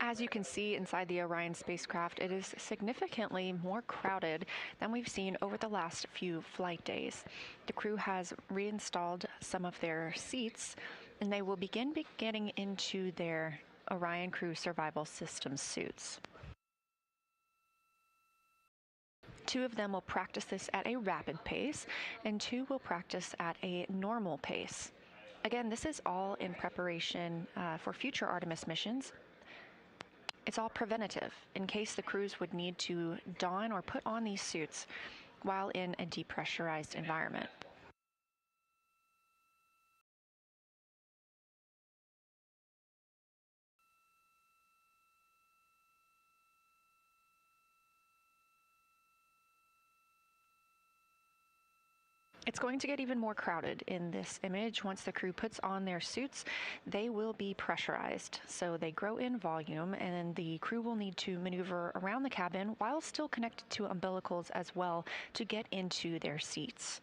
As you can see inside the Orion spacecraft, it is significantly more crowded than we've seen over the last few flight days. The crew has reinstalled some of their seats, and they will begin getting into their Orion Crew Survival Systems suits. Two of them will practice this at a rapid pace, and two will practice at a normal pace. Again, this is all in preparation for future Artemis missions. It's all preventative in case the crews would need to don or put on these suits while in a depressurized environment. It's going to get even more crowded in this image. Once the crew puts on their suits, they will be pressurized. So they grow in volume, and the crew will need to maneuver around the cabin while still connected to umbilicals as well to get into their seats.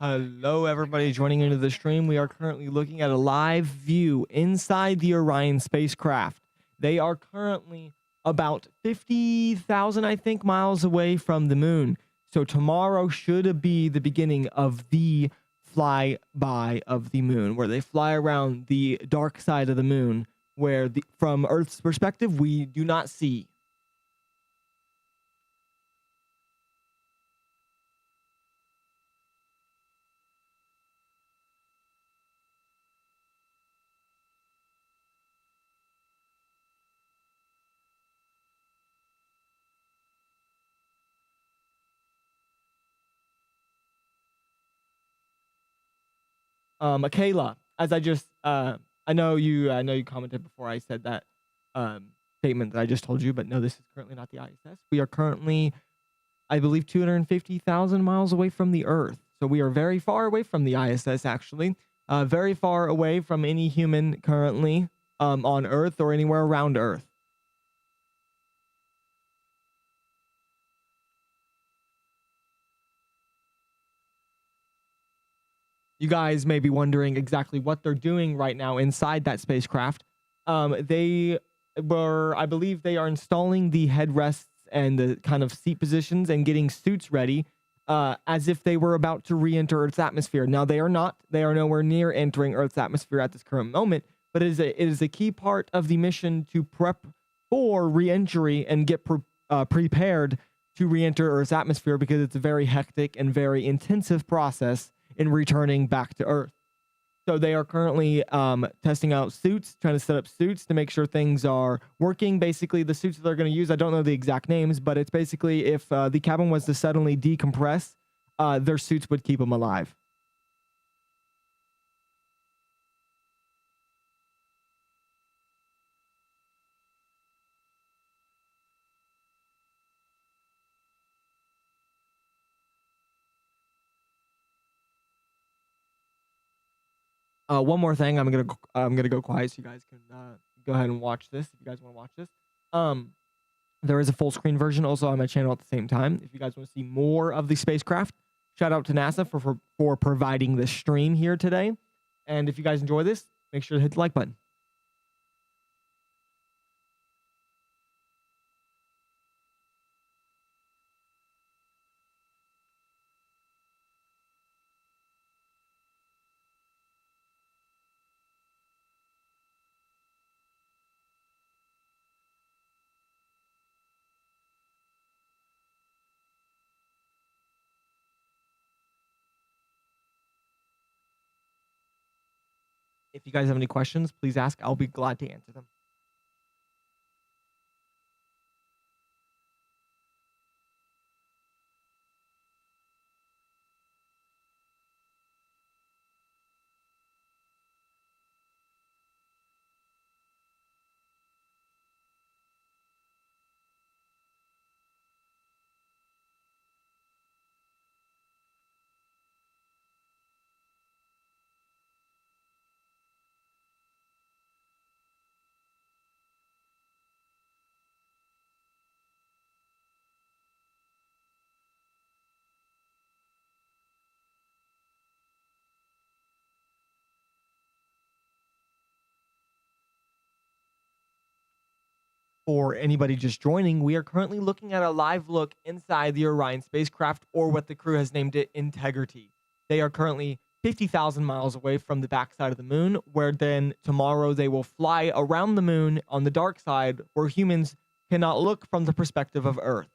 Hello, everybody joining into the stream. We are currently looking at a live view inside the Orion spacecraft. They are currently about 50,000, I think, miles away from the moon. So tomorrow should be the beginning of the flyby of the moon, where they fly around the dark side of the moon, where from Earth's perspective, we do not see. Michaela, as I know you commented before I said that statement that I just told you, but no, this is currently not the ISS. We are currently, I believe, 250,000 miles away from the Earth. So we are very far away from the ISS, actually. Very far away from any human currently on Earth or anywhere around Earth. You guys may be wondering exactly what they're doing right now inside that spacecraft. I believe they are installing the headrests and the kind of seat positions and getting suits ready as if they were about to re-enter Earth's atmosphere. Now, they are not. They are nowhere near entering Earth's atmosphere at this current moment, but it is a key part of the mission to prep for re-entry and get prepared to re-enter Earth's atmosphere, because it's a very hectic and very intensive process in returning back to Earth. So they are currently testing out suits, trying to set up suits to make sure things are working. Basically, the suits that they're going to use, I don't know the exact names, but it's basically if the cabin was to suddenly decompress, their suits would keep them alive. One more thing, I'm gonna go quiet so you guys can go ahead and watch this if you guys want to watch this. There is a full screen version also on my channel at the same time. If you guys want to see more of the spacecraft, shout out to NASA for providing this stream here today. And if you guys enjoy this, make sure to hit the like button. If you guys have any questions, please ask. I'll be glad to answer them. For anybody just joining, we are currently looking at a live look inside the Orion spacecraft, or what the crew has named it, Integrity. They are currently 50,000 miles away from the backside of the moon, where then tomorrow they will fly around the moon on the dark side, where humans cannot look from the perspective of Earth.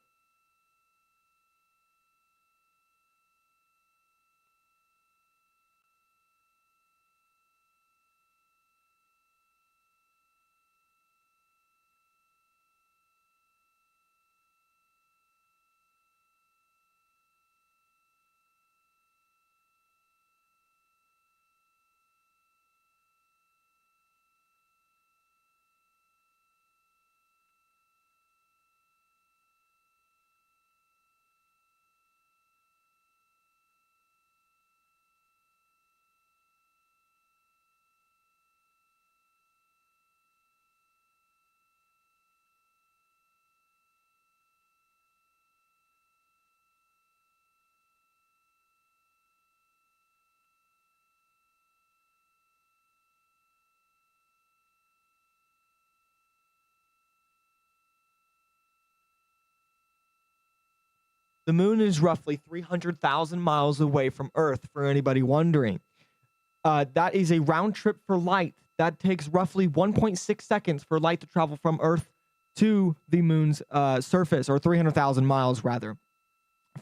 The moon is roughly 300,000 miles away from Earth, for anybody wondering. That is a round trip for light. That takes roughly 1.6 seconds for light to travel from Earth to the moon's surface, or 300,000 miles rather.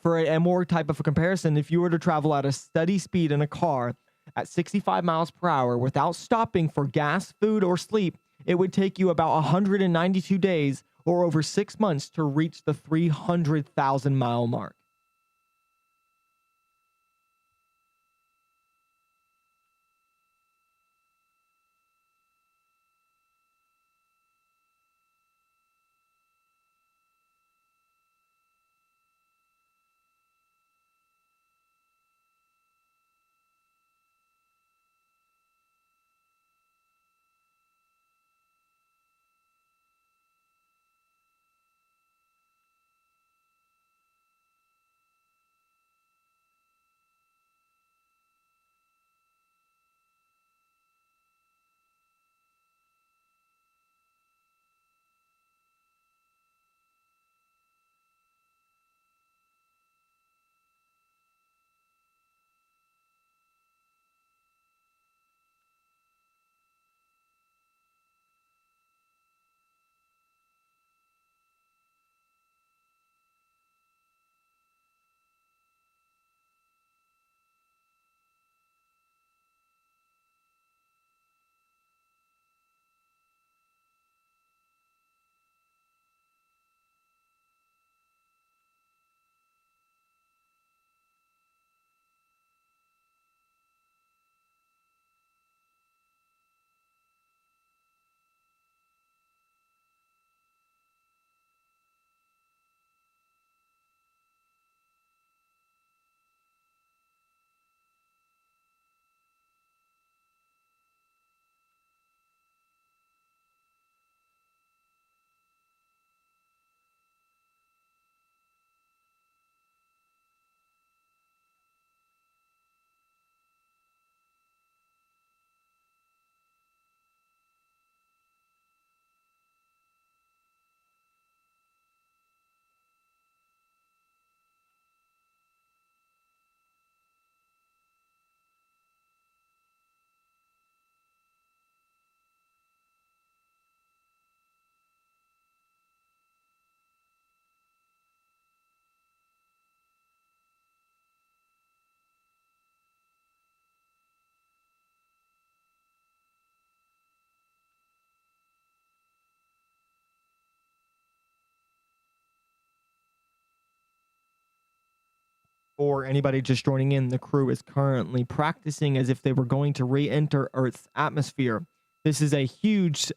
For a more type of a comparison, if you were to travel at a steady speed in a car at 65 miles per hour without stopping for gas, food, or sleep, it would take you about 192 days or over 6 months to reach the 300,000 mile mark. For anybody just joining in, the crew is currently practicing as if they were going to re-enter Earth's atmosphere. This is a huge,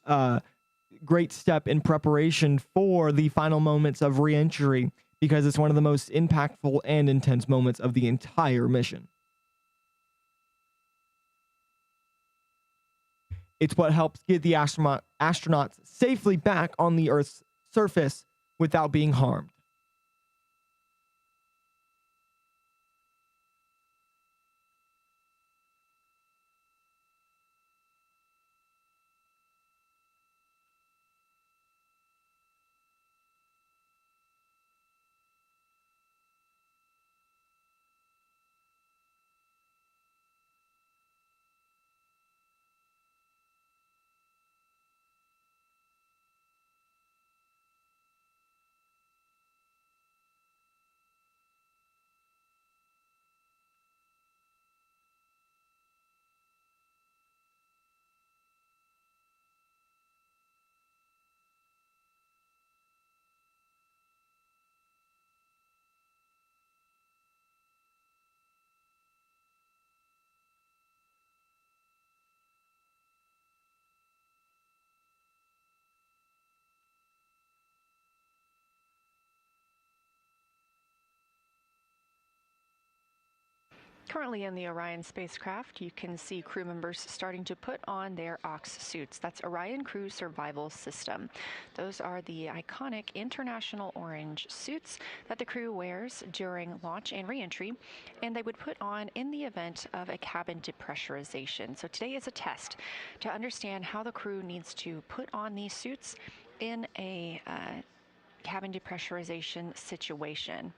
great step in preparation for the final moments of re-entry, because it's one of the most impactful and intense moments of the entire mission. It's what helps get the astronauts safely back on the Earth's surface without being harmed. Currently in the Orion spacecraft, you can see crew members starting to put on their OX suits. That's Orion Crew Survival System. Those are the iconic international orange suits that the crew wears during launch and reentry, and they would put on in the event of a cabin depressurization. So today is a test to understand how the crew needs to put on these suits in a cabin depressurization situation.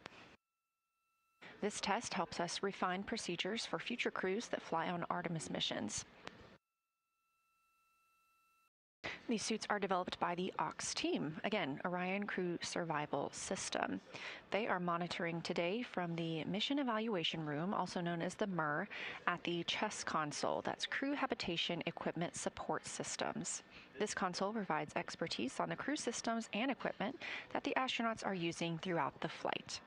This test helps us refine procedures for future crews that fly on Artemis missions. These suits are developed by the OX team, again, Orion Crew Survival System. They are monitoring today from the Mission Evaluation Room, also known as the MIR, at the chess console. That's Crew Habitation Equipment Support Systems. This console provides expertise on the crew systems and equipment that the astronauts are using throughout the flight.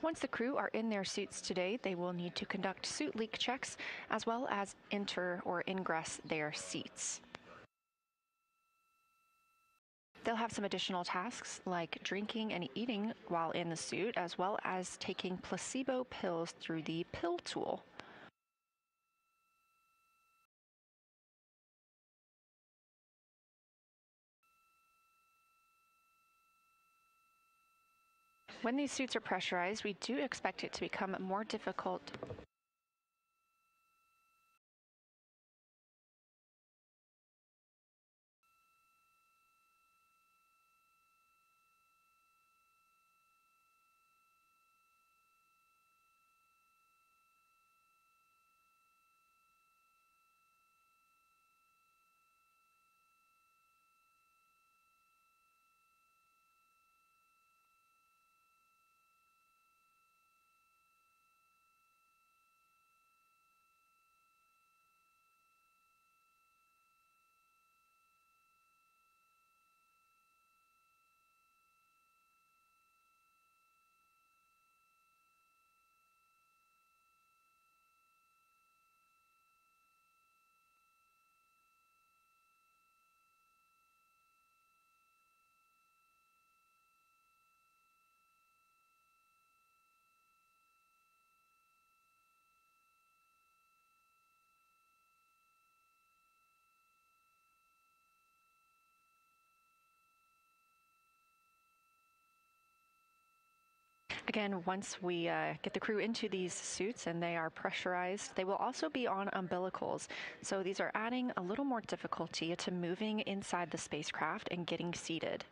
Once the crew are in their suits today, they will need to conduct suit leak checks as well as enter or ingress their seats. They'll have some additional tasks like drinking and eating while in the suit, as well as taking placebo pills through the pill tool. When these suits are pressurized, we do expect it to become more difficult. Again, once we get the crew into these suits and they are pressurized, they will also be on umbilicals. So these are adding a little more difficulty to moving inside the spacecraft and getting seated.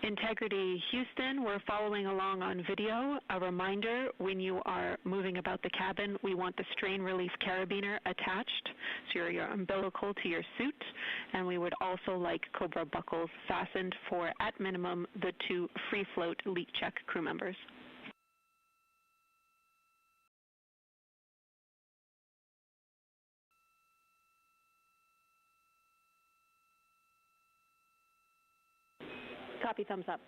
Integrity Houston, we're following along on video. A reminder, when you are moving about the cabin, we want the strain relief carabiner attached, so your umbilical to your suit, and we would also like Cobra buckles fastened for, at minimum, the 2 free float leak check crew members. Copy, thumbs up.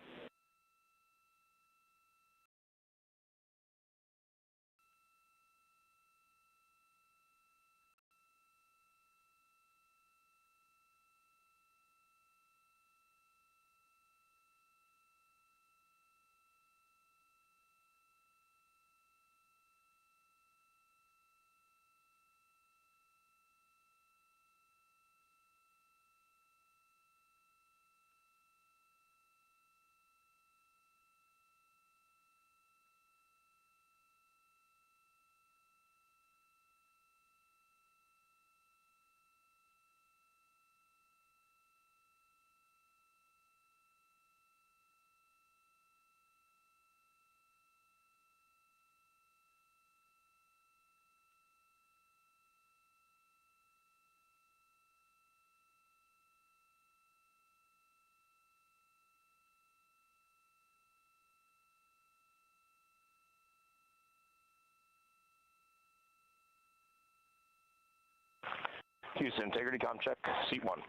Houston, integrity com check, seat 1.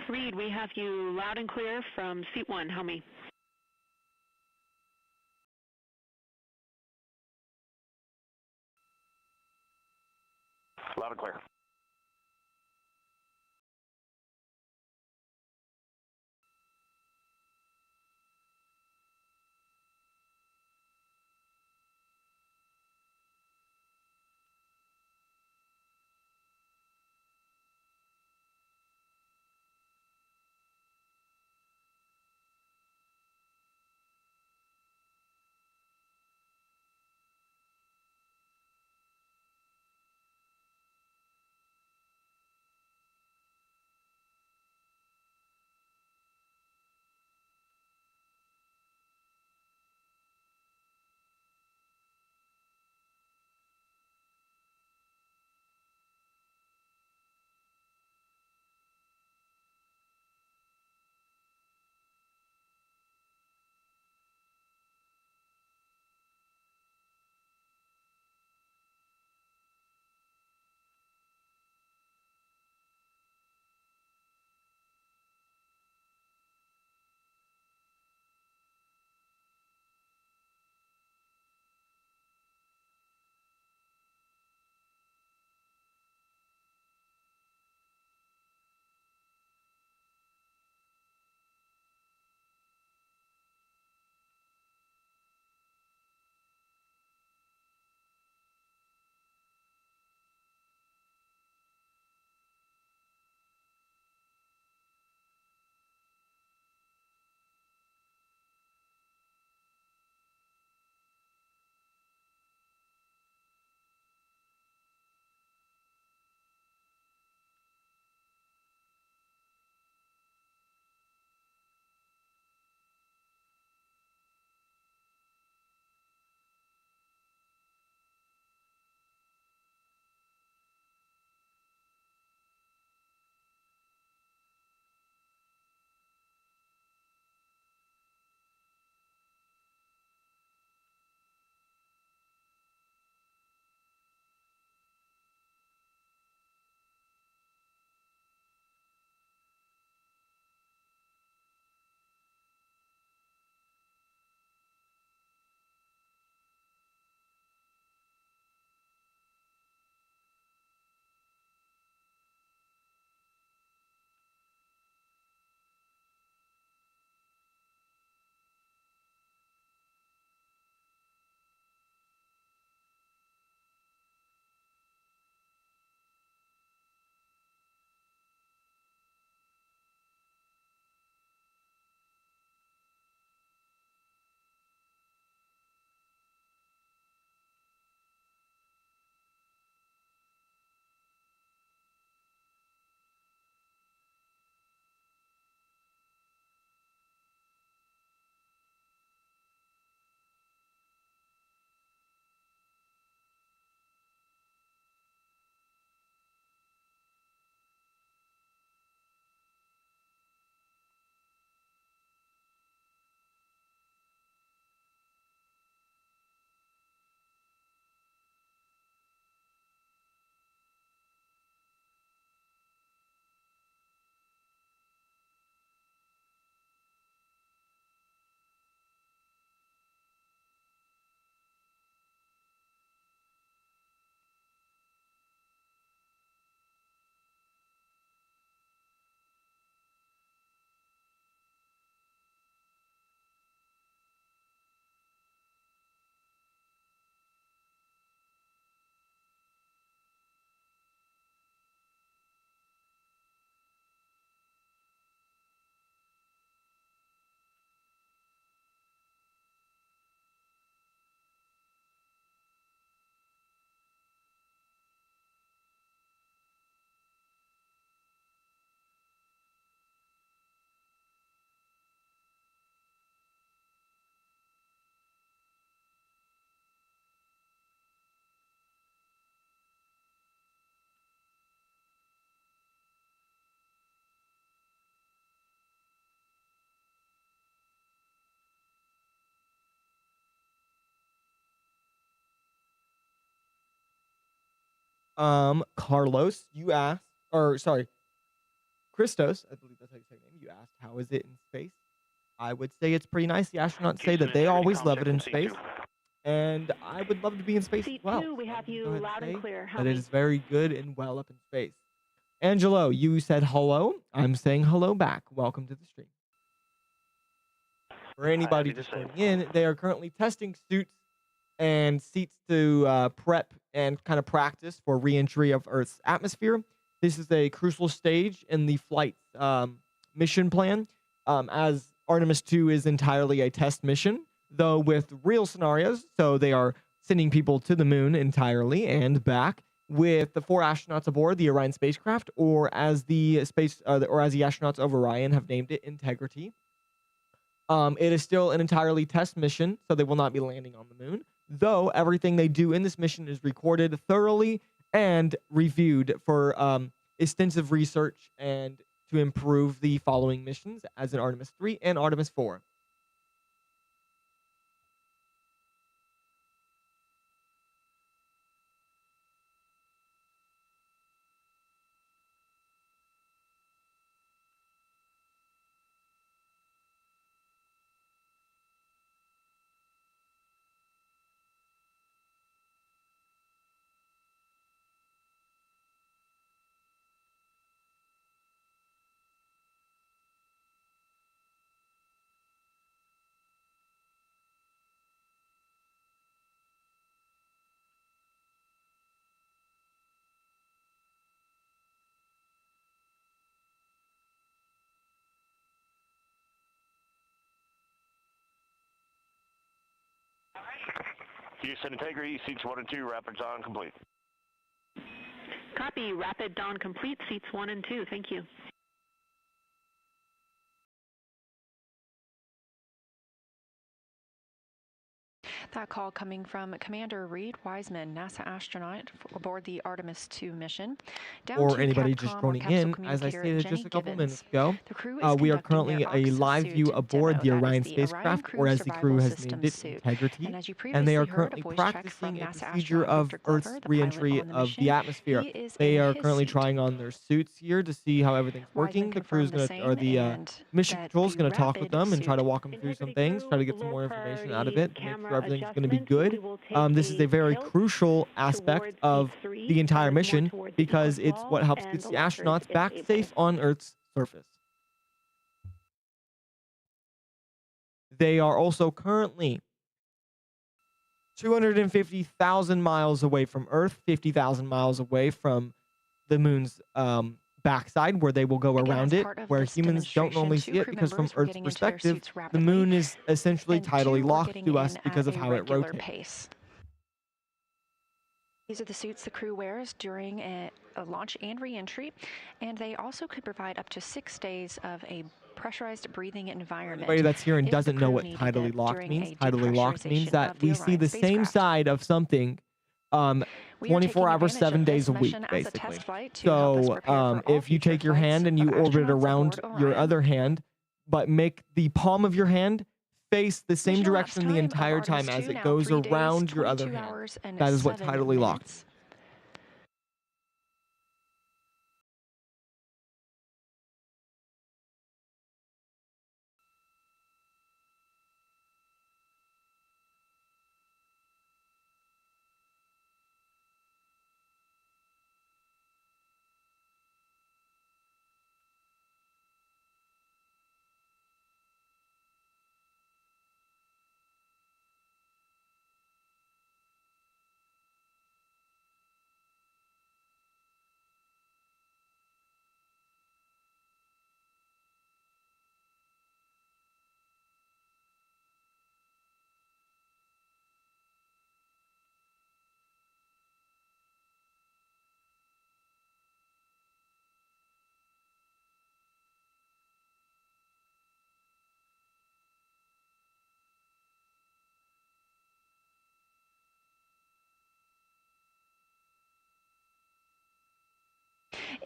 Reed, we have you loud and clear from seat 1. Help me. Loud and clear. Carlos, you asked, or sorry, Christos, I believe that's how you say your name. You asked, how is it in space? I would say it's pretty nice. The astronauts say that they always love it in space. And I would love to be in space as well. C2, we So have you loud and clear. that it is very good and well up in space. Angelo, you said hello. I'm saying hello back. Welcome to the stream. For anybody just joining in, they are currently testing suits and seats to prep and kind of practice for re-entry of Earth's atmosphere. This is a crucial stage in the flight mission plan, as Artemis 2 is entirely a test mission, though with real scenarios. So they are sending people to the moon entirely and back with the 4 astronauts aboard the Orion spacecraft, or as the astronauts of Orion have named it, Integrity. It is still an entirely test mission, so they will not be landing on the moon, though everything they do in this mission is recorded thoroughly and reviewed for extensive research and to improve the following missions, as in Artemis 3 and Artemis 4. Houston, Integrity, seats 1 and 2, rapids on, complete. Copy, rapid dawn complete, seats 1 and 2, thank you. That call coming from Commander Reed Wiseman, NASA astronaut aboard the Artemis 2 mission. Or anybody just joining in, as I stated just a couple minutes ago, we are currently a live view aboard the Orion spacecraft, or as the crew has named it, Integrity, and they are currently practicing a procedure of Earth's re-entry of the atmosphere. They are currently trying on their suits here to see how everything's working. The crew's the mission control's going to talk with them and try to walk them through some things, try to get some more information out of it, to make sure everything's going to be good. This is a very crucial aspect of the entire mission because it's what helps get the astronauts back safe on Earth's surface. They are also currently 250,000 miles away from Earth, 50,000 miles away from the moon's backside, where they will go around it, where humans don't normally see it, because from Earth's perspective, the moon is essentially tidally locked to us because of how it rotates. These are the suits the crew wears during a launch and re-entry, and they also could provide up to 6 days of a pressurized breathing environment. Anybody that's here and doesn't know what tidally locked means, tidally locked means that we see the same side of something 24 hours, 7 days a week, basically. So if you take your hand and you orbit around your other hand, but make the palm of your hand face the same direction the entire time as it goes around your other hand, that is what tidally locked means.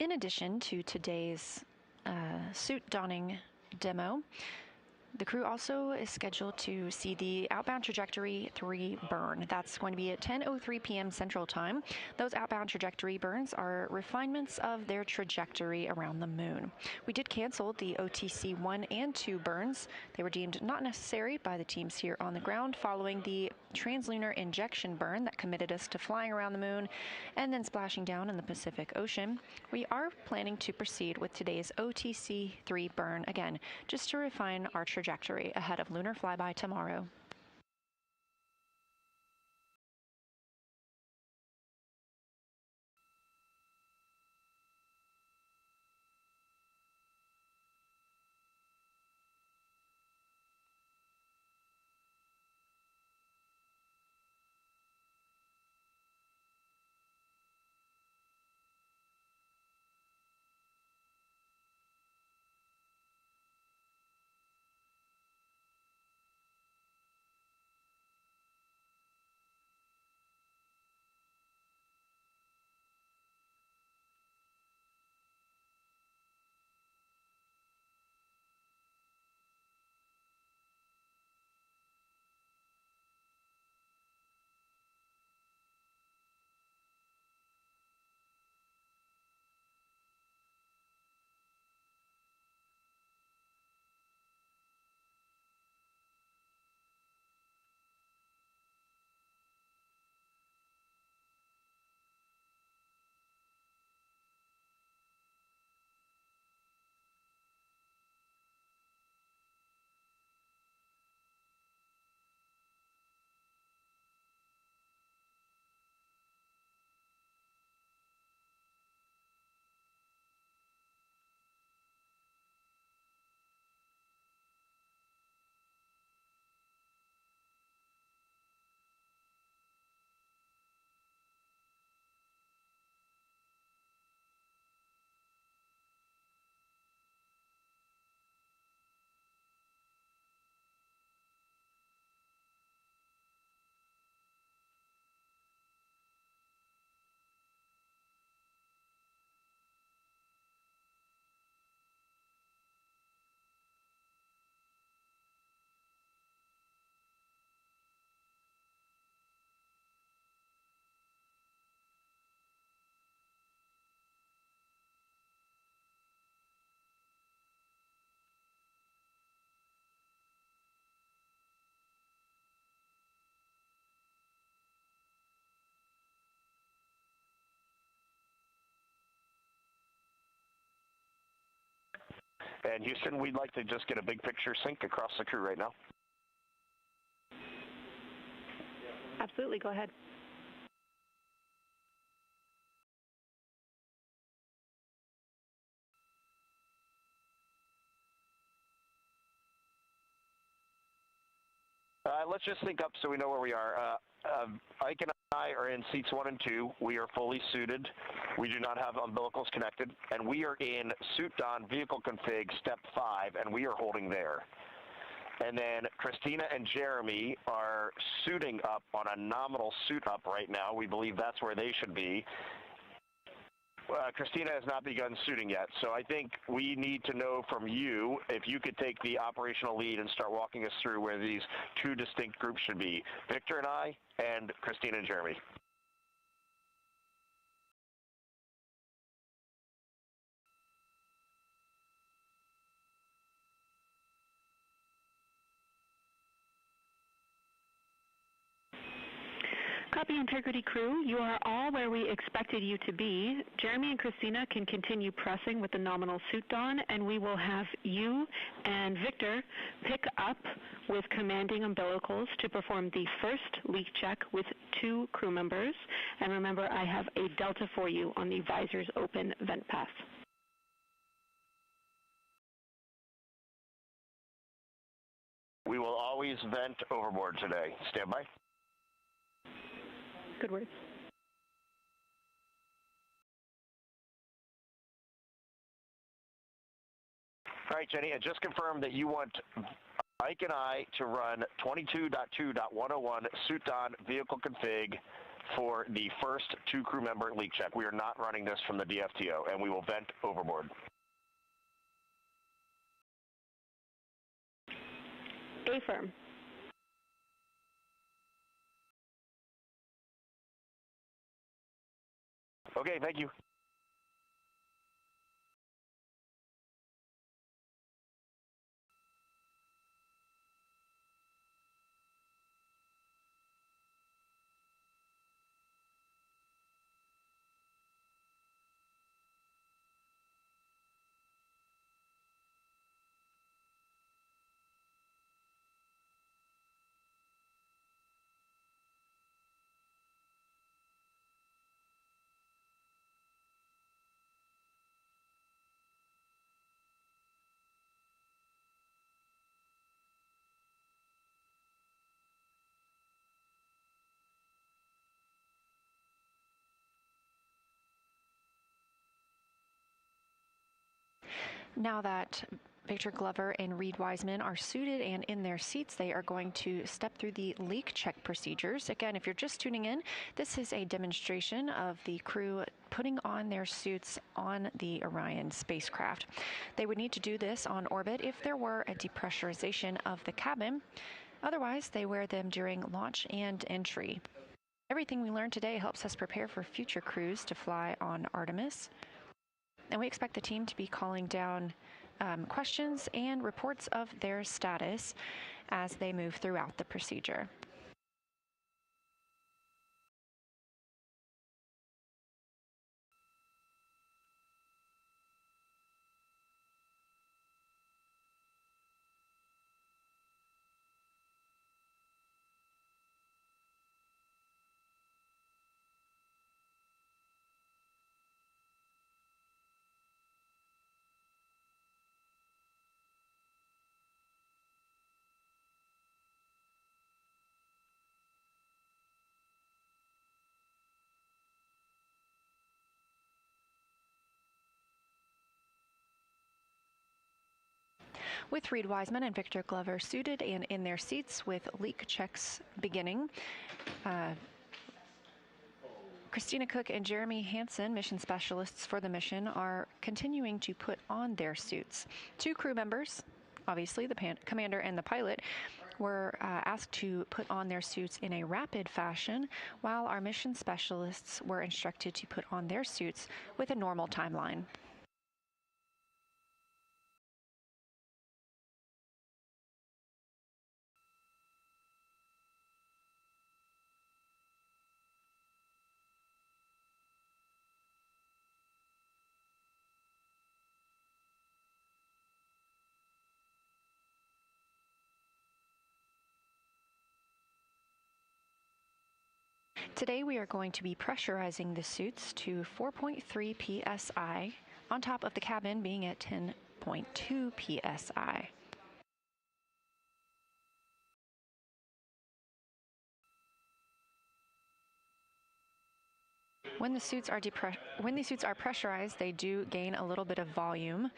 In addition to today's suit donning demo, The crew also is scheduled to see the outbound trajectory 3 burn. That's going to be at 10:03 p.m. Central Time. Those outbound trajectory burns are refinements of their trajectory around the moon. We did cancel the OTC 1 and 2 burns. They were deemed not necessary by the teams here on the ground following the translunar injection burn that committed us to flying around the moon and then splashing down in the Pacific Ocean. We are planning to proceed with today's OTC 3 burn, again, just to refine our trajectory ahead of lunar flyby tomorrow. And Houston, we'd like to just get a big picture sync across the crew right now. Absolutely, go ahead. Let's just sync up so we know where we are. Ike and I are in seats 1 and 2. We are fully suited. We do not have umbilicals connected. And we are in suit on vehicle config step 5, and we are holding there. And then Christina and Jeremy are suiting up on a nominal suit up right now. We believe that's where they should be. Christina has not begun suiting yet, so I think we need to know from you if you could take the operational lead and start walking us through where these 2 distinct groups should be, Victor and I, and Christina and Jeremy. Copy, Integrity crew. You are all where we expected you to be. Jeremy and Christina can continue pressing with the nominal suit on, and we will have you and Victor pick up with commanding umbilicals to perform the first leak check with 2 crew members. And remember, I have a delta for you on the visors open vent path. We will always vent overboard today. Stand by. Good words. All right, Jenny, and just confirm that you want Ike and I to run 22.2.101 suit on vehicle config for the first 2 crew member leak check. We are not running this from the DFTO, and we will vent overboard. Affirm. Okay, thank you. Now that Victor Glover and Reed Wiseman are suited and in their seats, they are going to step through the leak check procedures. Again, if you're just tuning in, this is a demonstration of the crew putting on their suits on the Orion spacecraft. They would need to do this on orbit if there were a depressurization of the cabin. Otherwise, they wear them during launch and entry. Everything we learned today helps us prepare for future crews to fly on Artemis. And we expect the team to be calling down questions and reports of their status as they move throughout the procedure. With Reed Wiseman and Victor Glover suited and in their seats with leak checks beginning, Christina Cook and Jeremy Hansen, mission specialists for the mission, are continuing to put on their suits. Two crew members, obviously the commander and the pilot, were asked to put on their suits in a rapid fashion, while our mission specialists were instructed to put on their suits with a normal timeline. Today we are going to be pressurizing the suits to 4.3 psi, on top of the cabin being at 10.2 psi. When the suits are pressurized, they do gain a little bit of volume.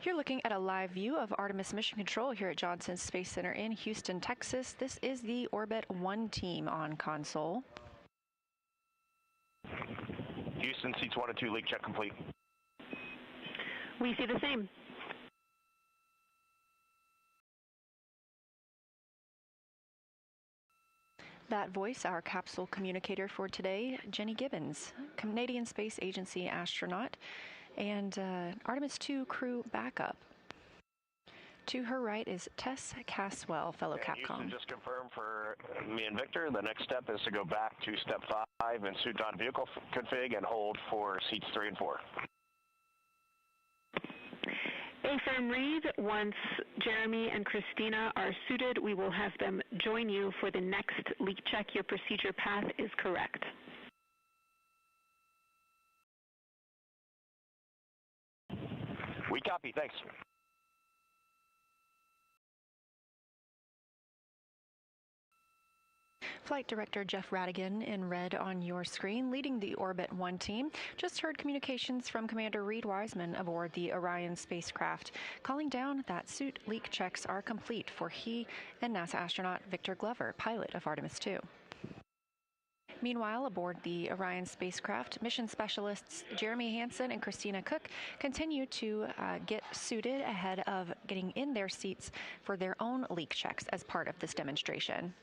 You're looking at a live view of Artemis Mission Control here at Johnson Space Center in Houston, Texas. This is the Orbit 1 team on console. Houston, seats 1 and 2, leak check complete. We see the same. That voice, our capsule communicator for today, Jenny Gibbons, Canadian Space Agency astronaut, and Artemis 2 crew backup. To her right is Tess Caswell, fellow Capcom. Houston, just confirm for me and Victor, the next step is to go back to step 5 and suit on vehicle config and hold for seats 3 and 4. Affirm Reed, once Jeremy and Christina are suited, we will have them join you for the next leak check. Your procedure path is correct. We copy, thanks. Flight Director Jeff Radigan in red on your screen, leading the Orbit 1 team. Just heard communications from Commander Reed Wiseman aboard the Orion spacecraft, calling down that suit leak checks are complete for he and NASA astronaut Victor Glover, pilot of Artemis 2. Meanwhile, aboard the Orion spacecraft, mission specialists Jeremy Hansen and Christina Cook continue to get suited ahead of getting in their seats for their own leak checks as part of this demonstration.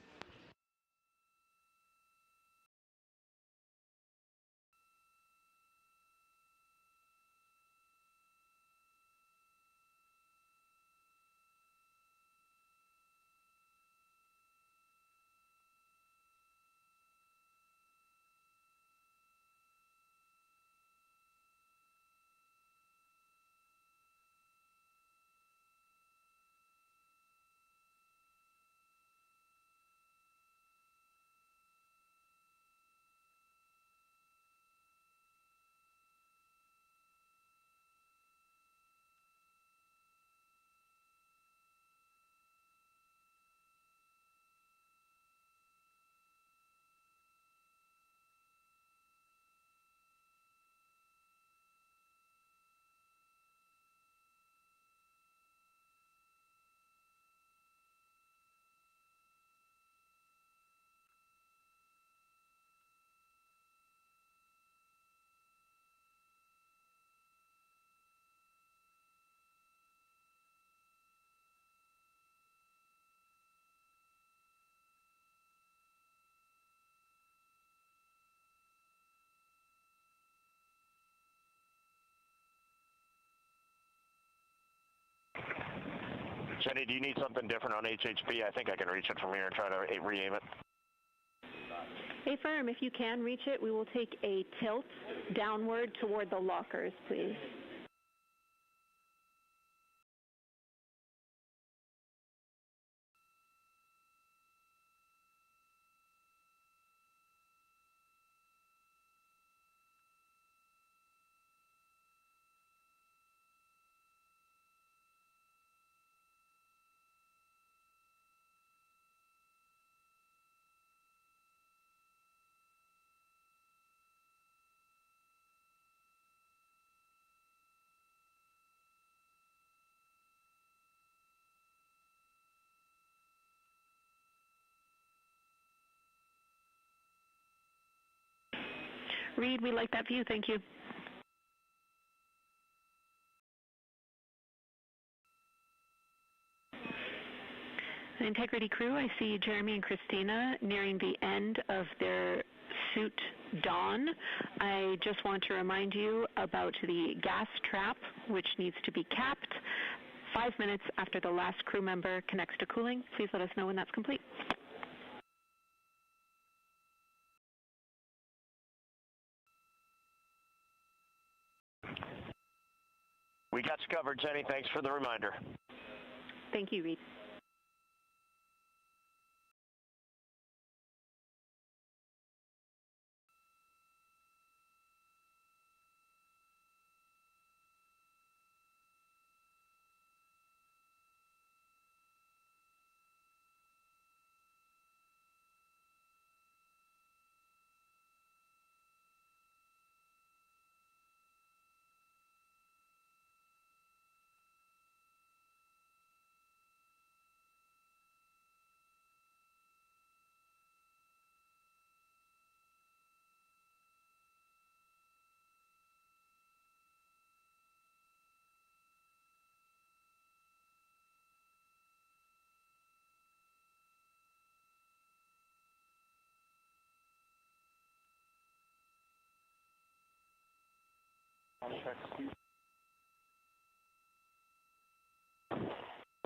Jenny, do you need something different on HHB? I think I can reach it from here and try to re-aim it. Affirm, if you can reach it, we will take a tilt downward toward the lockers, please. Reed, we like that view. Thank you. Integrity crew, I see Jeremy and Christina nearing the end of their suit dawn. I just want to remind you about the gas trap, which needs to be capped. 5 minutes after the last crew member connects to cooling, please let us know when that's complete. We got you covered, Jenny. Thanks for the reminder. Thank you, Reed.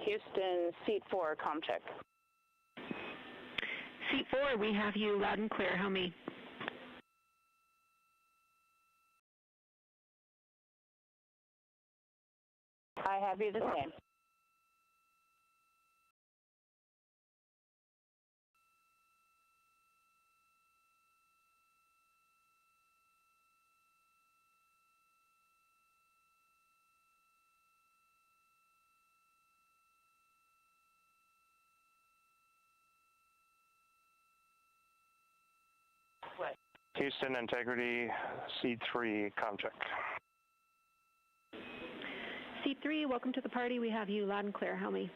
Houston, seat 4, comm check. Seat 4, we have you loud and clear. How me? I have you the same. Houston, integrity, C3, comm check. Seat 3, welcome to the party. We have you loud and clear. How me?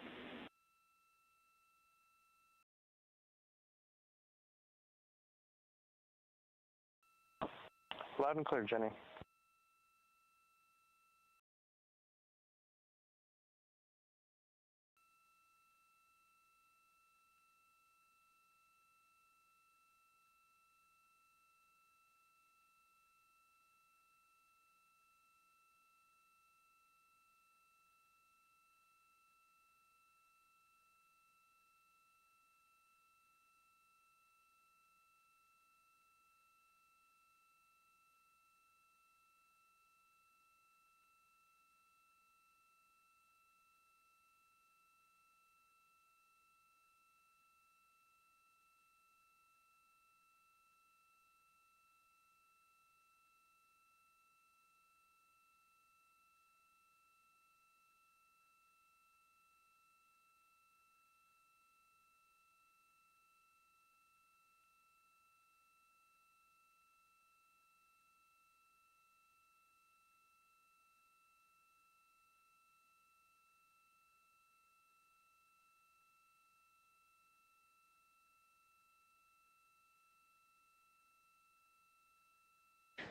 Loud and clear, Jenny.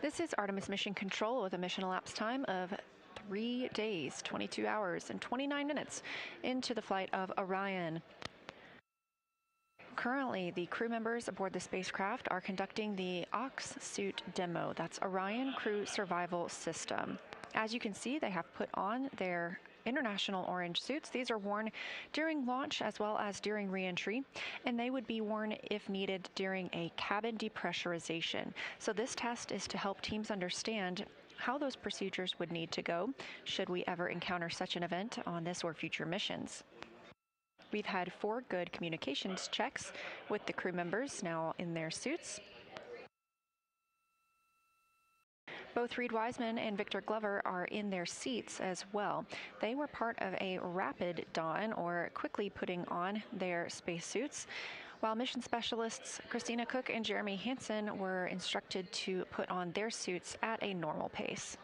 This is Artemis Mission Control with a mission elapsed time of 3 days, 22 hours, and 29 minutes into the flight of Orion. Currently, the crew members aboard the spacecraft are conducting the Ox suit demo. That's Orion Crew Survival System. As you can see, they have put on their international orange suits. These are worn during launch as well as during re-entry, and they would be worn if needed during a cabin depressurization. So this test is to help teams understand how those procedures would need to go should we ever encounter such an event on this or future missions. We've had 4 good communications checks with the crew members now in their suits. Both Reed Wiseman and Victor Glover are in their seats as well. They were part of a rapid don, or quickly putting on their spacesuits, while mission specialists Christina Cook and Jeremy Hansen were instructed to put on their suits at a normal pace.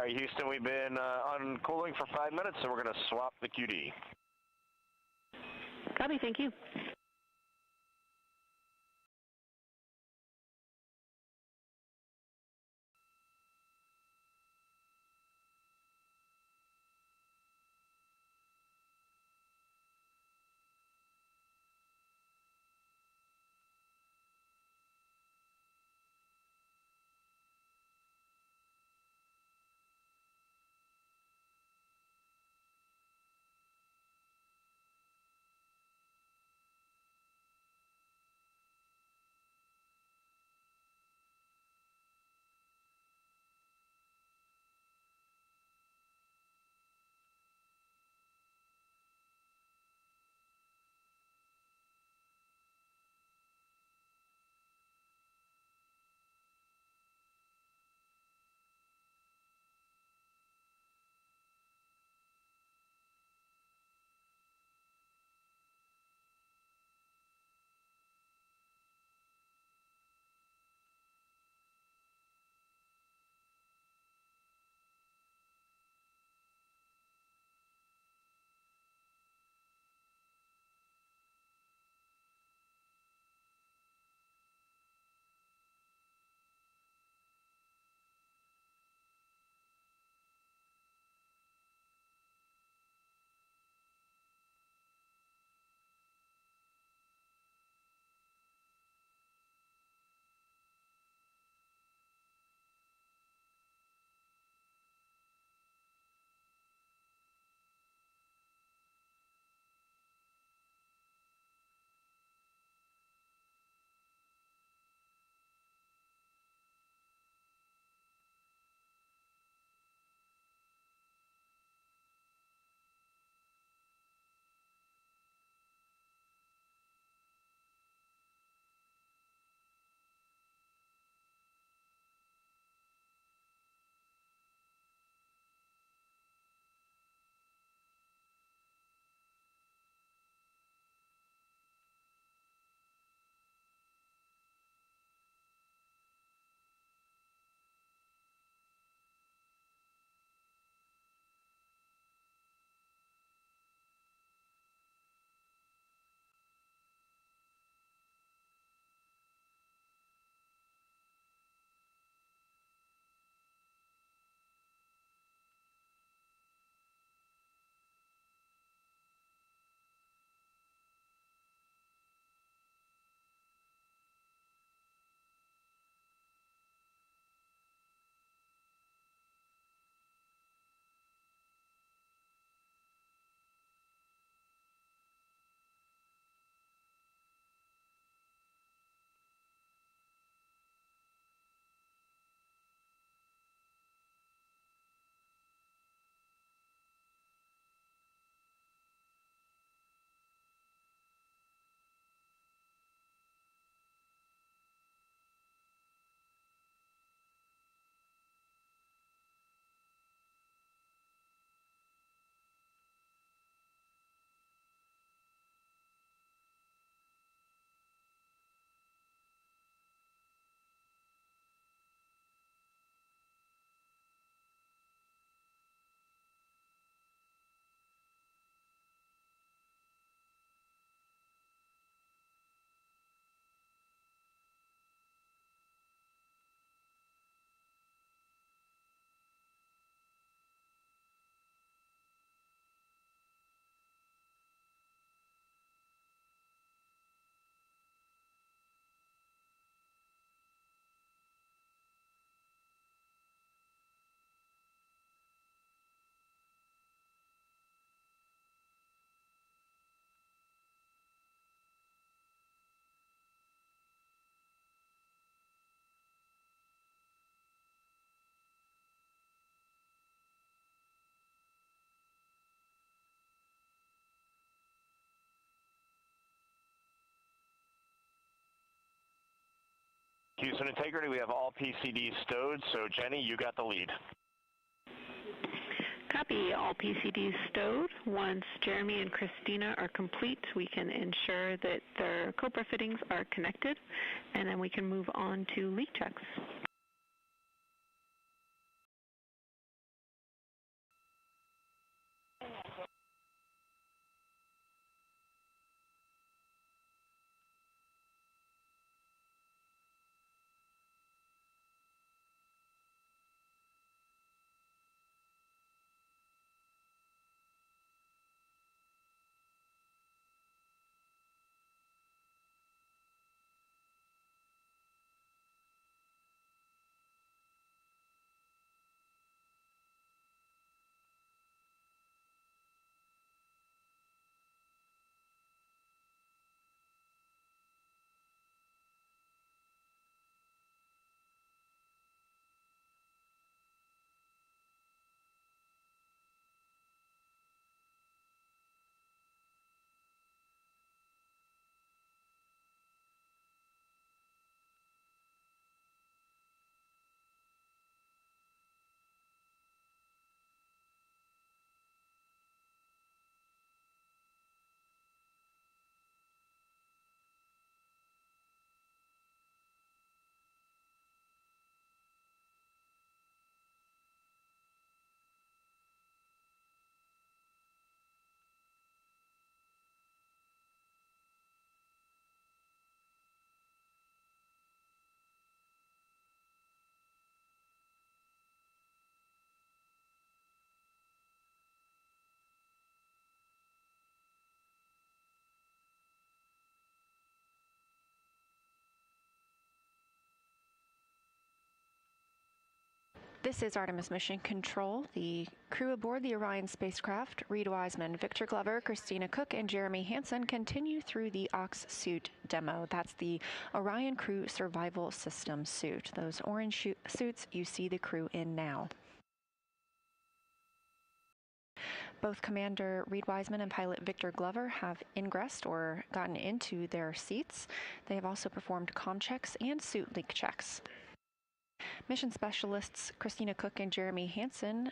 right, Houston, we've been on cooling for 5 minutes, so we're going to swap the QD. Copy, thank you. Houston Integrity, we have all PCDs stowed, so Jenny, you got the lead. Copy, all PCDs stowed. Once Jeremy and Christina are complete, we can ensure that their Cobra fittings are connected, and then we can move on to leak checks. This is Artemis Mission Control. The crew aboard the Orion spacecraft, Reed Wiseman, Victor Glover, Christina Cook, and Jeremy Hansen, continue through the Ox suit demo. That's the Orion Crew Survival System suit. Those orange suits you see the crew in now. Both Commander Reed Wiseman and pilot Victor Glover have ingressed or gotten into their seats. They have also performed comm checks and suit leak checks. Mission specialists Christina Cook and Jeremy Hansen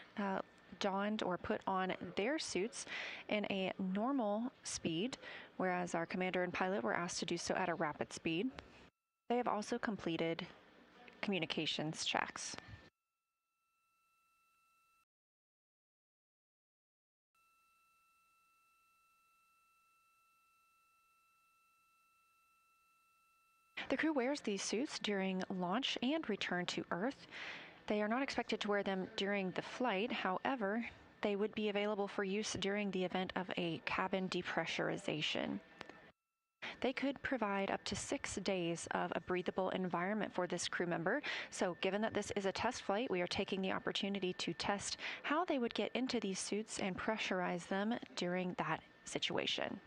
donned or put on their suits in a normal speed, whereas our commander and pilot were asked to do so at a rapid speed. They have also completed communications checks. The crew wears these suits during launch and return to Earth. They are not expected to wear them during the flight. However, they would be available for use during the event of a cabin depressurization. They could provide up to 6 days of a breathable environment for this crew member. So given that this is a test flight, we are taking the opportunity to test how they would get into these suits and pressurize them during that situation.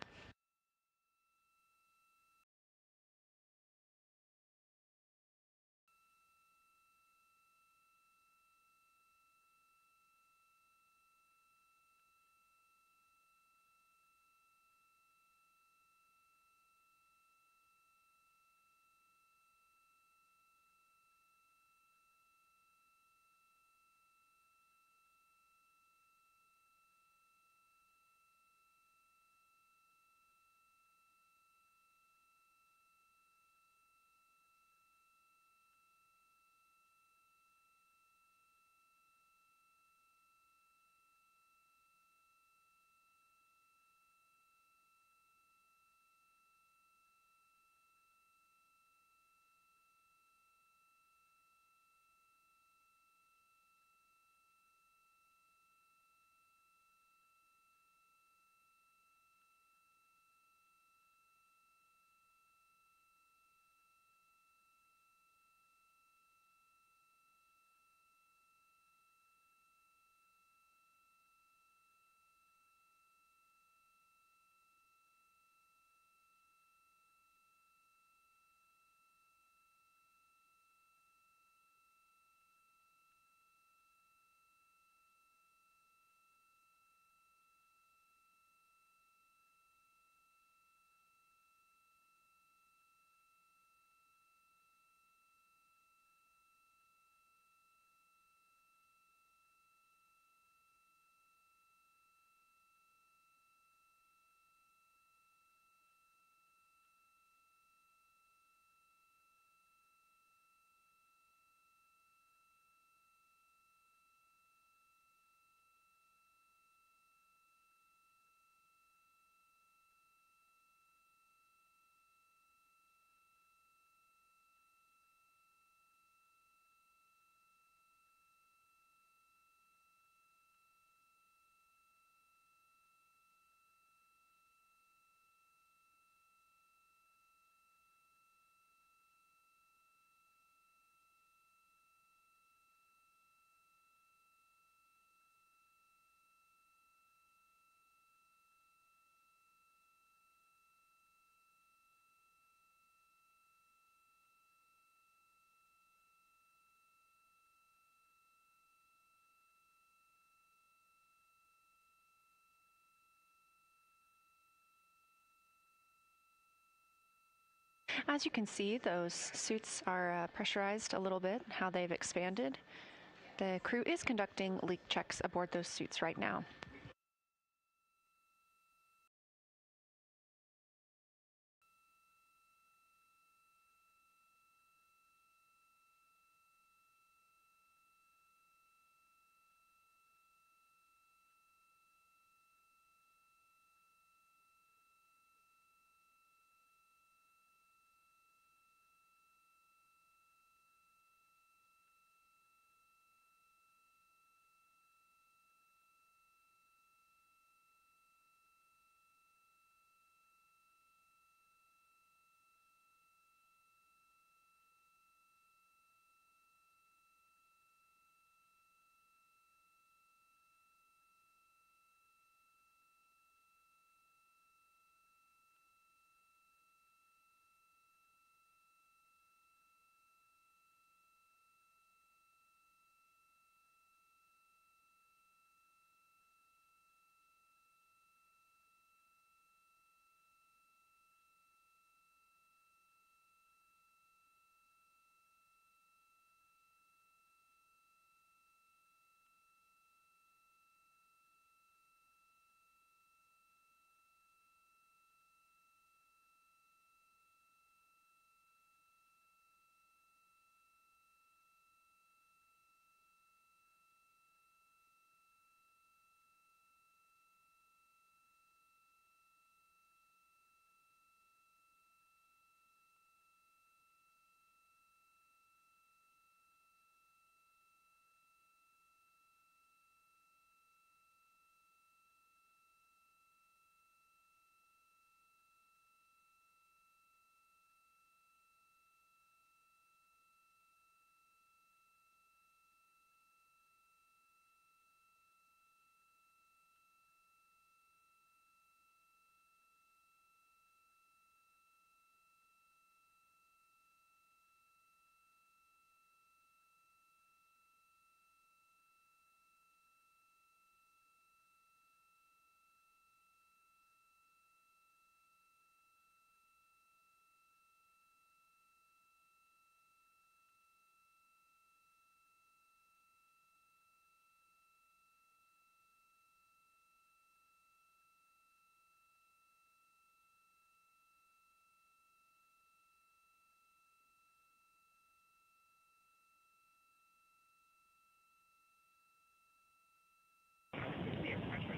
As you can see, those suits are pressurized a little bit, how they've expanded. The crew is conducting leak checks aboard those suits right now.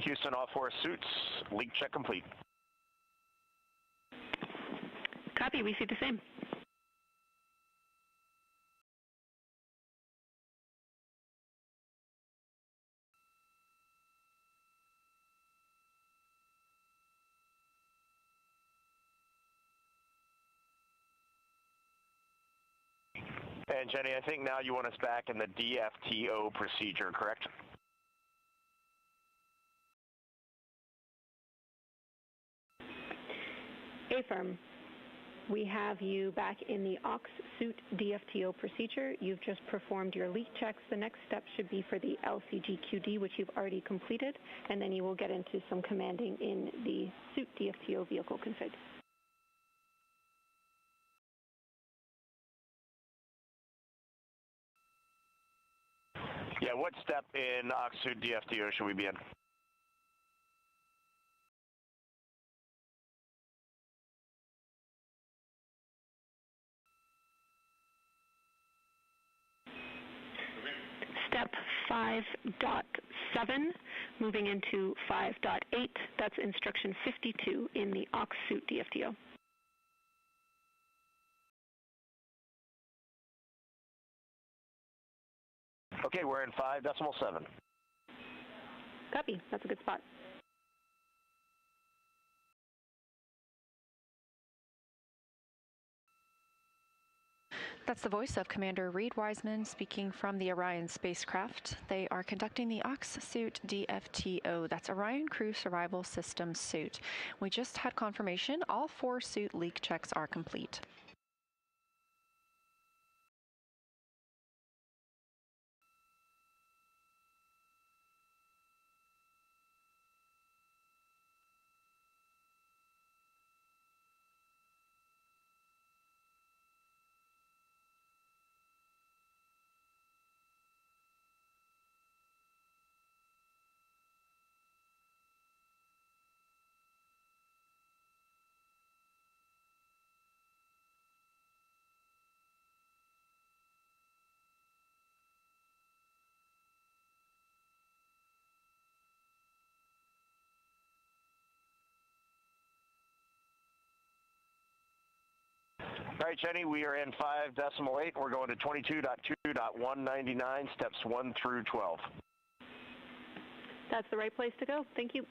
Houston, all 4 suits, leak check complete. Copy, we see the same. And Jenny, I think now you want us back in the DFTO procedure, correct? Affirm. We have you back in the aux suit DFTO procedure. You've just performed your leak checks. The next step should be for the LCGQD, which you've already completed, and then you will get into some commanding in the suit DFTO vehicle config. Yeah, what step in aux suit DFTO should we be in? Step 5.7, moving into 5.8. That's instruction 52 in the aux suit DFTO. Okay, we're in 5.7. Copy. That's a good spot. That's the voice of Commander Reed Wiseman speaking from the Orion spacecraft. They are conducting the aux suit DFTO. That's Orion Crew Survival System suit. We just had confirmation all 4 suit leak checks are complete. All right, Jenny, we are in 5.8. We're going to 22.2.199, steps 1 through 12. That's the right place to go. Thank you.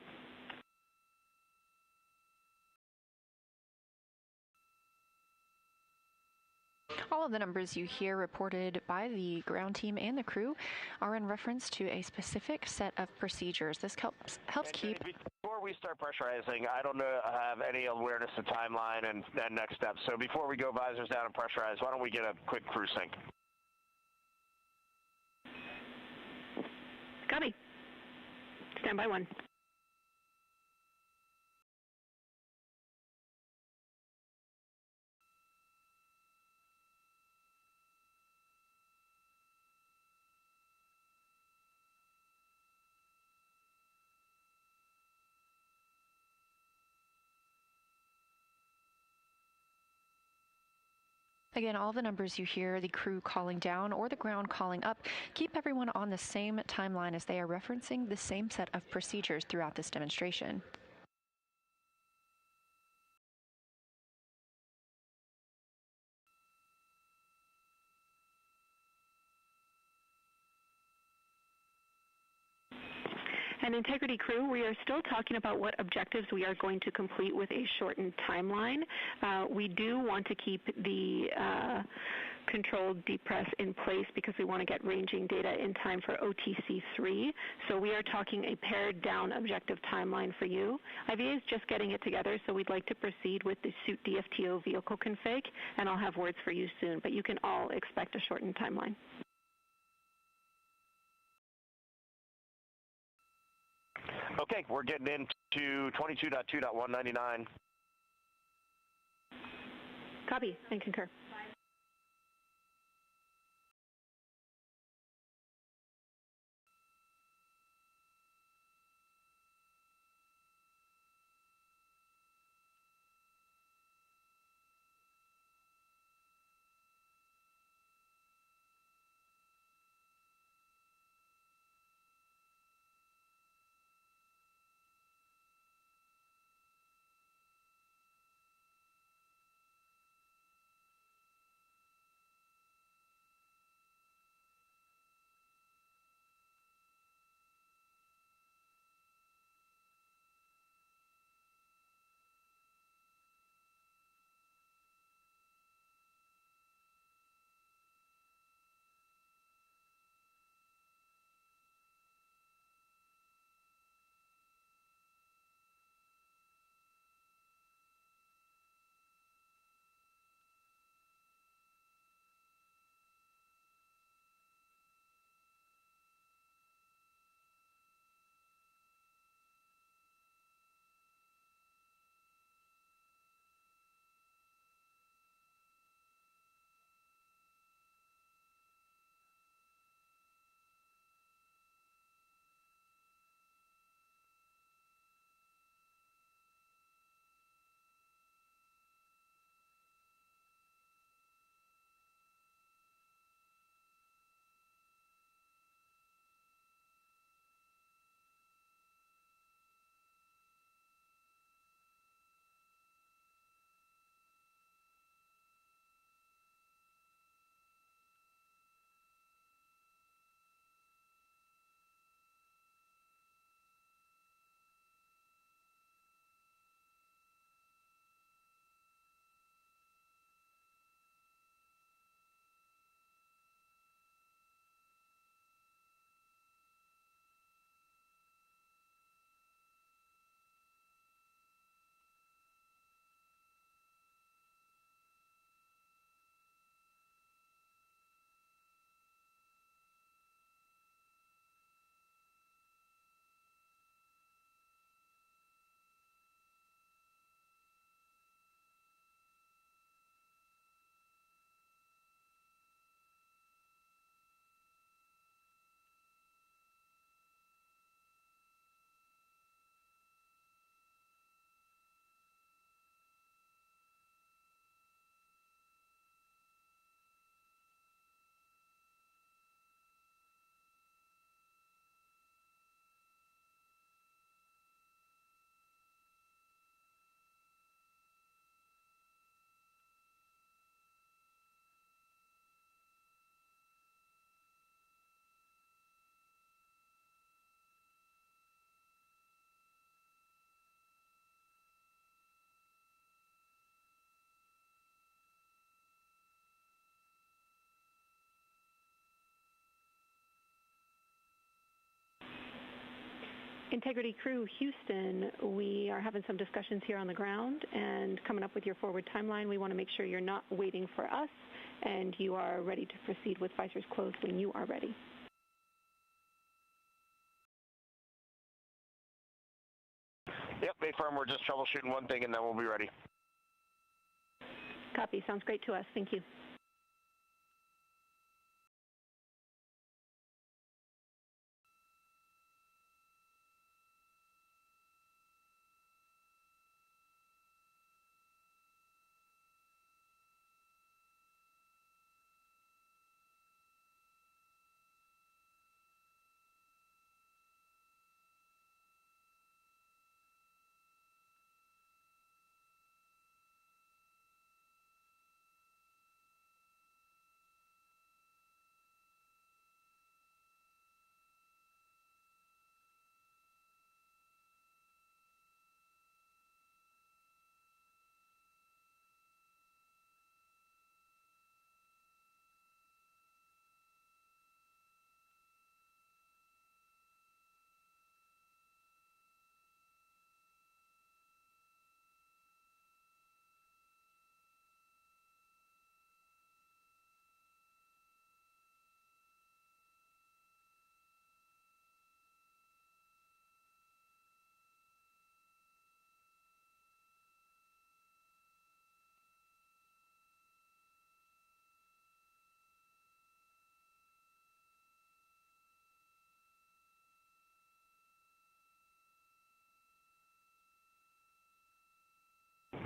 All of the numbers you hear reported by the ground team and the crew are in reference to a specific set of procedures. This helps keep... Before we start pressurizing, I don't have any awareness of timeline and next steps. So before we go visors down and pressurize, why don't we get a quick crew sync? Copy. Stand by 1. Again, all the numbers you hear, the crew calling down or the ground calling up, keep everyone on the same timeline as they are referencing the same set of procedures throughout this demonstration. And Integrity crew, we are still talking about what objectives we are going to complete with a shortened timeline. We do want to keep the controlled depress in place because we want to get ranging data in time for OTC3. So we are talking a pared down objective timeline for you. IVA is just getting it together, so we'd like to proceed with the suit DFTO vehicle config, and I'll have words for you soon, but you can all expect a shortened timeline. Okay, we're getting into 22.2.199. Copy and concur. Integrity Crew, Houston, we are having some discussions here on the ground and coming up with your forward timeline. We want to make sure you're not waiting for us and you are ready to proceed with visors closed when you are ready. Yep, Bay Firm, we're just troubleshooting one thing and then we'll be ready. Copy. Sounds great to us. Thank you.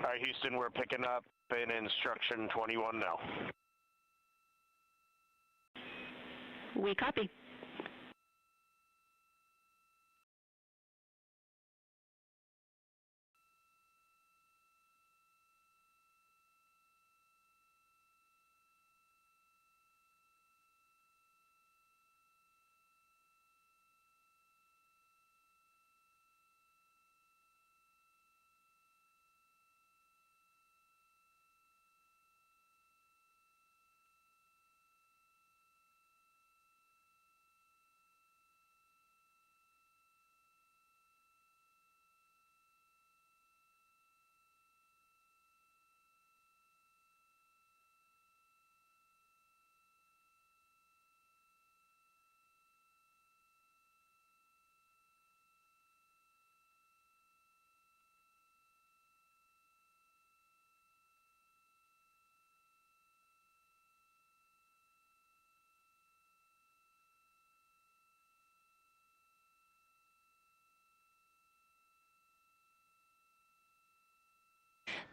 All right, Houston, we're picking up in instruction 21 now. We copy.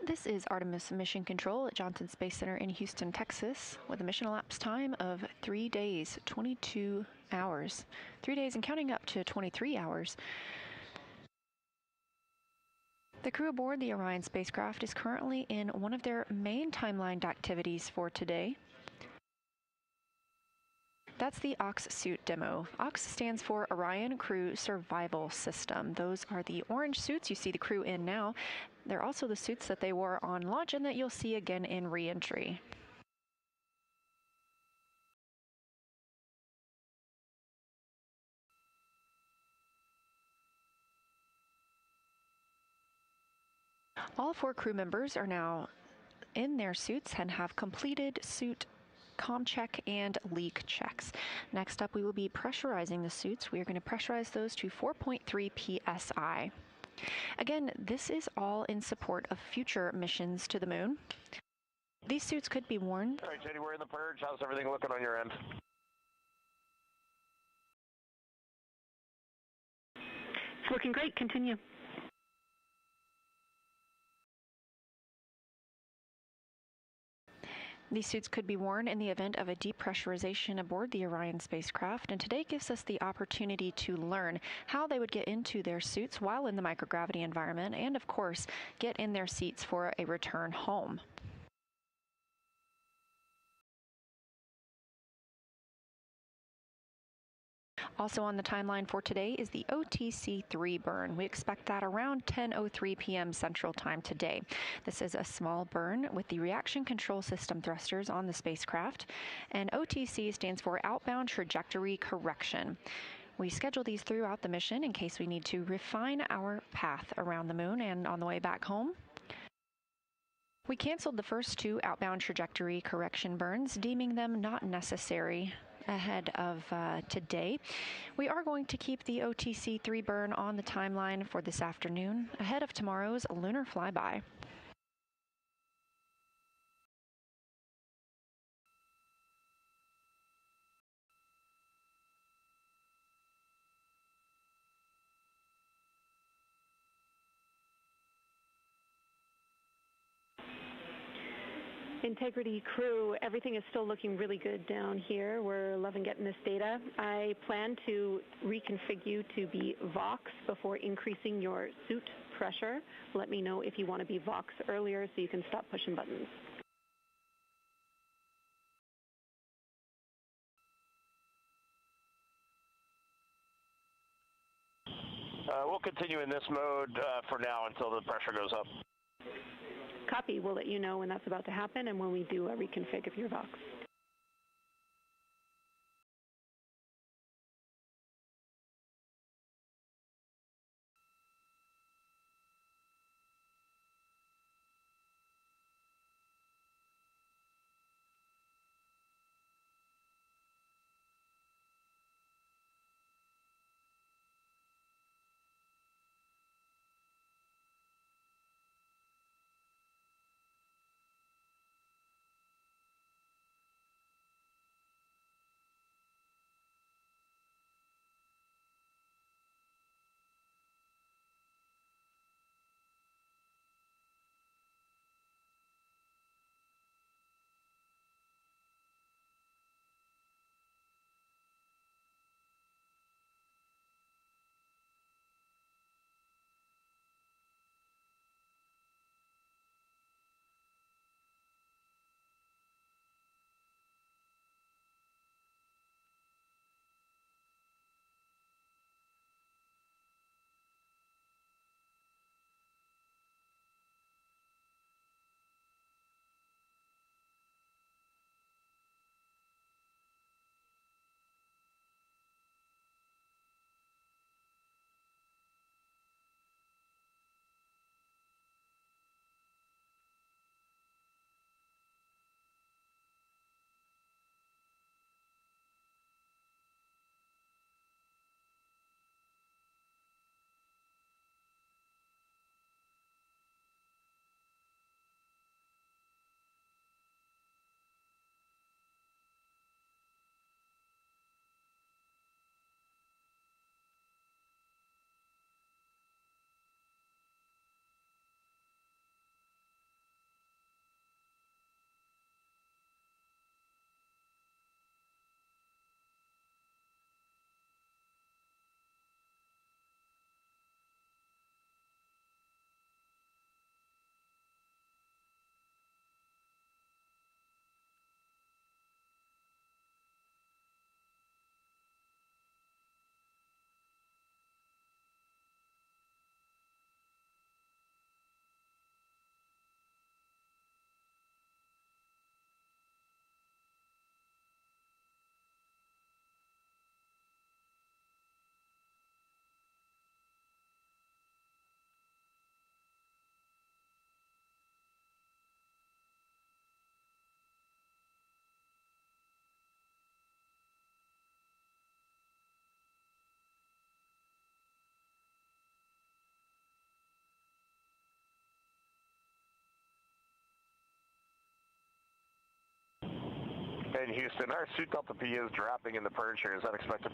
This is Artemis Mission Control at Johnson Space Center in Houston, Texas, with a mission elapsed time of 3 days, 22 hours. 3 days and counting up to 23 hours. The crew aboard the Orion spacecraft is currently in one of their main timelined activities for today. That's the OX suit demo. OX stands for Orion Crew Survival System. Those are the orange suits you see the crew in now. They're also the suits that they wore on launch and that you'll see again in re-entry. All 4 crew members are now in their suits and have completed suit comm check and leak checks. Next up, we will be pressurizing the suits. We are going to pressurize those to 4.3 psi. Again, this is all in support of future missions to the moon. These suits could be worn. All right, Jenny, we're in the purge. How's everything looking on your end? It's looking great. Continue. These suits could be worn in the event of a depressurization aboard the Orion spacecraft, and today gives us the opportunity to learn how they would get into their suits while in the microgravity environment, and of course, get in their seats for a return home. Also on the timeline for today is the OTC-3 burn. We expect that around 10:03 p.m. Central Time today. This is a small burn with the reaction control system thrusters on the spacecraft, and OTC stands for Outbound Trajectory Correction. We schedule these throughout the mission in case we need to refine our path around the moon and on the way back home. We canceled the first 2 outbound trajectory correction burns, deeming them not necessary ahead of today. We are going to keep the OTC-3 burn on the timeline for this afternoon, ahead of tomorrow's lunar flyby. Integrity crew, everything is still looking really good down here. We're loving getting this data. I plan to reconfigure you to be Vox before increasing your suit pressure. Let me know if you want to be Vox earlier so you can stop pushing buttons. We'll continue in this mode for now until the pressure goes up. Copy. We'll let you know when that's about to happen and when we do a reconfig of your Vox. In Houston, our suit Delta P is dropping in the purge here. Is that expected?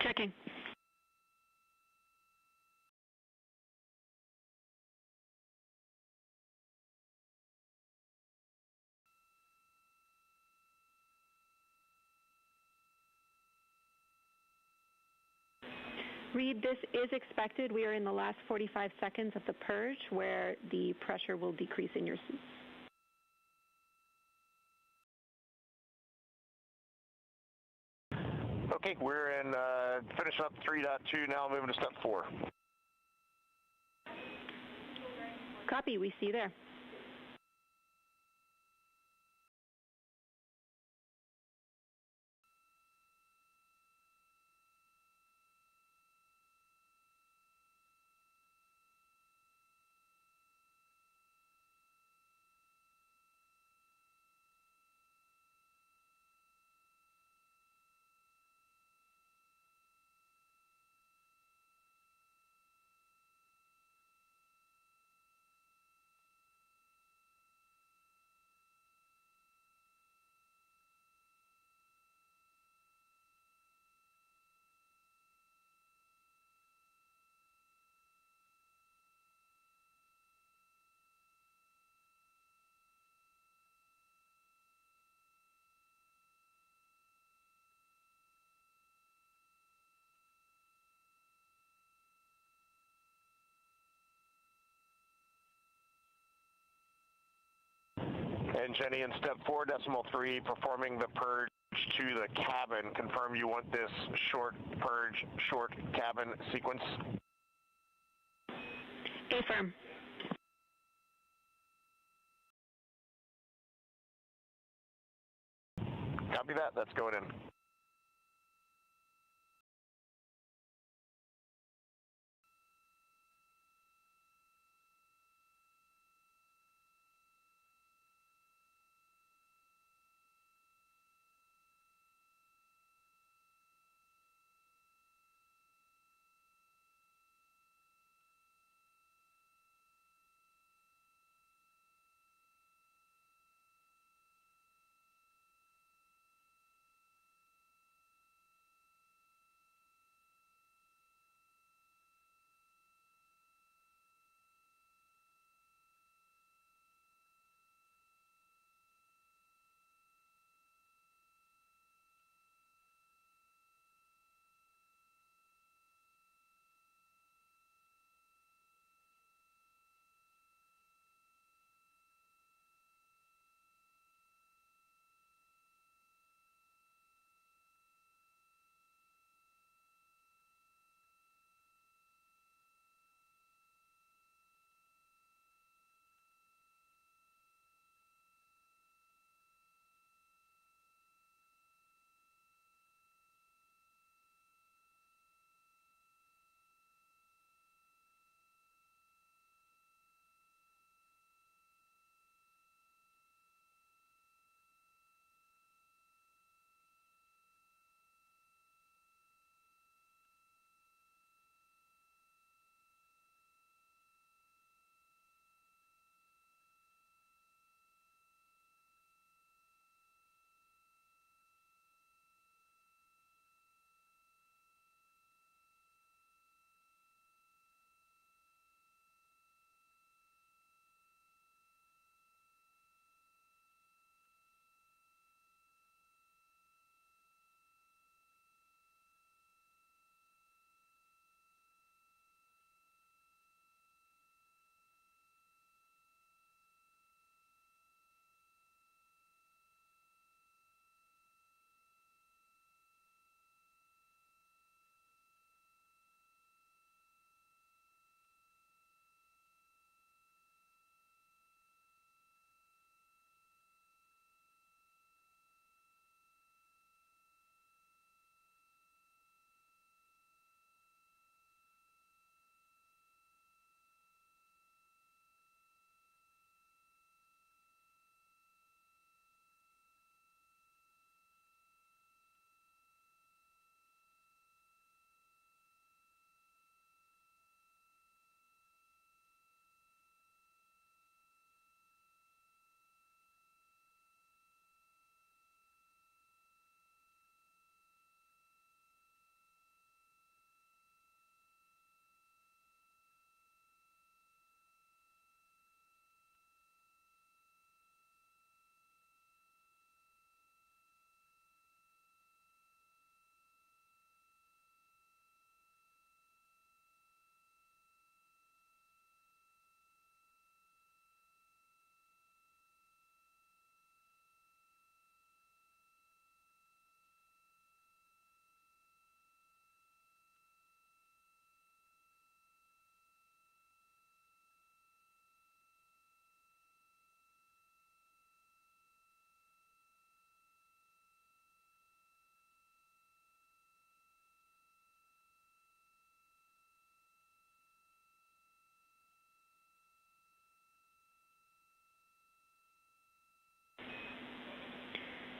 Checking. Reed, this is expected. We are in the last 45 seconds of the purge where the pressure will decrease in your suit. Okay, we're in finishing up 3.2 now, moving to step 4. Copy. We see you there. And Jenny, in step 4.3, performing the purge to the cabin, confirm you want this short purge, short cabin sequence. Affirm. Copy that. That's going in.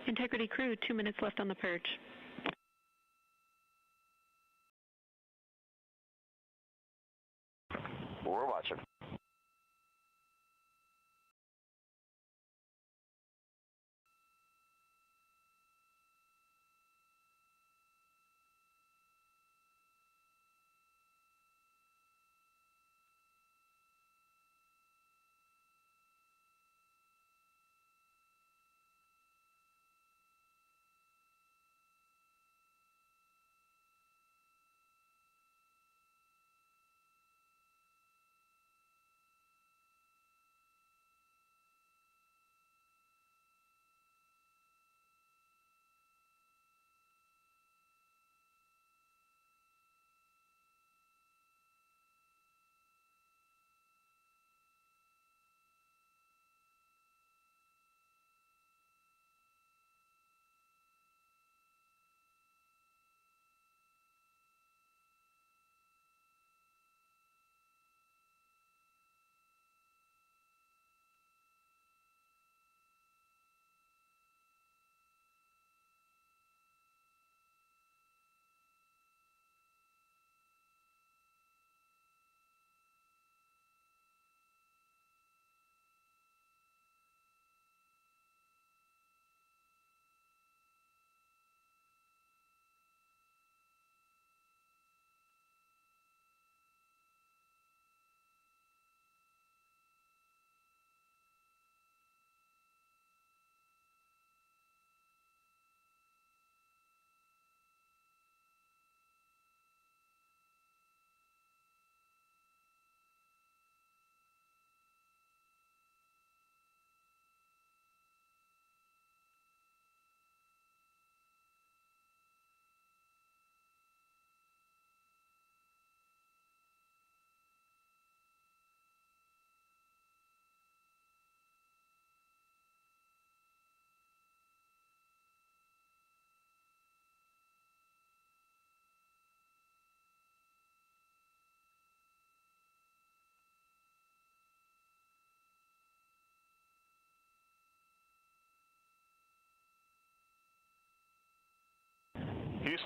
Integrity crew, 2 minutes left on the purge. We're watching.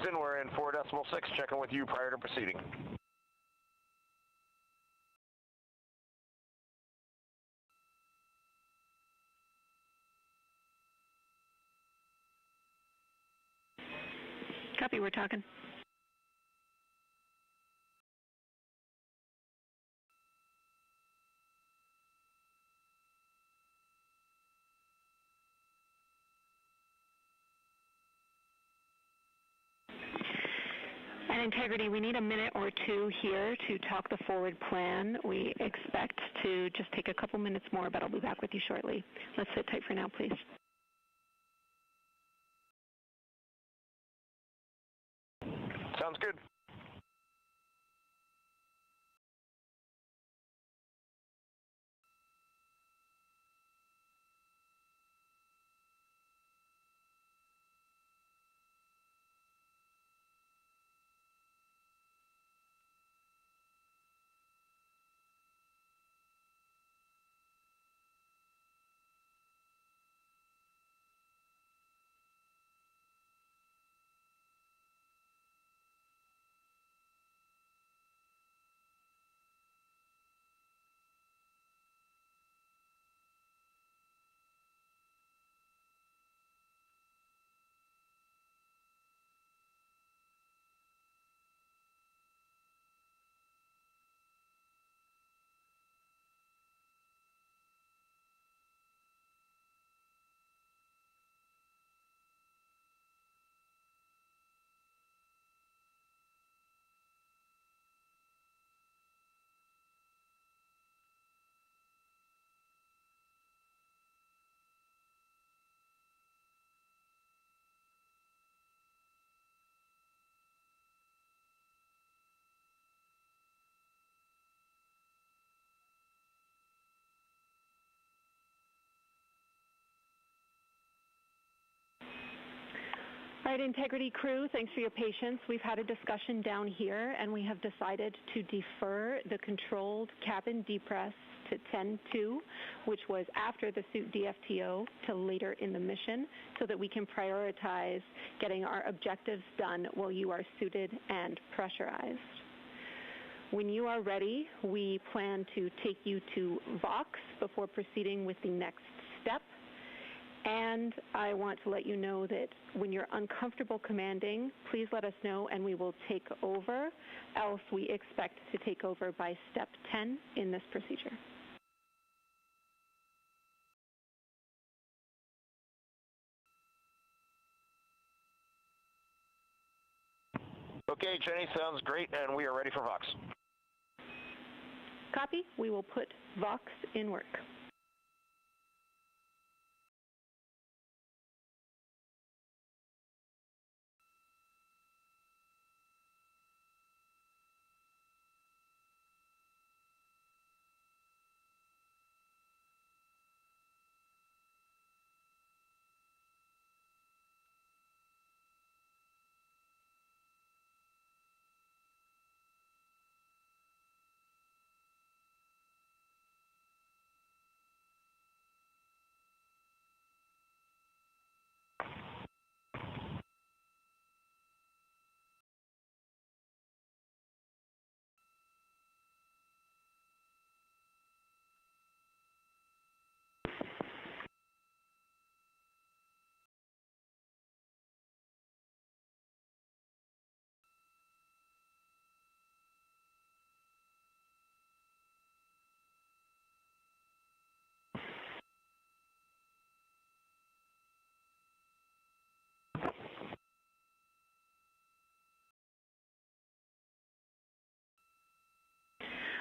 Houston, we're in 4.6, checking with you prior to proceeding. Copy, we're talking. And Integrity, we need a minute or two here to talk the forward plan. We expect to just take a couple minutes more, but I'll be back with you shortly. Let's sit tight for now, please. Sounds good. All right, Integrity crew, thanks for your patience. We've had a discussion down here, and we have decided to defer the controlled cabin depress to 10-2, which was after the suit DFTO, to later in the mission, so that we can prioritize getting our objectives done while you are suited and pressurized. When you are ready, we plan to take you to Vox before proceeding with the next step. And I want to let you know that when you're uncomfortable commanding, please let us know and we will take over, else we expect to take over by step 10 in this procedure. Okay, Jenny, sounds great, and we are ready for Vox. Copy. We will put Vox in work.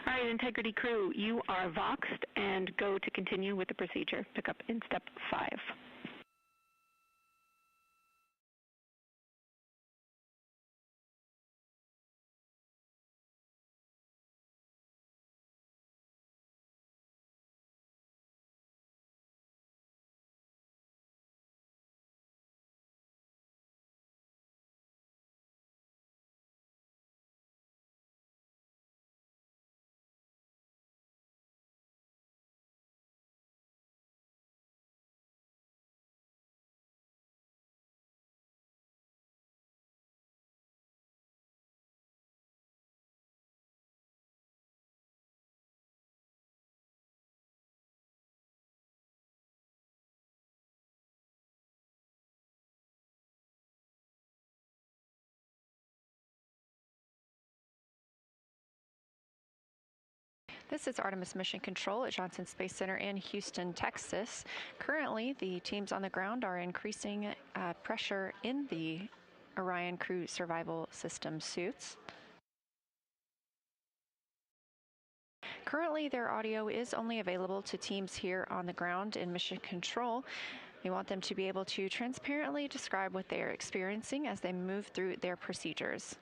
All right, Integrity crew, you are Voxed and go to continue with the procedure. Pick up in step 5. This is Artemis Mission Control at Johnson Space Center in Houston, Texas. Currently, the teams on the ground are increasing pressure in the Orion crew survival system suits. Currently, their audio is only available to teams here on the ground in Mission Control. We want them to be able to transparently describe what they are experiencing as they move through their procedures.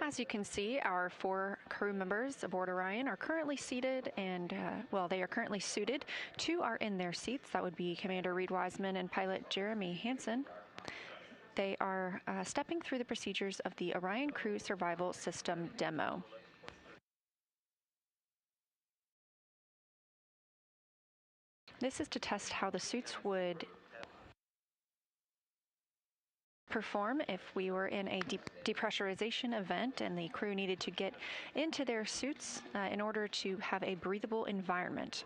As you can see, our 4 crew members aboard Orion are currently seated and, they are currently suited. 2 are in their seats. That would be Commander Reed Wiseman and pilot Jeremy Hansen. They are stepping through the procedures of the Orion Crew Survival System demo. This is to test how the suits would perform if we were in a depressurization event and the crew needed to get into their suits in order to have a breathable environment.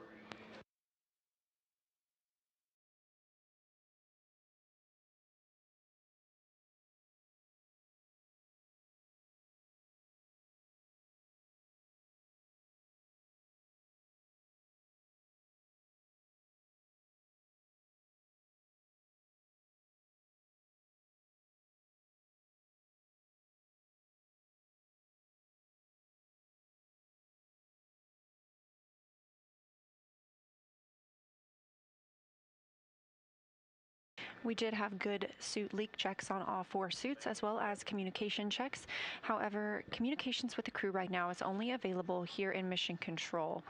We did have good suit leak checks on all 4 suits, as well as communication checks. However, communications with the crew right now is only available here in Mission Control.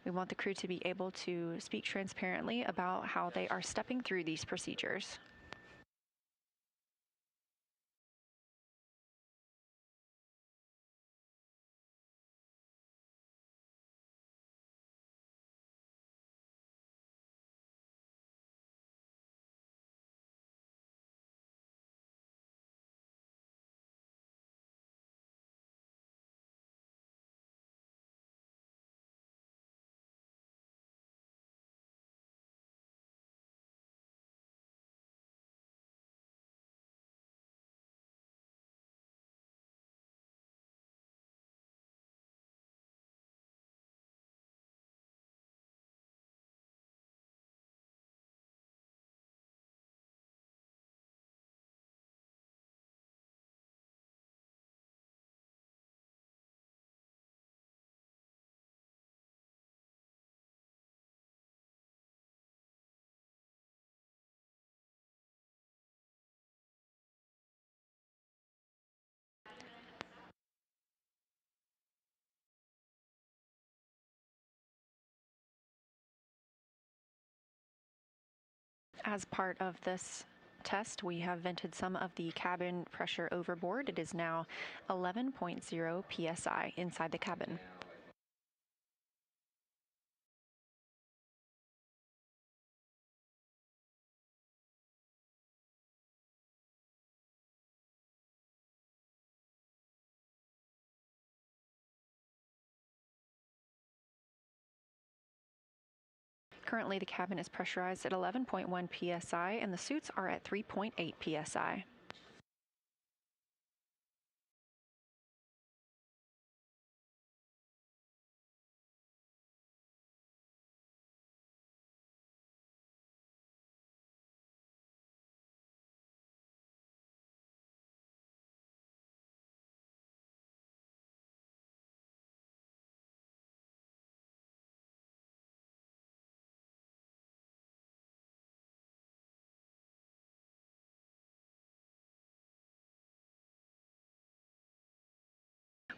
We want the crew to be able to speak transparently about how they are stepping through these procedures. As part of this test, we have vented some of the cabin pressure overboard. It is now 11.0 psi inside the cabin. Currently, the cabin is pressurized at 11.1 psi and the suits are at 3.8 psi.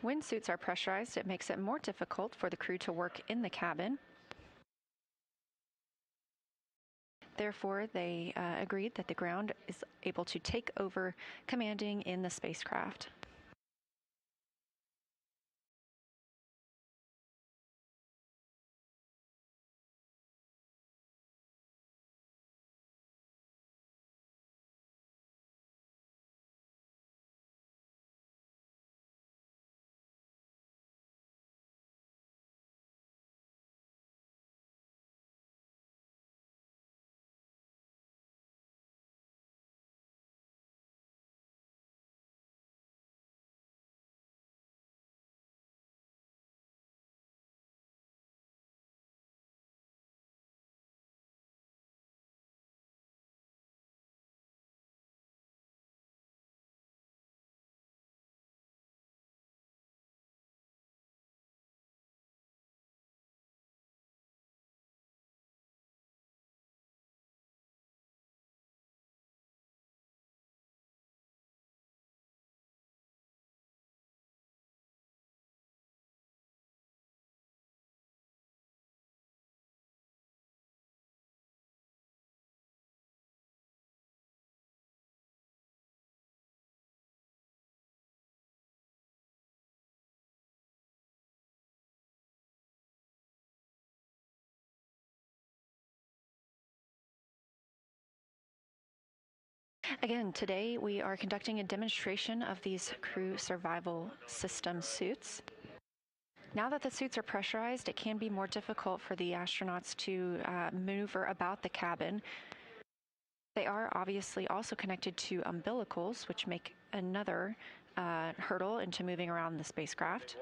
When suits are pressurized, it makes it more difficult for the crew to work in the cabin. Therefore, they agreed that the ground is able to take over commanding in the spacecraft. Again, today we are conducting a demonstration of these crew survival system suits. Now that the suits are pressurized, it can be more difficult for the astronauts to maneuver about the cabin. They are obviously also connected to umbilicals, which make another hurdle into moving around the spacecraft.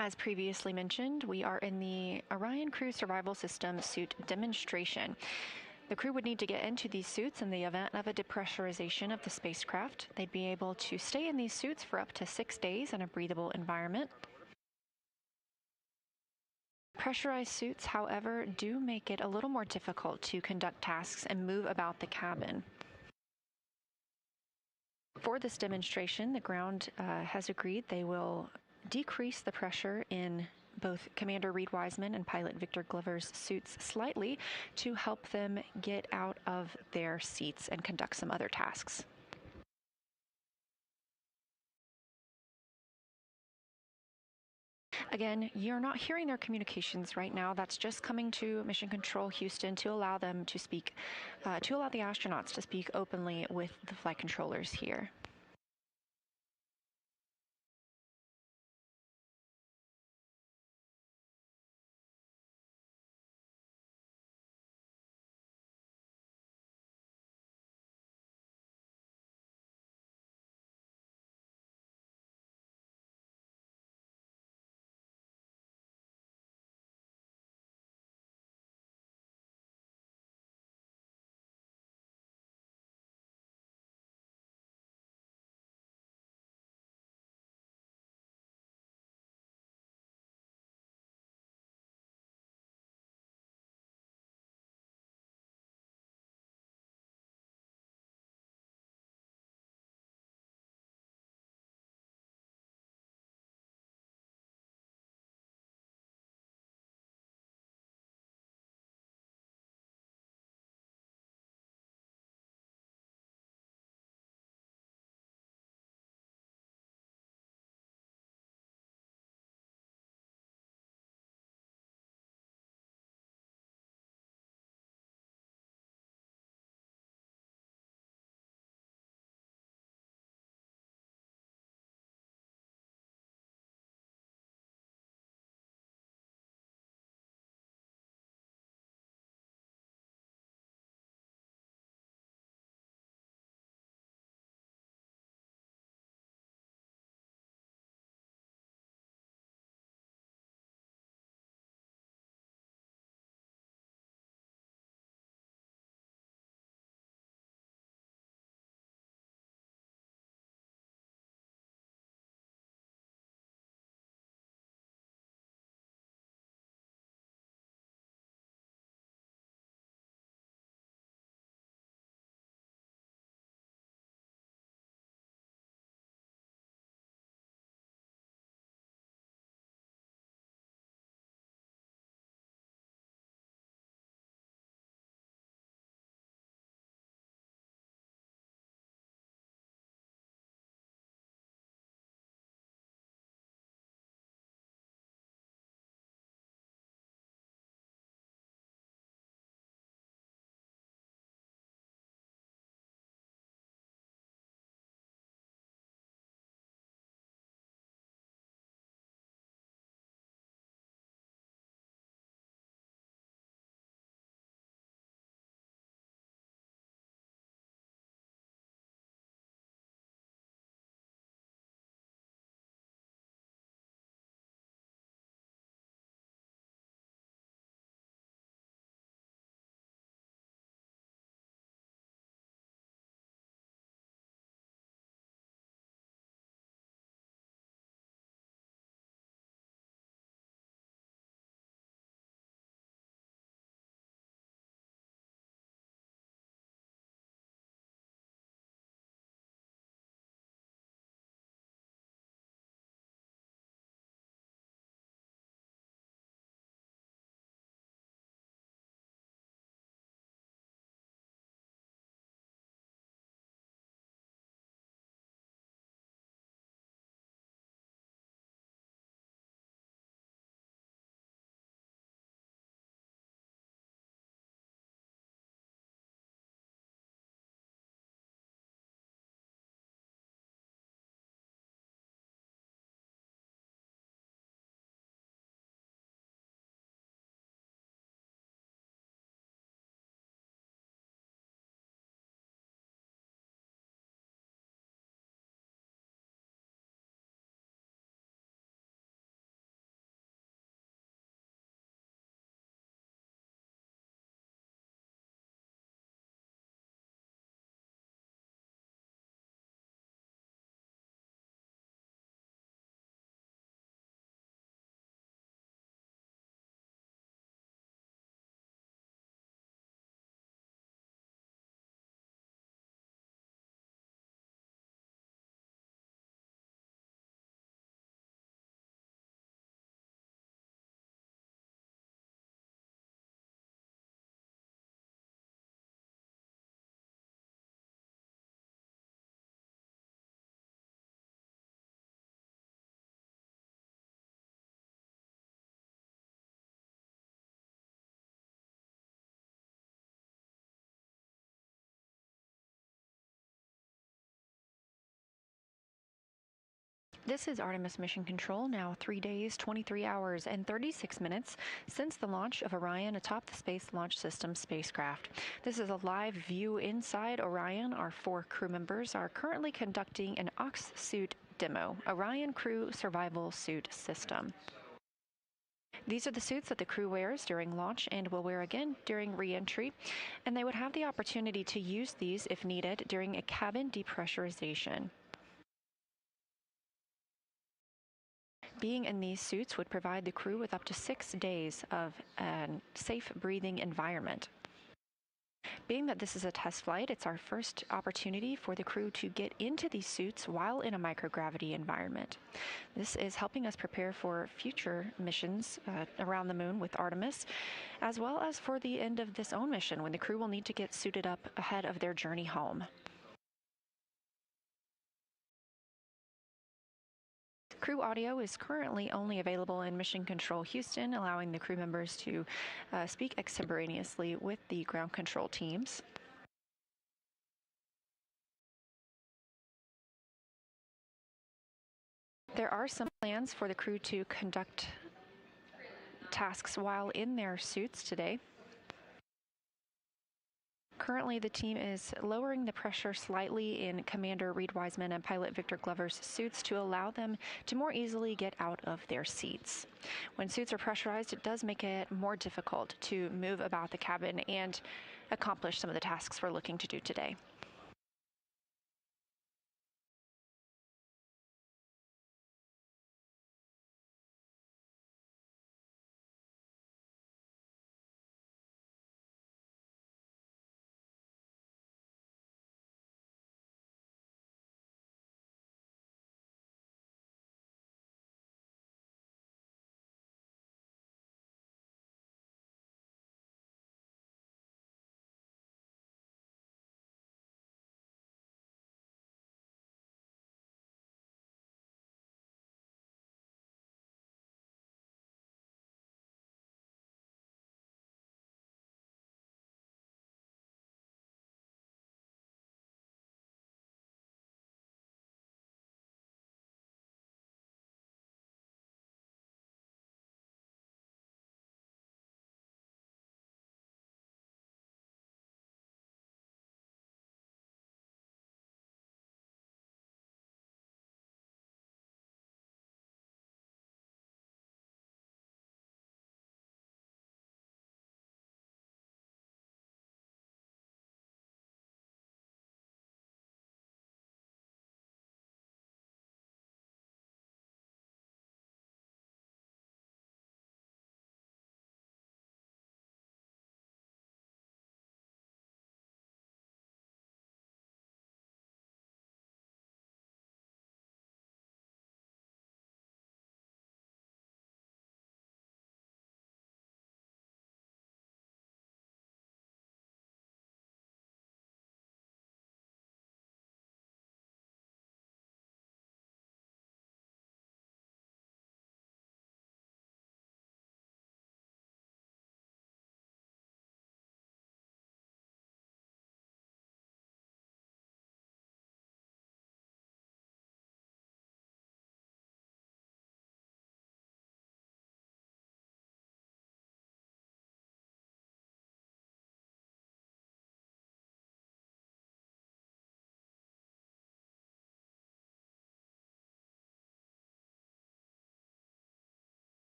As previously mentioned, we are in the Orion Crew Survival System suit demonstration. The crew would need to get into these suits in the event of a depressurization of the spacecraft. They'd be able to stay in these suits for up to 6 days in a breathable environment. Pressurized suits, however, do make it a little more difficult to conduct tasks and move about the cabin. For this demonstration, the ground has agreed they will decrease the pressure in both Commander Reed Wiseman and Pilot Victor Glover's suits slightly to help them get out of their seats and conduct some other tasks. Again, you're not hearing their communications right now. That's just coming to Mission Control Houston to allow them to speak, to allow the astronauts to speak openly with the flight controllers here. This is Artemis Mission Control, now 3 days, 23 hours, and 36 minutes since the launch of Orion atop the Space Launch System spacecraft. This is a live view inside Orion. Our 4 crew members are currently conducting an Ox suit demo, Orion Crew Survival Suit System. These are the suits that the crew wears during launch and will wear again during re-entry, and they would have the opportunity to use these if needed during a cabin depressurization. Being in these suits would provide the crew with up to 6 days of a safe breathing environment. Being that this is a test flight, it's our first opportunity for the crew to get into these suits while in a microgravity environment. This is helping us prepare for future missions around the moon with Artemis, as well as for the end of this own mission when the crew will need to get suited up ahead of their journey home. Crew audio is currently only available in Mission Control Houston, allowing the crew members to speak extemporaneously with the ground control teams. There are some plans for the crew to conduct tasks while in their suits today. Currently, the team is lowering the pressure slightly in Commander Reed Wiseman and Pilot Victor Glover's suits to allow them to more easily get out of their seats. When suits are pressurized, it does make it more difficult to move about the cabin and accomplish some of the tasks we're looking to do today.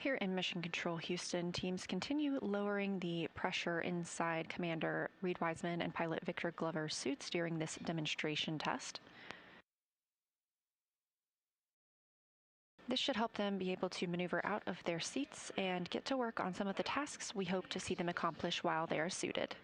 Here in Mission Control Houston, teams continue lowering the pressure inside Commander Reed Wiseman and pilot Victor Glover's suits during this demonstration test. This should help them be able to maneuver out of their seats and get to work on some of the tasks we hope to see them accomplish while they are suited.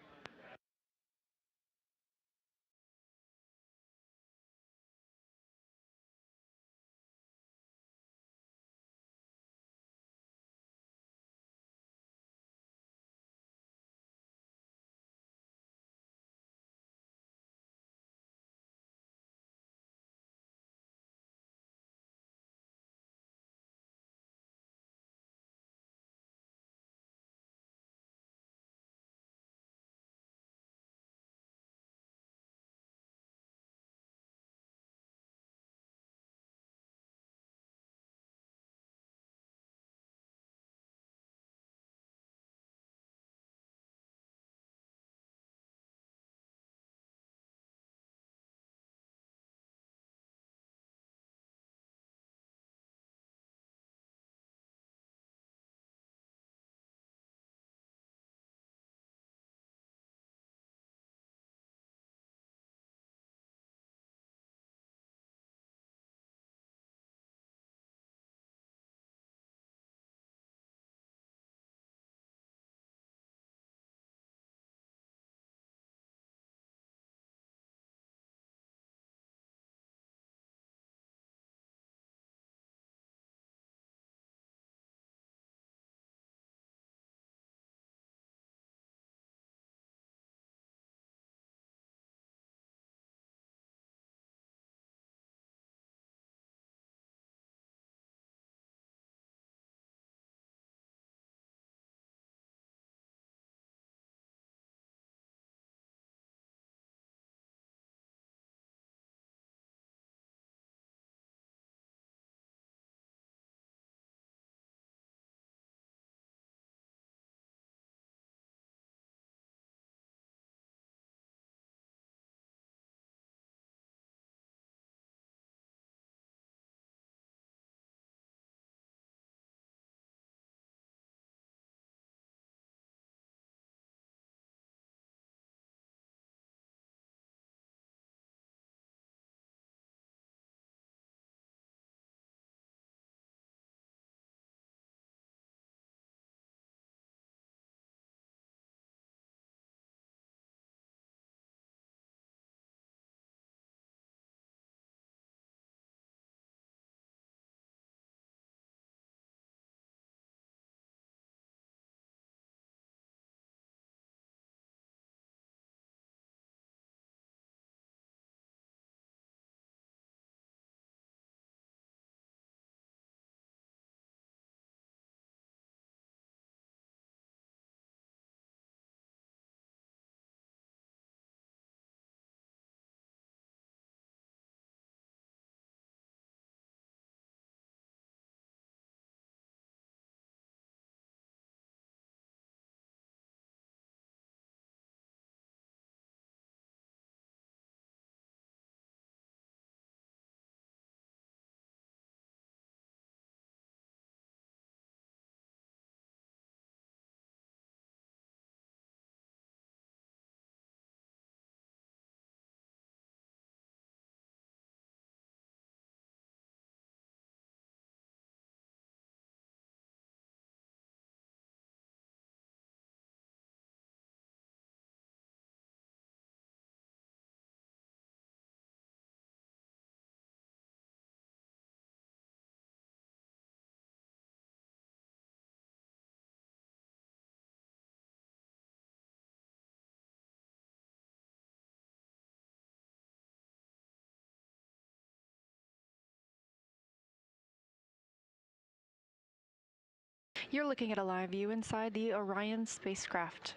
You're looking at a live view inside the Orion spacecraft.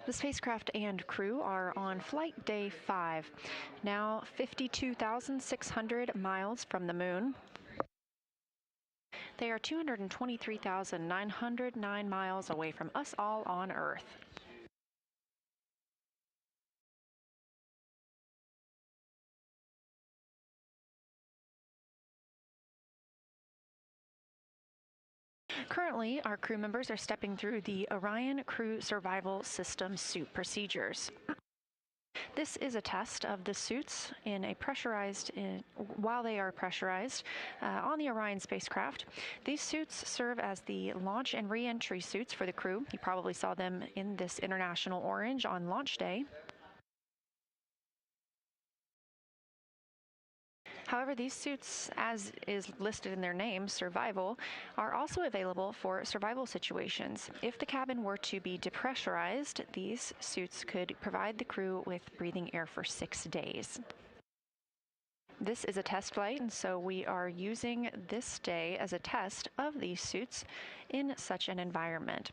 The spacecraft and crew are on flight day 5, now 52,600 miles from the moon. They are 223,909 miles away from us all on Earth. Currently, our crew members are stepping through the Orion Crew Survival System suit procedures. This is a test of the suits while they are pressurized on the Orion spacecraft. These suits serve as the launch and re-entry suits for the crew. You probably saw them in this international orange on launch day. However, these suits, as is listed in their name, survival, are also available for survival situations. If the cabin were to be depressurized, these suits could provide the crew with breathing air for 6 days. This is a test flight, and so we are using this day as a test of these suits in such an environment.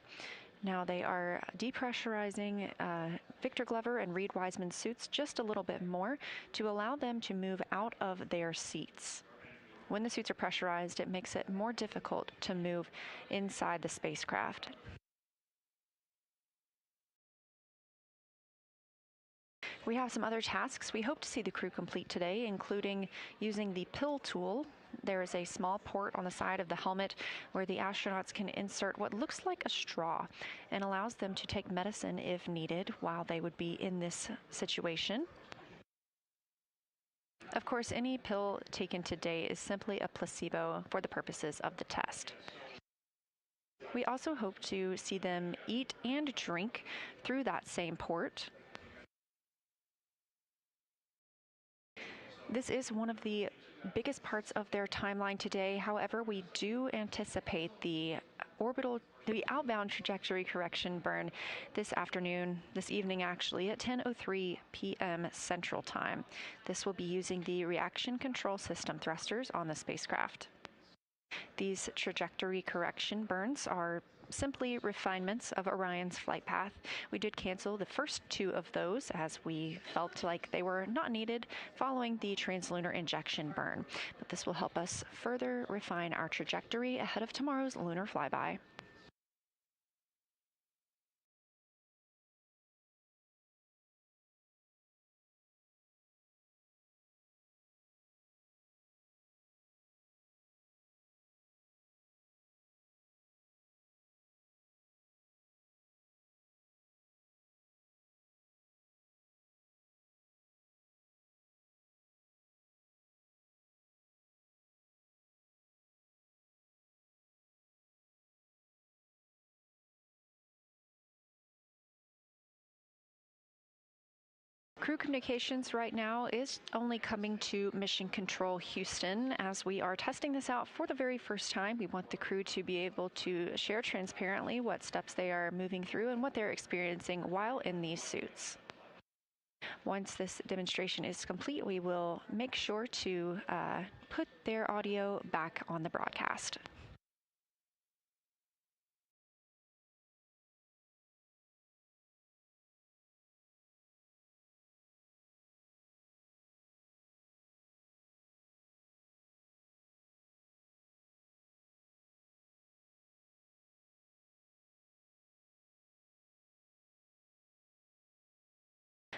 Now they are depressurizing Victor Glover and Reed Wiseman's suits just a little bit more to allow them to move out of their seats. When the suits are pressurized, it makes it more difficult to move inside the spacecraft. We have some other tasks we hope to see the crew complete today, including using the pill tool. There is a small port on the side of the helmet where the astronauts can insert what looks like a straw and allows them to take medicine if needed while they would be in this situation. Of course, any pill taken today is simply a placebo for the purposes of the test. We also hope to see them eat and drink through that same port. This is one of the biggest parts of their timeline today. However, we do anticipate the outbound trajectory correction burn this evening actually, at 10:03 p.m. Central Time. This will be using the reaction control system thrusters on the spacecraft. These trajectory correction burns are simply refinements of Orion's flight path. We did cancel the first 2 of those as we felt like they were not needed following the translunar injection burn, but this will help us further refine our trajectory ahead of tomorrow's lunar flyby. Crew communications right now is only coming to Mission Control Houston. As we are testing this out for the very first time, we want the crew to be able to share transparently what steps they are moving through and what they're experiencing while in these suits. Once this demonstration is complete, we will make sure to put their audio back on the broadcast.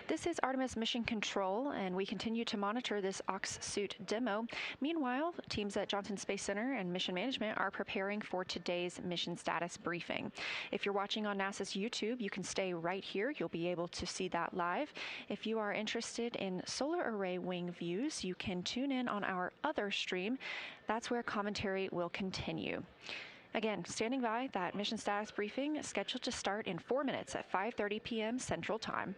This is Artemis Mission Control, and we continue to monitor this Ox suit demo. Meanwhile, teams at Johnson Space Center and Mission Management are preparing for today's mission status briefing. If you're watching on NASA's YouTube, you can stay right here. You'll be able to see that live. If you are interested in solar array wing views, you can tune in on our other stream. That's where commentary will continue. Again, standing by, that mission status briefing is scheduled to start in 4 minutes at 5:30 p.m. Central Time.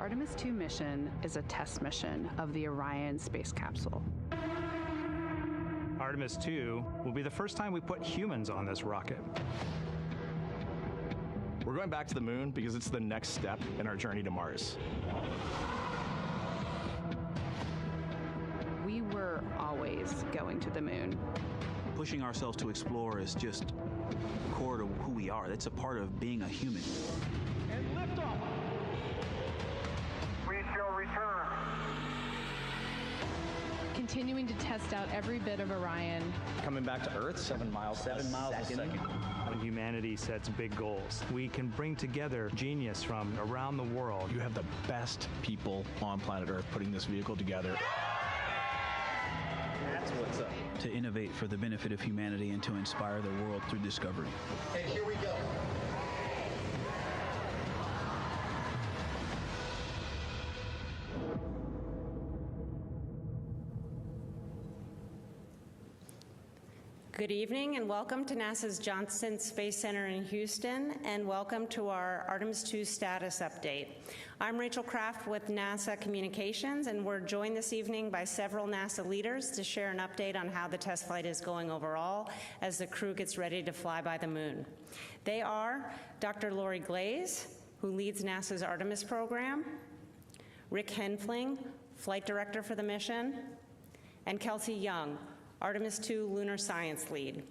Artemis II mission is a test mission of the Orion space capsule. Artemis II will be the first time we put humans on this rocket. We're going back to the moon because it's the next step in our journey to Mars. We were always going to the moon. Pushing ourselves to explore is just core to who we are. That's a part of being a human. And liftoff. We shall return. Continuing to test out every bit of Orion. Coming back to Earth, 7 miles a second. When humanity sets big goals, we can bring together genius from around the world. You have the best people on planet Earth putting this vehicle together. That's what's up. To innovate for the benefit of humanity and to inspire the world through discovery. And here we go. Good evening and welcome to NASA's Johnson Space Center in Houston, and welcome to our Artemis II status update. I'm Rachel Kraft with NASA Communications, and we're joined this evening by several NASA leaders to share an update on how the test flight is going overall as the crew gets ready to fly by the moon. They are Dr. Lori Glaze, who leads NASA's Artemis program, Rick Henfling, Flight Director for the mission, and Kelsey Young, Artemis II Lunar Science Lead.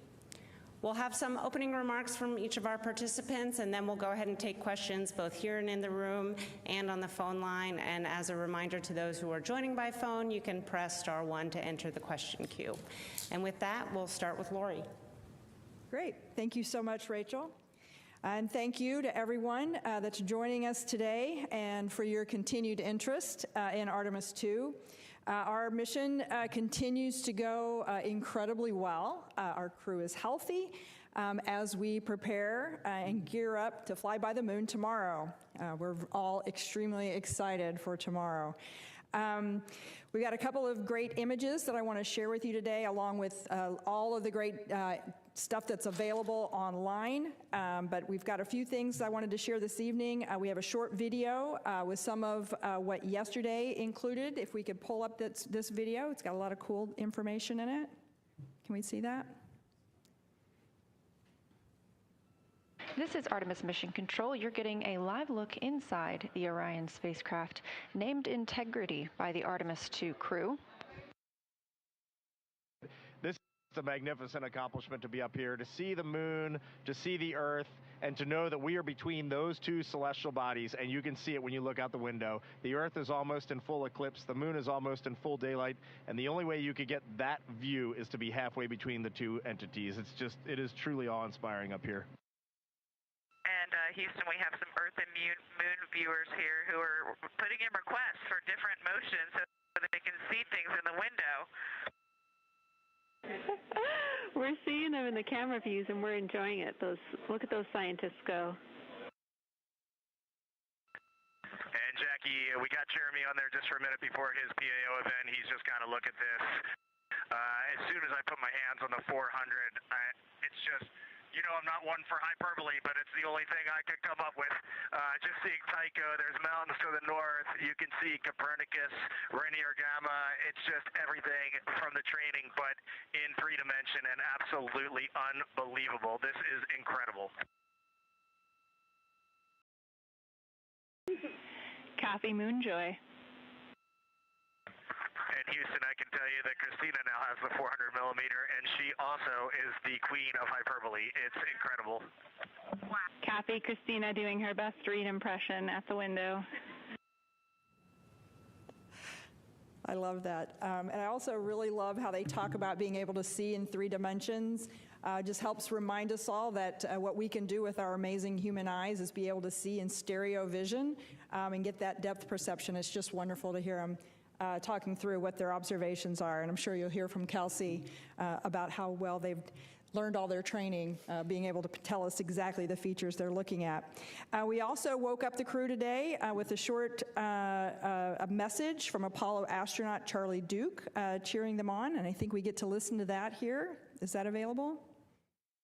We'll have some opening remarks from each of our participants, and then we'll go ahead and take questions both here and in the room and on the phone line. And as a reminder to those who are joining by phone, you can press *1 to enter the question queue. And with that, we'll start with Lori. Great. Thank you so much, Rachel. And thank you to everyone that's joining us today and for your continued interest in Artemis II. Our mission continues to go incredibly well. Our crew is healthy as we prepare and gear up to fly by the moon tomorrow. We're all extremely excited for tomorrow. We got a couple of great images that I want to share with you today, along with all of the great stuff that's available online. But we've got a few things I wanted to share this evening. We have a short video with some of what yesterday included. If we could pull up this video, it's got a lot of cool information in it. Can we see that? This is Artemis Mission Control. You're getting a live look inside the Orion spacecraft, named Integrity by the Artemis II crew. This is a magnificent accomplishment to be up here, to see the moon, to see the Earth, and to know that we are between those two celestial bodies, and you can see it when you look out the window. The Earth is almost in full eclipse, the moon is almost in full daylight, and the only way you could get that view is to be halfway between the two entities. It is truly awe-inspiring up here. And Houston, we have some Earth and Moon viewers here who are putting in requests for different motions so that they can see things in the window. We're seeing them in the camera views, and we're enjoying it. Look at those scientists go. And Jackie, we got Jeremy on there just for a minute before his PAO event. He's just got to look at this. As soon as I put my hands on the 400, it's just... You know, I'm not one for hyperbole, but it's the only thing I could come up with. Just seeing Tycho, there's mountains to the north. You can see Copernicus, Rainier Gamma. It's just everything from the training, but in 3 dimension and absolutely unbelievable. This is incredible. Kathy Moonjoy. And Houston, I can tell you that Christina now has the 400 millimeter, and she also is the queen of hyperbole. It's incredible. Kathy, Christina doing her best read impression at the window. I love that. And I also really love how they talk about being able to see in 3 dimensions. Just helps remind us all that what we can do with our amazing human eyes is be able to see in stereo vision and get that depth perception. It's just wonderful to hear them talking through what their observations are. And I'm sure you'll hear from Kelsey about how well they've learned all their training, being able to tell us exactly the features they're looking at. We also woke up the crew today with a short a message from Apollo astronaut Charlie Duke cheering them on, and I think we get to listen to that here. Is that available?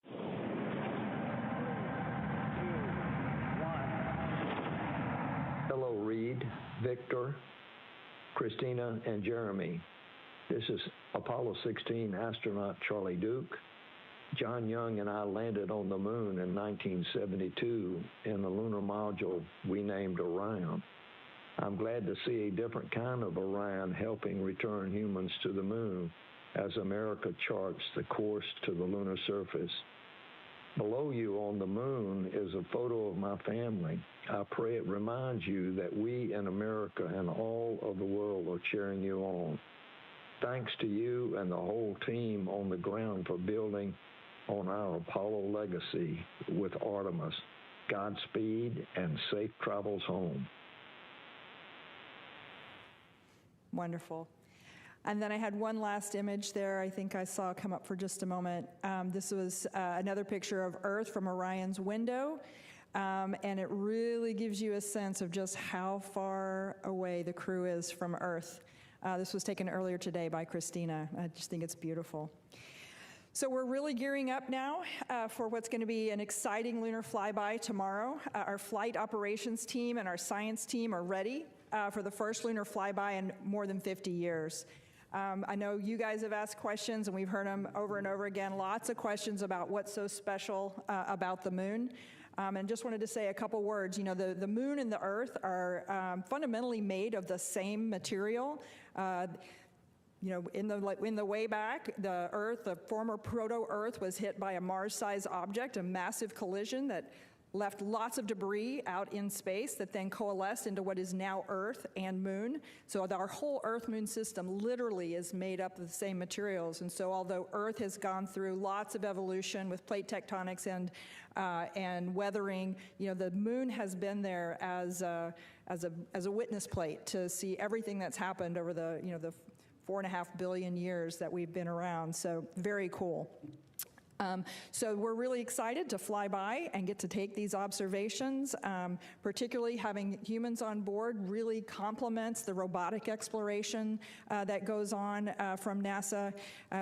2, 1. Hello, Reed. Victor, Christina, and Jeremy. This is Apollo 16 astronaut Charlie Duke. John Young and I landed on the moon in 1972 in the lunar module we named Orion. I'm glad to see a different kind of Orion helping return humans to the moon as America charts the course to the lunar surface. Below you on the moon is a photo of my family. I pray it reminds you that we in America and all of the world are cheering you on. Thanks to you and the whole team on the ground for building on our Apollo legacy with Artemis. Godspeed and safe travels home. Wonderful. And then I had one last image there I think I saw come up for just a moment. This was another picture of Earth from Orion's window, and it really gives you a sense of just how far away the crew is from Earth. This was taken earlier today by Christina. I just think it's beautiful. So we're really gearing up now for what's going to be an exciting lunar flyby tomorrow. Our flight operations team and our science team are ready for the first lunar flyby in more than 50 years. I know you guys have asked questions, and we've heard them over and over again, lots of questions about what's so special about the moon. And just wanted to say a couple words. You know, the moon and the Earth are fundamentally made of the same material. You know, in the way back, the Earth, the former proto-Earth, was hit by a Mars-sized object, a massive collision that left lots of debris out in space that then coalesced into what is now Earth and Moon. So our whole Earth-Moon system literally is made up of the same materials. And so although Earth has gone through lots of evolution with plate tectonics and weathering, you know, the Moon has been there as a witness plate to see everything that's happened over the 4.5 billion years that we've been around. So very cool. So we're really excited to fly by and get to take these observations. Particularly having humans on board really complements the robotic exploration that goes on from NASA.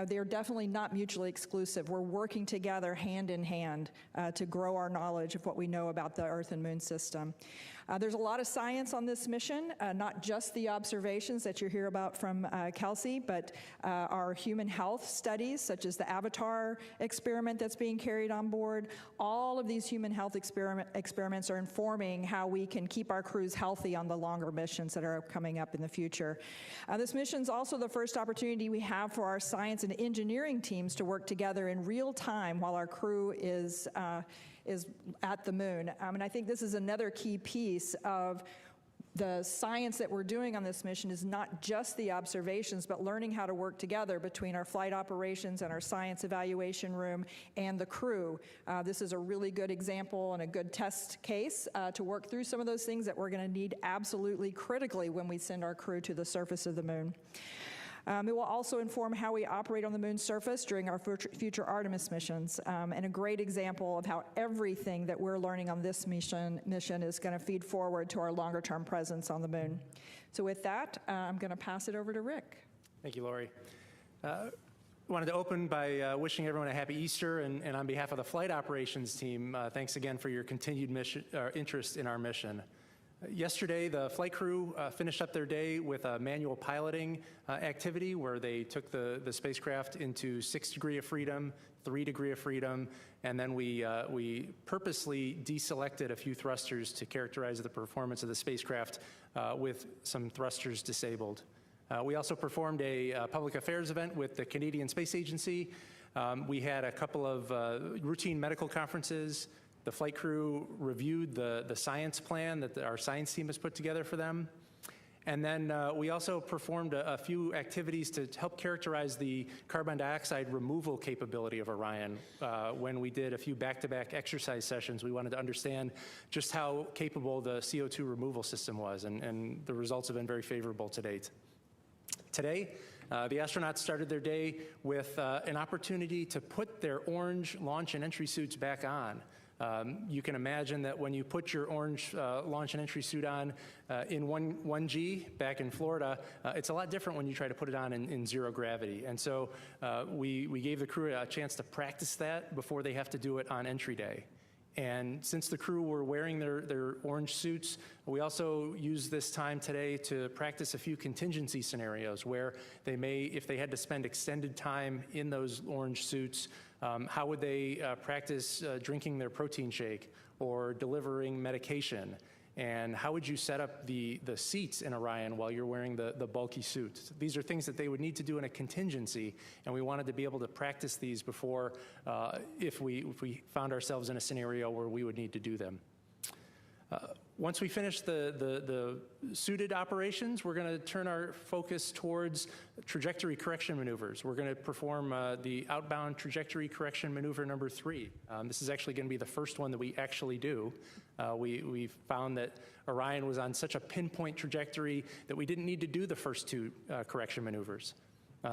They're definitely not mutually exclusive. We're working together hand in hand to grow our knowledge of what we know about the Earth and Moon system. There's a lot of science on this mission, not just the observations that you hear about from Kelsey, but our human health studies, such as the Avatar experiment that's being carried on board. All of these human health experiments are informing how we can keep our crews healthy on the longer missions that are coming up in the future. This mission is also the first opportunity we have for our science and engineering teams to work together in real time while our crew is at the moon. And I think this is another key piece of the science that we're doing on this mission is not just the observations, but learning how to work together between our flight operations and our science evaluation room and the crew. This is a really good example and a good test case to work through some of those things that we're going to need absolutely critically when we send our crew to the surface of the moon. It will also inform how we operate on the moon's surface during our future Artemis missions, and a great example of how everything that we're learning on this mission is going to feed forward to our longer-term presence on the moon. So with that, I'm going to pass it over to Rick. Thank you, Lori. Wanted to open by wishing everyone a happy Easter, and on behalf of the flight operations team, thanks again for your continued interest in our mission. Yesterday, the flight crew finished up their day with a manual piloting activity where they took the spacecraft into 6 degrees of freedom, 3 degrees of freedom, and then we purposely deselected a few thrusters to characterize the performance of the spacecraft with some thrusters disabled. We also performed a public affairs event with the Canadian Space Agency. We had a couple of routine medical conferences. The flight crew reviewed the science plan that our science team has put together for them. And then we also performed a few activities to help characterize the carbon dioxide removal capability of Orion. When we did a few back-to-back exercise sessions, we wanted to understand just how capable the CO2 removal system was, and the results have been very favorable to date. Today, the astronauts started their day with an opportunity to put their orange launch and entry suits back on. You can imagine that when you put your orange launch and entry suit on in 1G back in Florida, it's a lot different when you try to put it on in zero gravity. And so we gave the crew a chance to practice that before they have to do it on entry day. And since the crew were wearing their orange suits, we also used this time today to practice a few contingency scenarios where they may, if they had to spend extended time in those orange suits, how would they practice drinking their protein shake or delivering medication? And how would you set up the seats in Orion while you're wearing the bulky suits? These are things that they would need to do in a contingency, and we wanted to be able to practice these before if we found ourselves in a scenario where we would need to do them. Once we finish the suited operations, we're going to turn our focus towards trajectory correction maneuvers. We're going to perform the outbound trajectory correction maneuver number 3. This is actually going to be the first one that we actually do. We found that Orion was on such a pinpoint trajectory that we didn't need to do the first 2 correction maneuvers.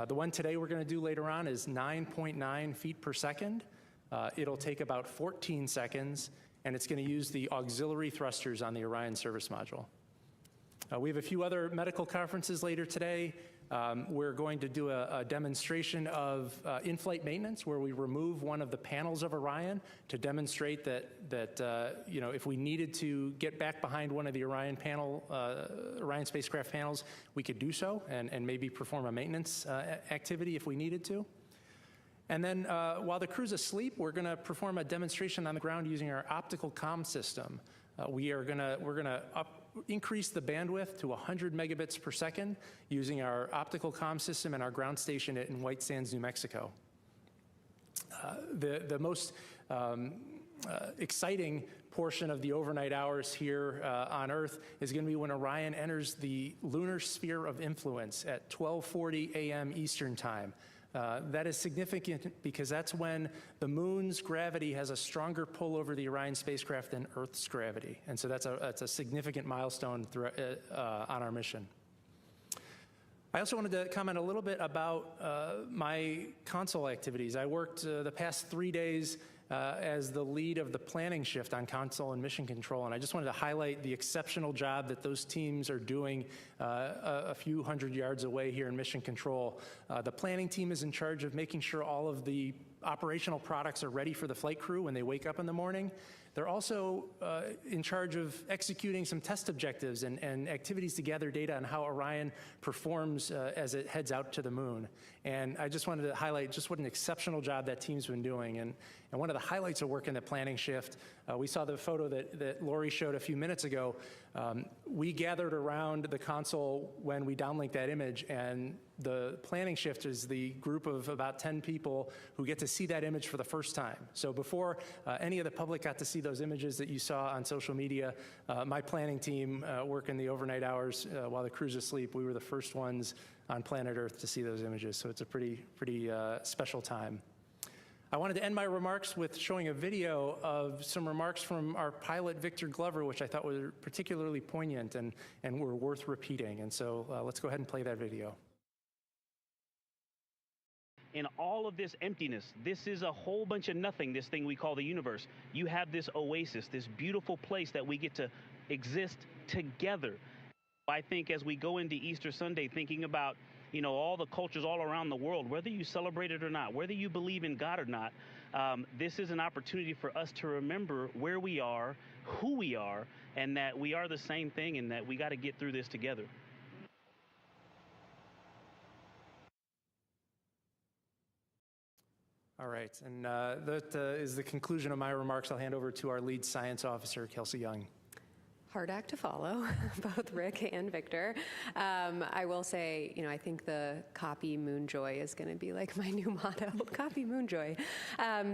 The one today we're going to do later on is 9.9 feet per second. It'll take about 14 seconds, and it's going to use the auxiliary thrusters on the Orion service module. We have a few other medical conferences later today. We're going to do a demonstration of in-flight maintenance where we remove one of the panels of Orion to demonstrate that you know, if we needed to get back behind one of the Orion spacecraft panels, we could do so and maybe perform a maintenance activity if we needed to. And then while the crew's asleep, we're going to perform a demonstration on the ground using our optical comm system. We're going to increase the bandwidth to 100 megabits per second using our optical comm system and our ground station in White Sands, New Mexico. The most exciting portion of the overnight hours here on Earth is going to be when Orion enters the lunar sphere of influence at 12:40 a.m. Eastern Time. That is significant because that's when the moon's gravity has a stronger pull over the Orion spacecraft than Earth's gravity. And so that's a significant milestone on our mission. I also wanted to comment a little bit about my console activities. I worked the past 3 days as the lead of the planning shift on console and mission control, and I just wanted to highlight the exceptional job that those teams are doing a few hundred yards away here in mission control. The planning team is in charge of making sure all of the operational products are ready for the flight crew when they wake up in the morning. They're also in charge of executing some test objectives and activities to gather data on how Orion performs as it heads out to the moon. And I just wanted to highlight just what an exceptional job that team's been doing. And one of the highlights of working the planning shift, we saw the photo that Lori showed a few minutes ago. We gathered around the console when we downlinked that image, and the planning shift is the group of about 10 people who get to see that image for the first time. So before any of the public got to see those images that you saw on social media, my planning team working the overnight hours while the crew's asleep, we were the first ones on planet Earth to see those images. So it's a pretty special time. I wanted to end my remarks with showing a video of some remarks from our pilot, Victor Glover, which I thought were particularly poignant and were worth repeating. And so let's go ahead and play that video. In all of this emptiness, this is a whole bunch of nothing, this thing we call the universe. You have this oasis, this beautiful place that we get to exist together. I think as we go into Easter Sunday, thinking about, you know, all the cultures all around the world, whether you celebrate it or not, whether you believe in God or not, this is an opportunity for us to remember where we are, who we are, and that we are the same thing and that we got to get through this together. All right, and that is the conclusion of my remarks. I'll hand over to our lead science officer, Kelsey Young. Hard act to follow, both Rick and Victor. I will say, you know, I think the copy Moonjoy is going to be like my new motto, copy Moonjoy.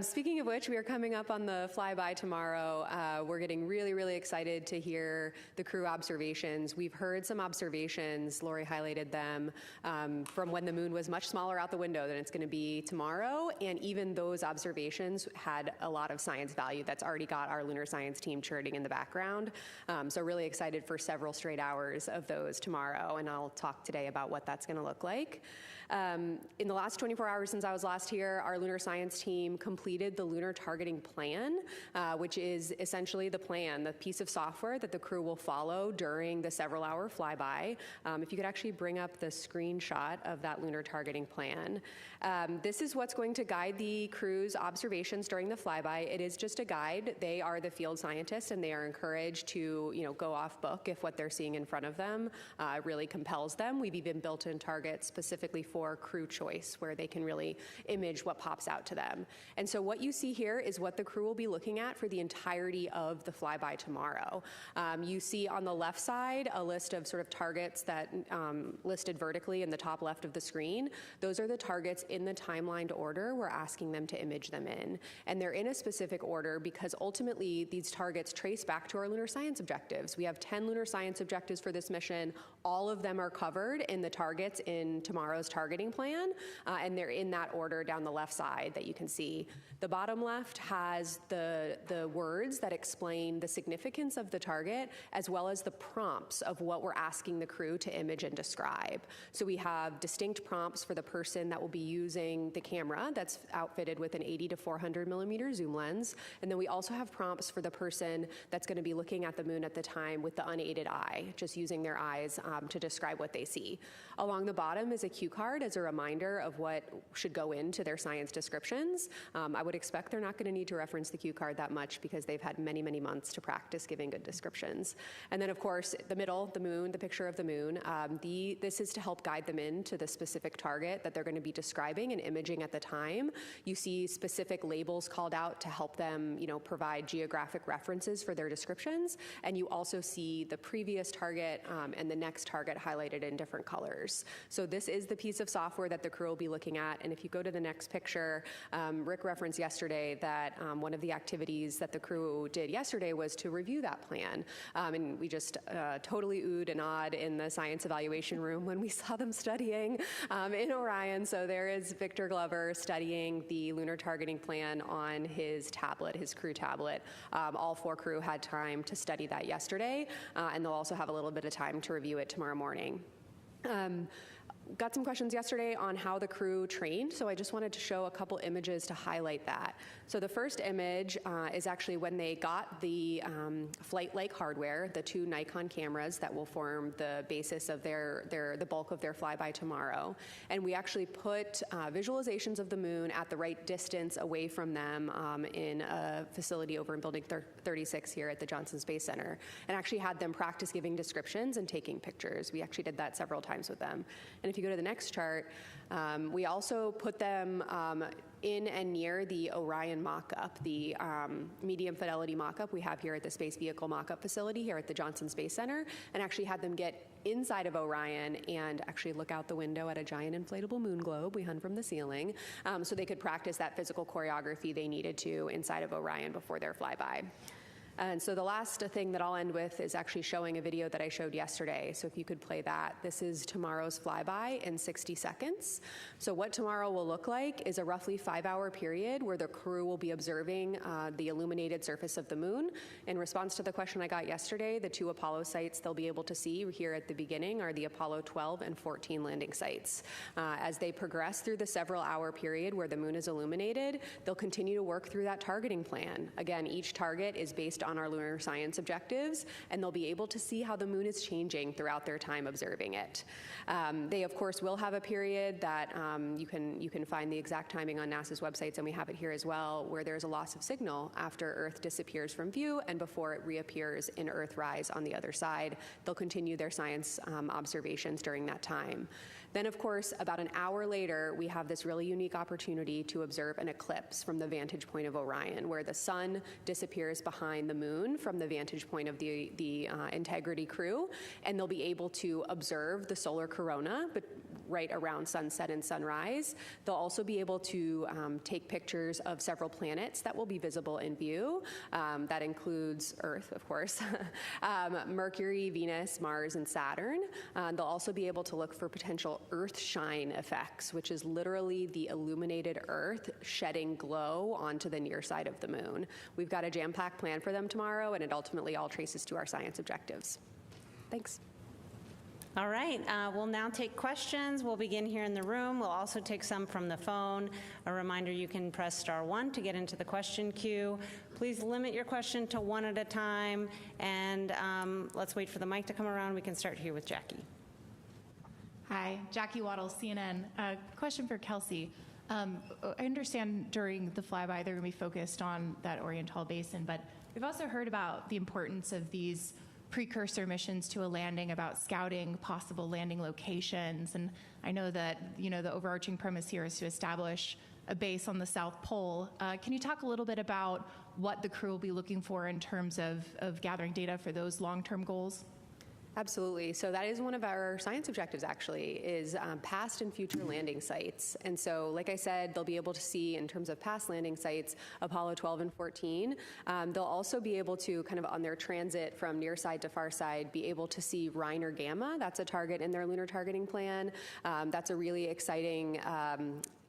Speaking of which, we are coming up on the flyby tomorrow. We're getting really, really excited to hear the crew observations. We've heard some observations, Lori highlighted them, from when the moon was much smaller out the window than it's going to be tomorrow. And even those observations had a lot of science value that's already got our lunar science team churning in the background. So really excited for several straight hours of those tomorrow, and I'll talk today about what that's going to look like. In the last 24 hours since I was last here, our lunar science team completed the lunar targeting plan, which is essentially the plan, the piece of software that the crew will follow during the several-hour flyby. If you could actually bring up the screenshot of that lunar targeting plan. This is what's going to guide the crew's observations during the flyby. It is just a guide. They are the field scientists, and they are encouraged to, go off book if what they're seeing in front of them really compels them. We've even built in targets specifically for crew choice, where they can really image what pops out to them. And so what you see here is what the crew will be looking at for the entirety of the flyby tomorrow. You see on the left side a list of sort of targets that listed vertically in the top left of the screen. Those are the targets in the timelined order we're asking them to image them in. And they're in a specific order because ultimately these targets trace back to our lunar science objectives. We have 10 lunar science objectives for this mission. All of them are covered in the targets in tomorrow's targeting plan, and they're in that order down the left side that you can see. The bottom left has the words that explain the significance of the target, as well as the prompts of what we're asking the crew to image and describe. So we have distinct prompts for the person that will be using the camera that's outfitted with an 80 to 400 millimeter zoom lens, and then we also have prompts for the person that's going to be looking at the moon at the time with the unaided eye, just using their eyes to describe what they see. Along the bottom is a cue card as a reminder of what should go into their science descriptions. I would expect they're not going to need to reference the cue card that much because they've had many, many months to practice giving good descriptions. And then, of course, the middle, the moon, the picture of the moon, this is to help guide them into the specific target that they're going to be describing and imaging at the time. You see specific labels called out to help them, provide geographic references for their descriptions. And you also see the previous target and the next target highlighted in different colors. So this is the piece of software that the crew will be looking at. And if you go to the next picture, Rick referenced yesterday that one of the activities that the crew did yesterday was to review that plan. And we just totally oohed and awed in the science evaluation room when we saw them studying in Orion. So there is Victor Glover studying the lunar targeting plan on his tablet, his crew tablet. All 4 crew had time to study that yesterday, and they'll also have a little bit of time to review it tomorrow morning. Got some questions yesterday on how the crew trained, so I just wanted to show a couple images to highlight that. So the first image is actually when they got the flight-like hardware, the 2 Nikon cameras that will form the basis of the bulk of their flyby tomorrow. And we actually put visualizations of the moon at the right distance away from them in a facility over in Building 36 here at the Johnson Space Center, and actually had them practice giving descriptions and taking pictures. We actually did that several times with them. And if you go to the next chart, we also put them in and near the Orion mock-up, the medium fidelity mock-up we have here at the Space Vehicle mock-up facility here at the Johnson Space Center, and actually had them get inside of Orion and actually look out the window at a giant inflatable moon globe we hung from the ceiling, so they could practice that physical choreography they needed to inside of Orion before their flyby. And so the last thing that I'll end with is actually showing a video that I showed yesterday. So if you could play that. This is tomorrow's flyby in 60 seconds. So what tomorrow will look like is a roughly 5-hour period where the crew will be observing the illuminated surface of the moon. In response to the question I got yesterday, the 2 Apollo sites they'll be able to see here at the beginning are the Apollo 12 and 14 landing sites. As they progress through the several-hour period where the moon is illuminated, they'll continue to work through that targeting plan. Again, each target is based on our lunar science objectives, and they'll be able to see how the moon is changing throughout their time observing it. They, of course, will have a period that you can find the exact timing on NASA's websites, and we have it here as well, where there's a loss of signal after Earth disappears from view and before it reappears in Earthrise on the other side. They'll continue their science observations during that time. Then, of course, about an hour later, we have this really unique opportunity to observe an eclipse from the vantage point of Orion, where the sun disappears behind the moon from the vantage point of the Integrity crew, and they'll be able to observe the solar corona, but right around sunset and sunrise. They'll also be able to take pictures of several planets that will be visible in view. That includes Earth, of course, Mercury, Venus, Mars, and Saturn. They'll also be able to look for potential Earth shine effects, which is literally the illuminated Earth shedding glow onto the near side of the moon. We've got a jam-packed plan for them tomorrow, and it ultimately all traces to our science objectives. Thanks. All right, we'll now take questions. We'll begin here in the room. We'll also take some from the phone. A reminder, you can press *1 to get into the question queue. Please limit your question to one at a time, and let's wait for the mic to come around. We can start here with Jackie. Hi, Jackie Waddles, CNN. Question for Kelsey. I understand during the flyby they're going to be focused on that Oriental Basin, but we've also heard about the importance of these precursor missions to a landing, about scouting possible landing locations. And I know that, the overarching premise here is to establish a base on the South Pole. Can you talk a little bit about what the crew will be looking for in terms of gathering data for those long-term goals? Absolutely. So that is one of our science objectives, actually, is past and future landing sites. And so, like I said, they'll be able to see, in terms of past landing sites, Apollo 12 and 14. They'll also be able to, kind of on their transit from near side to far side, be able to see Reiner Gamma. That's a target in their lunar targeting plan. That's a really exciting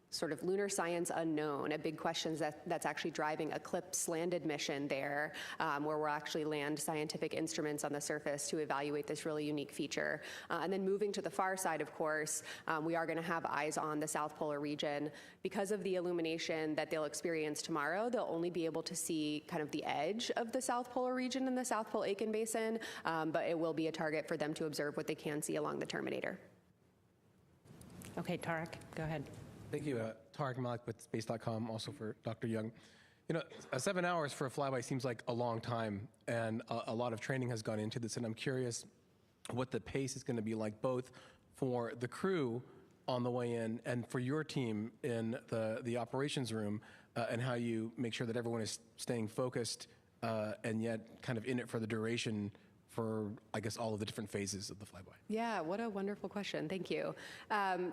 sort of lunar science unknown, a big question that's actually driving Eclipse landed mission there, where we'll actually land scientific instruments on the surface to evaluate this really unique feature. And then moving to the far side, of course, we are going to have eyes on the South Polar region. Because of the illumination that they'll experience tomorrow, they'll only be able to see kind of the edge of the South Polar region in the South Pole Aitken Basin, but it will be a target for them to observe what they can see along the Terminator. Okay, Tarek, go ahead. Thank you. Tarek Malik with Space.com, also for Dr. Young. 7 hours for a flyby seems like a long time, and a lot of training has gone into this, and I'm curious what the pace is going to be like, both for the crew on the way in and for your team in the operations room, and how you make sure that everyone is staying focused and yet kind of in it for the duration for, I guess, all of the different phases of the flyby? Yeah, what a wonderful question. Thank you.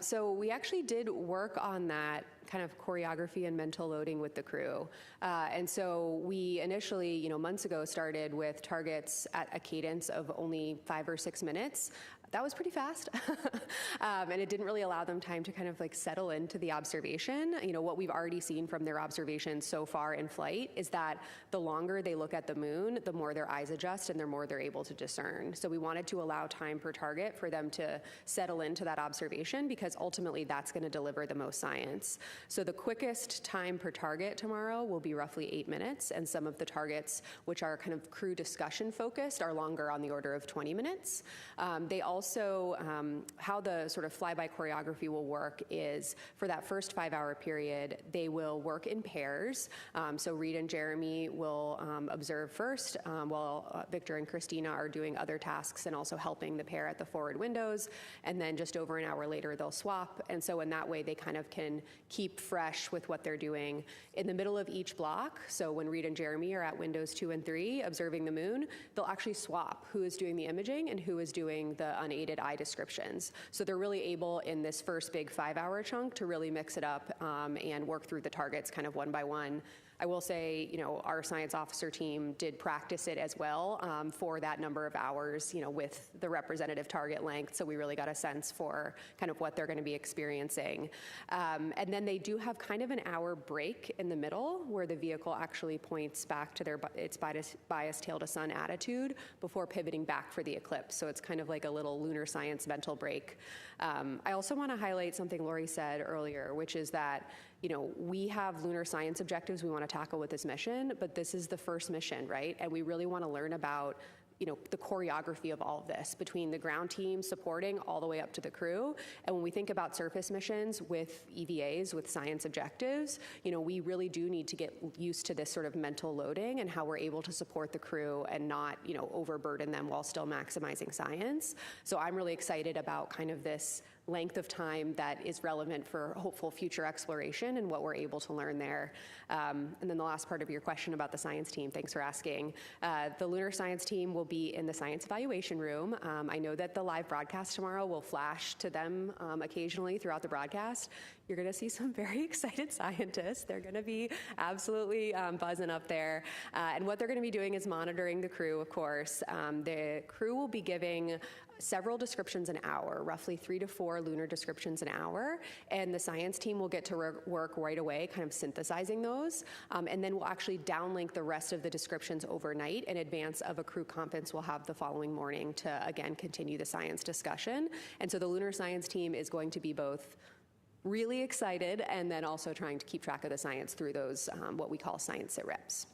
So we actually did work on that kind of choreography and mental loading with the crew. And so we initially, months ago, started with targets at a cadence of only 5 or 6 minutes. That was pretty fast. And it didn't really allow them time to kind of like settle into the observation. What we've already seen from their observations so far in flight is that the longer they look at the moon, the more their eyes adjust and the more they're able to discern. So we wanted to allow time per target for them to settle into that observation, because ultimately that's going to deliver the most science. So the quickest time per target tomorrow will be roughly 8 minutes, and some of the targets, which are kind of crew discussion focused, are longer, on the order of 20 minutes. They also, how the sort of flyby choreography will work is, for that first 5-hour period, they will work in pairs. So Reed and Jeremy will observe first, while Victor and Christina are doing other tasks and also helping the pair at the forward windows. And then just over an hour later, they'll swap. And so in that way, they kind of can keep fresh with what they're doing. In the middle of each block, so when Reed and Jeremy are at windows 2 and 3 observing the moon, they'll actually swap who is doing the imaging and who is doing the unaided eye descriptions. So they're really able in this first big 5-hour chunk to really mix it up and work through the targets kind of one by one. I will say, our science officer team did practice it as well for that number of hours, with the representative target length. So we really got a sense for kind of what they're going to be experiencing. And then they do have kind of an hour break in the middle where the vehicle actually points back to its bias tail to sun attitude before pivoting back for the eclipse. So it's kind of like a little lunar science mental break. I also want to highlight something Lori said earlier, which is that we have lunar science objectives we want to tackle with this mission, but this is the first mission, right? And we really want to learn about the choreography of all of this, between the ground team supporting all the way up to the crew. And when we think about surface missions with EVAs, with science objectives, we really do need to get used to this sort of mental loading and how we're able to support the crew and not, overburden them while still maximizing science. So I'm really excited about kind of this length of time that is relevant for hopeful future exploration and what we're able to learn there. And then the last part of your question about the science team, thanks for asking. The lunar science team will be in the science evaluation room. I know that the live broadcast tomorrow will flash to them occasionally throughout the broadcast. You're going to see some very excited scientists. They're going to be absolutely buzzing up there. And what they're going to be doing is monitoring the crew, of course. The crew will be giving several descriptions an hour, roughly 3 to 4 4 lunar descriptions an hour, and the science team will get to work right away, kind of synthesizing those, and then we'll actually downlink the rest of the descriptions overnight in advance of a crew conference we'll have the following morning to, again, continue the science discussion. And so the lunar science team is going to be both really excited and then also trying to keep track of the science through those, what we call science sit reps.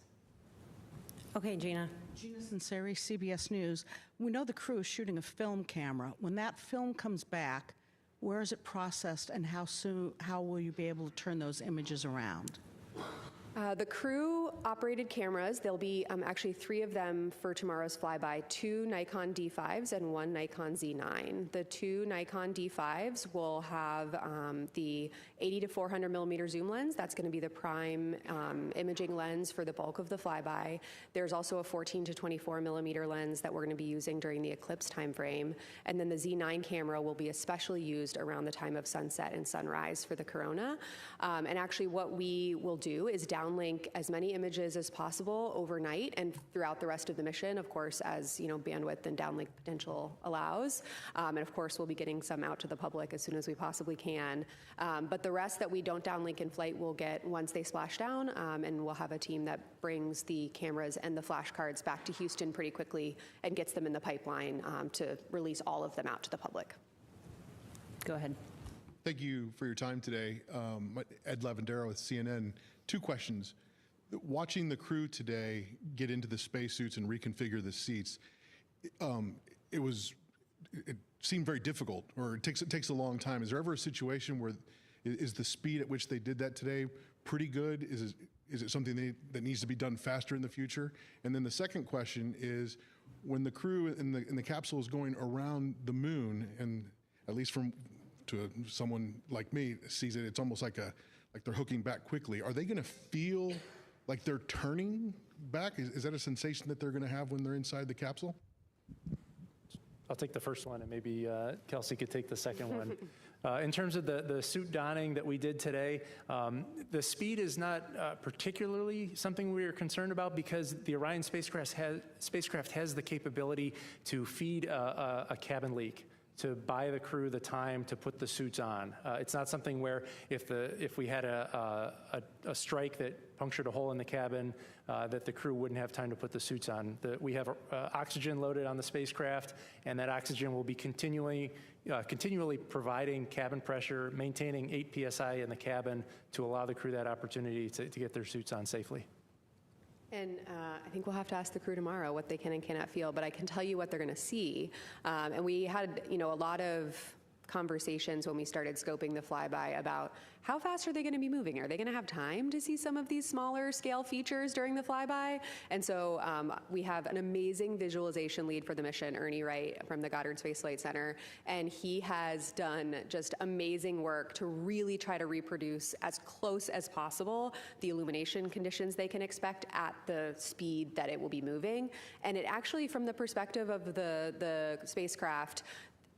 Okay, Gina. Gina Sinceri, CBS News. We know the crew is shooting a film camera. When that film comes back, where is it processed, and how will you be able to turn those images around? The crew operated cameras. There'll be actually 3 of them for tomorrow's flyby, 2 Nikon D5s and 1 Nikon Z9. The 2 Nikon D5s will have the 80 to 400 millimeter zoom lens. That's going to be the prime imaging lens for the bulk of the flyby. There's also a 14 to 24 millimeter lens that we're going to be using during the eclipse timeframe. And then the Z9 camera will be especially used around the time of sunset and sunrise for the corona. And actually what we will do is downlink as many images as possible overnight and throughout the rest of the mission, of course, as bandwidth and downlink potential allows. And of course, we'll be getting some out to the public as soon as we possibly can. But the rest that we don't downlink in flight, we'll get once they splash down, and we'll have a team that brings the cameras and the flash cards back to Houston pretty quickly and gets them in the pipeline to release all of them out to the public. Go ahead. Thank you for your time today. Ed Lavandero with CNN. 2 questions. Watching the crew today get into the spacesuits and reconfigure the seats, it seemed very difficult, or it takes a long time. Is there ever a situation where is the speed at which they did that today pretty good? Is it something that needs to be done faster in the future? And then the second question is, when the crew in the capsule is going around the moon, and at least to someone like me sees it, it's almost like they're hooking back quickly. Are they going to feel like they're turning back? Is that a sensation that they're going to have when they're inside the capsule? I'll take the first one, and maybe Kelsey could take the second one. In terms of the suit donning that we did today, the speed is not particularly something we are concerned about, because the Orion spacecraft has the capability to feed a cabin leak, to buy the crew the time to put the suits on. It's not something where if we had a strike that punctured a hole in the cabin, that the crew wouldn't have time to put the suits on. We have oxygen loaded on the spacecraft, and that oxygen will be continually providing cabin pressure, maintaining 8 psi in the cabin to allow the crew that opportunity to get their suits on safely. And I think we'll have to ask the crew tomorrow what they can and cannot feel, but I can tell you what they're going to see. And we had, a lot of conversations when we started scoping the flyby about how fast are they going to be moving? Are they going to have time to see some of these smaller scale features during the flyby? And so we have an amazing visualization lead for the mission, Ernie Wright from the Goddard Space Flight Center, and he has done just amazing work to really try to reproduce as close as possible the illumination conditions they can expect at the speed that it will be moving. And it actually, from the perspective of the spacecraft,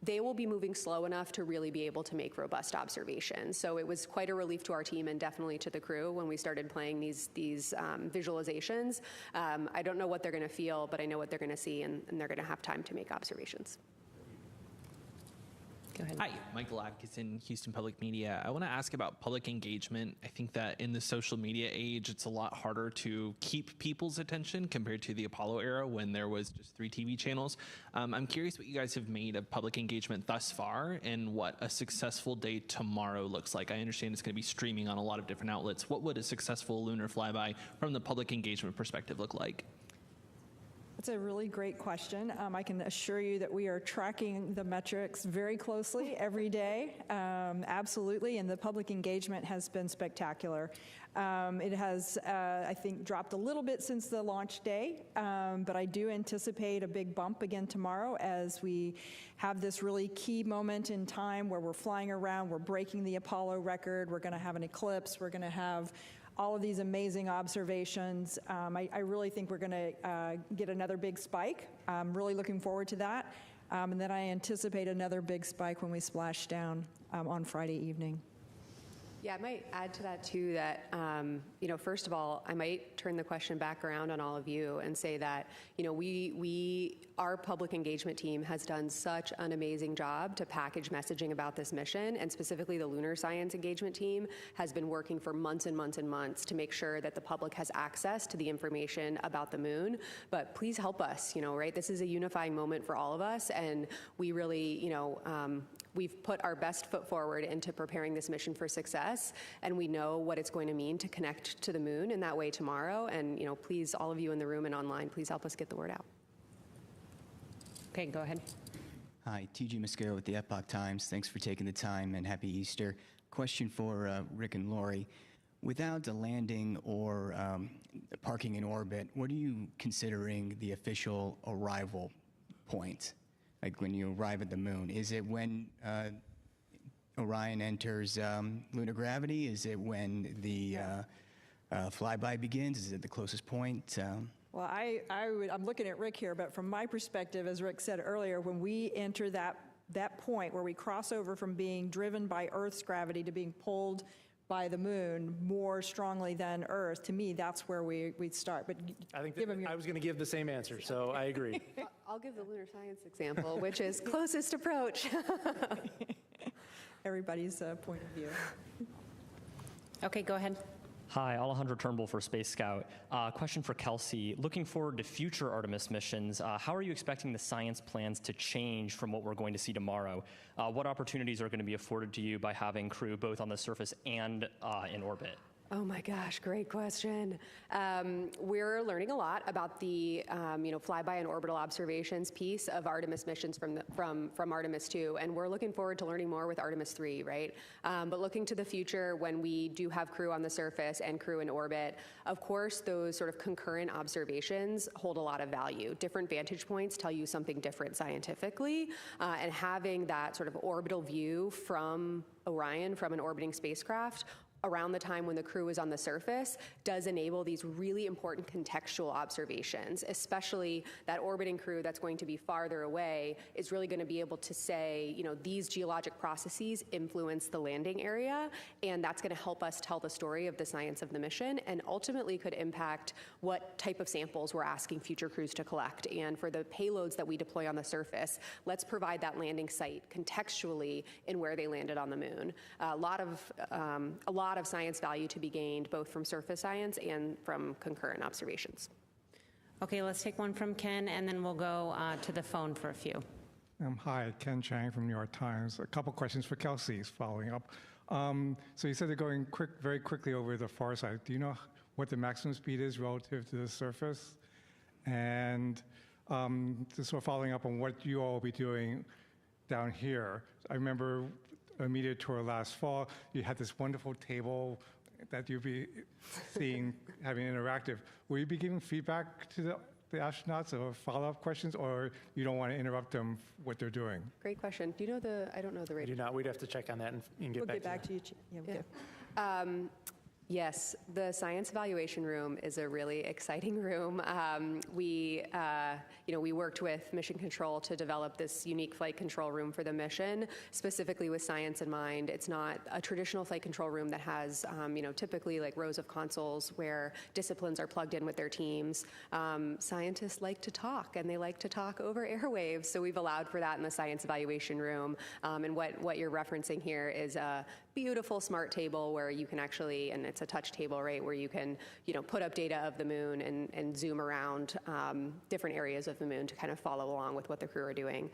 they will be moving slow enough to really be able to make robust observations. So it was quite a relief to our team and definitely to the crew when we started playing these visualizations. I don't know what they're going to feel, but I know what they're going to see, and they're going to have time to make observations. Go ahead. Hi, Michael Atkinson, Houston Public Media. I want to ask about public engagement. I think that in the social media age, it's a lot harder to keep people's attention compared to the Apollo era when there was just 3 TV channels. I'm curious what you guys have made of public engagement thus far and what a successful day tomorrow looks like. I understand it's going to be streaming on a lot of different outlets. What would a successful lunar flyby from the public engagement perspective look like? That's a really great question. I can assure you that we are tracking the metrics very closely every day, absolutely, and the public engagement has been spectacular. It has, I think, dropped a little bit since the launch day, but I do anticipate a big bump again tomorrow as we have this really key moment in time where we're flying around, we're breaking the Apollo record, we're going to have an eclipse, we're going to have all of these amazing observations. I really think we're going to get another big spike. I'm really looking forward to that. And then I anticipate another big spike when we splash down on Friday evening. Yeah, I might add to that too that, first of all, I might turn the question back around on all of you and say that, our public engagement team has done such an amazing job to package messaging about this mission, and specifically the lunar science engagement team has been working for months and months and months to make sure that the public has access to the information about the moon. But please help us, right? This is a unifying moment for all of us, and we really, we've put our best foot forward into preparing this mission for success, and we know what it's going to mean to connect to the moon in that way tomorrow. And please, all of you in the room and online, please help us get the word out. Okay, go ahead. Hi, T.J. Mascaro with the Epoch Times. Thanks for taking the time, and happy Easter. Question for Rick and Lori. Without a landing or parking in orbit, what are you considering the official arrival point? Like when you arrive at the moon? Is it when Orion enters lunar gravity? Is it when the flyby begins? Is it the closest point? Well, I'm looking at Rick here, but from my perspective, as Rick said earlier, when we enter that point where we cross over from being driven by Earth's gravity to being pulled by the moon more strongly than Earth, to me, that's where we'd start. But I think I was going to give the same answer, so I agree. I'll give the lunar science example, which is closest approach. Everybody's point of view. Okay, go ahead. Hi, Alejandro Turnbull for Space Scout. Question for Kelsey. Looking forward to future Artemis missions, how are you expecting the science plans to change from what we're going to see tomorrow? What opportunities are going to be afforded to you by having crew both on the surface and in orbit? Oh my gosh, great question. We're learning a lot about the flyby and orbital observations piece of Artemis missions from Artemis 2, and we're looking forward to learning more with Artemis 3, right? But looking to the future, when we do have crew on the surface and crew in orbit, of course, those sort of concurrent observations hold a lot of value. Different vantage points tell you something different scientifically, and having that sort of orbital view from Orion, from an orbiting spacecraft, around the time when the crew is on the surface does enable these really important contextual observations, especially that orbiting crew that's going to be farther away is really going to be able to say, these geologic processes influence the landing area, and that's going to help us tell the story of the science of the mission, and ultimately could impact what type of samples we're asking future crews to collect. And for the payloads that we deploy on the surface, let's provide that landing site contextually in where they landed on the moon. A lot of science value to be gained both from surface science and from concurrent observations. Okay, let's take one from Ken, and then we'll go to the phone for a few. Hi, Ken Chang from New York Times. A couple questions for Kelsey following up. So you said they're going very quickly over the far side. Do you know what the maximum speed is relative to the surface? And just sort of following up on what you all will be doing down here. I remember a media tour last fall, you had this wonderful table that you'll be seeing, having interactive. Will you be giving feedback to the astronauts or follow-up questions, or you don't want to interrupt them what they're doing? Great question. Do you know I don't know the rate. We do not. We'd have to check on that and get back to you. Yeah. Yes, the science evaluation room is a really exciting room. We worked with Mission Control to develop this unique flight control room for the mission, specifically with science in mind. It's not a traditional flight control room that has, typically like rows of consoles where disciplines are plugged in with their teams. Scientists like to talk, and they like to talk over airwaves, so we've allowed for that in the science evaluation room. And what you're referencing here is a beautiful smart table where you can actually, and it's a touch table, right, where you can, put up data of the moon and zoom around different areas of the moon to kind of follow along with what the crew are doing.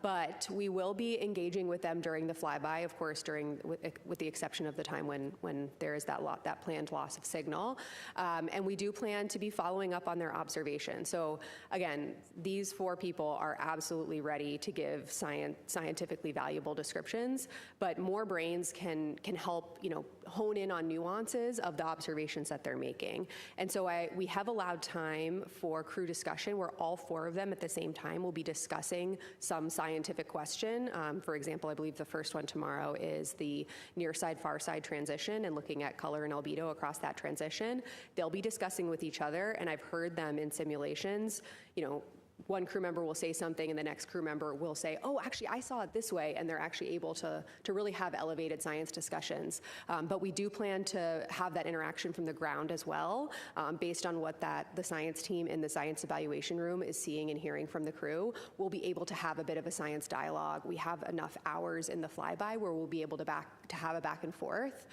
But we will be engaging with them during the flyby, of course, with the exception of the time when there is that planned loss of signal. And we do plan to be following up on their observation. So again, these 4 people are absolutely ready to give scientifically valuable descriptions, but more brains can help, hone in on nuances of the observations that they're making. And so we have allowed time for crew discussion where all 4 of them at the same time will be discussing some scientific question. For example, I believe the first one tomorrow is the near side, far side transition and looking at color and albedo across that transition. They'll be discussing with each other, and I've heard them in simulations, one crew member will say something and the next crew member will say, oh, actually, I saw it this way, and they're actually able to really have elevated science discussions. But we do plan to have that interaction from the ground as well, based on what the science team in the science evaluation room is seeing and hearing from the crew. We'll be able to have a bit of a science dialogue. We have enough hours in the flyby where we'll be able to have a back and forth,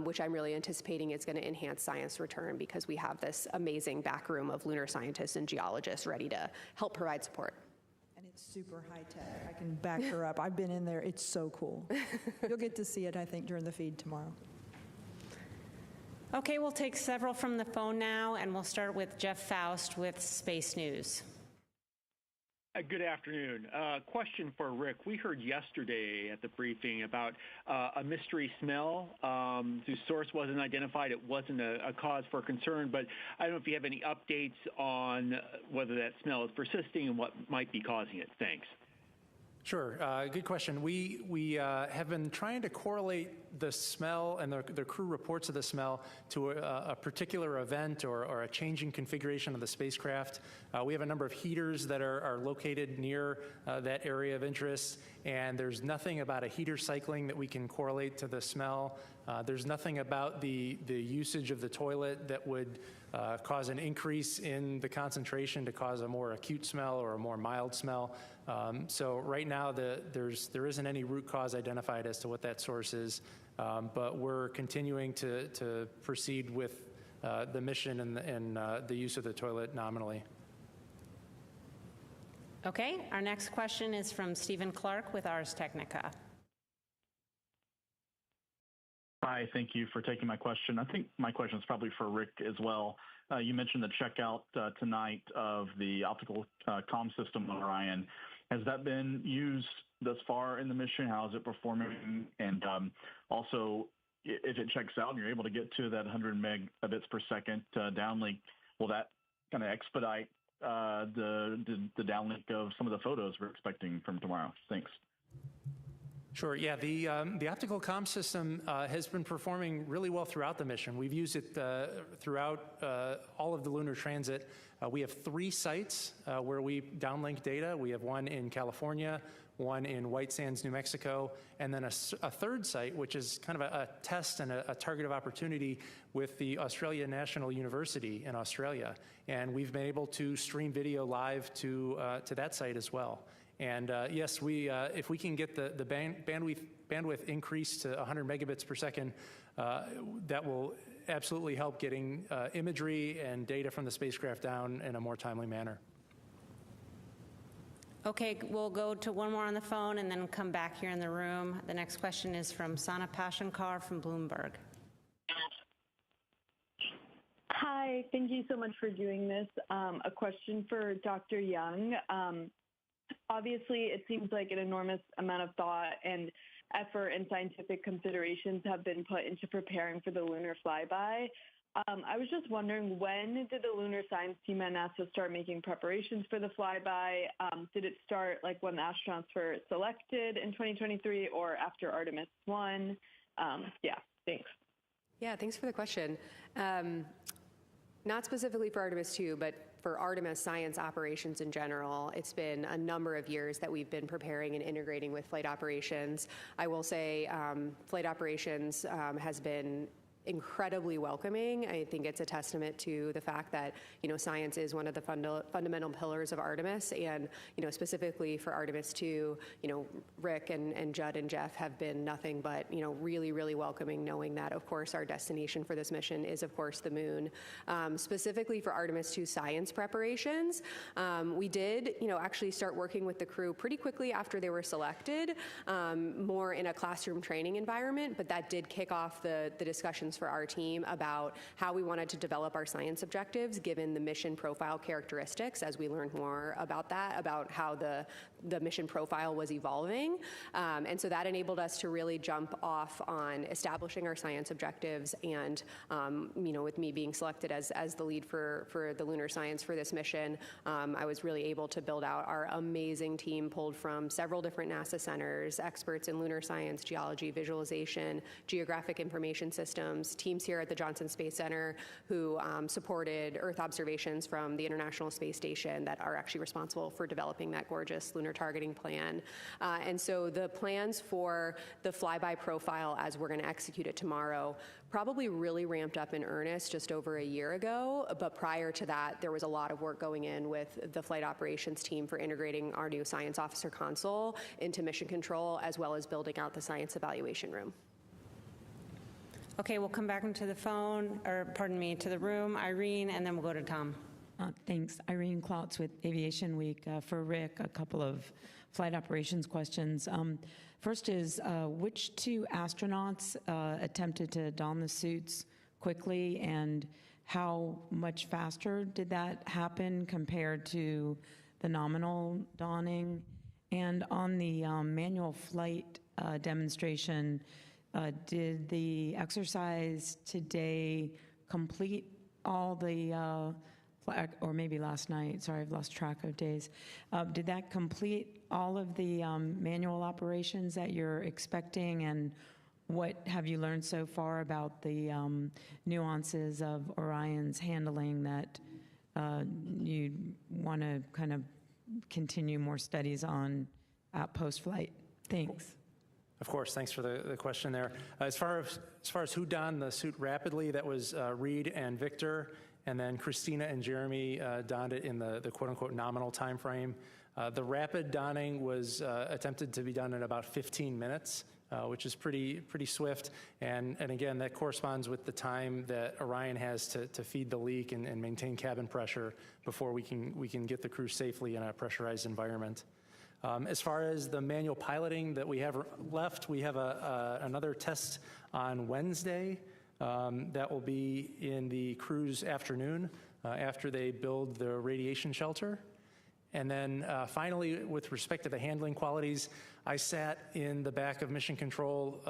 which I'm really anticipating is going to enhance science return, because we have this amazing back room of lunar scientists and geologists ready to help provide support. And it's super high tech. I can back her up. I've been in there. It's so cool. You'll get to see it, I think, during the feed tomorrow. Okay, we'll take several from the phone now, and we'll start with Jeff Faust with Space News. Good afternoon. Question for Rick. We heard yesterday at the briefing about a mystery smell whose source wasn't identified. It wasn't a cause for concern, but I don't know if you have any updates on whether that smell is persisting and what might be causing it. Thanks. Sure, good question. We have been trying to correlate the smell and the crew reports of the smell to a particular event or a changing configuration of the spacecraft. We have a number of heaters that are located near that area of interest, and there's nothing about a heater cycling that we can correlate to the smell. There's nothing about the usage of the toilet that would cause an increase in the concentration to cause a more acute smell or a more mild smell. So right now, there isn't any root cause identified as to what that source is, but we're continuing to proceed with the mission and the use of the toilet nominally. Okay, our next question is from Stephen Clark with Ars Technica. Hi, thank you for taking my question. I think my question is probably for Rick as well. You mentioned the checkout tonight of the optical comm system on Orion. Has that been used thus far in the mission? How is it performing? And also, if it checks out and you're able to get to that 100 megabits per second downlink, will that kind of expedite the downlink of some of the photos we're expecting from tomorrow? Thanks. Sure, yeah, the optical comm system has been performing really well throughout the mission. We've used it throughout all of the lunar transit. We have 3 sites where we downlink data. We have one in California, one in White Sands, New Mexico, and then a third site, which is kind of a test and a target of opportunity with the Australia National University in Australia. And we've been able to stream video live to that site as well. And yes, if we can get the bandwidth increased to 100 megabits per second, that will absolutely help getting imagery and data from the spacecraft down in a more timely manner. Okay, we'll go to one more on the phone and then come back here in the room. The next question is from Sana Pashankar from Bloomberg. Hi, thank you so much for doing this. A question for Dr. Young. Obviously, it seems like an enormous amount of thought and effort and scientific considerations have been put into preparing for the lunar flyby. I was just wondering, when did the lunar science team at NASA start making preparations for the flyby? Did it start like when the astronauts were selected in 2023 or after Artemis 1? Yeah, thanks. Yeah, thanks for the question. Not specifically for Artemis 2, but for Artemis science operations in general, it's been a number of years that we've been preparing and integrating with flight operations. I will say flight operations has been incredibly welcoming. I think it's a testament to the fact that, science is one of the fundamental pillars of Artemis, and, specifically for Artemis 2, Rick and Judd and Jeff have been nothing but, really, really welcoming, knowing that, of course, our destination for this mission is, of course, the moon. Specifically for Artemis 2 science preparations, we did, actually start working with the crew pretty quickly after they were selected, more in a classroom training environment, but that did kick off the discussions for our team about how we wanted to develop our science objectives given the mission profile characteristics as we learned more about that, about how the mission profile was evolving. And so that enabled us to really jump off on establishing our science objectives and, with me being selected as the lead for the lunar science for this mission, I was really able to build out our amazing team pulled from several different NASA centers, experts in lunar science, geology, visualization, geographic information systems, teams here at the Johnson Space Center who supported Earth observations from the International Space Station that are actually responsible for developing that gorgeous lunar targeting plan. And so the plans for the flyby profile as we're going to execute it tomorrow probably really ramped up in earnest just over a year ago. But prior to that, there was a lot of work going in with the flight operations team for integrating our new science officer console into mission control, as well as building out the science evaluation room. Okay, we'll come back into the phone, or pardon me, to the room. Irene, and then we'll go to Tom. Thanks. Irene Klautz with Aviation Week. For Rick, a couple of flight operations questions. First is, which two astronauts attempted to don the suits quickly, and how much faster did that happen compared to the nominal donning? And on the manual flight demonstration, did the exercise today complete all the, or maybe last night, sorry, I've lost track of days. Did that complete all of the manual operations that you're expecting, and what have you learned so far about the nuances of Orion's handling that you want to kind of continue more studies on post-flight? Thanks. Of course, thanks for the question there. As far as who donned the suit rapidly, that was Reed and Victor, and then Christina and Jeremy donned it in the quote-unquote nominal time frame. The rapid donning was attempted to be done in about 15 minutes, which is pretty swift. And again, that corresponds with the time that Orion has to feed the leak and maintain cabin pressure before we can get the crew safely in a pressurized environment. As far as the manual piloting that we have left, we have another test on Wednesday that will be in the crew's afternoon after they build the radiation shelter. And then finally, with respect to the handling qualities, I sat in the back of Mission Control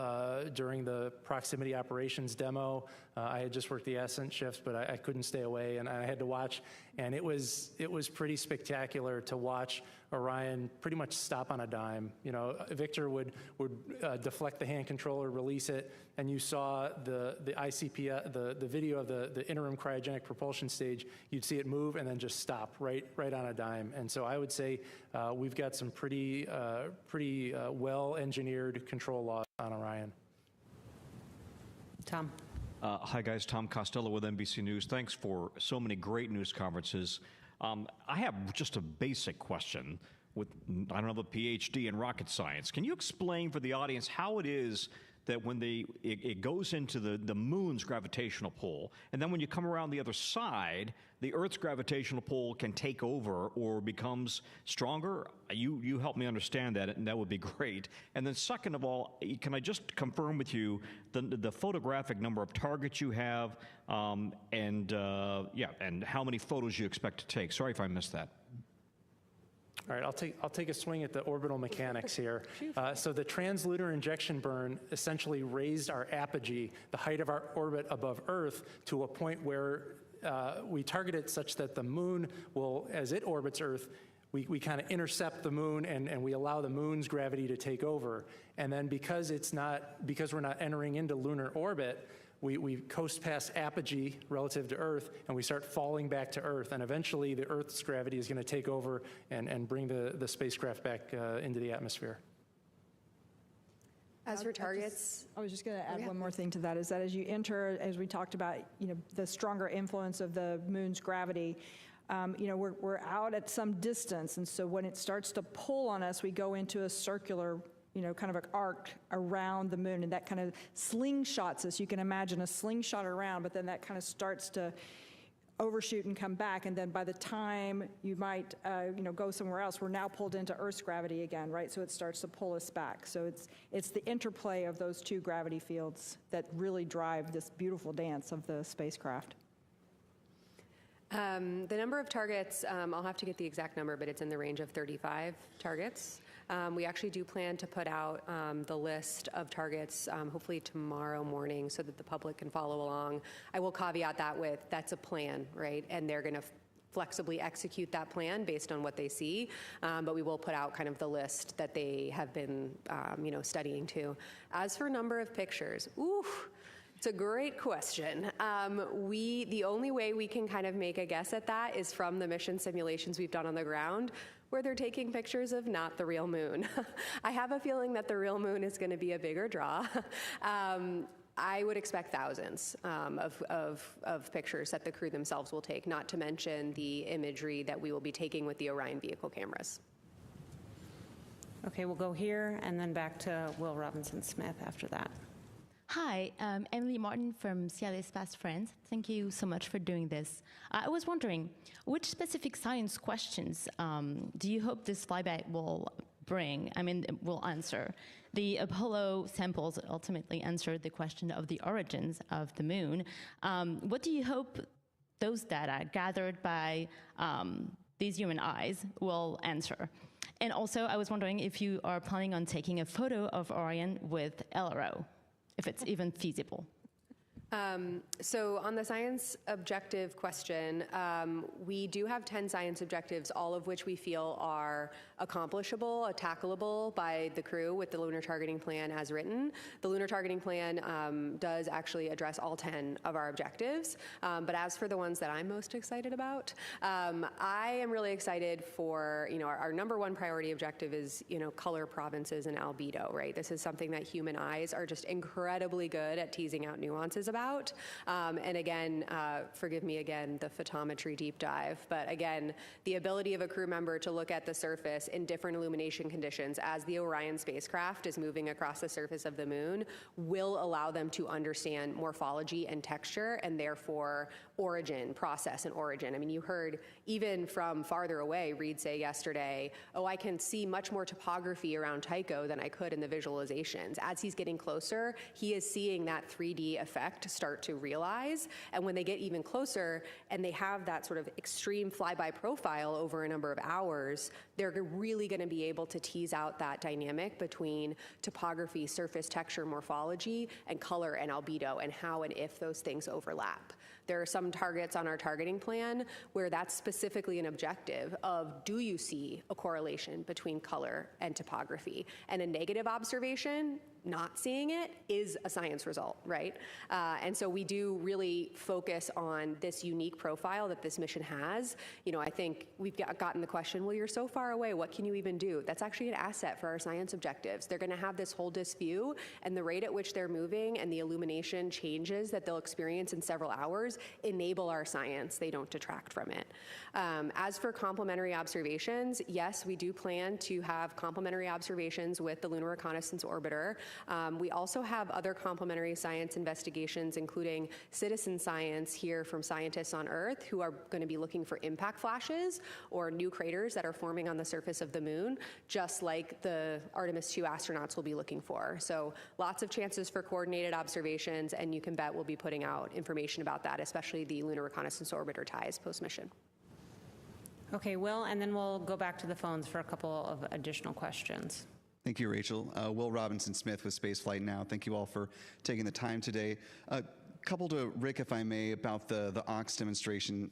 during the proximity operations demo. I had just worked the ascent shift, but I couldn't stay away, and I had to watch. And it was pretty spectacular to watch Orion pretty much stop on a dime. You know, Victor would deflect the hand controller, release it, and you saw the ICP, the video of the interim cryogenic propulsion stage. You'd see it move and then just stop right on a dime. And so I would say we've got some pretty well-engineered control laws on Orion. Tom. Hi, guys. Tom Costello with NBC News. Thanks for so many great news conferences. I have just a basic question with, I don't have a PhD in rocket science. Can you explain for the audience how it is that when it goes into the moon's gravitational pull, and then when you come around the other side, the Earth's gravitational pull can take over or becomes stronger? You help me understand that, and that would be great. And then second of all, can I just confirm with you the photographic number of targets you have, and how many photos you expect to take? Sorry if I missed that. All right, I'll take a swing at the orbital mechanics here. So the translunar injection burn essentially raised our apogee, the height of our orbit above Earth, to a point where we target it such that the moon will, as it orbits Earth, we kind of intercept the moon and we allow the moon's gravity to take over. And then because we're not entering into lunar orbit, we coast past apogee relative to Earth, and we start falling back to Earth. And eventually, the Earth's gravity is going to take over and bring the spacecraft back into the atmosphere. As for targets, I was just going to add one more thing to that, is that as you enter, as we talked about, the stronger influence of the moon's gravity, we're out at some distance, and so when it starts to pull on us, we go into a circular kind of an arc around the moon, and that kind of slingshots us. You can imagine a slingshot around, but then that kind of starts to overshoot and come back, and then by the time you might go somewhere else, we're now pulled into Earth's gravity again, right? So it starts to pull us back. So it's the interplay of those two gravity fields that really drive this beautiful dance of the spacecraft. The number of targets, I'll have to get the exact number, but it's in the range of 35 targets. We actually do plan to put out the list of targets hopefully tomorrow morning so that the public can follow along. I will caveat that with that's a plan, right? And they're going to flexibly execute that plan based on what they see. But we will put out kind of the list that they have been studying too. As for number of pictures, It's a great question. The only way we can kind of make a guess at that is from the mission simulations we've done on the ground, where they're taking pictures of not the real moon. I have a feeling that the real moon is going to be a bigger draw. I would expect thousands of pictures that the crew themselves will take, not to mention the imagery that we will be taking with the Orion vehicle cameras. Okay, we'll go here and then back to Will Robinson-Smith after that. Hi, Emily Martin from CLS Fast Friends. Thank you so much for doing this. I was wondering, which specific science questions do you hope this flyby will will answer? The Apollo samples ultimately answered the question of the origins of the moon. What do you hope those data gathered by these human eyes will answer? And also, I was wondering if you are planning on taking a photo of Orion with LRO, if it's even feasible. So on the science objective question, we do have 10 science objectives, all of which we feel are accomplishable, tackleable by the crew with the Lunar Targeting Plan as written. The Lunar Targeting Plan does actually address all 10 of our objectives. But as for the ones that I'm most excited about, I am really excited for, our number one priority objective is, color provinces and albedo, right? This is something that human eyes are just incredibly good at teasing out nuances about. And again, forgive me again, the photometry deep dive, but again, the ability of a crew member to look at the surface in different illumination conditions as the Orion spacecraft is moving across the surface of the moon will allow them to understand morphology and texture, and therefore origin, process and origin. I mean, you heard even from farther away, Reed say yesterday, I can see much more topography around Tycho than I could in the visualizations. As he's getting closer, he is seeing that 3D effect start to realize. And when they get even closer and they have that sort of extreme flyby profile over a number of hours, they're really going to be able to tease out that dynamic between topography, surface texture, morphology, and color and albedo, and how and if those things overlap. There are some targets on our targeting plan where that's specifically an objective of, do you see a correlation between color and topography? And a negative observation, not seeing it, is a science result, right? And so we do really focus on this unique profile that this mission has. I think we've gotten the question, well, you're so far away, what can you even do? That's actually an asset for our science objectives. They're gonna have this whole disk view, and the rate at which they're moving and the illumination changes that they'll experience in several hours enable our science. They don't detract from it. As for complementary observations, yes, we do plan to have complementary observations with the Lunar Reconnaissance Orbiter. We also have other complementary science investigations, including citizen science here from scientists on Earth who are going to be looking for impact flashes or new craters that are forming on the surface of the moon, just like the Artemis 2 astronauts will be looking for. So lots of chances for coordinated observations, and you can bet we'll be putting out information about that, especially the Lunar Reconnaissance Orbiter TIES post-mission. Okay, Will, and then we'll go back to the phones for a couple of additional questions. Thank you, Rachel. Will Robinson-Smith with Spaceflight Now. Thank you all for taking the time today. Couple to Rick, if I may, about the OX demonstration.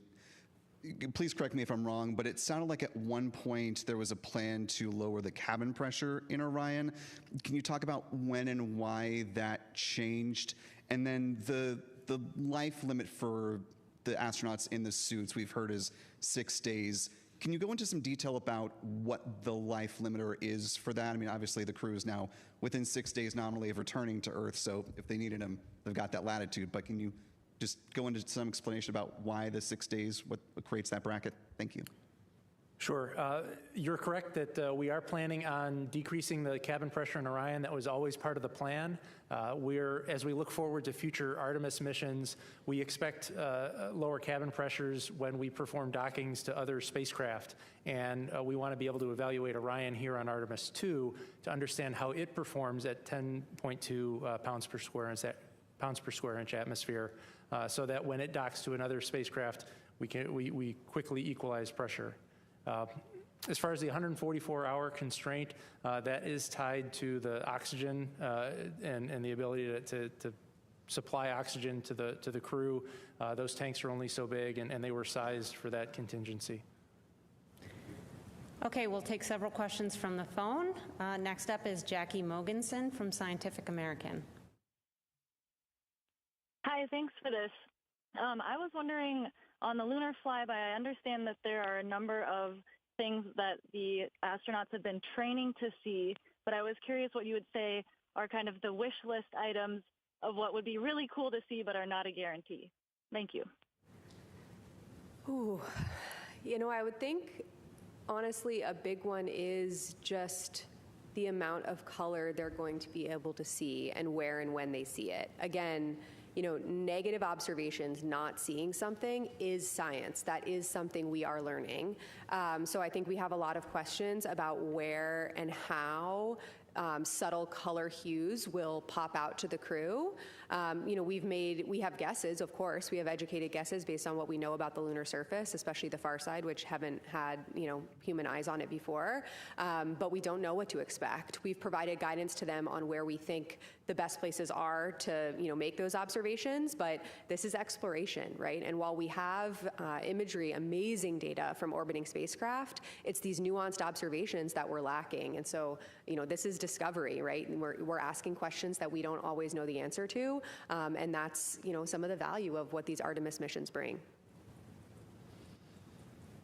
Please correct me if I'm wrong, but it sounded like at one point there was a plan to lower the cabin pressure in Orion. Can you talk about when and why that changed? And then the life limit for the astronauts in the suits we've heard is 6 days. Can you go into some detail about what the life limiter is for that? I mean, obviously the crew is now within 6 days nominally of returning to Earth, so if they needed them, they've got that latitude. But can you just go into some explanation about why the 6 days, what creates that bracket? Thank you. Sure. You're correct that we are planning on decreasing the cabin pressure in Orion. That was always part of the plan. As we look forward to future Artemis missions, we expect lower cabin pressures when we perform dockings to other spacecraft. And we want to be able to evaluate Orion here on Artemis 2 to understand how it performs at 10.2 pounds per square inch atmosphere, so that when it docks to another spacecraft, we quickly equalize pressure. As far as the 144-hour constraint, that is tied to the oxygen and the ability to supply oxygen to the crew. Those tanks are only so big, and they were sized for that contingency. Okay, we'll take several questions from the phone. Next up is Jackie Mogensen from Scientific American. Hi, thanks for this. I was wondering, on the lunar flyby, I understand that there are a number of things that the astronauts have been training to see, but I was curious what you would say are kind of the wish list items of what would be really cool to see but are not a guarantee. Thank you. Ooh, you know, I would think, honestly, a big one is just the amount of color they're going to be able to see and where and when they see it. Again, you know, negative observations, not seeing something is science. That is something we are learning. So I think we have a lot of questions about where and how subtle color hues will pop out to the crew. You know, we have guesses, of course. We have educated guesses based on what we know about the lunar surface, especially the far side, which haven't had, you know, human eyes on it before. But we don't know what to expect. We've provided guidance to them on where we think the best places are to, you know, make those observations, but this is exploration, right? And while we have imagery, amazing data from orbiting spacecraft, it's these nuanced observations that we're lacking. And so, you know, this is discovery, right? And we're asking questions that we don't always know the answer to, and that's, you know, some of the value of what these Artemis missions bring.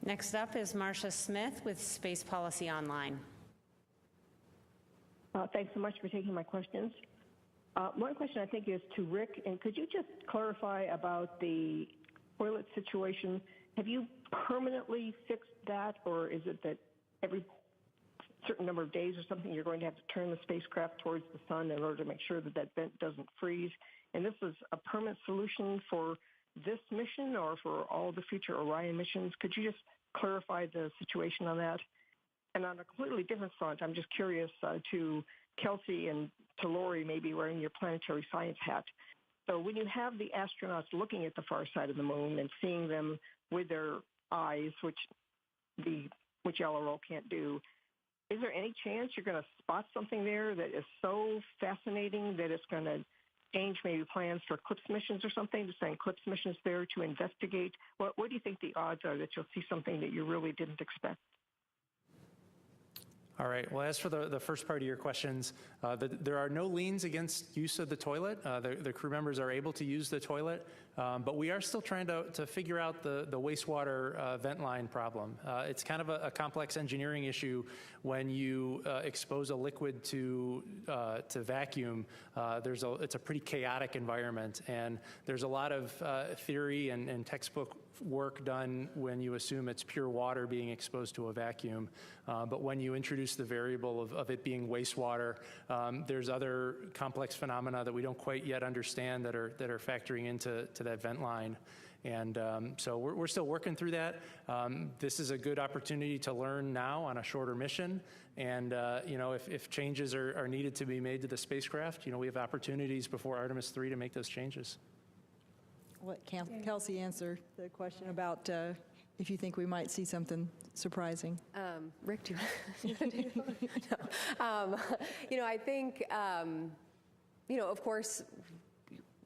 Next up is Marcia Smith with Space Policy Online. Thanks so much for taking my questions. One question I think is to Rick, and could you just clarify about the toilet situation? Have you permanently fixed that, or is it that every certain number of days or something you're going to have to turn the spacecraft towards the sun in order to make sure that that vent doesn't freeze? And this is a permanent solution for this mission or for all the future Orion missions? Could you just clarify the situation on that? And on a completely different front, I'm just curious to Kelsey and to Lori, maybe wearing your planetary science hat. So when you have the astronauts looking at the far side of the moon and seeing them with their eyes, which LRO can't do, is there any chance you're going to spot something there that is so fascinating that it's going to change maybe plans for Eclipse missions or something, to send Eclipse missions there to investigate? What do you think the odds are that you'll see something that you really didn't expect? All right, well, as for the first part of your questions, there are no liens against use of the toilet. The crew members are able to use the toilet, but we are still trying to figure out the wastewater vent line problem. It's kind of a complex engineering issue when you expose a liquid to vacuum. It's a pretty chaotic environment, and there's a lot of theory and textbook work done when you assume it's pure water being exposed to a vacuum. But when you introduce the variable of it being wastewater, there's other complex phenomena that we don't quite yet understand that are factoring into that vent line. And so we're still working through that. This is a good opportunity to learn now on a shorter mission. And you know, if changes are needed to be made to the spacecraft, you know, we have opportunities before Artemis 3 to make those changes. Let Kelsey answer the question about if you think we might see something surprising. Rick, do you want to take it? No. You know, I think, you know, of course,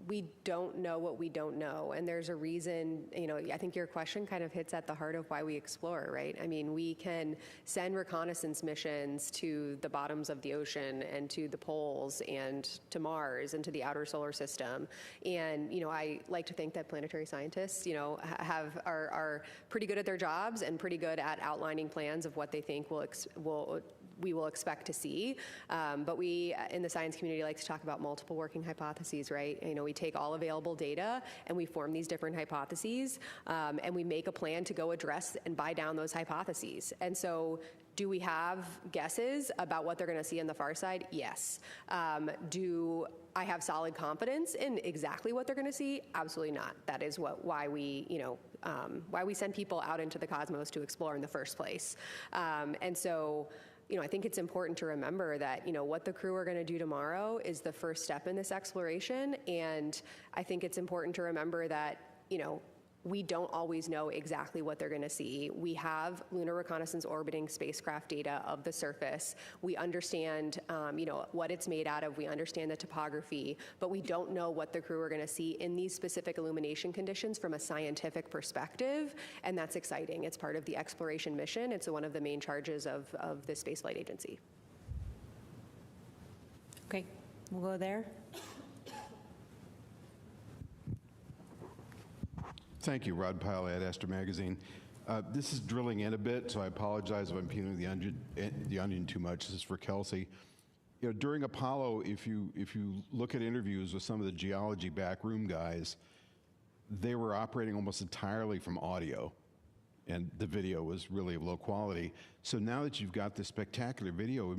we don't know what we don't know. And there's a reason, you know, I think your question kind of hits at the heart of why we explore, right? I mean, we can send reconnaissance missions to the bottoms of the ocean and to the poles and to Mars and to the outer solar system. And, you know, I like to think that planetary scientists, you know, are pretty good at their jobs and pretty good at outlining plans of what they think we will expect to see. But we, in the science community, like to talk about multiple working hypotheses, right? You know, we take all available data and we form these different hypotheses, and we make a plan to go address and buy down those hypotheses. And so, do we have guesses about what they're going to see on the far side? Yes. Do I have solid confidence in exactly what they're going to see? Absolutely not. That is why we, you know, why we send people out into the cosmos to explore in the first place. And so, you know, I think it's important to remember that, you know, what the crew are going to do tomorrow is the first step in this exploration. And I think it's important to remember that, you know, we don't always know exactly what they're going to see. We have lunar reconnaissance orbiting spacecraft data of the surface. We understand, you know, what it's made out of. We understand the topography, but we don't know what the crew are going to see in these specific illumination conditions from a scientific perspective, and that's exciting. It's part of the exploration mission. It's one of the main charges of the Spaceflight Agency. Okay, we'll go there. Thank you, Rod Pyle at Astor Magazine. This is drilling in a bit, so I apologize if I'm peeling the onion too much. This is for Kelsey. You know, during Apollo, if you look at interviews with some of the geology backroom guys, they were operating almost entirely from audio, and the video was really of low quality. So now that you've got this spectacular video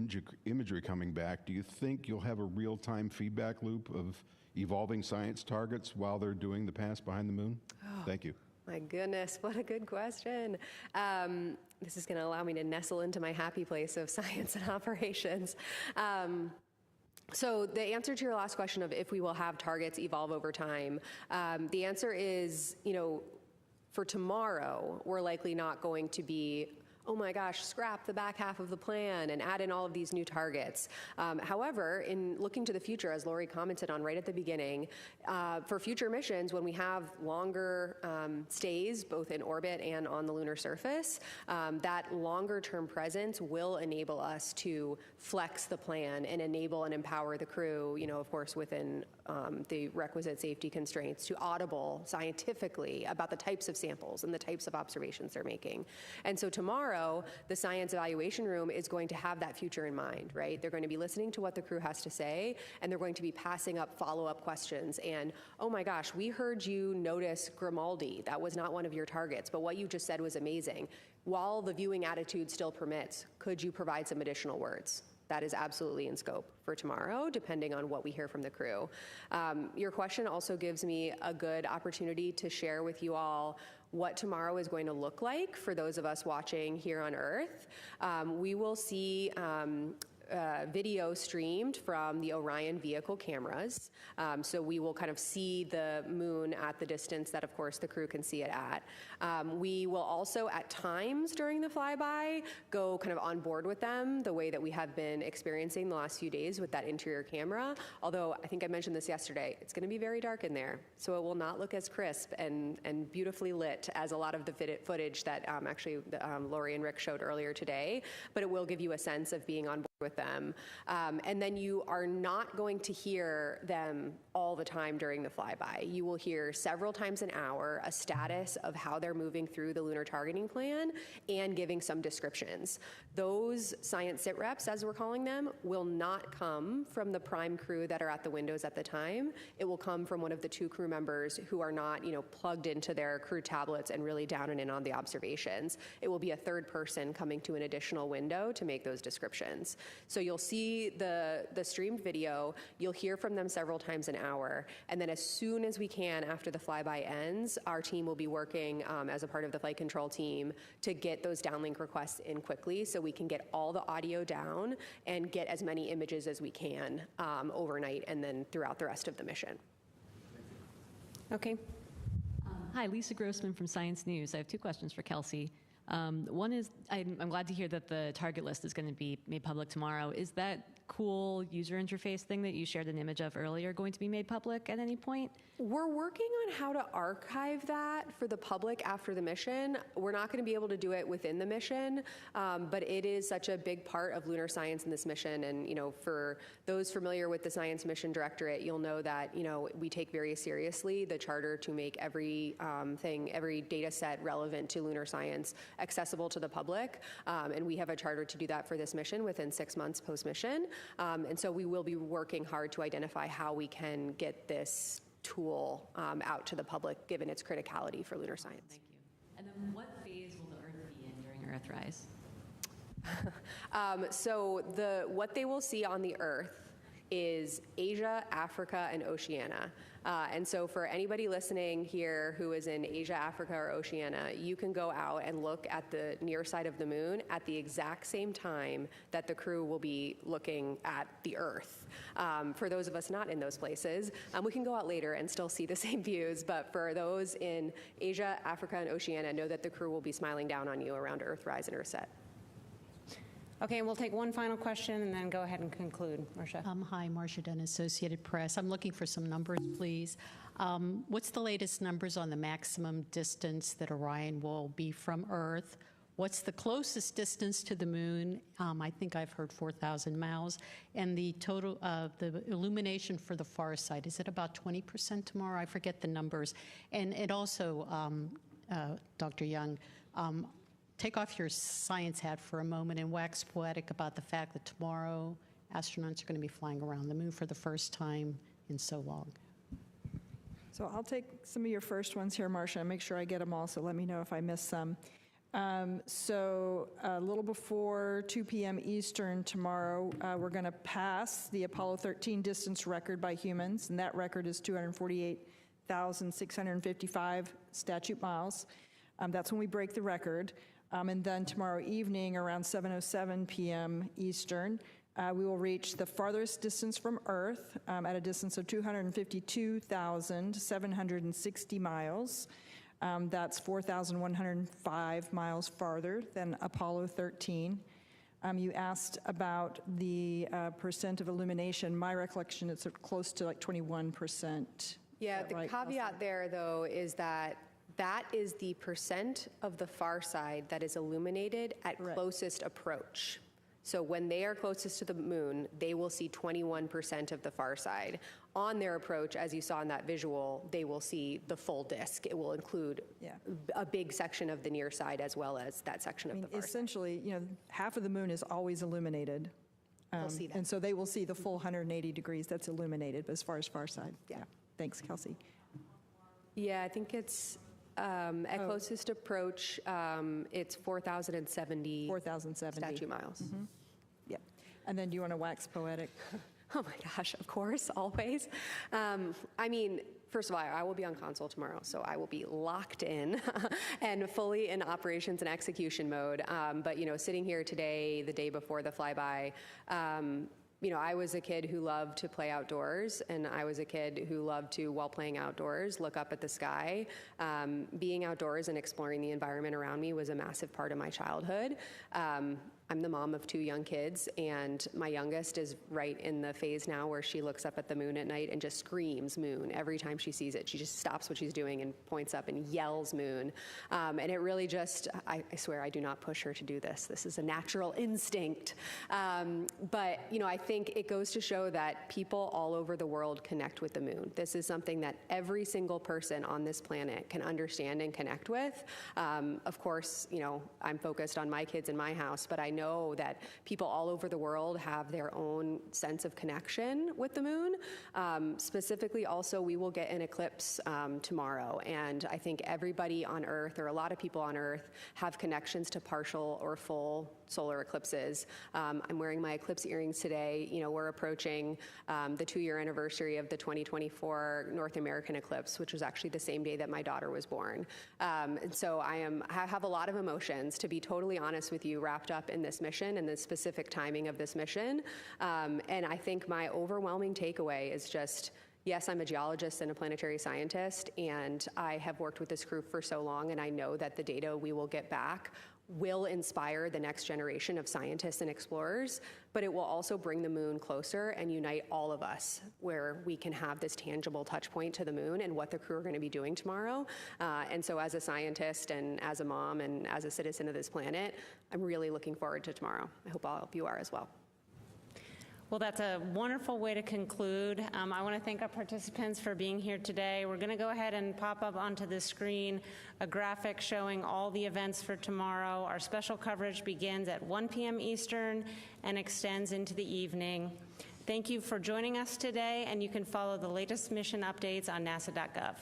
imagery coming back, do you think you'll have a real-time feedback loop of evolving science targets while they're doing the pass behind the moon? Thank you. My goodness, what a good question. This is going to allow me to nestle into my happy place of science and operations. So the answer to your last question of if we will have targets evolve over time, the answer is, you know, for tomorrow, we're likely not going to be, oh my gosh, scrap the back half of the plan and add in all of these new targets. However, in looking to the future, as Lori commented on right at the beginning, for future missions, when we have longer stays, both in orbit and on the lunar surface, that longer term presence will enable us to flex the plan and enable and empower the crew, you know, of course, within the requisite safety constraints, to audible scientifically about the types of samples and the types of observations they're making. And so tomorrow, the science evaluation room is going to have that future in mind, right? They're going to be listening to what the crew has to say, and they're going to be passing up follow-up questions. And, oh my gosh, we heard you notice Grimaldi. That was not one of your targets, but what you just said was amazing. While the viewing attitude still permits, could you provide some additional words? That is absolutely in scope for tomorrow, depending on what we hear from the crew. Your question also gives me a good opportunity to share with you all what tomorrow is going to look like for those of us watching here on Earth. We will see video streamed from the Orion vehicle cameras. So we will kind of see the moon at the distance that, of course, the crew can see it at. We will also, at times during the flyby, go kind of on board with them the way that we have been experiencing the last few days with that interior camera. Although, I think I mentioned this yesterday, it's going to be very dark in there. So it will not look as crisp and beautifully lit as a lot of the footage that actually Lori and Rick showed earlier today. But it will give you a sense of being on board with them. And then you are not going to hear them all the time during the flyby. You will hear several times an hour a status of how they're moving through the lunar targeting plan and giving some descriptions. Those science sit reps, as we're calling them, will not come from the prime crew that are at the windows at the time. It will come from one of the two crew members who are not, you know, plugged into their crew tablets and really down and in on the observations. It will be a third person coming to an additional window to make those descriptions. So you'll see the streamed video, you'll hear from them several times an hour, and then as soon as we can after the flyby ends, our team will be working as a part of the flight control team to get those downlink requests in quickly so we can get all the audio down and get as many images as we can overnight and then throughout the rest of the mission. Okay. Hi, Lisa Grossman from Science News. I have two questions for Kelsey. One is, I'm glad to hear that the target list is going to be made public tomorrow. Is that cool user interface thing that you shared an image of earlier going to be made public at any point? We're working on how to archive that for the public after the mission. We're not going to be able to do it within the mission, but it is such a big part of lunar science in this mission. And, you know, for those familiar with the Science Mission Directorate, you'll know that, you know, we take very seriously the charter to make every every data set relevant to lunar science accessible to the public. And we have a charter to do that for this mission within 6 months post-mission. And so we will be working hard to identify how we can get this tool out to the public, given its criticality for lunar science. Thank you. And then what phase will the Earth be in during Earthrise? So what they will see on the Earth is Asia, Africa, and Oceania. And so for anybody listening here who is in Asia, Africa, or Oceania, you can go out and look at the near side of the moon at the exact same time that the crew will be looking at the Earth. For those of us not in those places, we can go out later and still see the same views, but for those in Asia, Africa, and Oceania, know that the crew will be smiling down on you around Earthrise and Earthset. Okay, and we'll take one final question and then go ahead and conclude. Marcia. Hi, Marcia Dunn, Associated Press. I'm looking for some numbers, please. What's the latest numbers on the maximum distance that Orion will be from Earth? What's the closest distance to the moon? I think I've heard 4,000 miles. And the total, the illumination for the far side, is it about 20% tomorrow? I forget the numbers. And it also, Dr. Young, take off your science hat for a moment and wax poetic about the fact that tomorrow astronauts are going to be flying around the moon for the first time in so long. So I'll take some of your first ones here, Marcia, and make sure I get them all, so let me know if I miss some. So a little before 2 p.m. Eastern tomorrow, we're going to pass the Apollo 13 distance record by humans, and that record is 248,655 statute miles. That's when we break the record. And then tomorrow evening, around 7:07 p.m. Eastern, we will reach the farthest distance from Earth at a distance of 252,760 miles. That's 4,105 miles farther than Apollo 13. You asked about the percent of illumination. My recollection is close to like 21%. Yeah, the right, caveat there, though, is that is the percent of the far side that is illuminated at closest approach. So when they are closest to the moon, they will see 21% of the far side. On their approach, as you saw in that visual, they will see the full disk. It will include a big section of the near side as well as that section of the far side. Essentially, half of the moon is always illuminated. They'll see that. And so they will see the full 180 degrees that's illuminated, but as far as far side. Yeah. Thanks, Kelsey. Yeah, I think it's at closest approach, it's 4,070 statute miles. Mm-hmm. Yep. And then do you want to wax poetic? Oh my gosh, of course, always. I mean, first of all, I will be on console tomorrow, so I will be locked in and fully in operations and execution mode. But, sitting here today, the day before the flyby, I was a kid who loved to play outdoors, and I was a kid who loved to, while playing outdoors, look up at the sky. Being outdoors and exploring the environment around me was a massive part of my childhood. I'm the mom of 2 young kids, and my youngest is right in the phase now where she looks up at the moon at night and just screams moon every time she sees it. She just stops what she's doing and points up and yells moon. And it really just, I swear I do not push her to do this. This is a natural instinct. But, I think it goes to show that people all over the world connect with the moon. This is something that every single person on this planet can understand and connect with. Of course, I'm focused on my kids in my house, but I know that people all over the world have their own sense of connection with the moon. Specifically, also, we will get an eclipse tomorrow, and I think everybody on Earth, or a lot of people on Earth, have connections to partial or full solar eclipses. I'm wearing my eclipse earrings today. We're approaching the 2-year anniversary of the 2024 North American eclipse, which was actually the same day that my daughter was born. And so I have a lot of emotions, to be totally honest with you, wrapped up in this mission and the specific timing of this mission. And I think my overwhelming takeaway is just, yes, I'm a geologist and a planetary scientist, and I have worked with this crew for so long, and I know that the data we will get back will inspire the next generation of scientists and explorers, but it will also bring the moon closer and unite all of us, where we can have this tangible touch point to the moon and what the crew are going to be doing tomorrow. And so as a scientist and as a mom and as a citizen of this planet, I'm really looking forward to tomorrow. I hope all of you are as well. Well, that's a wonderful way to conclude. I want to thank our participants for being here today. We're going to go ahead and pop up onto the screen a graphic showing all the events for tomorrow. Our special coverage begins at 1 p.m. Eastern and extends into the evening. Thank you for joining us today, and you can follow the latest mission updates on nasa.gov.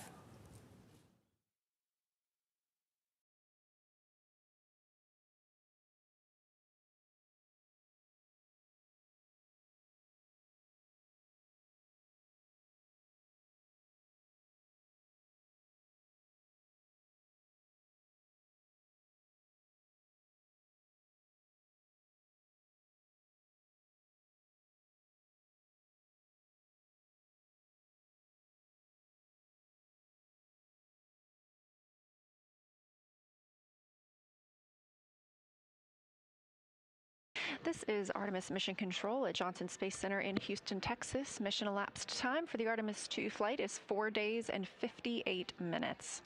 This is Artemis Mission Control at Johnson Space Center in Houston, Texas. Mission elapsed time for the Artemis 2 flight is 4 days and 58 minutes.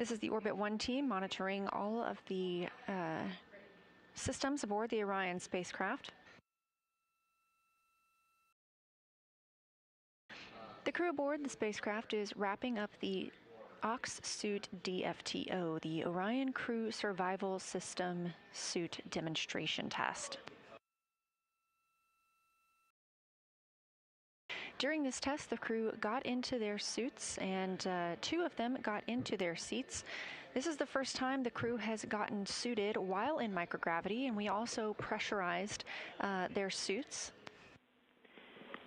This is the Orbit 1 team monitoring all of the systems aboard the Orion spacecraft. The crew aboard the spacecraft is wrapping up the Ox Suit DFTO, the Orion Crew Survival System Suit Demonstration Test. During this test, the crew got into their suits, and 2 of them got into their seats. This is the first time the crew has gotten suited while in microgravity, and we also pressurized their suits.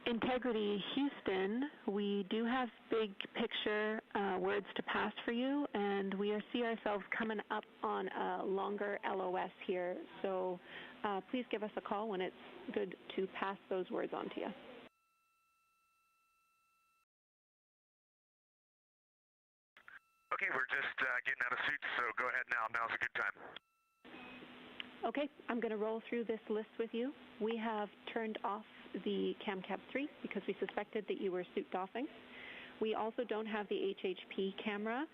Integrity Houston, we do have big picture words to pass for you, and we see ourselves coming up on a longer LOS here. So please give us a call when it's good to pass those words on to you. Okay, we're just getting out of suits, so go ahead now. Now's a good time. Okay, I'm going to roll through this list with you. We have turned off the CamCab 3 because we suspected that you were suit doffing. We also don't have the HHP camera.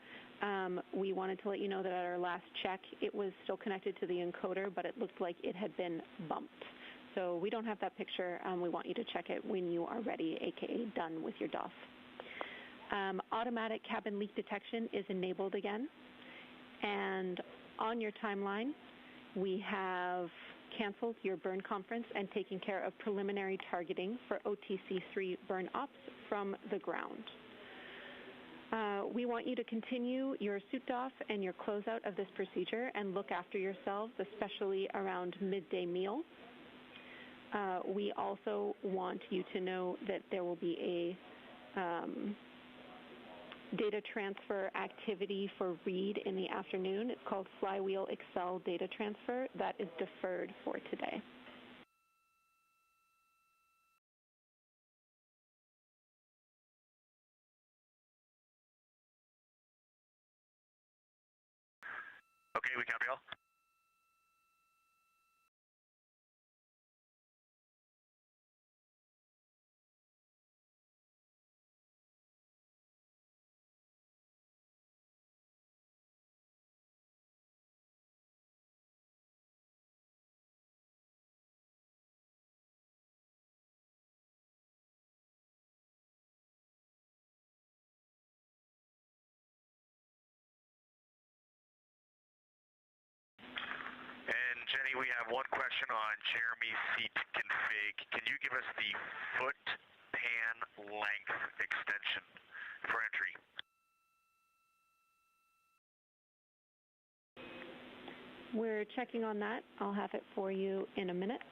We wanted to let you know that at our last check, it was still connected to the encoder, but it looked like it had been bumped. So we don't have that picture. We want you to check it when you are ready, aka done with your doff. Automatic cabin leak detection is enabled again. And on your timeline, we have canceled your burn conference and taken care of preliminary targeting for OTC-3 burn ops from the ground. We want you to continue your suit doff and your closeout of this procedure and look after yourselves, especially around midday meal. We also want you to know that there will be a data transfer activity for Reed in the afternoon. It's called Flywheel Excel Data Transfer. That is deferred for today. Okay, we copy all. Jenny, we have one question on Jeremy's seat config. Can you give us the foot pan length extension for entry? We're checking on that. I'll have it for you in a minute.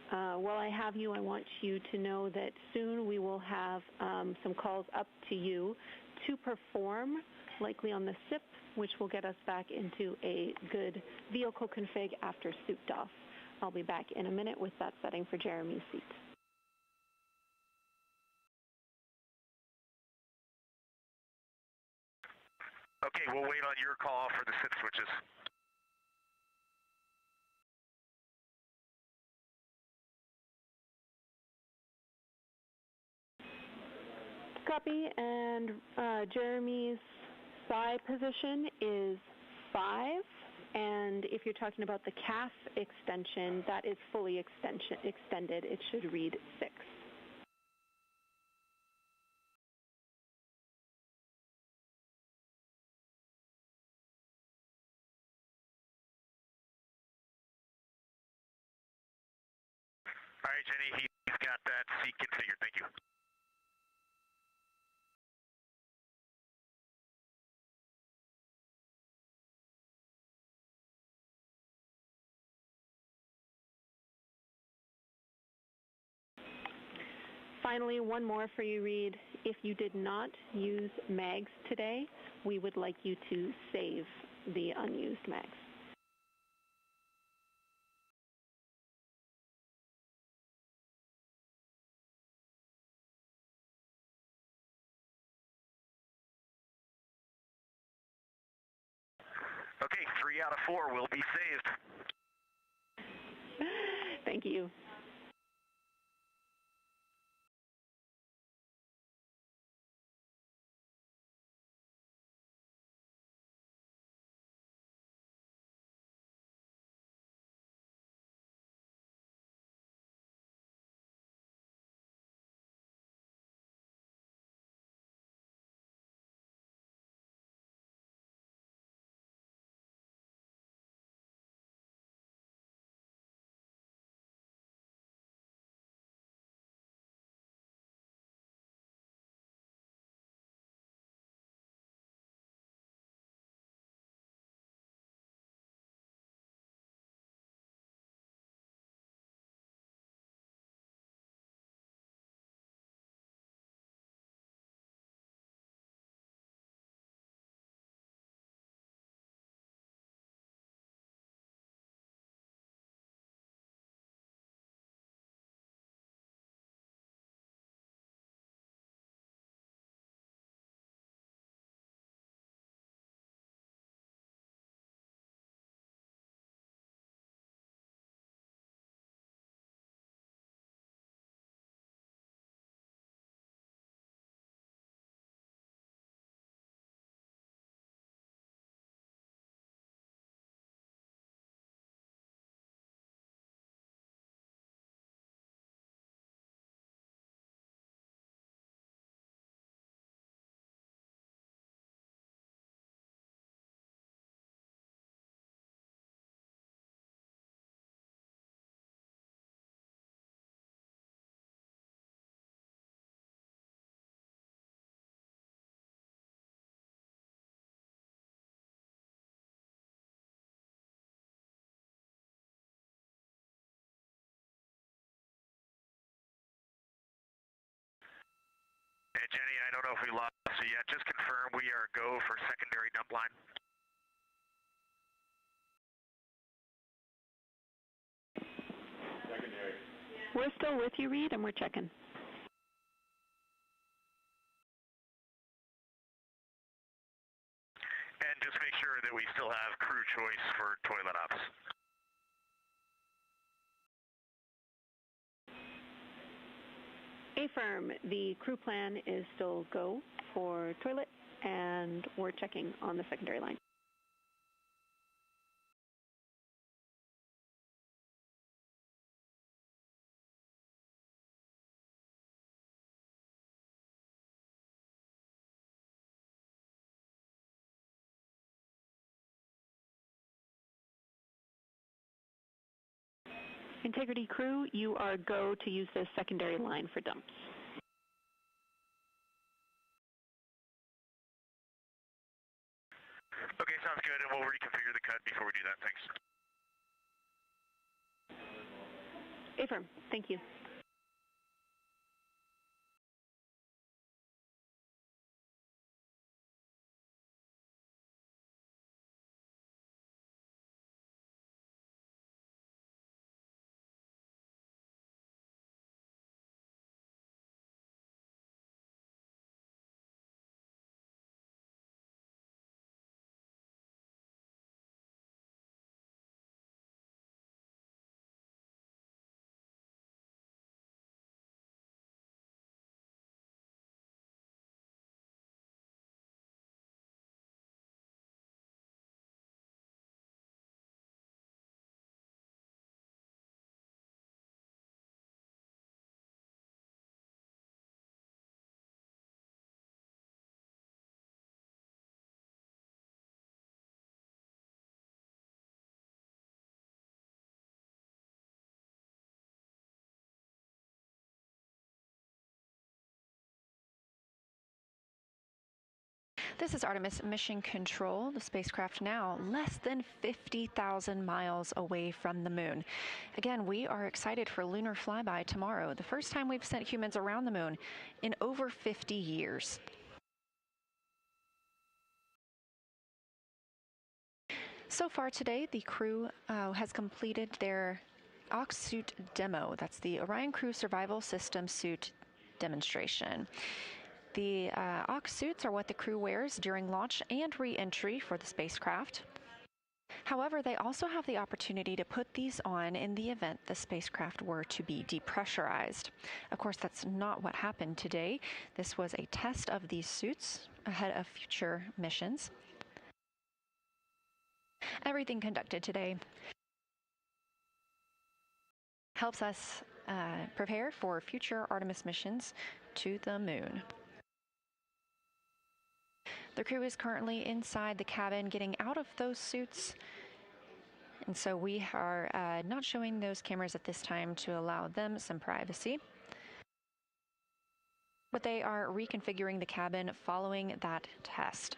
While I have you, I want you to know that soon we will have some calls up to you to perform, likely on the SIP, which will get us back into a good vehicle config after suit doff. I'll be back in a minute with that setting for Jeremy's seat. Okay, we'll wait on your call for the SIP switches. Copy, and Jeremy's side position is 5, and if you're talking about the CAF extension, that is fully extended. It should read 6. All right, Jenny, he's got that seat configured. Thank you. Finally, one more for you, Reed. If you did not use mags today, we would like you to save the unused mags. Okay, 3 out of 4 will be saved. Thank you. don't know if we lost you yet. Just confirm we are go for secondary dump line. Secondary. We're still with you, Reed, and we're checking. And just make sure that we still have crew choice for toilet ops. Affirm, the crew plan is still go for toilet, and we're checking on the secondary line. Integrity crew, you are go to use the secondary line for dumps. Okay, sounds good, and we'll reconfigure the cut before we do that. Thanks. Affirm, thank you. This is Artemis Mission Control. The spacecraft now less than 50,000 miles away from the moon. Again, we are excited for lunar flyby tomorrow, the first time we've sent humans around the moon in over 50 years. So far today, the crew has completed their Ox suit demo. That's the Orion Crew Survival System suit demonstration. The Ox suits are what the crew wears during launch and re-entry for the spacecraft. However, they also have the opportunity to put these on in the event the spacecraft were to be depressurized. Of course, that's not what happened today. This was a test of these suits ahead of future missions. Everything conducted today helps us prepare for future Artemis missions to the moon. The crew is currently inside the cabin getting out of those suits, and so we are not showing those cameras at this time to allow them some privacy. But they are reconfiguring the cabin following that test.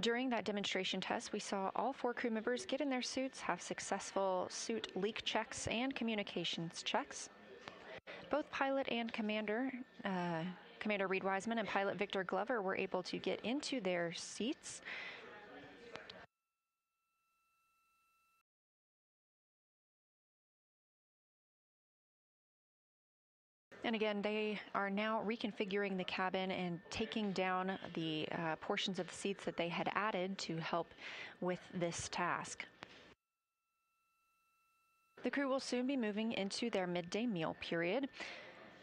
During that demonstration test, we saw all 4 crew members get in their suits, have successful suit leak checks and communications checks. Both pilot and Commander Reed Wiseman and pilot Victor Glover were able to get into their seats. And again, they are now reconfiguring the cabin and taking down the portions of the seats that they had added to help with this task. The crew will soon be moving into their midday meal period.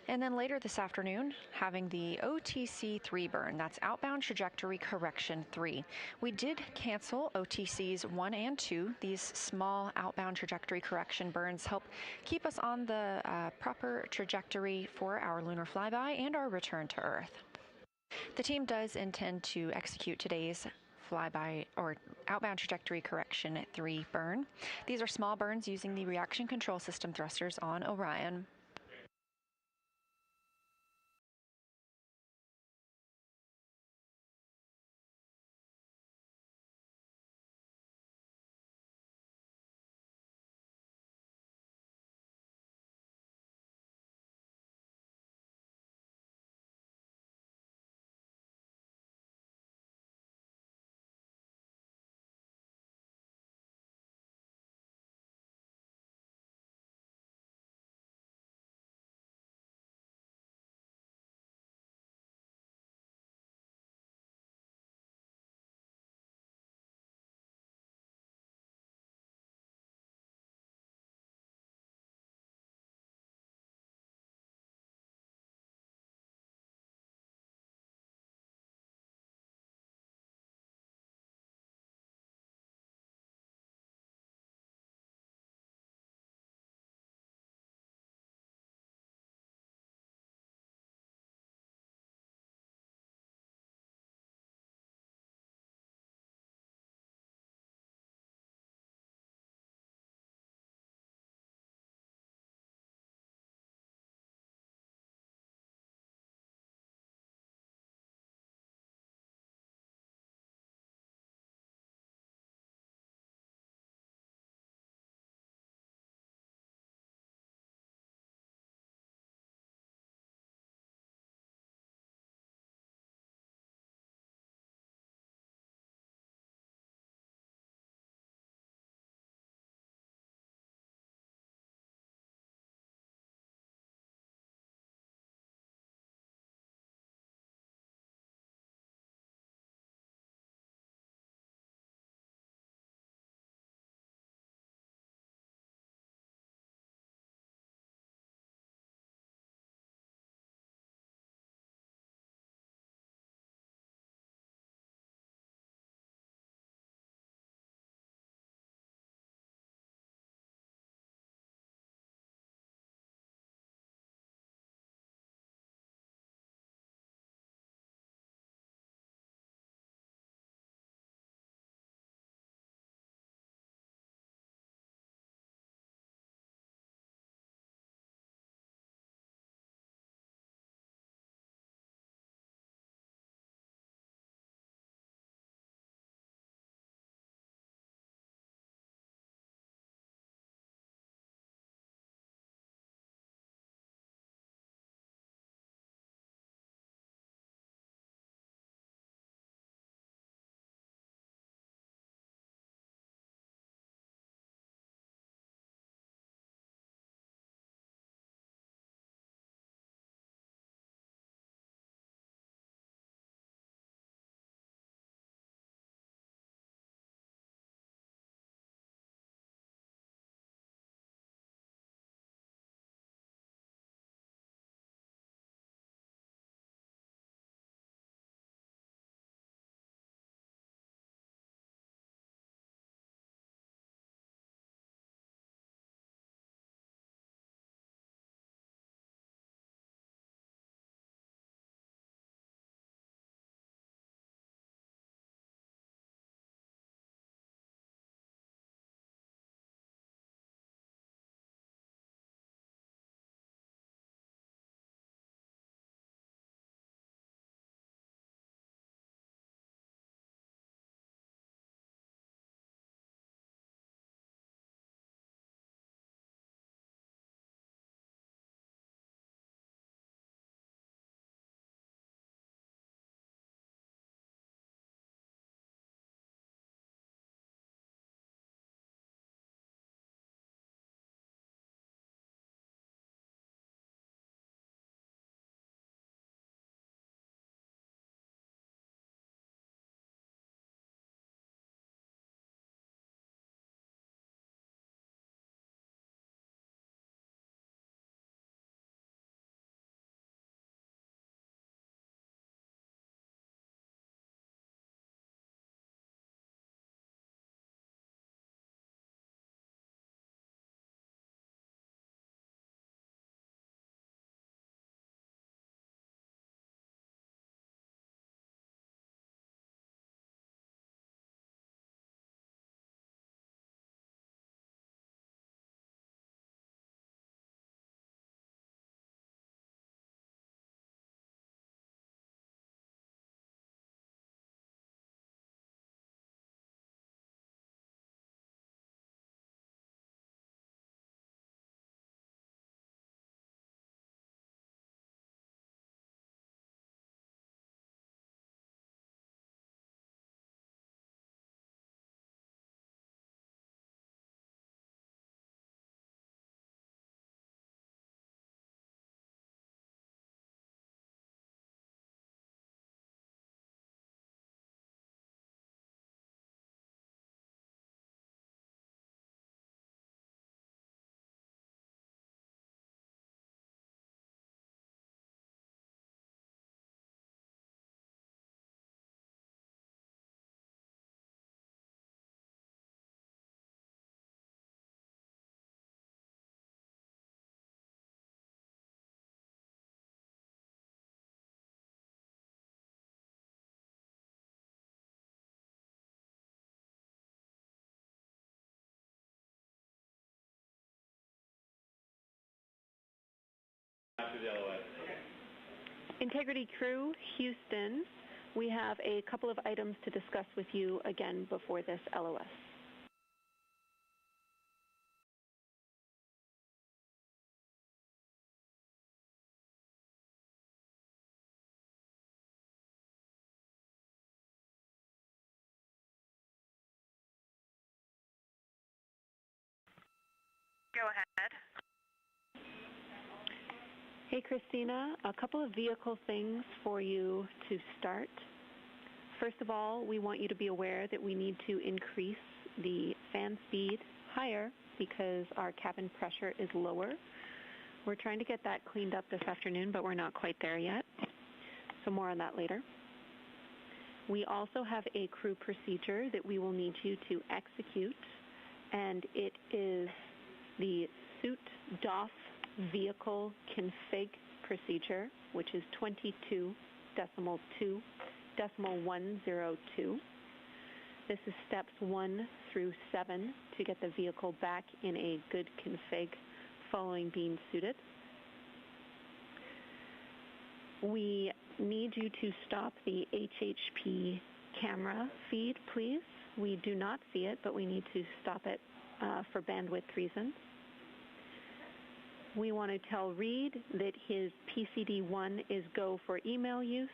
And then later this afternoon, having the OTC 3 burn, that's Outbound Trajectory Correction 3. We did cancel OTCs 1 and 2. These small outbound trajectory correction burns help keep us on the proper trajectory for our lunar flyby and our return to Earth. The team does intend to execute today's flyby or outbound trajectory correction 3 burn. These are small burns using the reaction control system thrusters on Orion. Integrity Crew, Houston, we have a couple of items to discuss with you again before this LOS. Go ahead. Hey, Christina, a couple of vehicle things for you to start. First of all, we want you to be aware that we need to increase the fan speed higher because our cabin pressure is lower. We're trying to get that cleaned up this afternoon, but we're not quite there yet. So more on that later. We also have a crew procedure that we will need you to execute, and it is the suit DOF vehicle config procedure, which is 22.2.102. This is steps 1 through 7 to get the vehicle back in a good config following being suited. We need you to stop the HHP camera feed, please. We do not see it, but we need to stop it for bandwidth reasons. We want to tell Reed that his PCD1 is go for email use.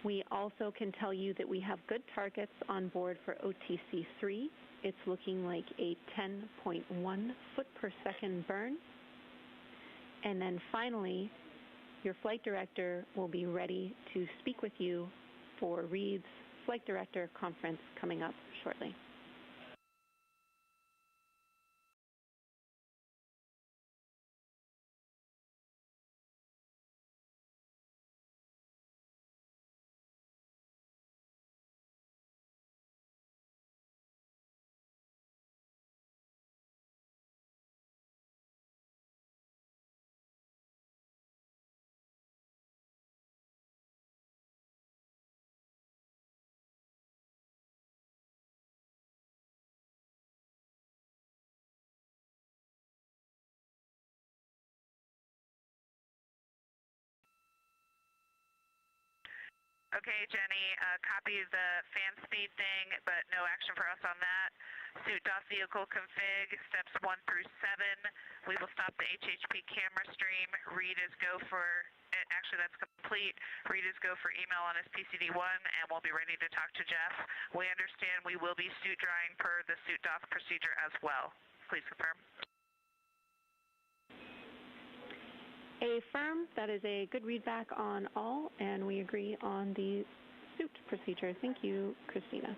We also can tell you that we have good targets on board for OTC3. It's looking like a 10.1 foot per second burn. And then finally, your flight director will be ready to speak with you for Reed's flight director conference coming up shortly. Okay, Jenny, copy the fan speed thing, but no action for us on that. Suit DOF vehicle config, steps 1 through 7. We will stop the HHP camera stream. Reed is go for, actually that's complete. Reed is go for email on his PCD1, and we'll be ready to talk to Jeff. We understand we will be suit drying per the suit DOF procedure as well. Please confirm. Affirm, that is a good readback on all, and we agree on the suit procedure. Thank you, Christina.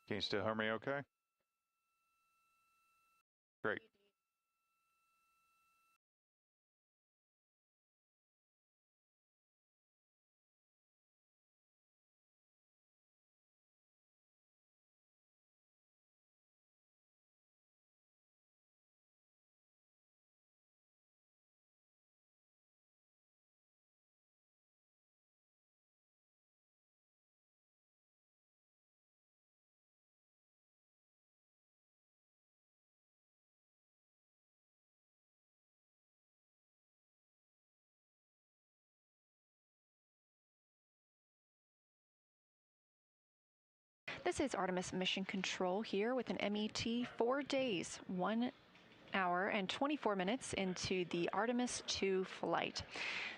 Can you still hear me okay? Great. This is Artemis Mission Control here with an MET 4 days, 1 hour and 24 minutes into the Artemis 2 flight.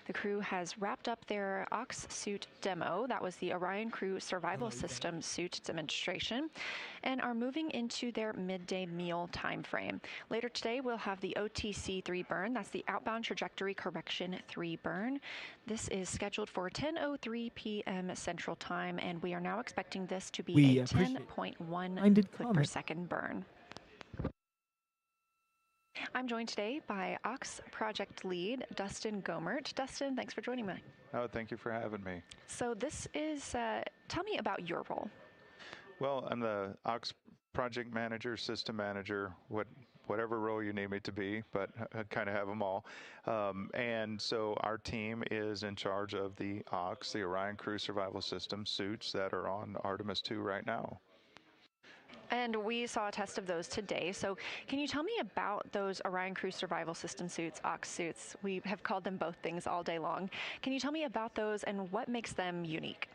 The crew has wrapped up their Ox suit demo, that was the Orion Crew Survival System suit demonstration, and are moving into their midday meal time frame. Later today, we'll have the OTC 3 burn, that's the Outbound Trajectory Correction 3 burn. This is scheduled for 10:03 p.m. Central Time, and we are now expecting this to be a 10.1 foot per second burn. I'm joined today by Ox Project Lead, Dustin Gomert. Dustin, thanks for joining me. Oh, thank you for having me. So this is, tell me about your role. Well, I'm the Ox Project Manager, System Manager, whatever role you need me to be, but I kind of have them all. And so our team is in charge of the Ox, the Orion Crew Survival System suits that are on Artemis 2 right now. And we saw a test of those today. So can you tell me about those Orion Crew Survival System suits, Ox suits? We have called them both things all day long. Can you tell me about those and what makes them unique?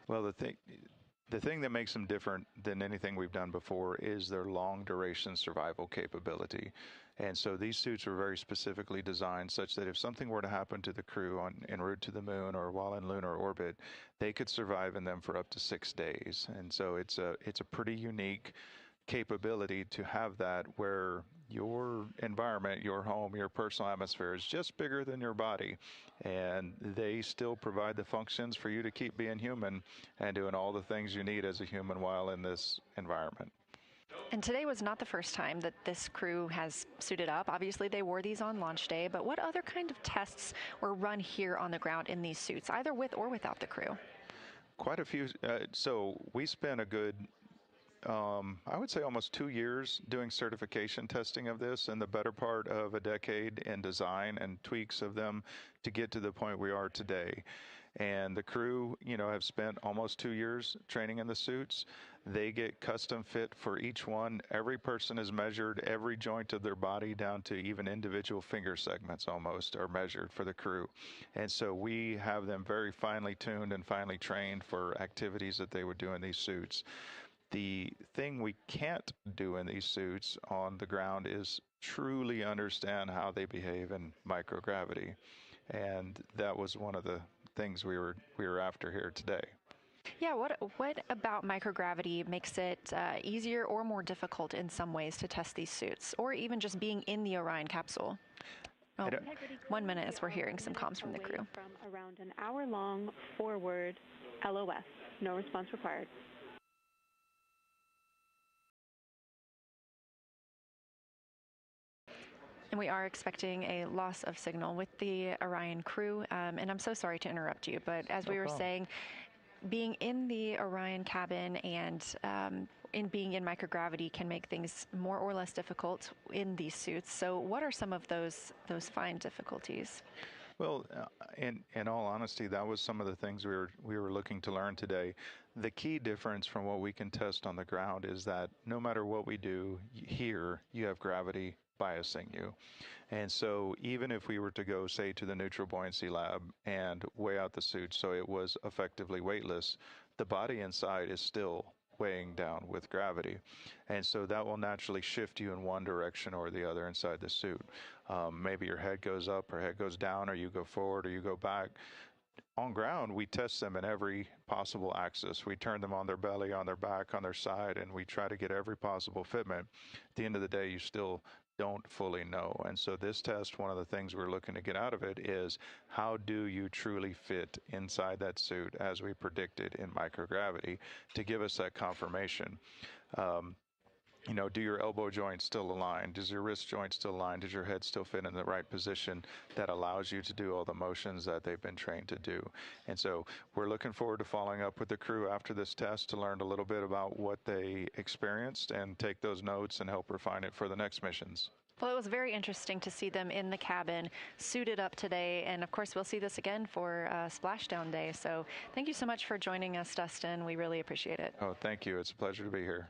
Well, the thing that makes them different than anything we've done before is their long duration survival capability. And so these suits were very specifically designed such that if something were to happen to the crew en route to the moon or while in lunar orbit, they could survive in them for up to 6 days. And so it's a pretty unique capability to have that where your environment, your home, your personal atmosphere is just bigger than your body, and they still provide the functions for you to keep being human and doing all the things you need as a human while in this environment. And today was not the first time that this crew has suited up. Obviously, they wore these on launch day, but what other kind of tests were run here on the ground in these suits, either with or without the crew? Quite a few. So we spent a good I would say almost 2 years doing certification testing of this, and the better part of a decade in design and tweaks of them to get to the point we are today. And the crew, have spent almost 2 years training in the suits. They get custom fit for each one. Every person is measured, every joint of their body down to even individual finger segments almost are measured for the crew. And so we have them very finely tuned and finely trained for activities that they would do in these suits. The thing we can't do in these suits on the ground is truly understand how they behave in microgravity. And that was one of the things we were after here today. Yeah, what about microgravity makes it easier or more difficult in some ways to test these suits, or even just being in the Orion capsule? Oh, 1 minute as we're hearing some comms from the crew. From around an hour-long forward LOS. No response required. And we are expecting a loss of signal with the Orion crew. And I'm so sorry to interrupt you, but as we were saying, being in the Orion cabin and in being in microgravity can make things more or less difficult in these suits. So what are some of those fine difficulties? Well, in all honesty, that was some of the things we were looking to learn today. The key difference from what we can test on the ground is that no matter what we do here, you have gravity biasing you. And so even if we were to go, say, to the neutral buoyancy lab and weigh out the suit so it was effectively weightless, the body inside is still weighing down with gravity. And so that will naturally shift you in one direction or the other inside the suit. Maybe your head goes up or head goes down, or you go forward or you go back. on ground, we test them in every possible axis. We turn them on their belly, on their back, on their side, and we try to get every possible fitment. At the end of the day, you still don't fully know. And so this test, one of the things we're looking to get out of it is how do you truly fit inside that suit as we predicted in microgravity to give us that confirmation. You know, do your elbow joints still align? Does your wrist joint still align? Does your head still fit in the right position that allows you to do all the motions that they've been trained to do? And so we're looking forward to following up with the crew after this test to learn a little bit about what they experienced and take those notes and help refine it for the next missions. Well, it was very interesting to see them in the cabin, suited up today, and of course we'll see this again for Splashdown Day. So thank you so much for joining us, Dustin. We really appreciate it. Oh, thank you. It's a pleasure to be here.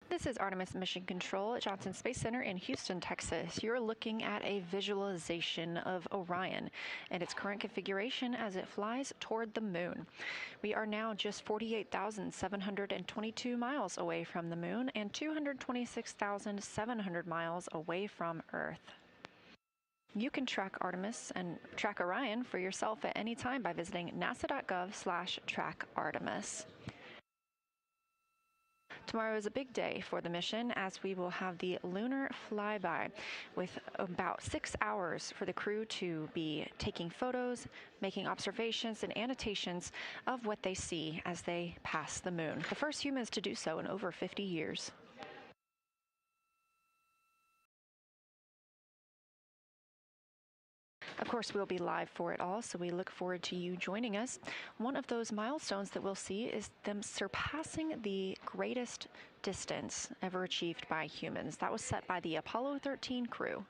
This is Artemis Mission Control at Johnson Space Center in Houston, Texas. You're looking at a visualization of Orion and its current configuration as it flies toward the moon. We are now just 48,722 miles away from the moon and 226,700 miles away from Earth. You can track Artemis and track Orion for yourself at any time by visiting nasa.gov/trackartemis. Tomorrow is a big day for the mission as we will have the lunar flyby with about 6 hours for the crew to be taking photos, making observations and annotations of what they see as they pass the moon. The first humans to do so in over 50 years. Of course, we'll be live for it all, so we look forward to you joining us. One of those milestones that we'll see is them surpassing the greatest distance ever achieved by humans. That was set by the Apollo 13 crew.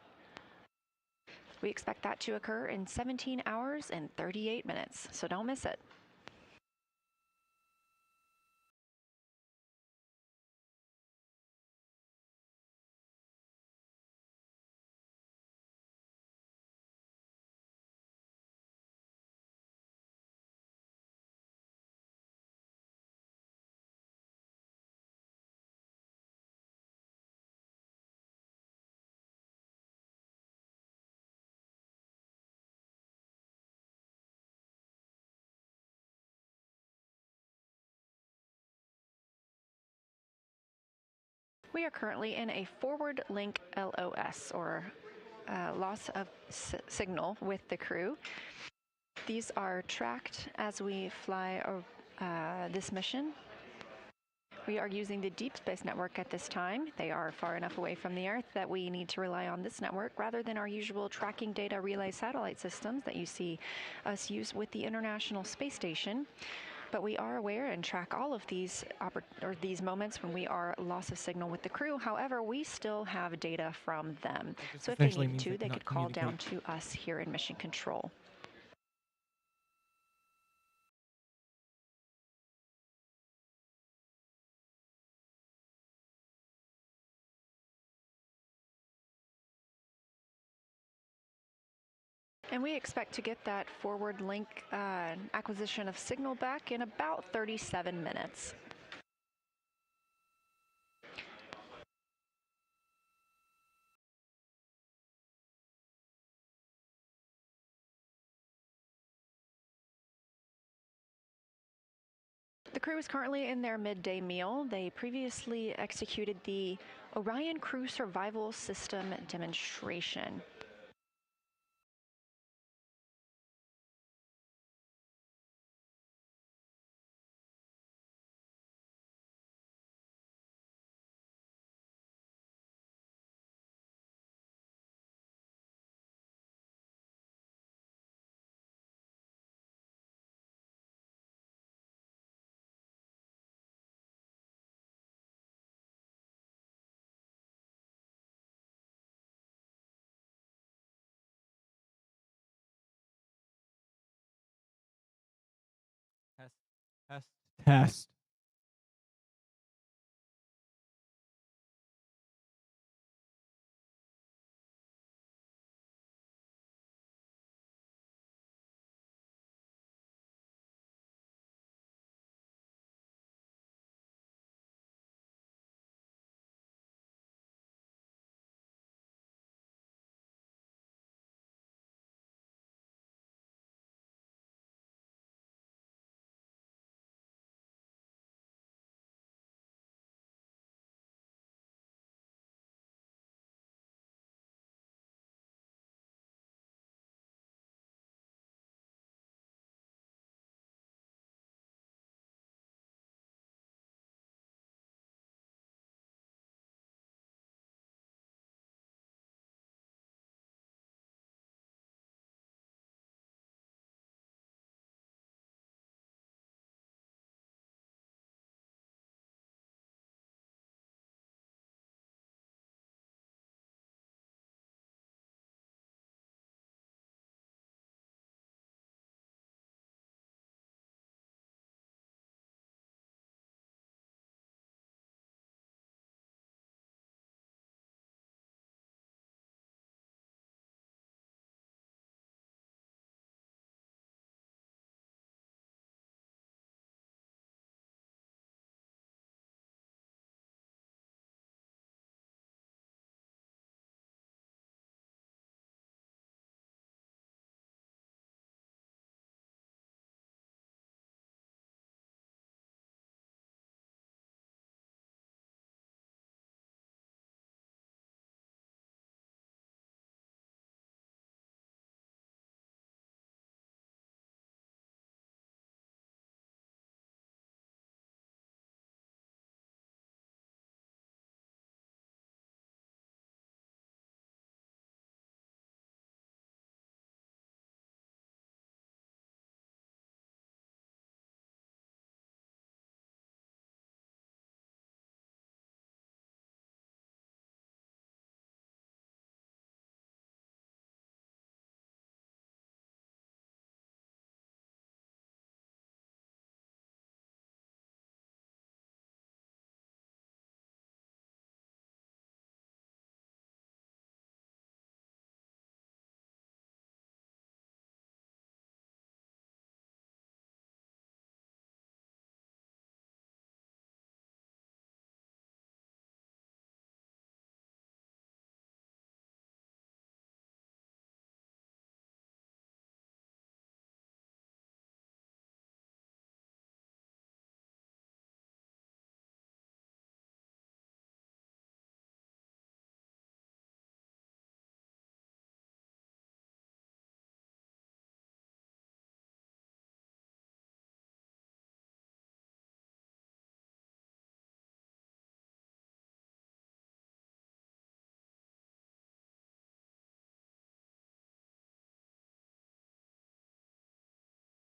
We expect that to occur in 17 hours and 38 minutes, so don't miss it. We are currently in a forward link LOS, or loss of signal, with the crew. These are tracked as we fly this mission. We are using the Deep Space Network at this time. They are far enough away from the Earth that we need to rely on this network rather than our usual tracking data relay satellite systems that you see us use with the International Space Station. But we are aware and track all of these moments when we are loss of signal with the crew. However, we still have data from them. So if they need to, they could call down to us here in Mission Control. And we expect to get that forward link acquisition of signal back in about 37 minutes. The crew is currently in their midday meal. They previously executed the Orion Crew Survival System demonstration. Test.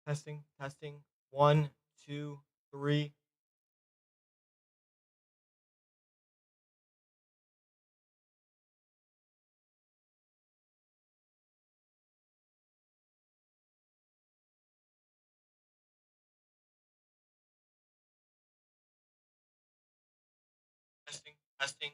Testing, testing. 1, 2, 3. Testing, testing.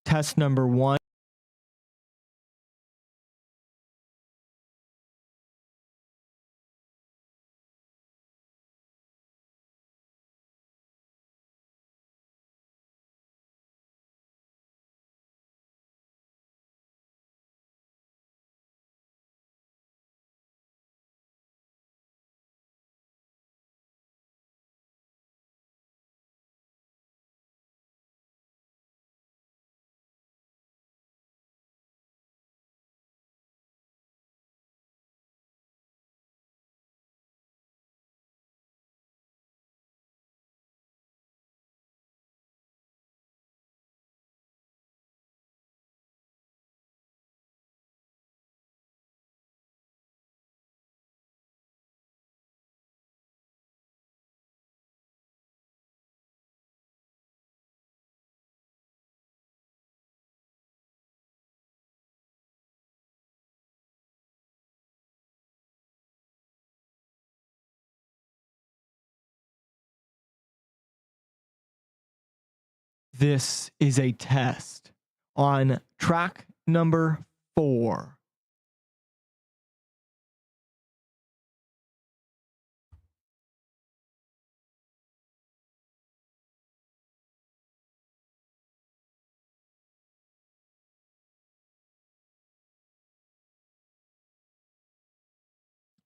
Test number 1. This is a test on track number 4.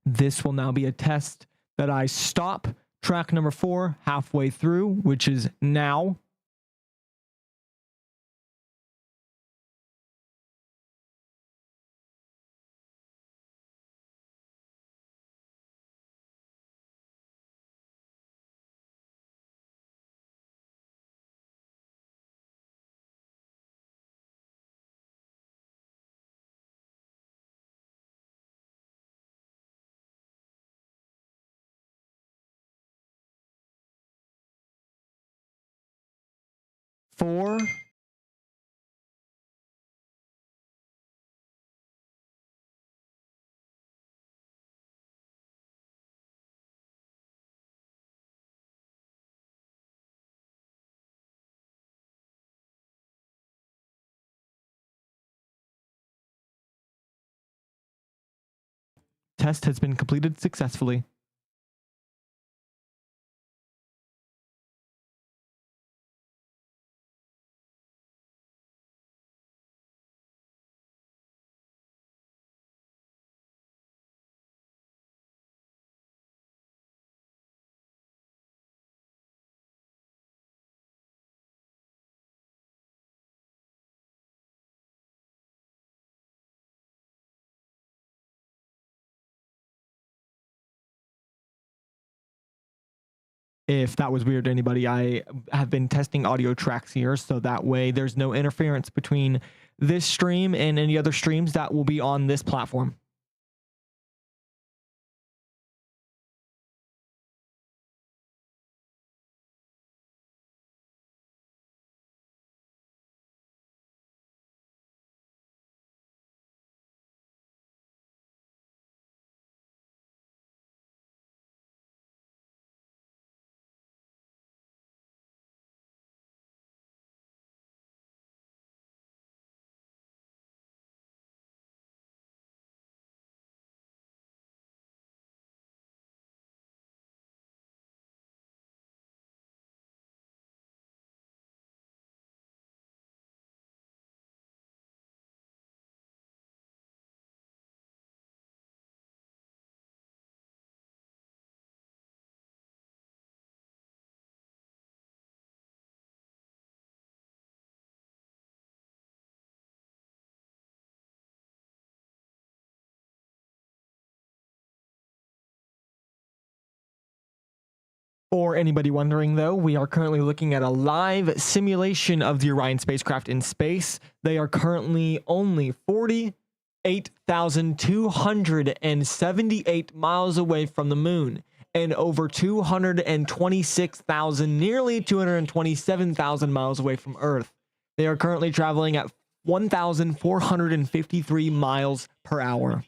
This will now be a test that I stop track number 4 halfway through, which is now. Four, test has been completed successfully. If that was weird to anybody, I have been testing audio tracks here, so that way there's no interference between this stream and any other streams that will be on this platform. For anybody wondering, though, we are currently looking at a live simulation of the Orion spacecraft in space. They are currently only 48,278 miles away from the moon and over 226,000, nearly 227,000 miles away from Earth. They are currently traveling at 1,453 miles per hour.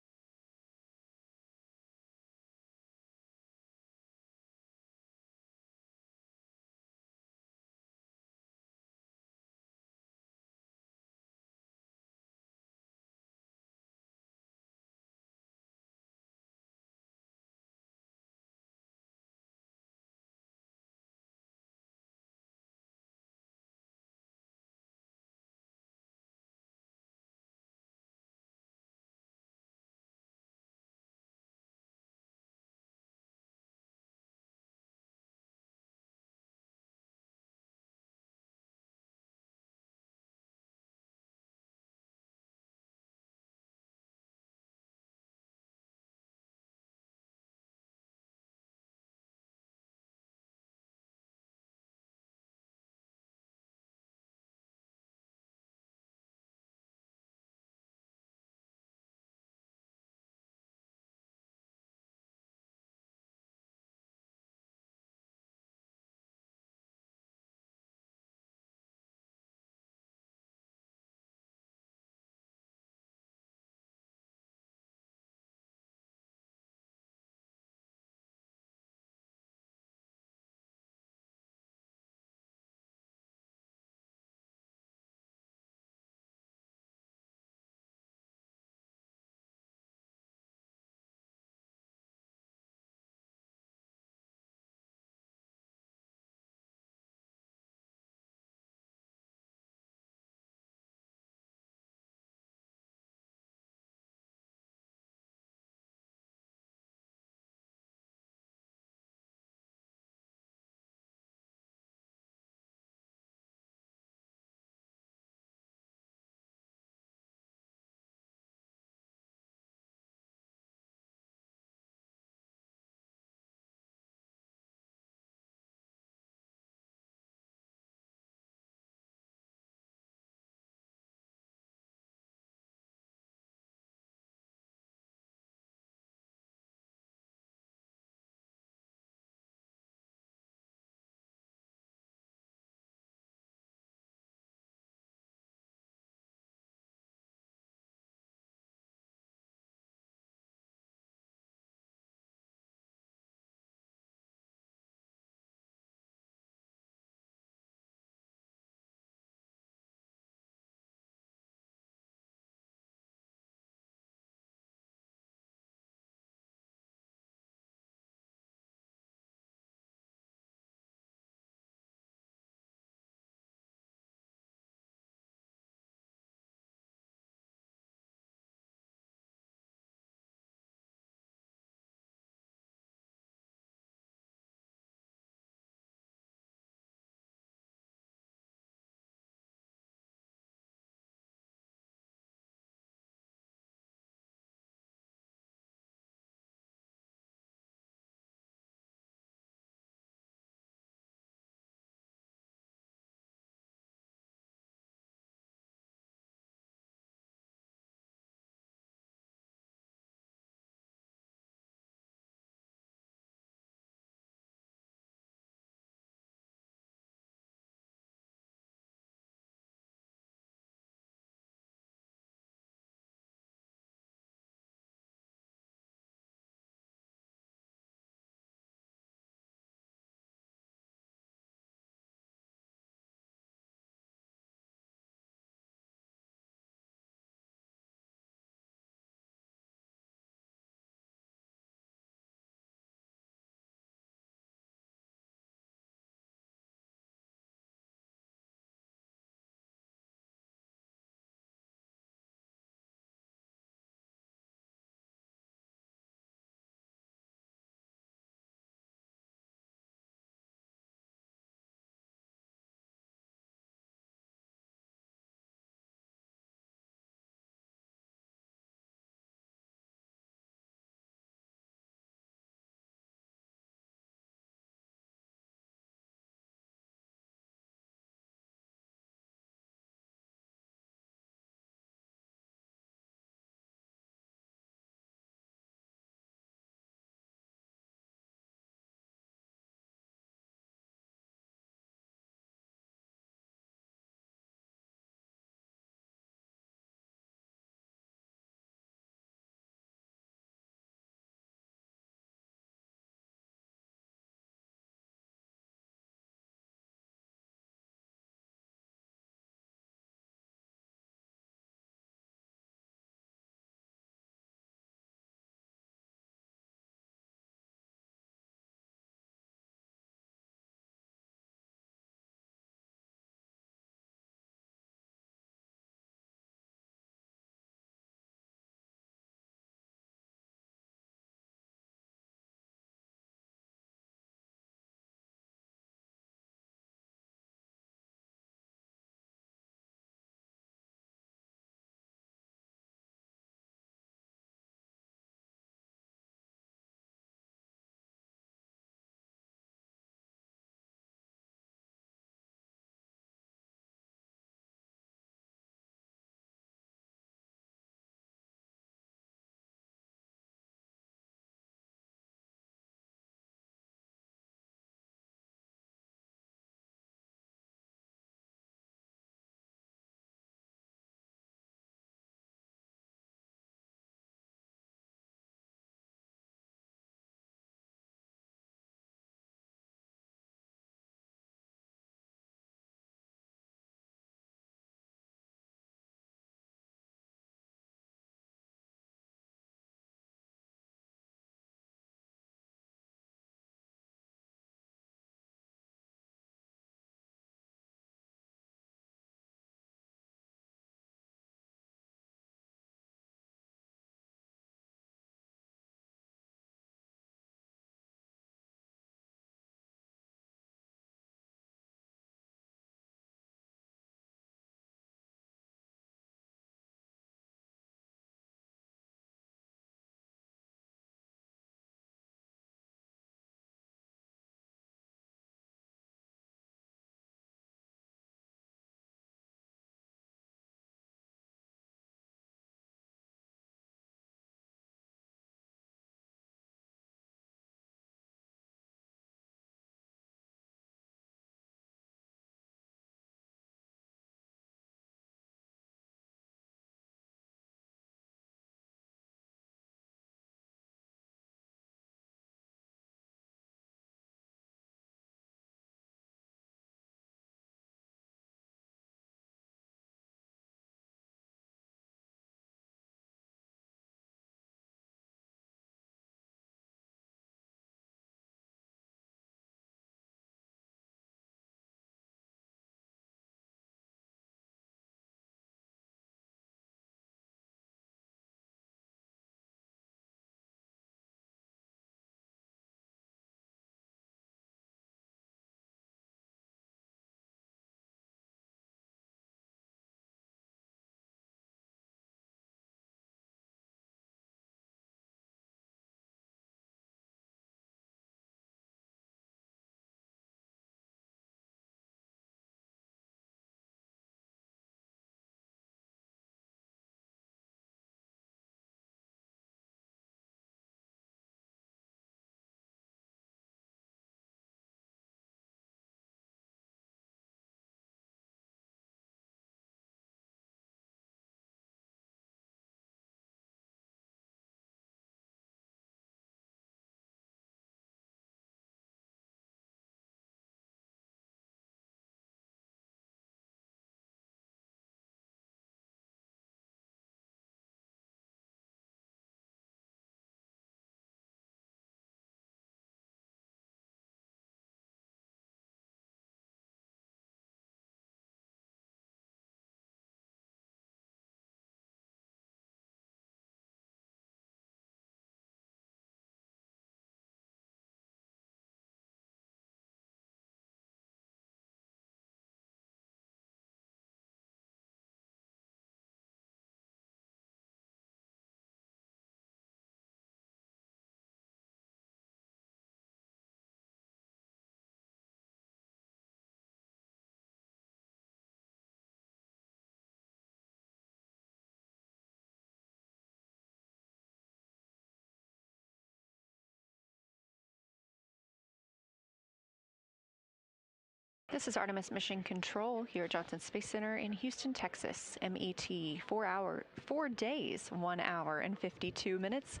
This is Artemis Mission Control here at Johnson Space Center in Houston, Texas. MET, 4 days, 1 hour and 52 minutes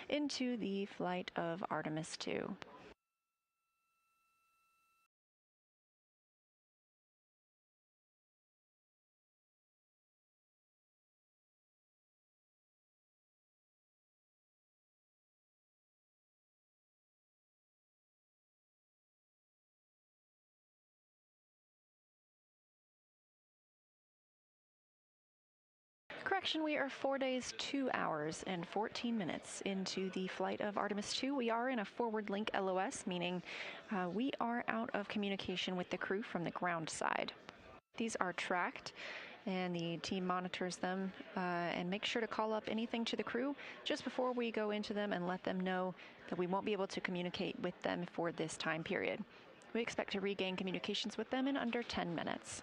into the flight of Artemis 2. Correction, we are 4 days, 2 hours, and 14 minutes into the flight of Artemis 2. We are in a forward link LOS, meaning we are out of communication with the crew from the ground side. These are tracked, and the team monitors them and make sure to call up anything to the crew just before we go into them and let them know that we won't be able to communicate with them for this time period. We expect to regain communications with them in under 10 minutes.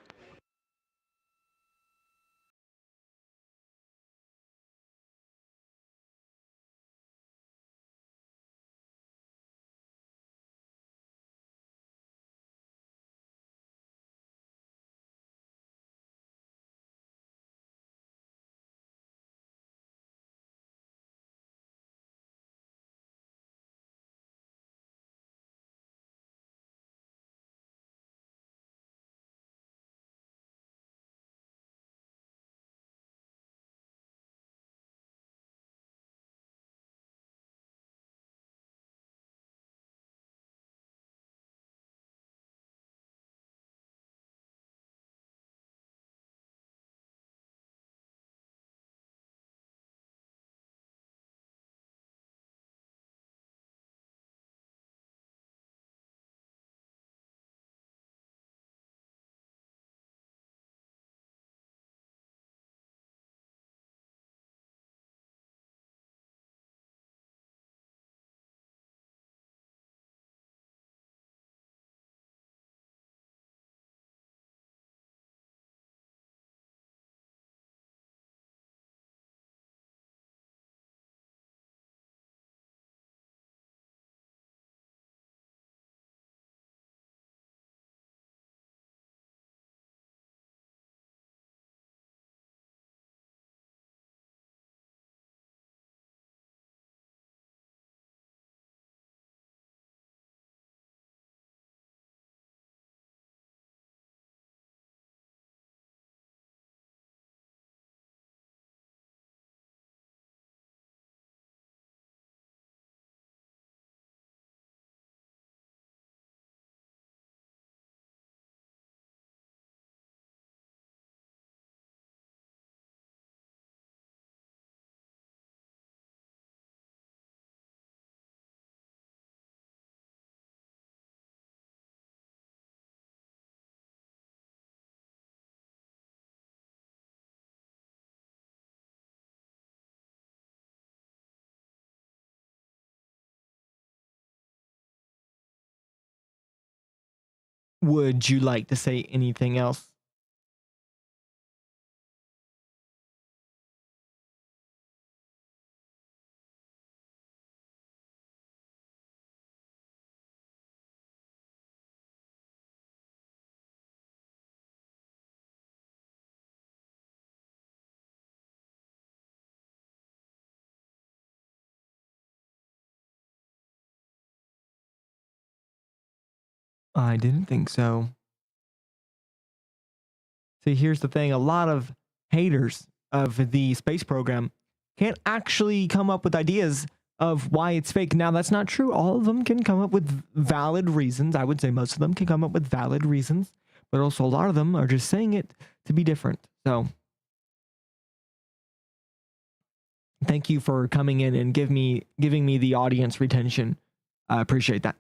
Would you like to say anything else? I didn't think so. See, here's the thing. A lot of haters of the space program can't actually come up with ideas of why it's fake. Now, that's not true. All of them can come up with valid reasons. I would say most of them can come up with valid reasons, but also a lot of them are just saying it to be different. So thank you for coming in and giving me the audience retention. I appreciate that.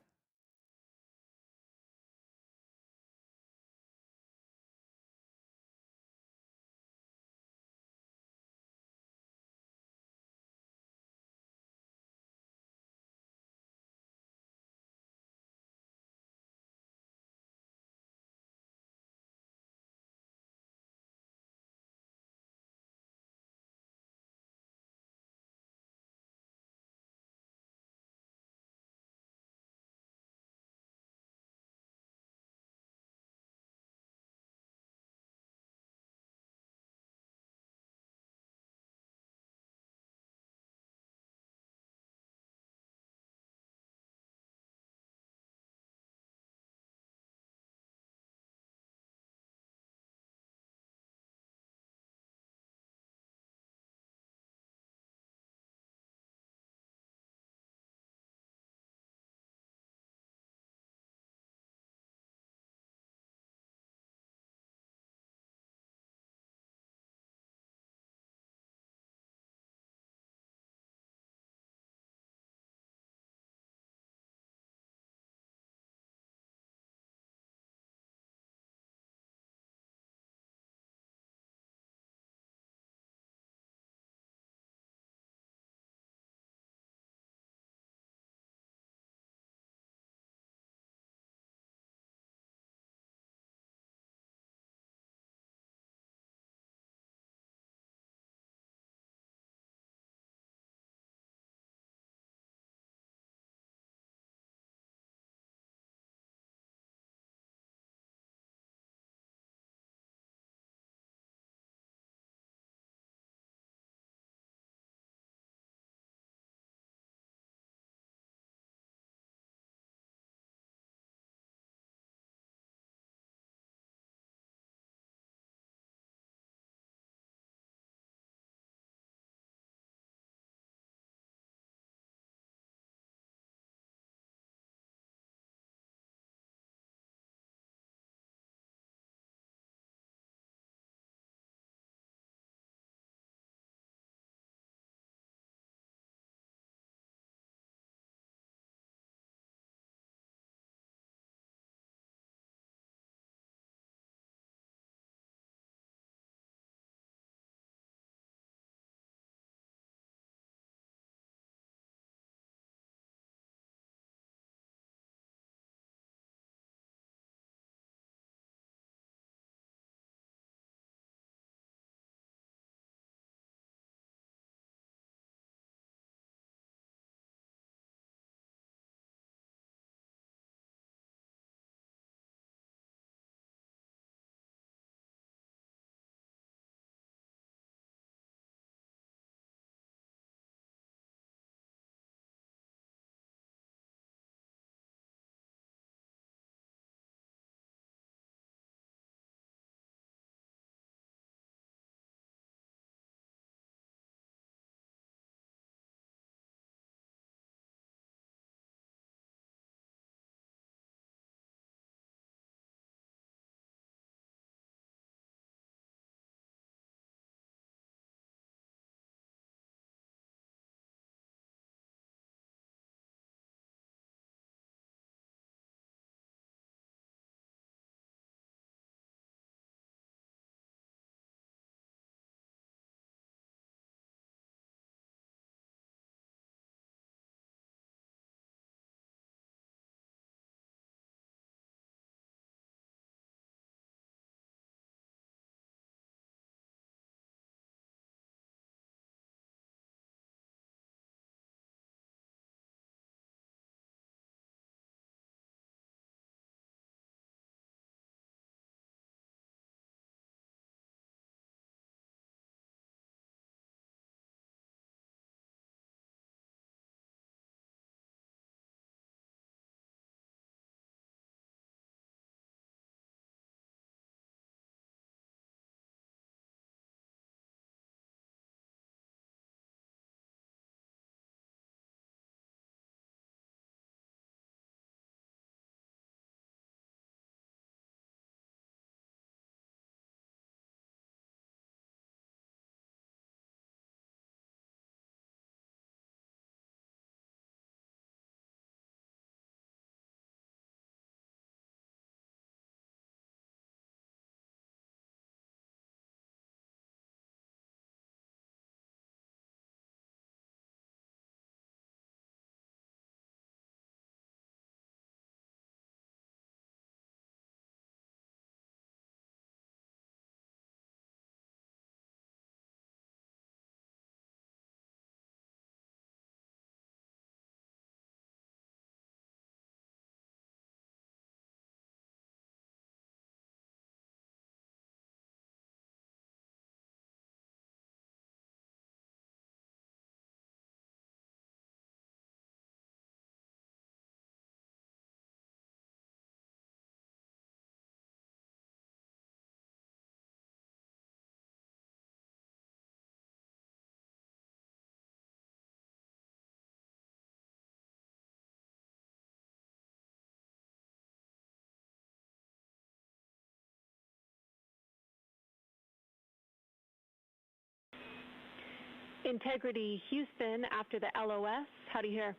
Integrity Houston after the LOS. How do you hear?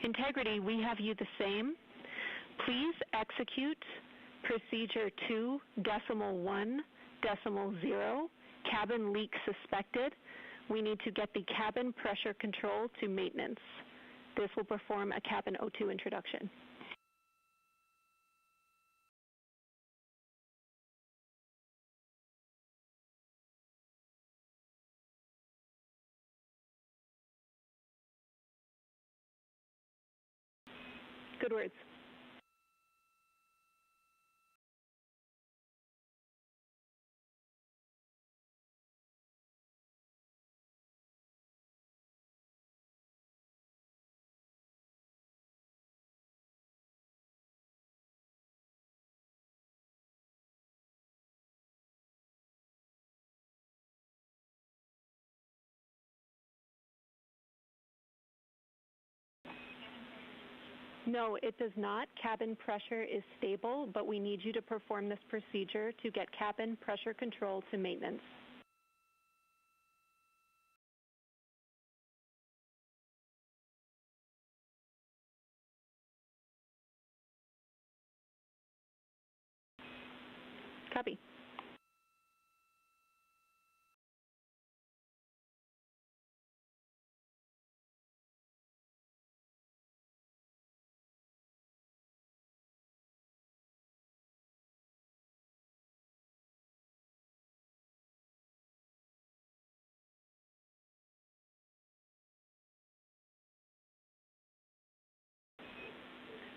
Integrity, we have you the same. Please execute procedure 2.1.0, cabin leak suspected. We need to get the cabin pressure control to maintenance. This will perform a cabin O2 introduction. Good words. No, it does not. Cabin pressure is stable, but we need you to perform this procedure to get cabin pressure control to maintenance. Copy.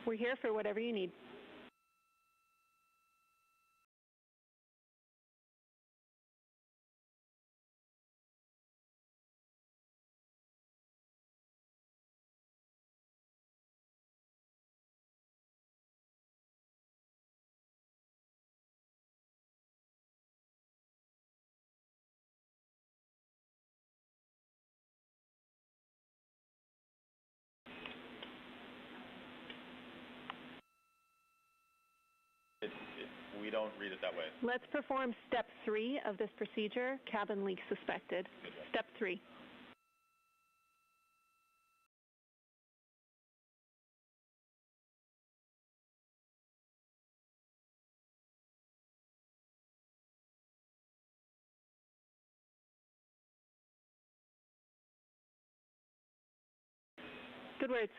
We're here for whatever you need. We don't read it that way. Let's perform step 3 of this procedure, cabin leak suspected. Step 3. Good words.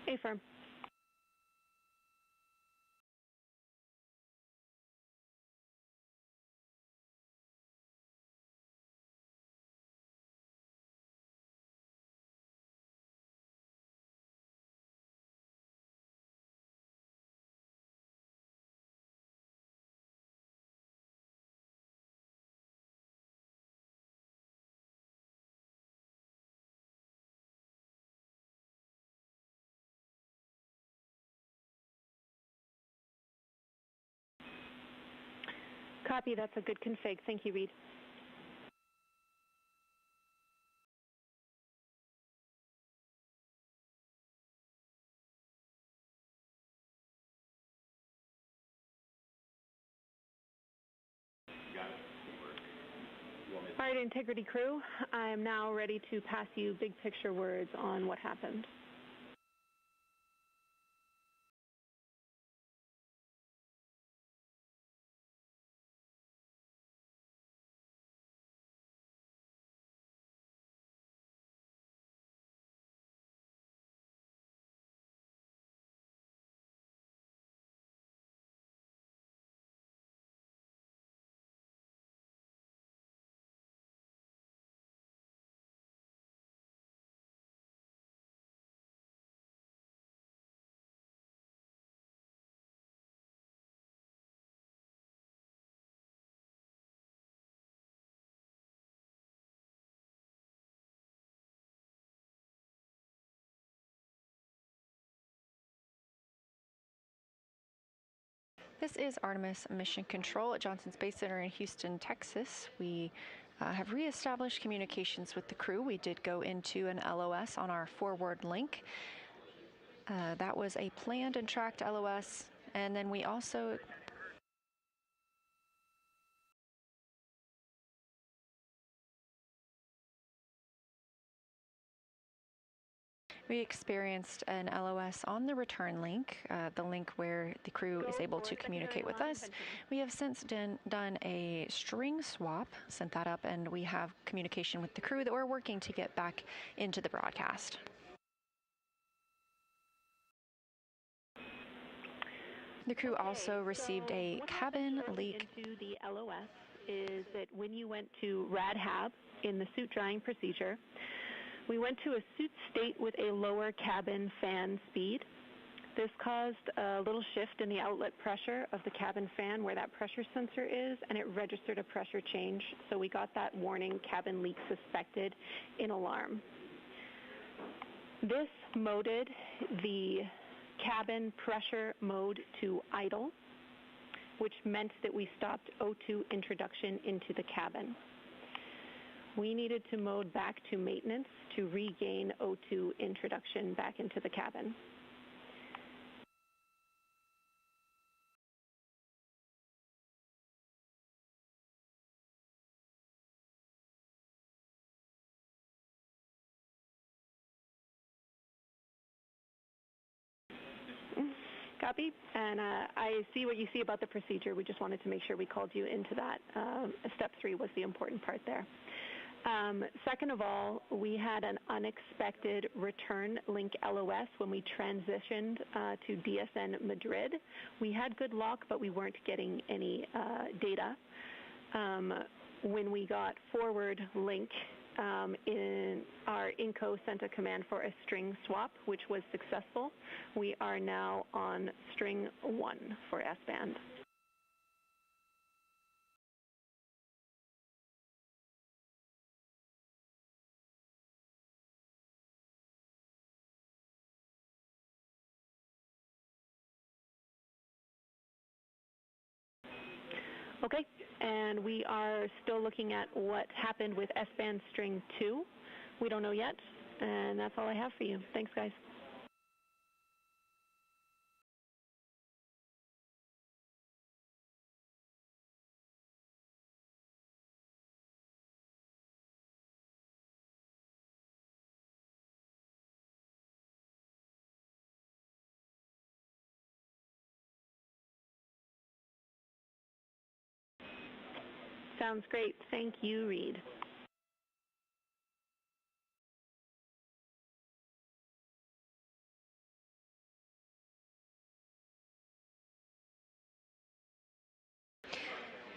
Affirm. Copy. That's a good config. Thank you, Reed. All right, Integrity crew, I am now ready to pass you big picture words on what happened. This is Artemis Mission Control at Johnson Space Center in Houston, Texas. We have reestablished communications with the crew. We did go into an LOS on our forward link. That was a planned and tracked LOS. And then we also experienced an LOS on the return link, the link where the crew is able to communicate with us. We have since done a string swap, sent that up, and we have communication with the crew that we're working to get back into the broadcast. The crew also received a cabin leak. Into the LOS is that when you went to RadHab in the suit drying procedure, we went to a suit state with a lower cabin fan speed. This caused a little shift in the outlet pressure of the cabin fan where that pressure sensor is, and it registered a pressure change. So we got that warning, cabin leak suspected, in alarm. This moded the cabin pressure mode to idle, which meant that we stopped O2 introduction into the cabin. We needed to mode back to maintenance to regain O2 introduction back into the cabin. Copy. And I see what you see about the procedure. We just wanted to make sure we called you into that. Step 3 was the important part there. Second of all, we had an unexpected return link LOS when we transitioned to DSN Madrid. We had good luck, but we weren't getting any data. When we got forward link, in our INCO sent a command for a string swap, which was successful. We are now on string 1 for S-band. Okay, and we are still looking at what happened with S-band string 2. We don't know yet, and that's all I have for you. Thanks, guys. Sounds great. Thank you, Reed.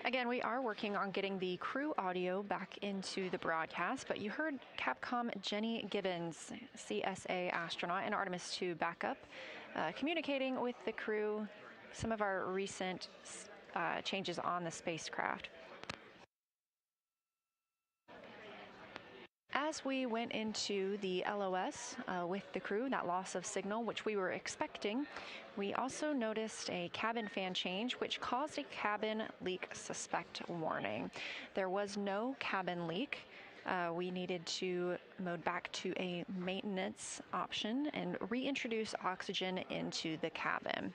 Again, we are working on getting the crew audio back into the broadcast, but you heard Capcom Jenny Gibbons, CSA astronaut and Artemis 2 backup, communicating with the crew some of our recent changes on the spacecraft. As we went into the LOS with the crew, that loss of signal, which we were expecting, we also noticed a cabin fan change, which caused a cabin leak suspect warning. There was no cabin leak. We needed to mode back to a maintenance option and reintroduce oxygen into the cabin.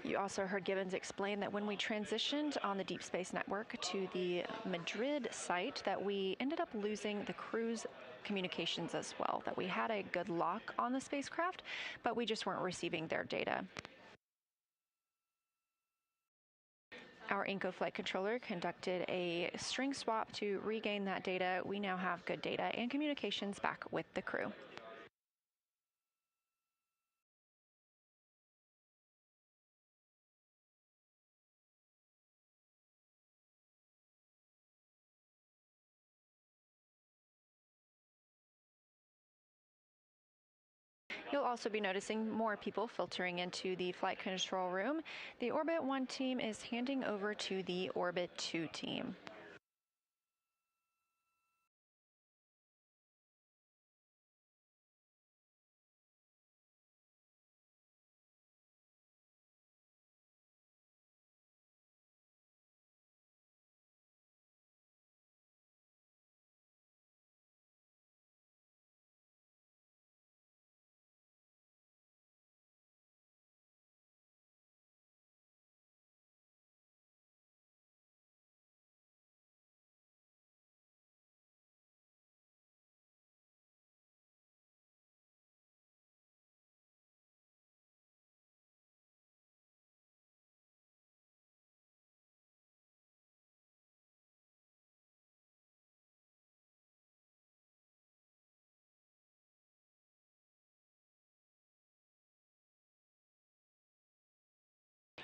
You also heard Gibbons explain that when we transitioned on the Deep Space Network to the Madrid site, that we ended up losing the crew's communications as well, that we had a good lock on the spacecraft, but we just weren't receiving their data. Our INCO flight controller conducted a string swap to regain that data. We now have good data and communications back with the crew. You'll also be noticing more people filtering into the flight control room. The Orbit 1 team is handing over to the Orbit 2 team.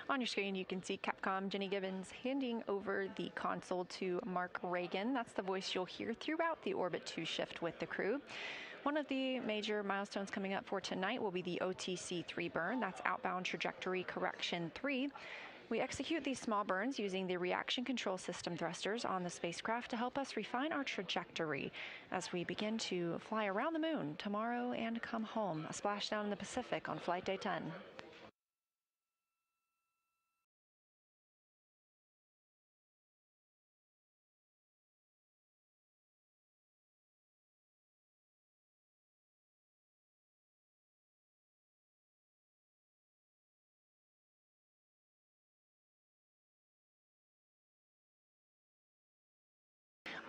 On your screen, you can see Capcom Jenny Gibbons handing over the console to Mark Reagan. That's the voice you'll hear throughout the Orbit 2 shift with the crew. One of the major milestones coming up for tonight will be the OTC-3 burn. That's Outbound Trajectory Correction 3. We execute these small burns using the reaction control system thrusters on the spacecraft to help us refine our trajectory as we begin to fly around the moon tomorrow and come home. A splashdown in the Pacific on flight day 10.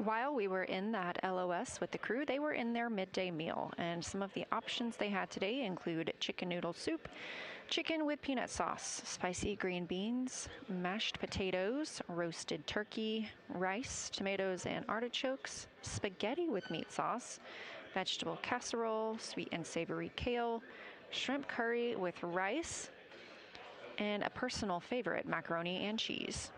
While we were in that LOS with the crew, they were in their midday meal, and some of the options they had today include chicken noodle soup, chicken with peanut sauce, spicy green beans, mashed potatoes, roasted turkey, rice, tomatoes and artichokes, spaghetti with meat sauce, vegetable casserole, sweet and savory kale, shrimp curry with rice, and a personal favorite, macaroni and cheese.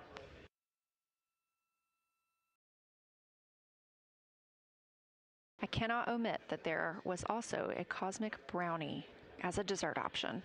I cannot omit that there was also a cosmic brownie as a dessert option.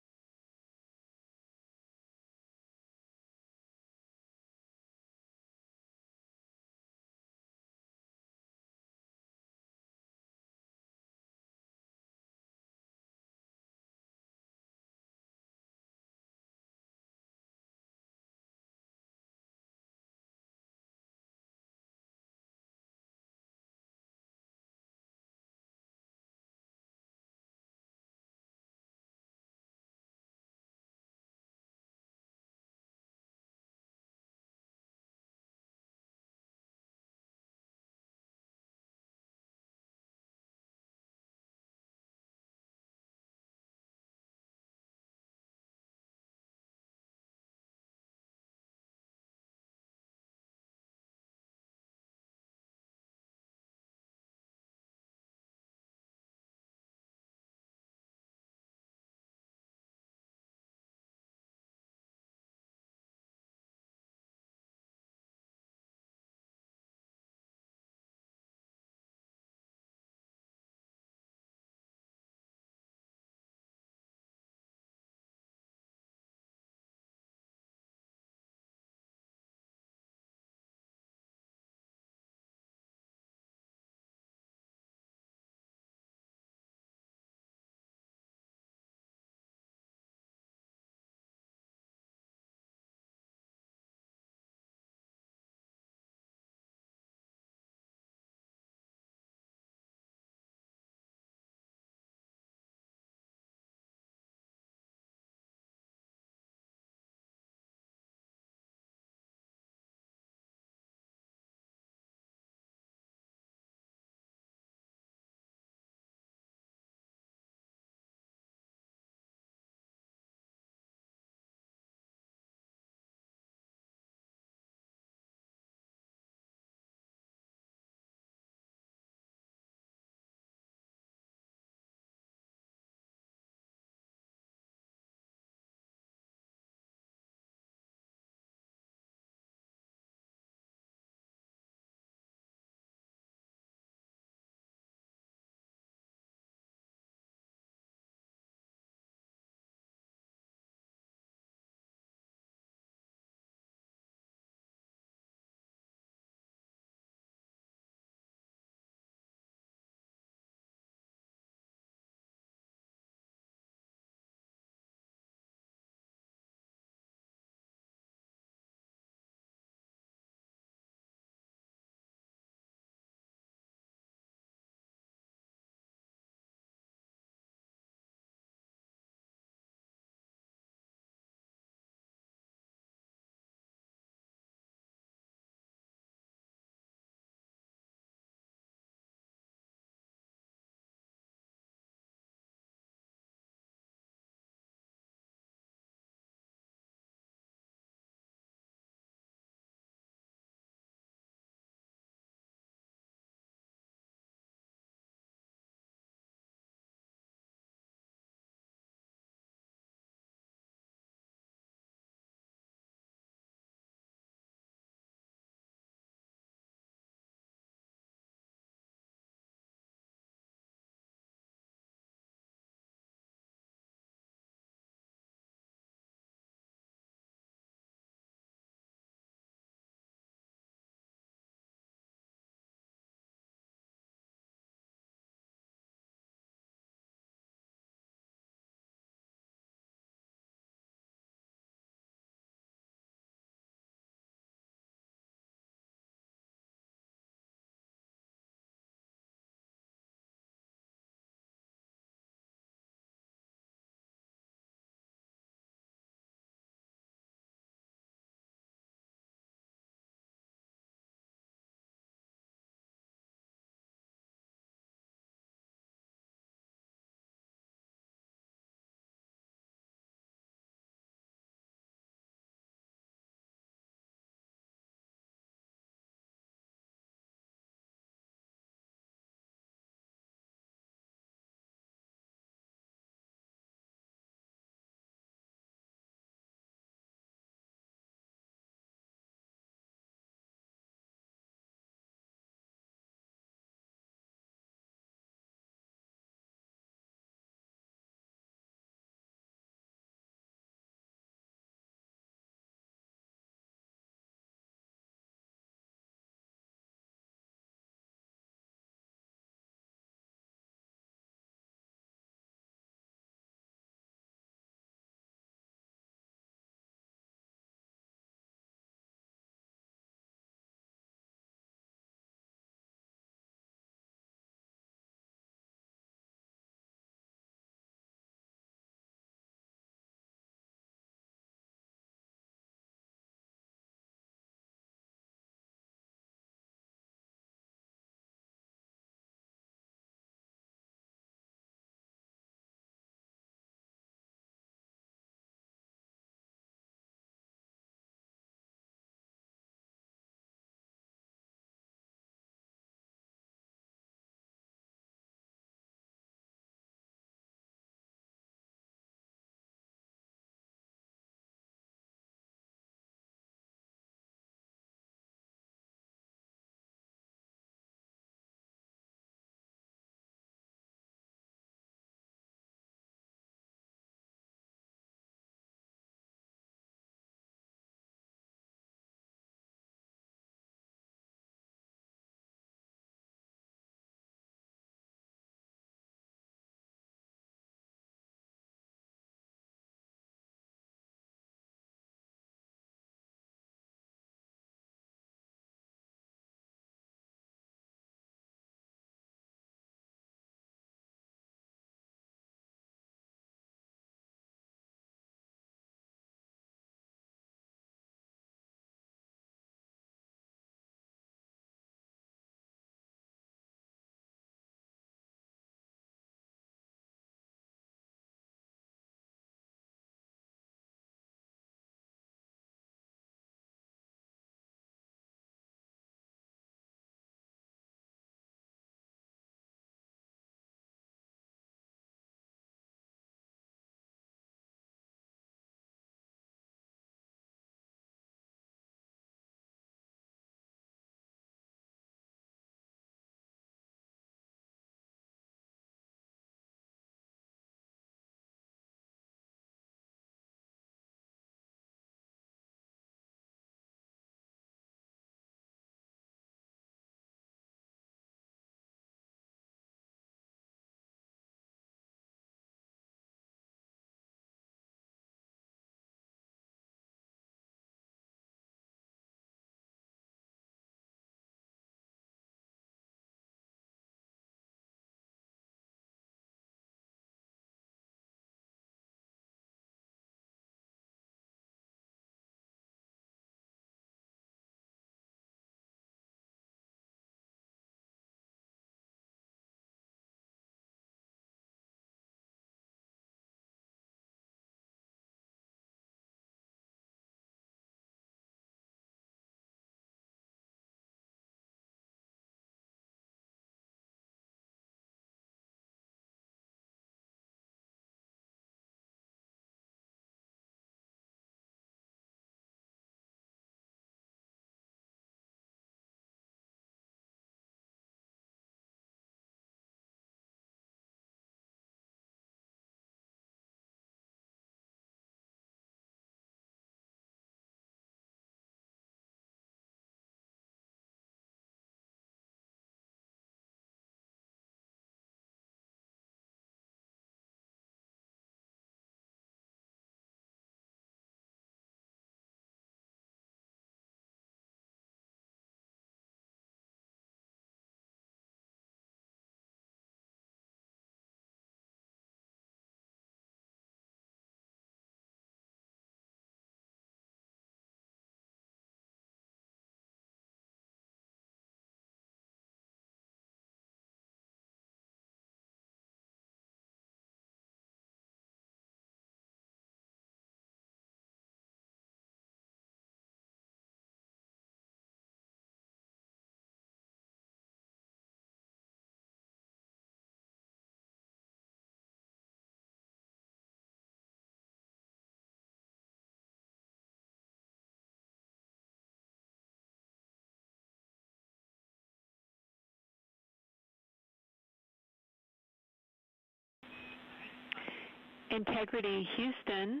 Integrity Houston,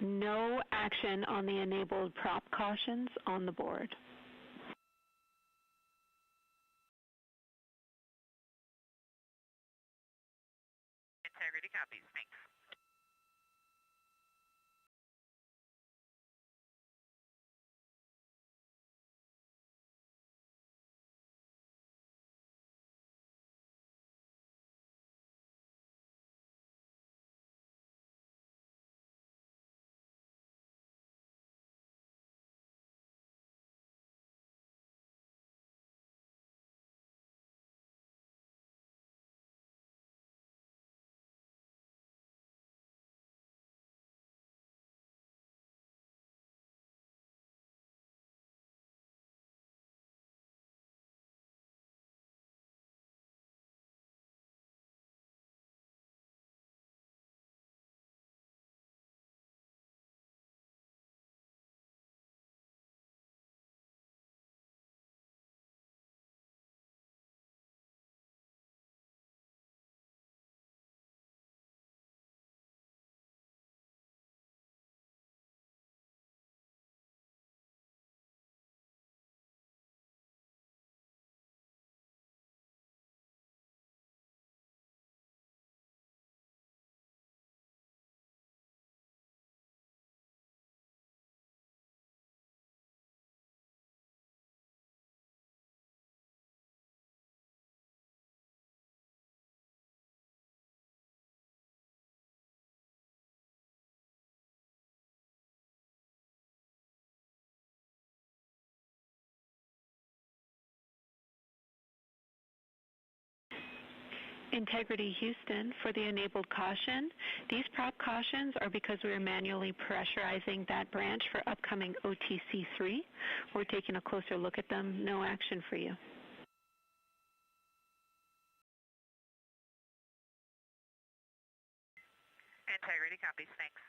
no action on the enabled prop cautions on the board. Integrity copies. Thanks. Integrity Houston, for the enabled caution, these prop cautions are because we are manually pressurizing that branch for upcoming OTC3. We're taking a closer look at them. No action for you. Integrity copies. Thanks.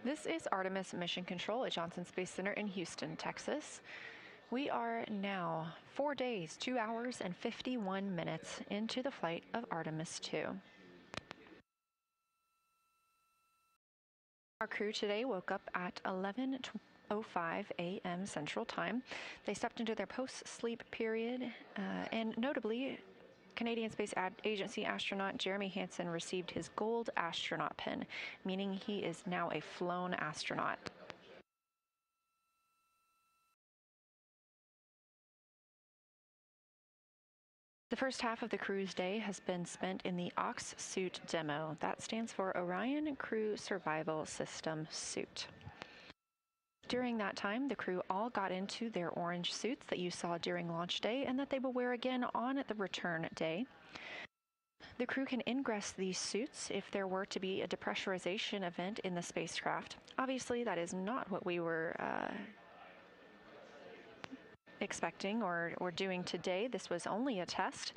This is Artemis Mission Control at Johnson Space Center in Houston, Texas. We are now 4 days, 2 hours, and 51 minutes into the flight of Artemis 2. Our crew today woke up at 11:05 a.m. Central Time. They stepped into their post-sleep period, and notably, Canadian Space Agency astronaut Jeremy Hansen received his gold astronaut pin, meaning he is now a flown astronaut. The first half of the crew's day has been spent in the OX suit demo. That stands for Orion Crew Survival System suit. During that time, the crew all got into their orange suits that you saw during launch day and that they will wear again on the return day. The crew can ingress these suits if there were to be a depressurization event in the spacecraft. Obviously, that is not what we were expecting or doing today. This was only a test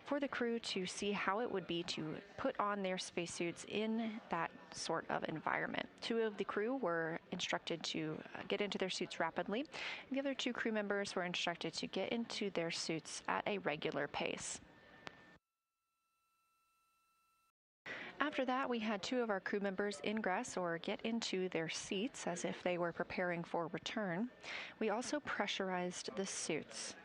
for the crew to see how it would be to put on their spacesuits in that sort of environment. 2 of the crew were instructed to get into their suits rapidly. The other 2 crew members were instructed to get into their suits at a regular pace. After that, we had 2 of our crew members ingress or get into their seats as if they were preparing for return. We also pressurized the suits.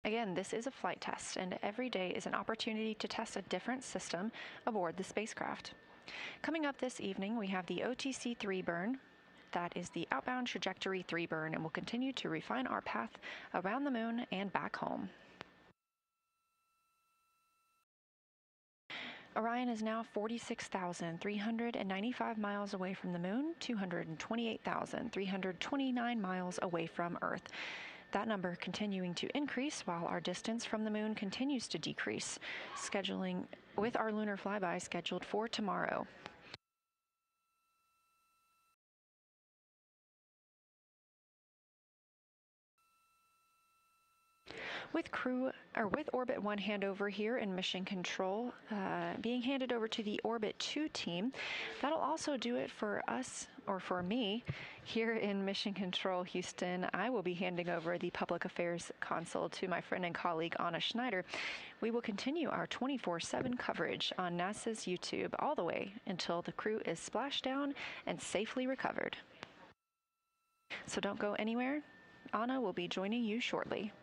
Again, this is a flight test, and every day is an opportunity to test a different system aboard the spacecraft. Coming up this evening, we have the OTC-3 burn. That is the outbound trajectory 3 burn, and we'll continue to refine our path around the moon and back home. Orion is now 46,395 miles away from the moon, 228,329 miles away from Earth. That number continuing to increase while our distance from the moon continues to decrease, scheduling with our lunar flyby scheduled for tomorrow. With Orbit 1 handover here in Mission Control, being handed over to the Orbit 2 team, that'll also do it for us, or for me, here in Mission Control Houston. I will be handing over the Public Affairs Console to my friend and colleague Anna Schneider. We will continue our 24/7 coverage on NASA's YouTube all the way until the crew is splashed down and safely recovered. So don't go anywhere. Anna will be joining you shortly.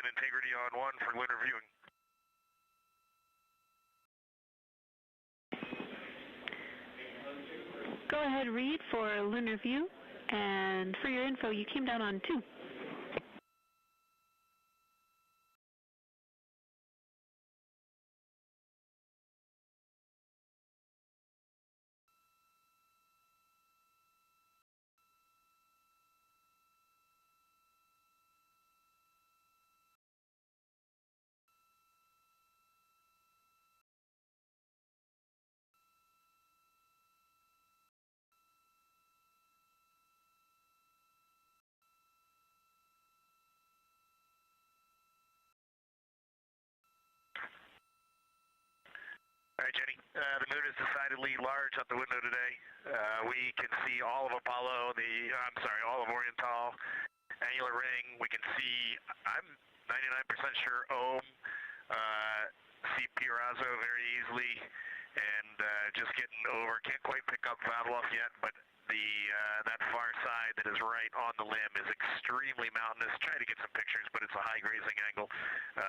Houston Integrity on 1 for lunar viewing. Go ahead, Reed, for lunar view. And for your info, you came down on 2. All right, Jenny. The moon is decidedly large out the window today. We can see all of Apollo, all of Oriental, annular ring. We can see, I'm 99% sure, Ohm, see Pirazo very easily, and just getting over. Can't quite pick up Vavilov yet, but that far side that is right on the limb is extremely mountainous. Try to get some pictures, but it's a high grazing angle.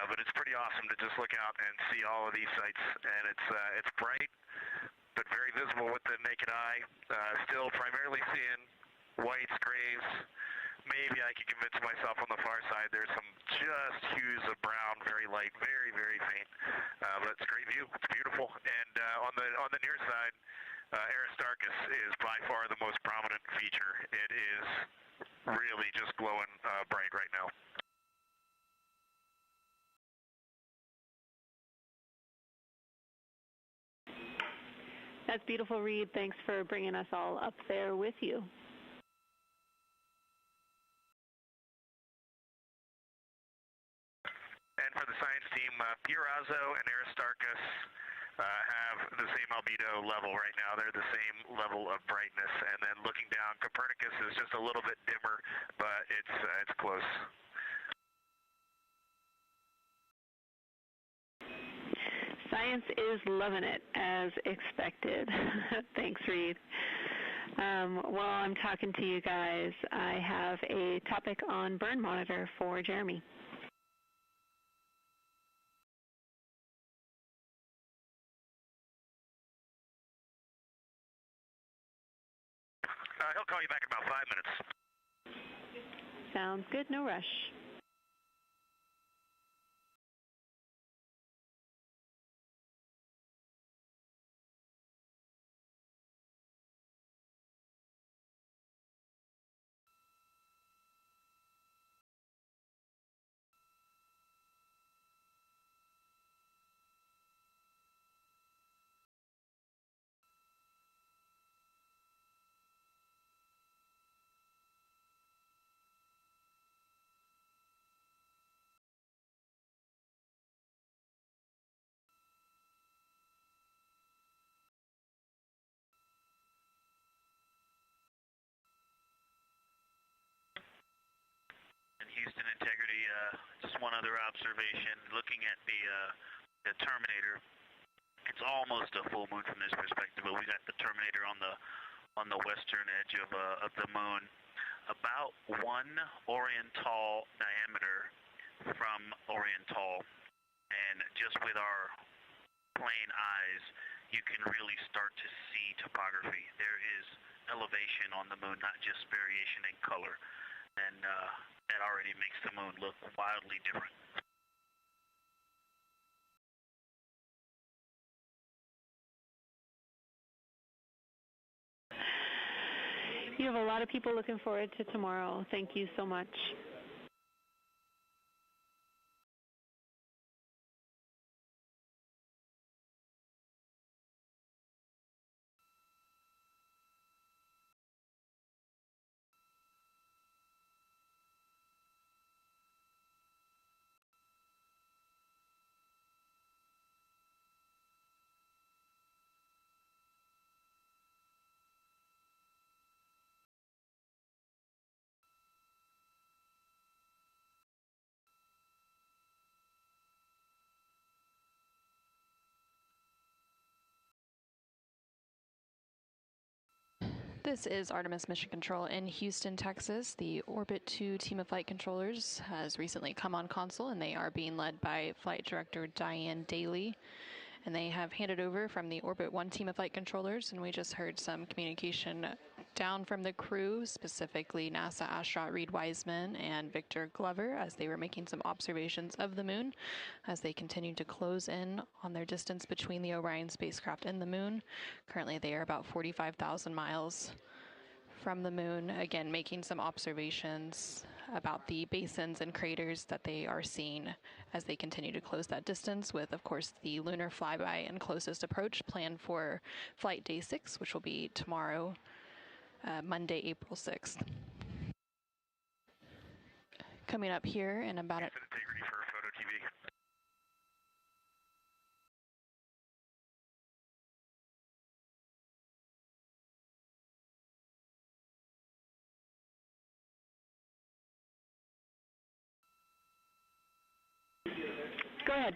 But it's pretty awesome to just look out and see all of these sites, and it's bright, but very visible with the naked eye. Still primarily seeing whites, grays. Maybe I can convince myself on the far side there's some just hues of brown, very light, very, very faint. But it's a great view. It's beautiful. And on the near side, Aristarchus is by far the most prominent feature. It is really just glowing bright right now. That's beautiful, Reed. Thanks for bringing us all up there with you. And for the science team, Pirazo and Aristarchus have the same albedo level right now. They're the same level of brightness. And then looking down, Copernicus is just a little bit dimmer, but it's close. Science is loving it, as expected. Thanks, Reed. While I'm talking to you guys, I have a topic on burn monitor for Jeremy. He'll call you back in about 5 minutes. Sounds good, no rush. Houston Integrity, just one other observation. Looking at the Terminator, it's almost a full moon from this perspective, but we got the Terminator on the western edge of the moon, about 1 Oriental diameter from Oriental, and just with our plain eyes, you can really start to see topography. There is elevation on the moon, not just variation in color, and that already makes the moon look wildly different. You have a lot of people looking forward to tomorrow. Thank you so much. This is Artemis Mission Control in Houston, Texas. The Orbit 2 team of flight controllers has recently come on console, and they are being led by Flight Director Diane Daly. And they have handed over from the Orbit 1 team of flight controllers, and we just heard some communication down from the crew, specifically NASA astronaut Reed Wiseman and Victor Glover, as they were making some observations of the moon as they continued to close in on their distance between the Orion spacecraft and the moon. Currently, they are about 45,000 miles from the moon, again, making some observations about the basins and craters that they are seeing as they continue to close that distance, with, of course, the lunar flyby and closest approach planned for flight day 6, which will be tomorrow, Monday, April 6th. Coming up here in about integrity for photo TV. Go ahead.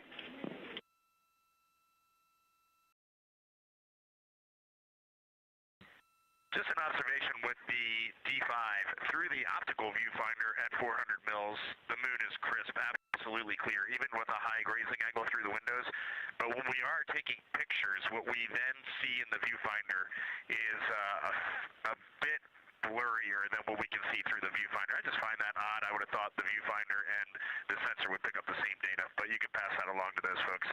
Just an observation with the D5 through the optical viewfinder at 400 mils, the moon is crisp, absolutely clear, even with a high grazing angle through the windows. But when we are taking pictures, what we then see in the viewfinder is a bit blurrier than what we can see through the viewfinder. I just find that odd. I would have thought the viewfinder and the sensor would pick up the same data, but you can pass that along to those folks.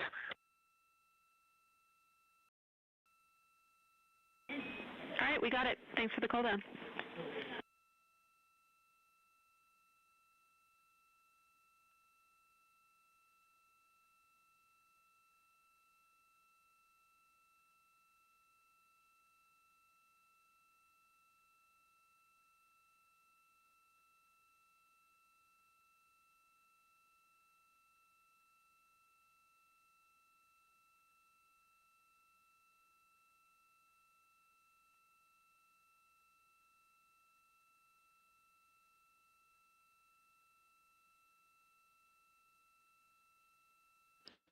All right, we got it. Thanks for the call down.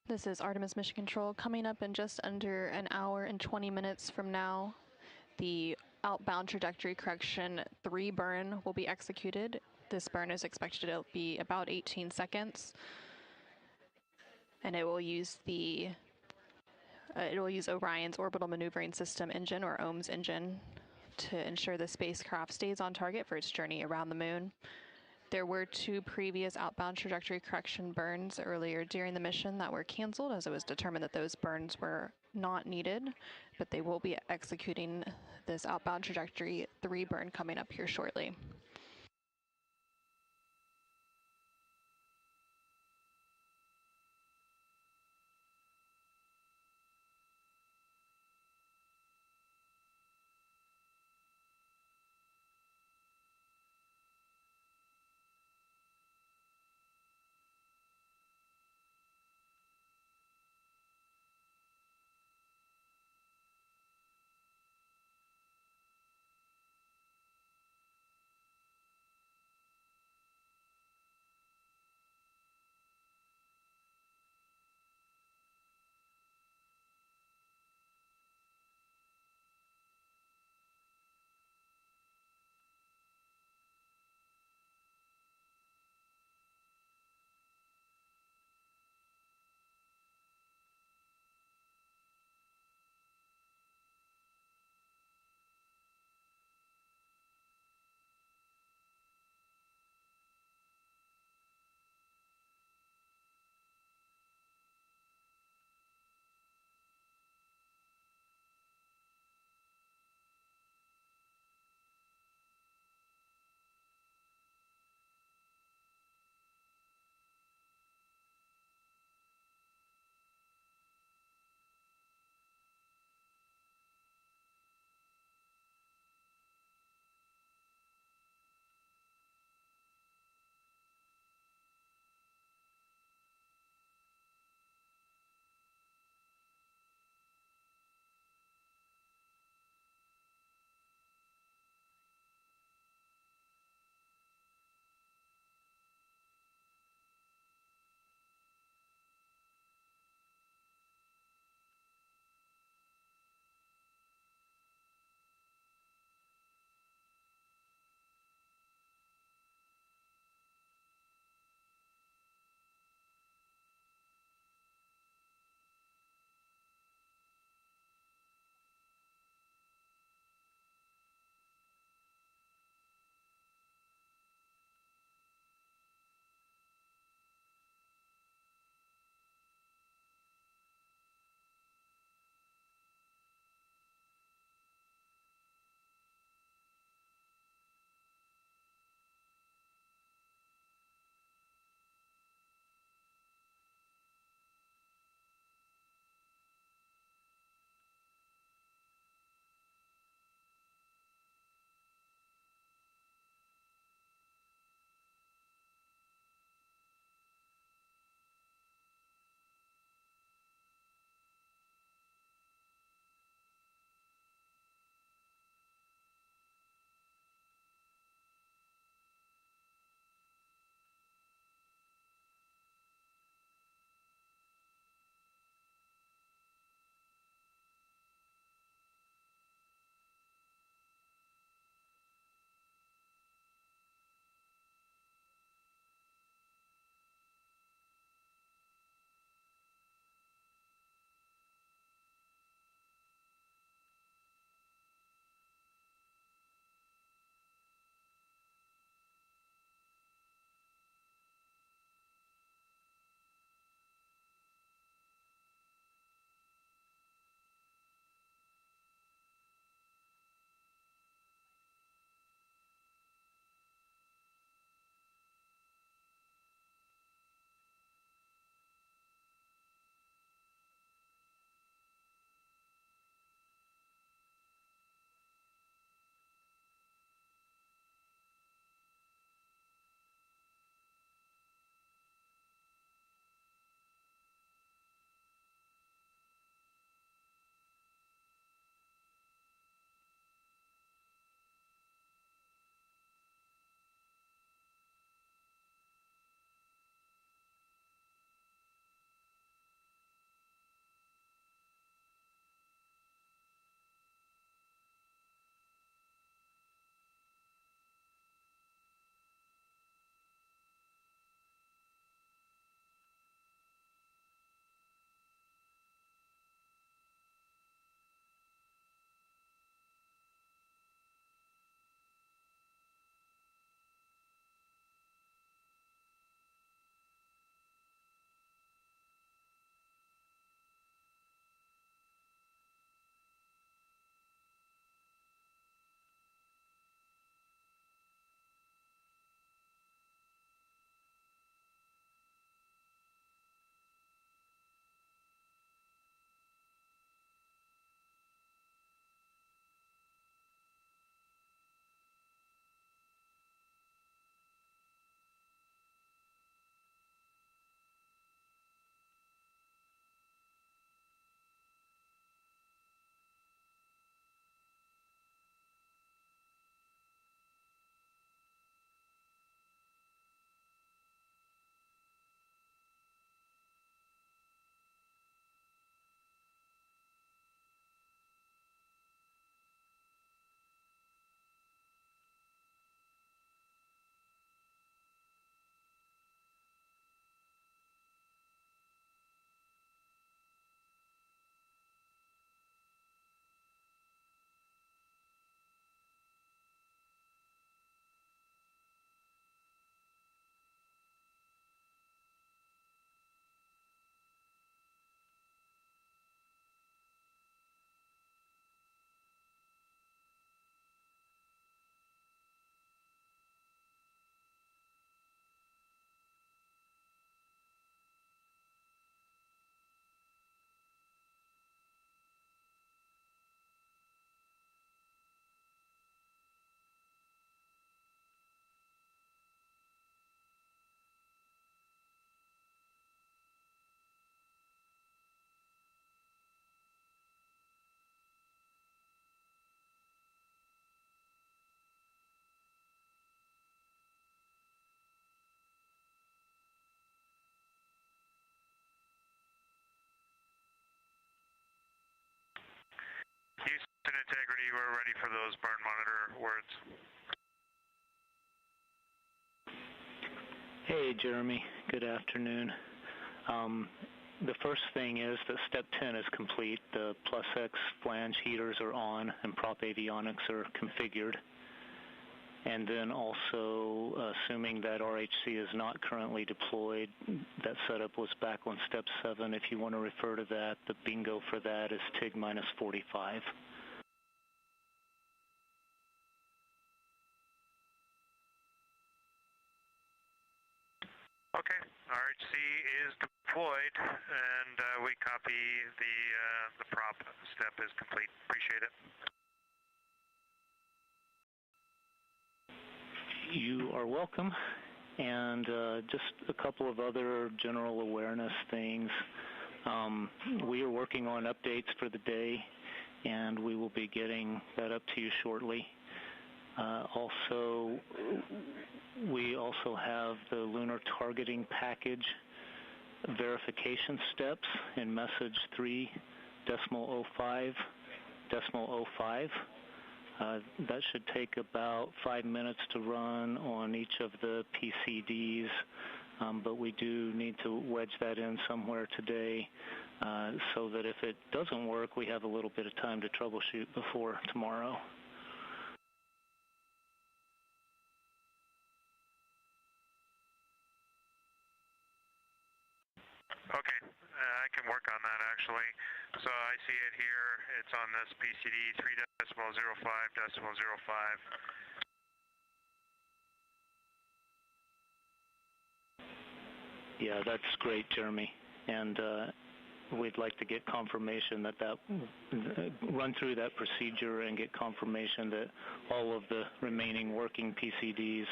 This is Artemis Mission Control. Coming up in just under an hour and 20 minutes from now, the outbound trajectory correction 3 burn will be executed. This burn is expected to be about 18 seconds, and it will use Orion's orbital maneuvering system engine, or OMS engine, to ensure the spacecraft stays on target for its journey around the moon. There were 2 previous outbound trajectory correction burns earlier during the mission that were canceled, as it was determined that those burns were not needed, but they will be executing this outbound trajectory 3 burn coming up here shortly. Houston Integrity, we're ready for those burn monitor words. Hey, Jeremy. Good afternoon. The first thing is that step 10 is complete. The plus X flange heaters are on and prop avionics are configured. And then also, assuming that RHC is not currently deployed, that setup was back on step 7. If you want to refer to that, the bingo for that is TIG minus 45. Okay, RHC is deployed, and we copy the prop step is complete. Appreciate it. You are welcome. And just a couple of other general awareness things. We are working on updates for the day, and we will be getting that up to you shortly. We also have the lunar targeting package verification steps in message 3.05.05. That should take about 5 minutes to run on each of the PCDs, but we do need to wedge that in somewhere today so that if it doesn't work, we have a little bit of time to troubleshoot before tomorrow. Okay, I can work on that actually. So I see it here. It's on this PCD 3.05.05. Yeah, that's great, Jeremy. And we'd like to get confirmation that run through that procedure and get confirmation that all of the remaining working PCDs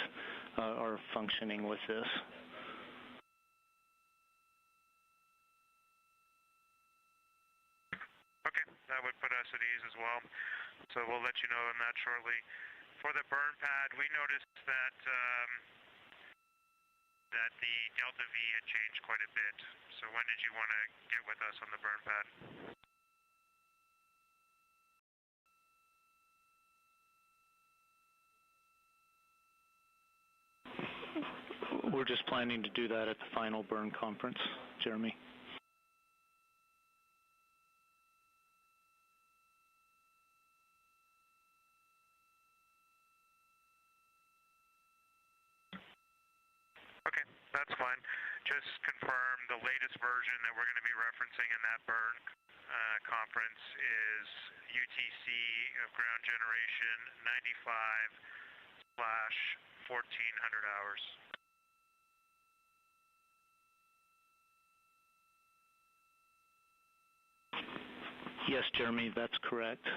are functioning with this. Okay, that would put us at ease as well. So we'll let you know on that shortly. For the burn pad, we noticed that that the delta V had changed quite a bit. So when did you want to get with us on the burn pad? We're just planning to do that at the final burn conference, Jeremy. Okay, that's fine. Just confirm the latest version that we're going to be referencing in that burn conference is UTC of ground generation 95/1400 hours. Yes, Jeremy, that's correct.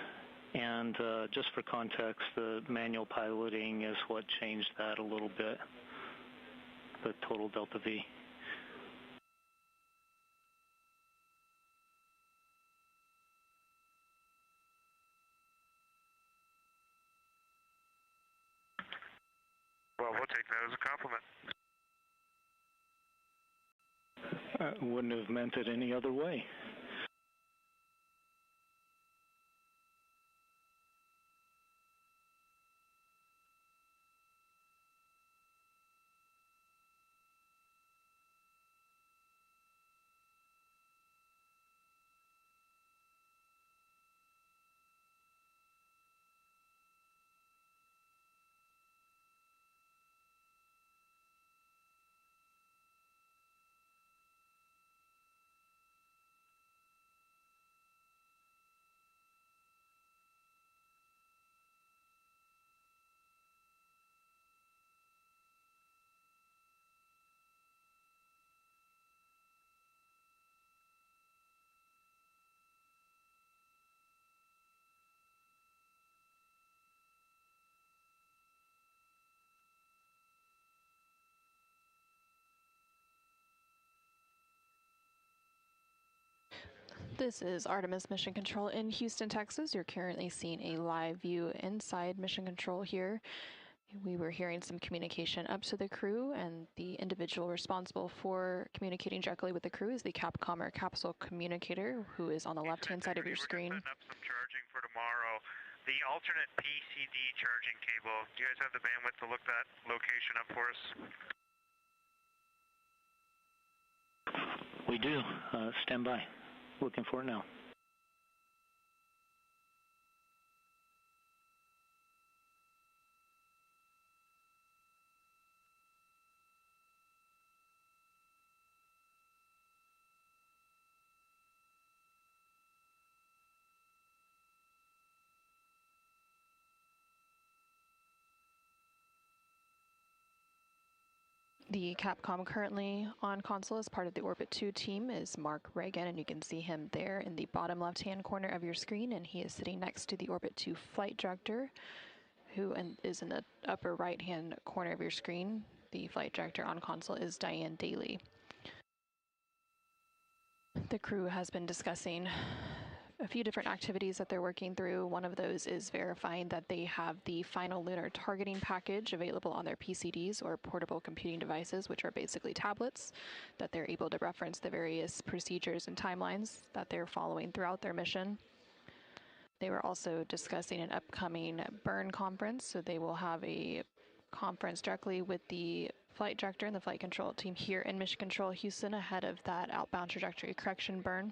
And just for context, the manual piloting is what changed that a little bit, the total delta V. Well, we'll take that as a compliment. I wouldn't have meant it any other way. This is Artemis Mission Control in Houston, Texas. You're currently seeing a live view inside Mission Control here. We were hearing some communication up to the crew, and the individual responsible for communicating directly with the crew is the Capcom or capsule communicator, who is on the left-hand side of your screen. We're setting up some charging for tomorrow. The alternate PCD charging cable, do you guys have the bandwidth to look that location up for us? We do. Stand by. Looking for it now. The Capcom currently on console as part of the Orbit 2 team is Mark Reagan, and you can see him there in the bottom left-hand corner of your screen, and he is sitting next to the Orbit 2 flight director, who is in the upper right-hand corner of your screen. The flight director on console is Diane Daly. The crew has been discussing a few different activities that they're working through. One of those is verifying that they have the final lunar targeting package available on their PCDs, or portable computing devices, which are basically tablets, that they're able to reference the various procedures and timelines that they're following throughout their mission. They were also discussing an upcoming burn conference, so they will have a conference directly with the flight director and the flight control team here in Mission Control Houston ahead of that outbound trajectory correction burn.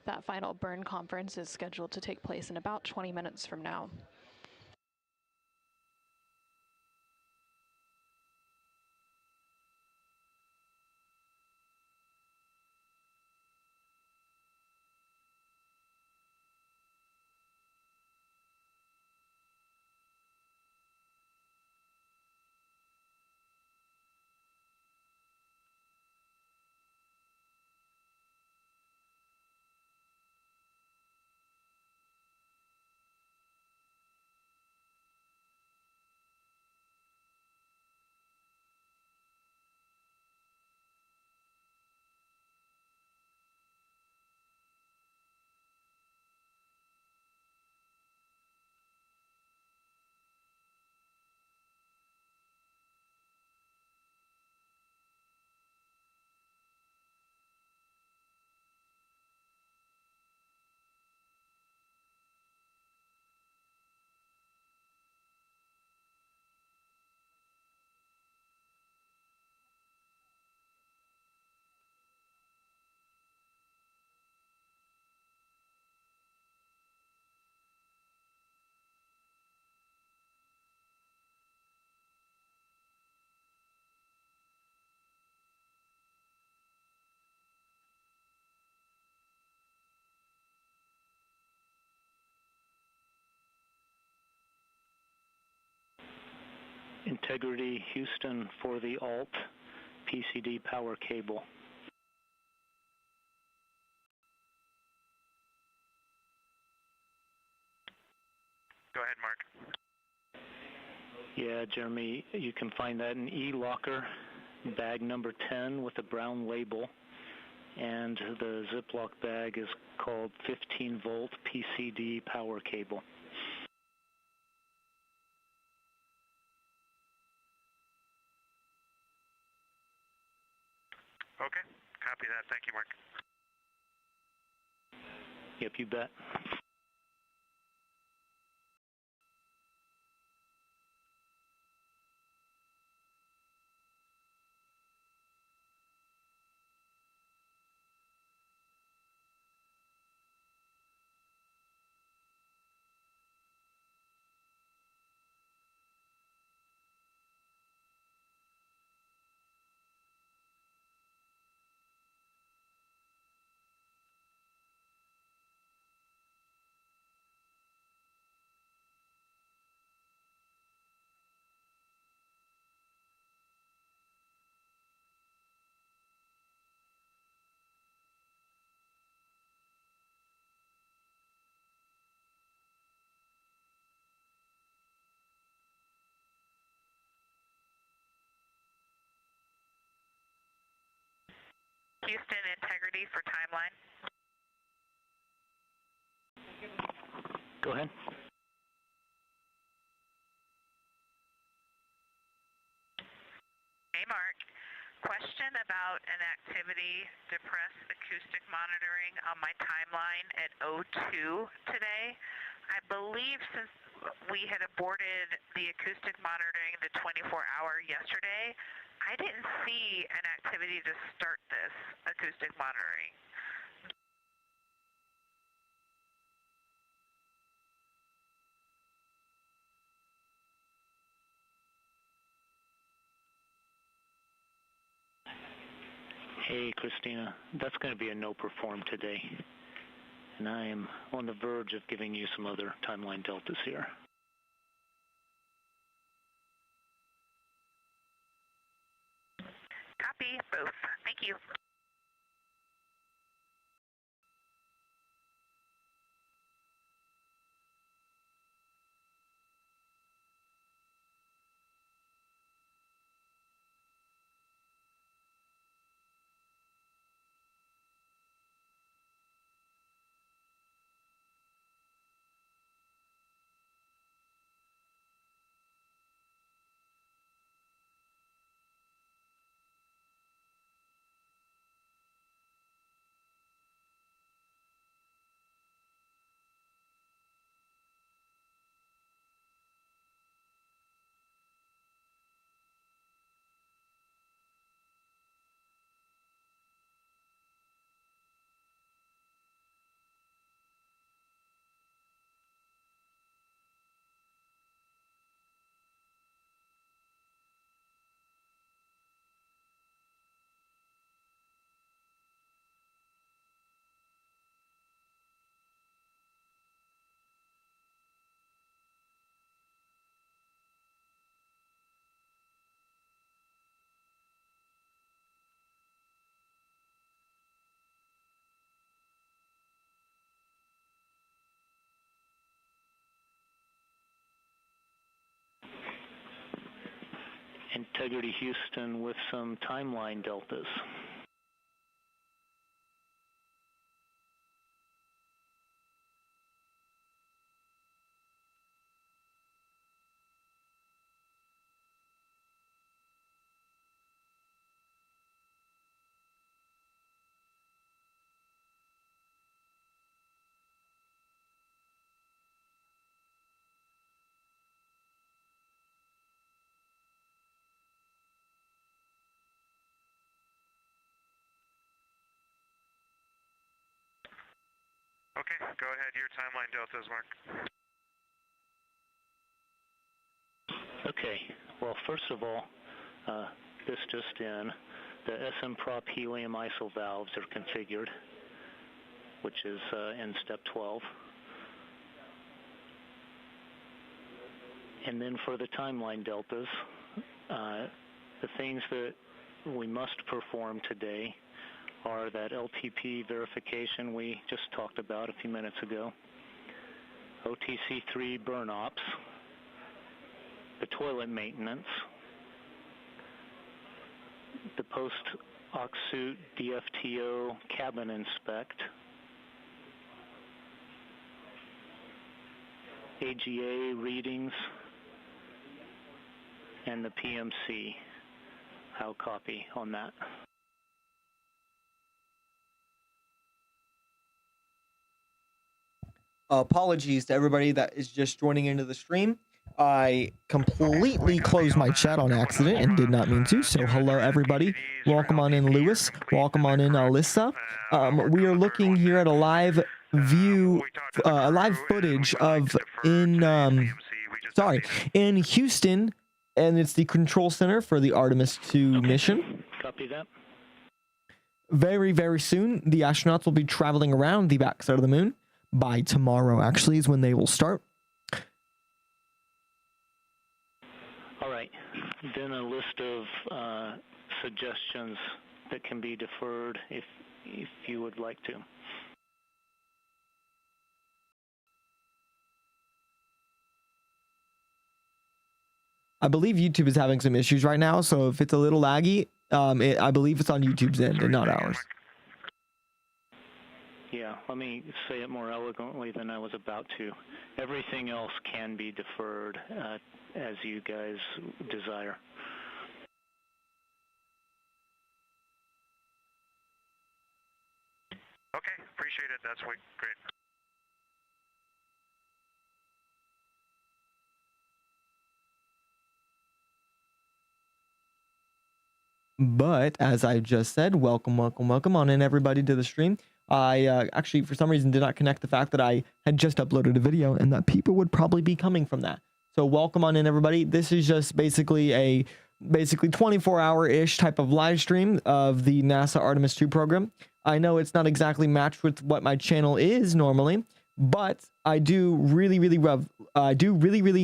That final burn conference is scheduled to take place in about 20 minutes from now. Integrity Houston for the alt PCD power cable. Go ahead, Mark. Yeah, Jeremy, you can find that in E-Locker, bag number 10 with a brown label. And the Ziploc bag is called 15-volt PCD power cable. Okay, copy that. Thank you, Mark. Yep, you bet. Houston, integrity for timeline. Go ahead. Hey, Mark. question about an activity depress acoustic monitoring on my timeline at O2 today. I believe since we had aborted the acoustic monitoring the 24-hour yesterday, I didn't see an activity to start this acoustic monitoring. Hey, Christina. That's going to be a no perform today. And I am on the verge of giving you some other timeline deltas here. Copy both. Thank you. Integrity Houston with some timeline deltas. Okay, go ahead. Your timeline deltas, Mark. Okay, well, first of all, this just in, the SM prop helium ISO valves are configured, which is in step 12. And then for the timeline deltas, the things that we must perform today are that LTP verification we just talked about a few minutes ago, OTC3 burn ops, the toilet maintenance, the post-aux suit DFTO cabin inspect, AGA readings, and the PMC. How copy on that? Apologies to everybody that is just joining into the stream. I completely closed my chat on accident and did not mean to. So hello, everybody. Welcome on in, Lewis. Welcome on in, Alyssa. We are looking here at a live view, a live footage of in Houston, and it's the control center for the Artemis 2 mission. Copy that. Very, very soon, the astronauts will be traveling around the backside of the moon. By tomorrow, actually, is when they will start. All right. Then a list of suggestions that can be deferred if you would like to. I believe YouTube is having some issues right now, so if it's a little laggy, I believe it's on YouTube's end and not ours. Yeah, let me say it more eloquently than I was about to. Everything else can be deferred as you guys desire. Okay, appreciate it. That's great. But as I just said, welcome on in, everybody, to the stream. I actually, for some reason, did not connect the fact that I had just uploaded a video and that people would probably be coming from that. So welcome on in, everybody. This is just basically a 24-hour-ish type of live stream of the NASA Artemis 2 program. I know it's not exactly matched with what my channel is normally, but I do really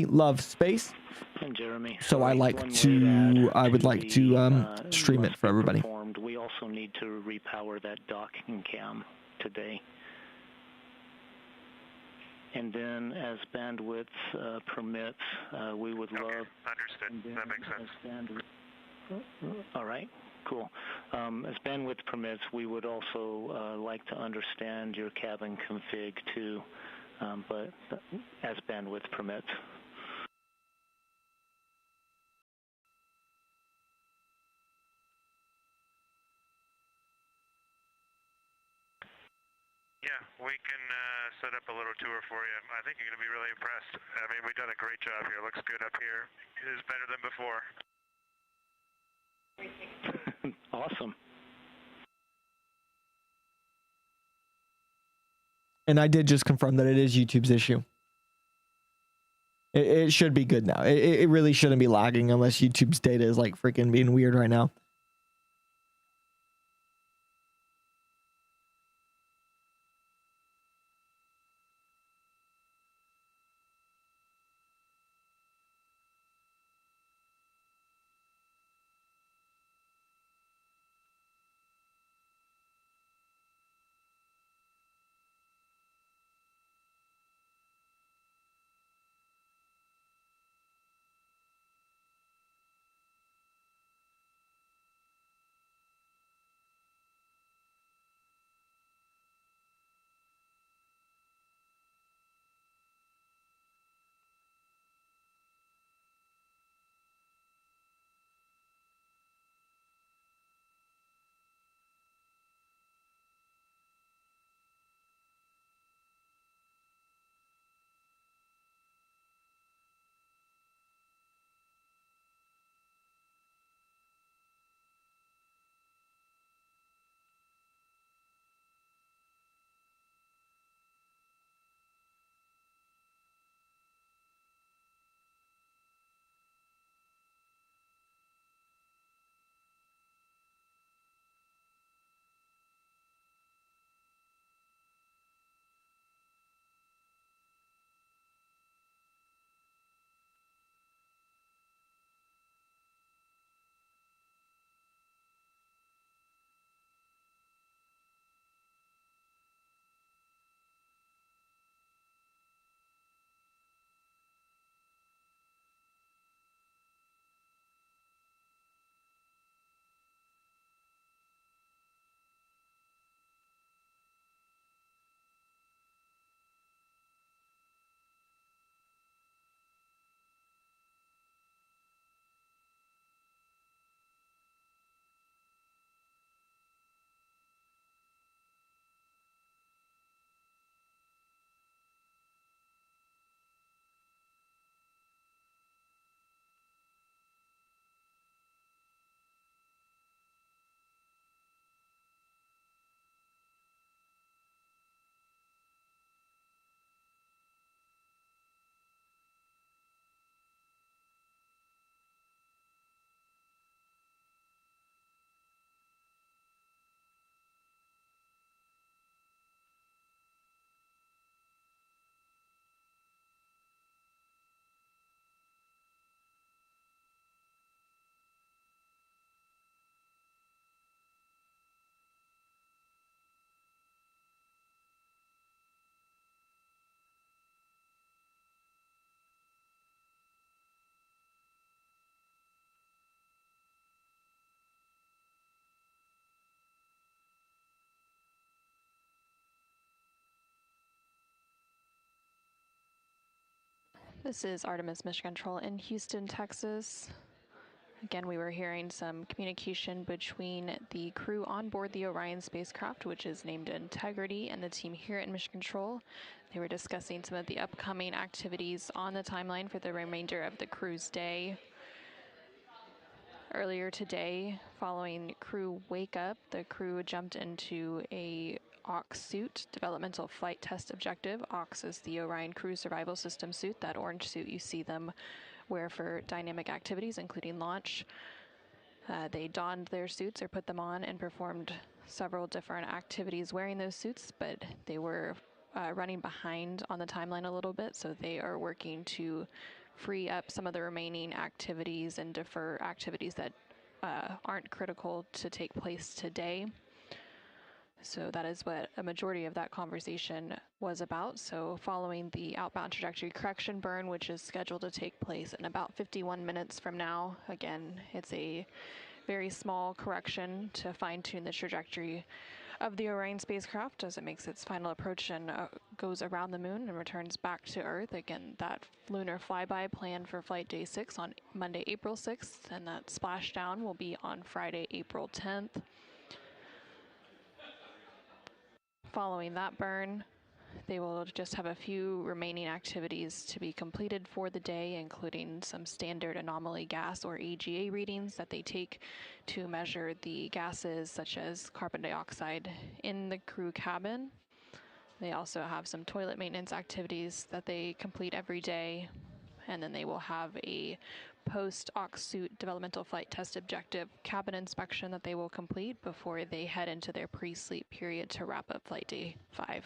love space. And Jeremy, So I would like to stream it for everybody. We also need to repower that docking cam today. And then, as bandwidth permits, we would love. Understood. That makes sense. All right. Cool. As bandwidth permits, we would also like to understand your cabin config too, but as bandwidth permits. Yeah, we can set up a little tour for you. I think you're going to be really impressed. I mean, we've done a great job here. Looks good up here. It is better than before. Awesome. And I did just confirm that it is YouTube's issue. It should be good now. It really shouldn't be lagging unless YouTube's data is like freaking being weird right now. This is Artemis Mission Control in Houston, Texas. Again, we were hearing some communication between the crew on board the Orion spacecraft, which is named Integrity, and the team here at Mission Control. They were discussing some of the upcoming activities on the timeline for the remainder of the crew's day. Earlier today, following crew wake up, the crew jumped into a AUX suit, Developmental Flight Test Objective. AUX is the Orion Crew Survival System suit, that orange suit you see them wear for dynamic activities, including launch. They donned their suits or put them on and performed several different activities wearing those suits, but they were running behind on the timeline a little bit, so they are working to free up some of the remaining activities and defer activities that aren't critical to take place today. So that is what a majority of that conversation was about. So following the outbound trajectory correction burn, which is scheduled to take place in about 51 minutes from now. Again, it's a very small correction to fine-tune the trajectory of the Orion spacecraft as it makes its final approach and goes around the moon and returns back to Earth. Again, that lunar flyby planned for flight day 6 on Monday, April 6th, and that splashdown will be on Friday, April 10th. Following that burn, they will just have a few remaining activities to be completed for the day, including some standard anomaly gas or AGA readings that they take to measure the gases such as carbon dioxide in the crew cabin. They also have some toilet maintenance activities that they complete every day, and then they will have a post-AUX suit developmental flight test objective cabin inspection that they will complete before they head into their pre-sleep period to wrap up flight day 5.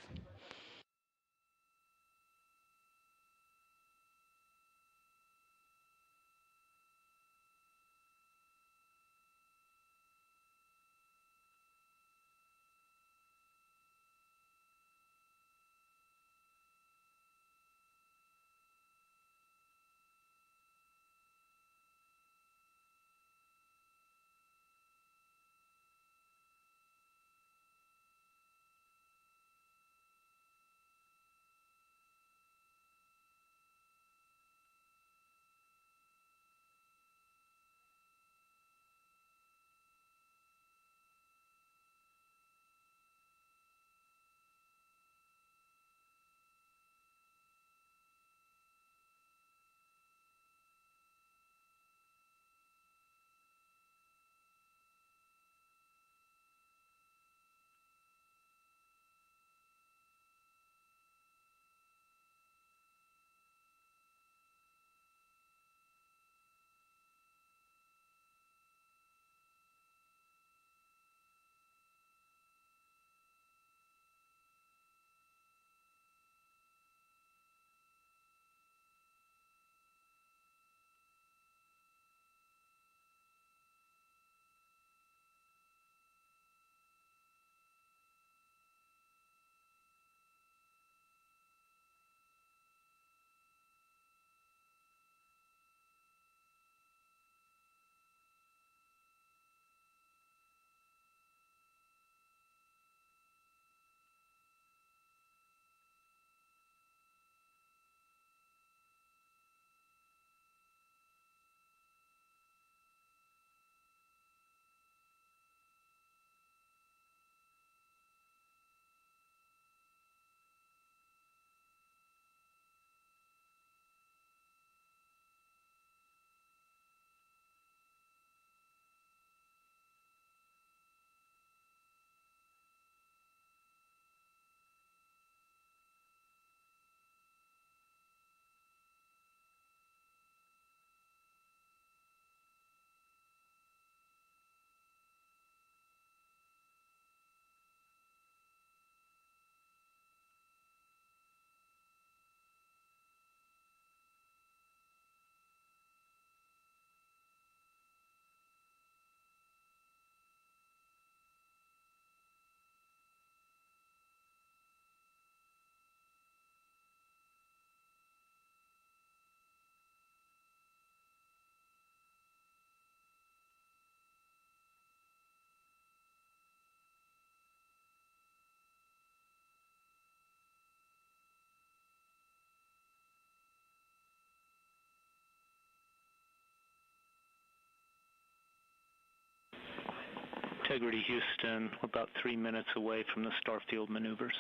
Integrity Houston, we're about 3 minutes away from the Starfield maneuvers.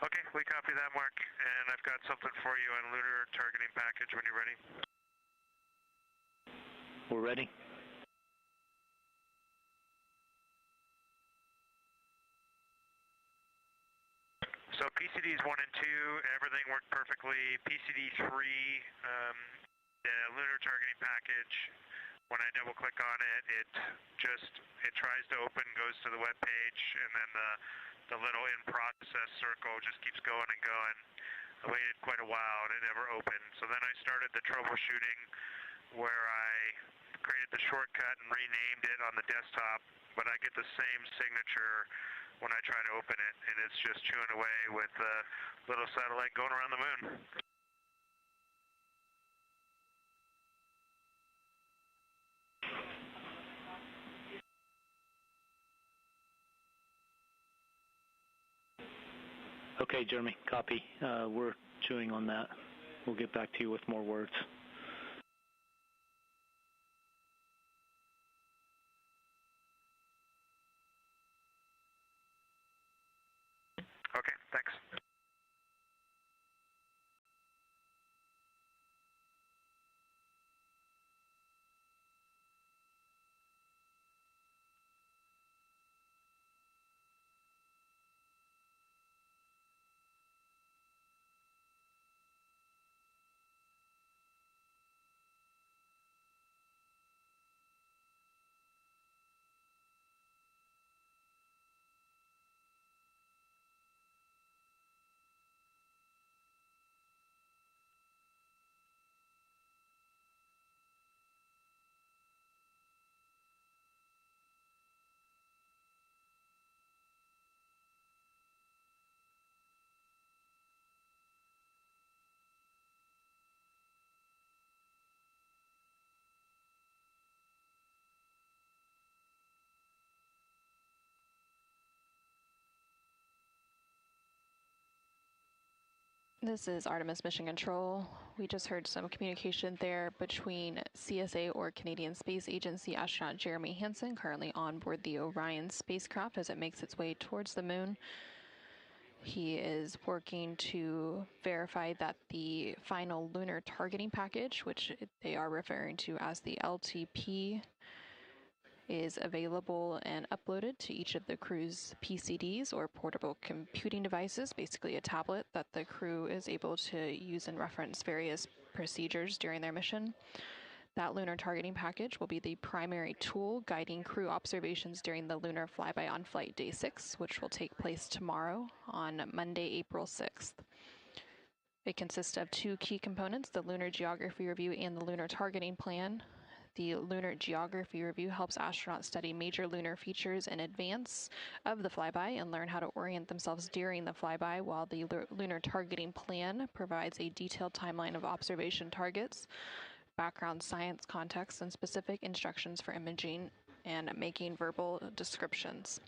Okay, we copy that, Mark, and I've got something for you on lunar targeting package when you're ready. We're ready. So PCDs 1 and 2, everything worked perfectly. PCD 3, the lunar targeting package, when I double click on it, it tries to open, goes to the web page, and then the little in process circle just keeps going and going. I waited quite a while and it never opened. So then I started the troubleshooting where I created the shortcut and renamed it on the desktop, but I get the same signature when I try to open it, and it's just chewing away with a little satellite going around the moon. Okay, Jeremy, copy. We're chewing on that. We'll get back to you with more words. Okay, thanks. This is Artemis Mission Control. We just heard some communication there between CSA, or Canadian Space Agency, astronaut Jeremy Hansen, currently on board the Orion spacecraft as it makes its way towards the moon. He is working to verify that the final lunar targeting package, which they are referring to as the LTP, is available and uploaded to each of the crew's PCDs, or portable computing devices, basically a tablet that the crew is able to use and reference various procedures during their mission. That lunar targeting package will be the primary tool guiding crew observations during the lunar flyby on flight day 6, which will take place tomorrow on Monday, April 6th. It consists of 2 key components, the lunar geography review and the lunar targeting plan. The lunar geography review helps astronauts study major lunar features in advance of the flyby and learn how to orient themselves during the flyby, while the lunar targeting plan provides a detailed timeline of observation targets, background science context, and specific instructions for imaging and making verbal descriptions.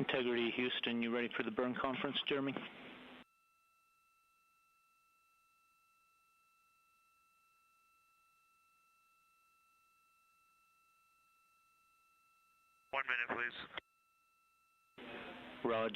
Integrity Houston, you ready for the burn conference, Jeremy? One minute, please. Raj.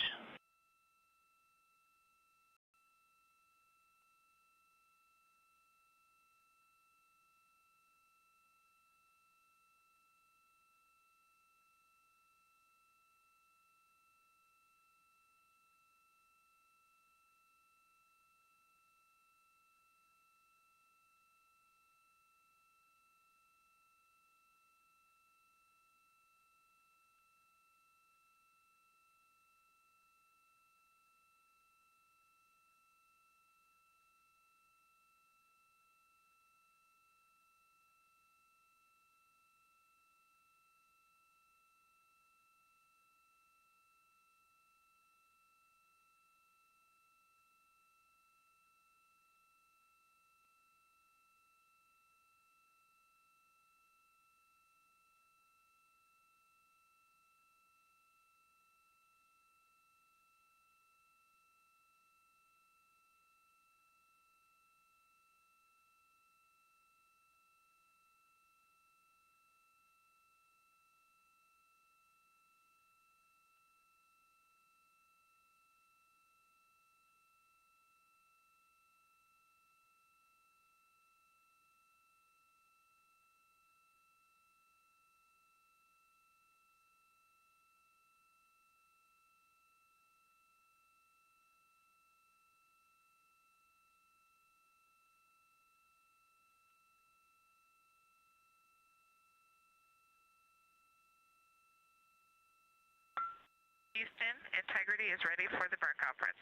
Houston, Integrity is ready for the burn conference.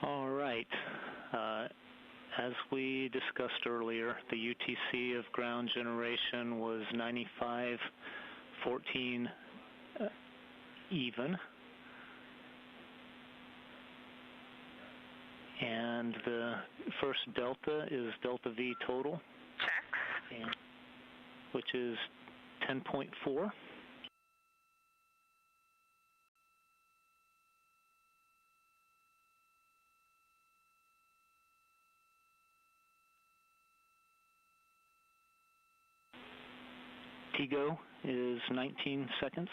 All right. As we discussed earlier, the UTC of ground generation was 95-14 even. And the first delta is delta V total. Check. Which is 10.4. TGO is 19 seconds.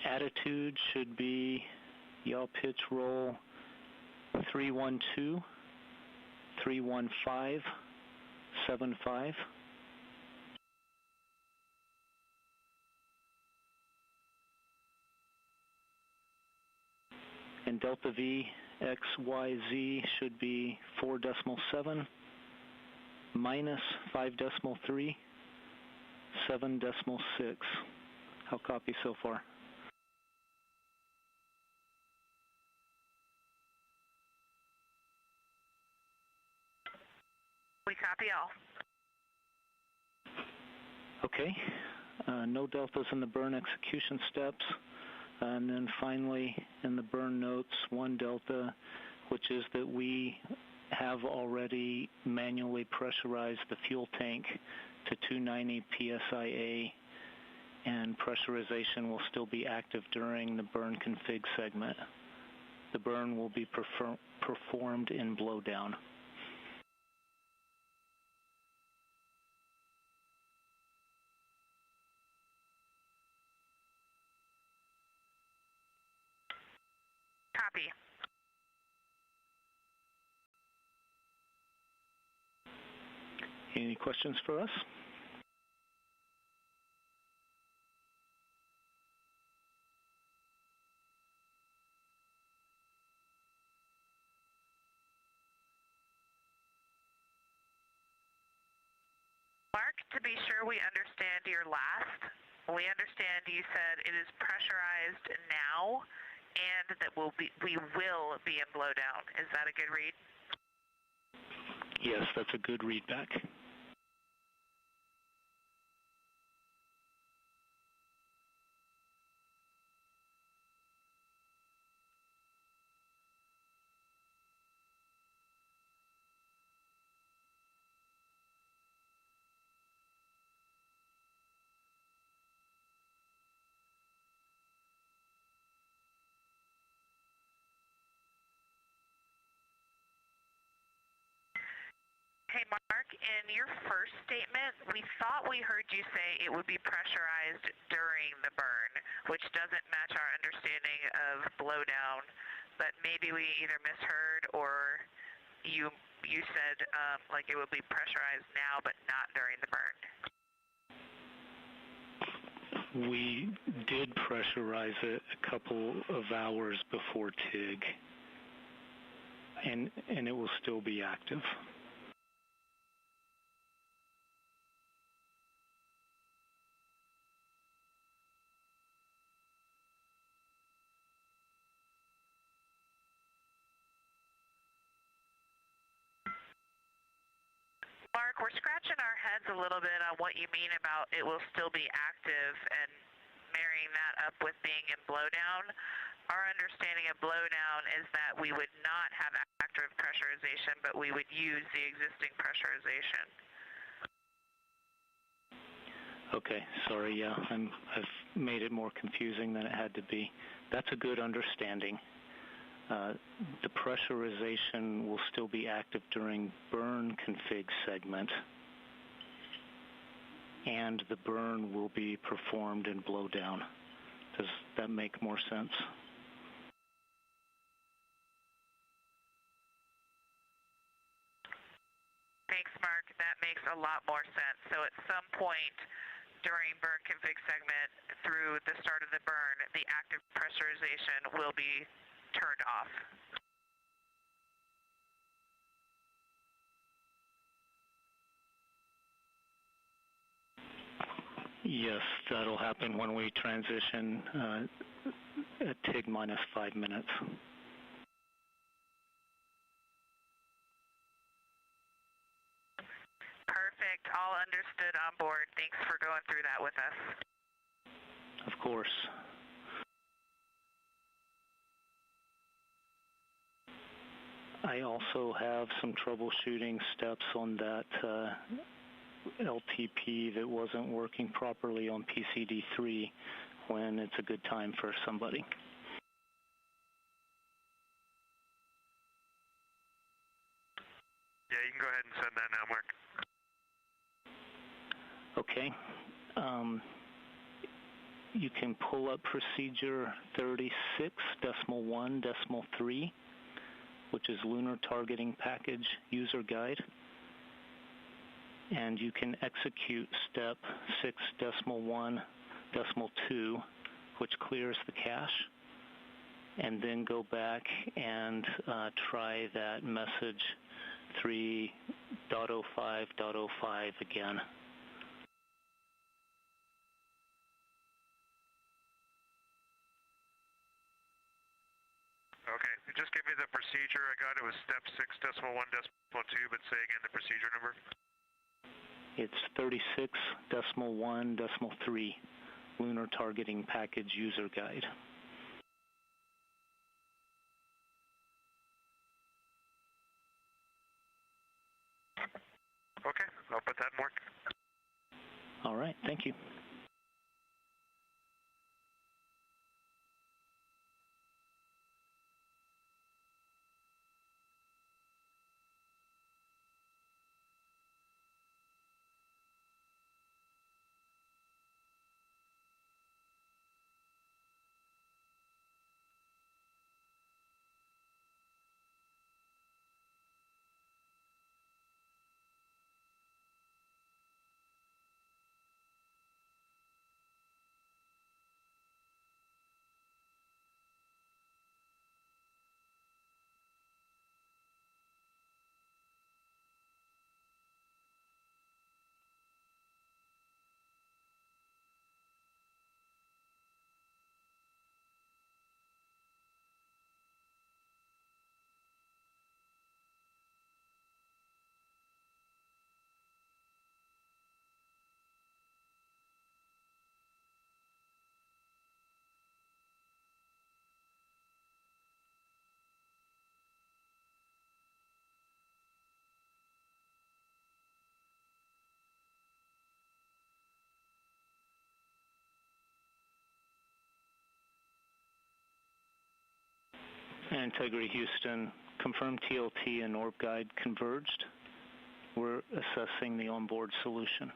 Attitude should be yaw pitch roll 312, 315, 75. And delta V XYZ should be 4.7, minus 5.3, 7.6. How copy so far? We copy all. Okay. No deltas in the burn execution steps. And then finally, in the burn notes, one delta, which is that we have already manually pressurized the fuel tank to 290 psia, and pressurization will still be active during the burn config segment. The burn will be performed in blowdown. Copy. Any questions for us? Mark, to be sure we understand your last, we understand you said it is pressurized now and that we will be in blowdown. Is that a good read? Yes, that's a good read back. Hey, Mark, in your first statement, we thought we heard you say it would be pressurized during the burn, which doesn't match our understanding of blowdown, but maybe we either misheard or you said like it would be pressurized now but not during the burn. We did pressurize it a couple of hours before TIG, and it will still be active. Mark, we're scratching our heads a little bit on what you mean about it will still be active and marrying that up with being in blowdown. Our understanding of blowdown is that we would not have active pressurization, but we would use the existing pressurization. Okay, sorry, yeah, I've made it more confusing than it had to be. That's a good understanding. The pressurization will still be active during burn config segment, and the burn will be performed in blowdown. Does that make more sense? Thanks, Mark. That makes a lot more sense. So at some point during burn config segment through the start of the burn, the active pressurization will be turned off. Yes, that'll happen when we transition at TIG minus 5 minutes. Perfect. All understood on board. Thanks for going through that with us. Of course. I also have some troubleshooting steps on that LTP that wasn't working properly on PCD3 when it's a good time for somebody. Yeah, you can go ahead and send that now, Mark. Okay. You can pull up procedure 36.1.3, which is Lunar Targeting Package User Guide. And you can execute step 6.1.2, which clears the cache, and then go back and try that message 3.05.05 again. Okay, just give me the procedure. I got it was step 6.1.2, but say again the procedure number. It's 36.1.3, Lunar Targeting Package User Guide. Okay, I'll put that in work. All right, thank you. Integrity Houston, confirm TLT and orb guide converged. We're assessing the onboard solution.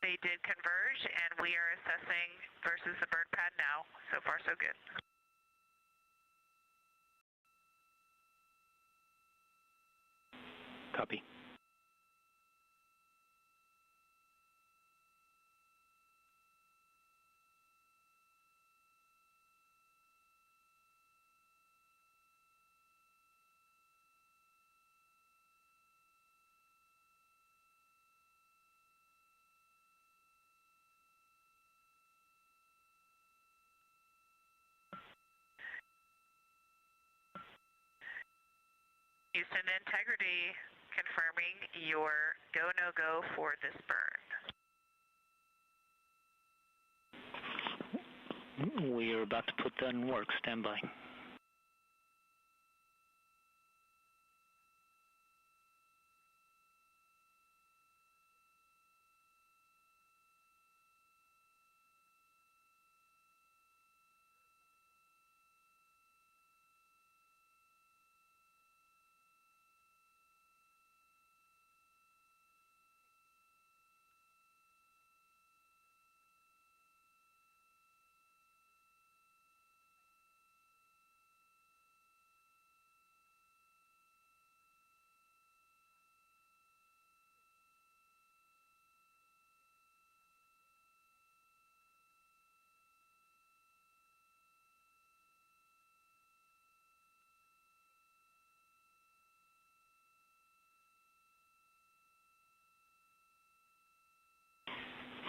They did converge, and we are assessing versus the burn pad now. So far, so good. Copy. Houston Integrity confirming your go, no-go for this burn. We are about to put that in work. Stand by.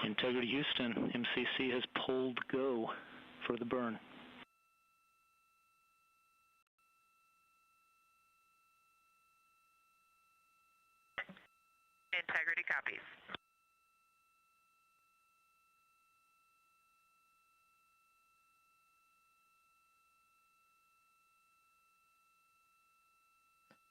Integrity Houston, MCC has pulled go for the burn. Integrity copies.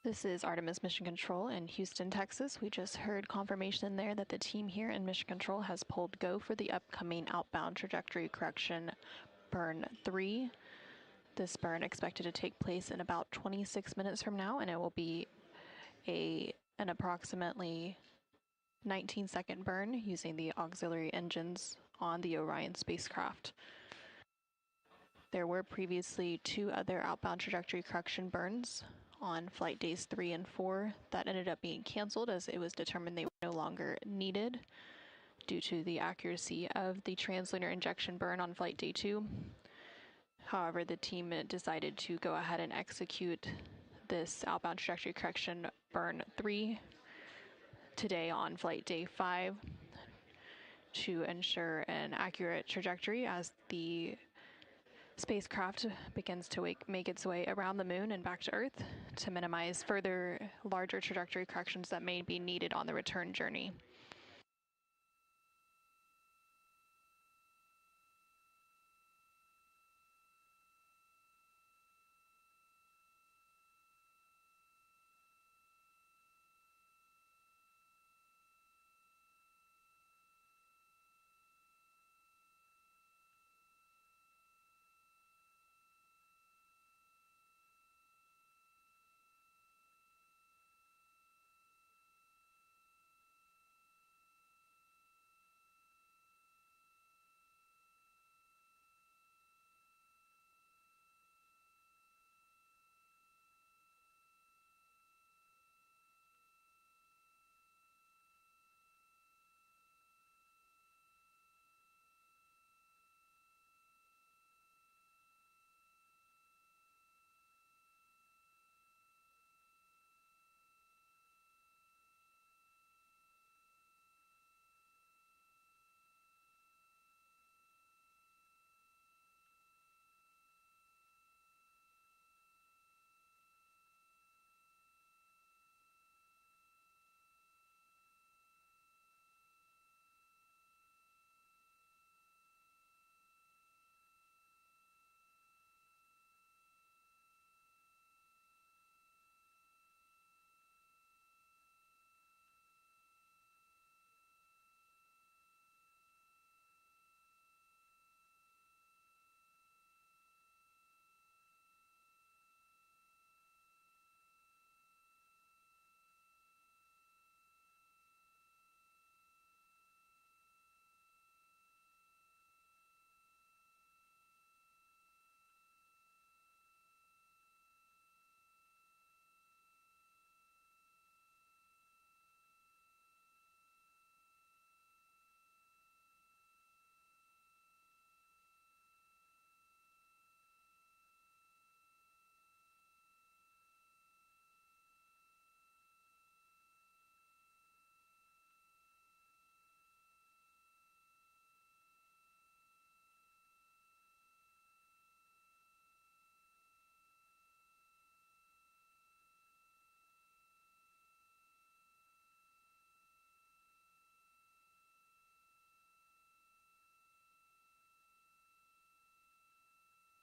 This is Artemis Mission Control in Houston, Texas. We just heard confirmation there that the team here in Mission Control has pulled go for the upcoming outbound trajectory correction burn 3. This burn expected to take place in about 26 minutes from now, and it will be an approximately 19-second burn using the auxiliary engines on the Orion spacecraft. There were previously 2 other outbound trajectory correction burns on flight days 3 and 4 that ended up being canceled as it was determined they were no longer needed due to the accuracy of the translunar injection burn on flight day 2. However, the team decided to go ahead and execute this outbound trajectory correction burn 3 today on flight day 5 to ensure an accurate trajectory as the spacecraft begins to make its way around the moon and back to Earth to minimize further larger trajectory corrections that may be needed on the return journey.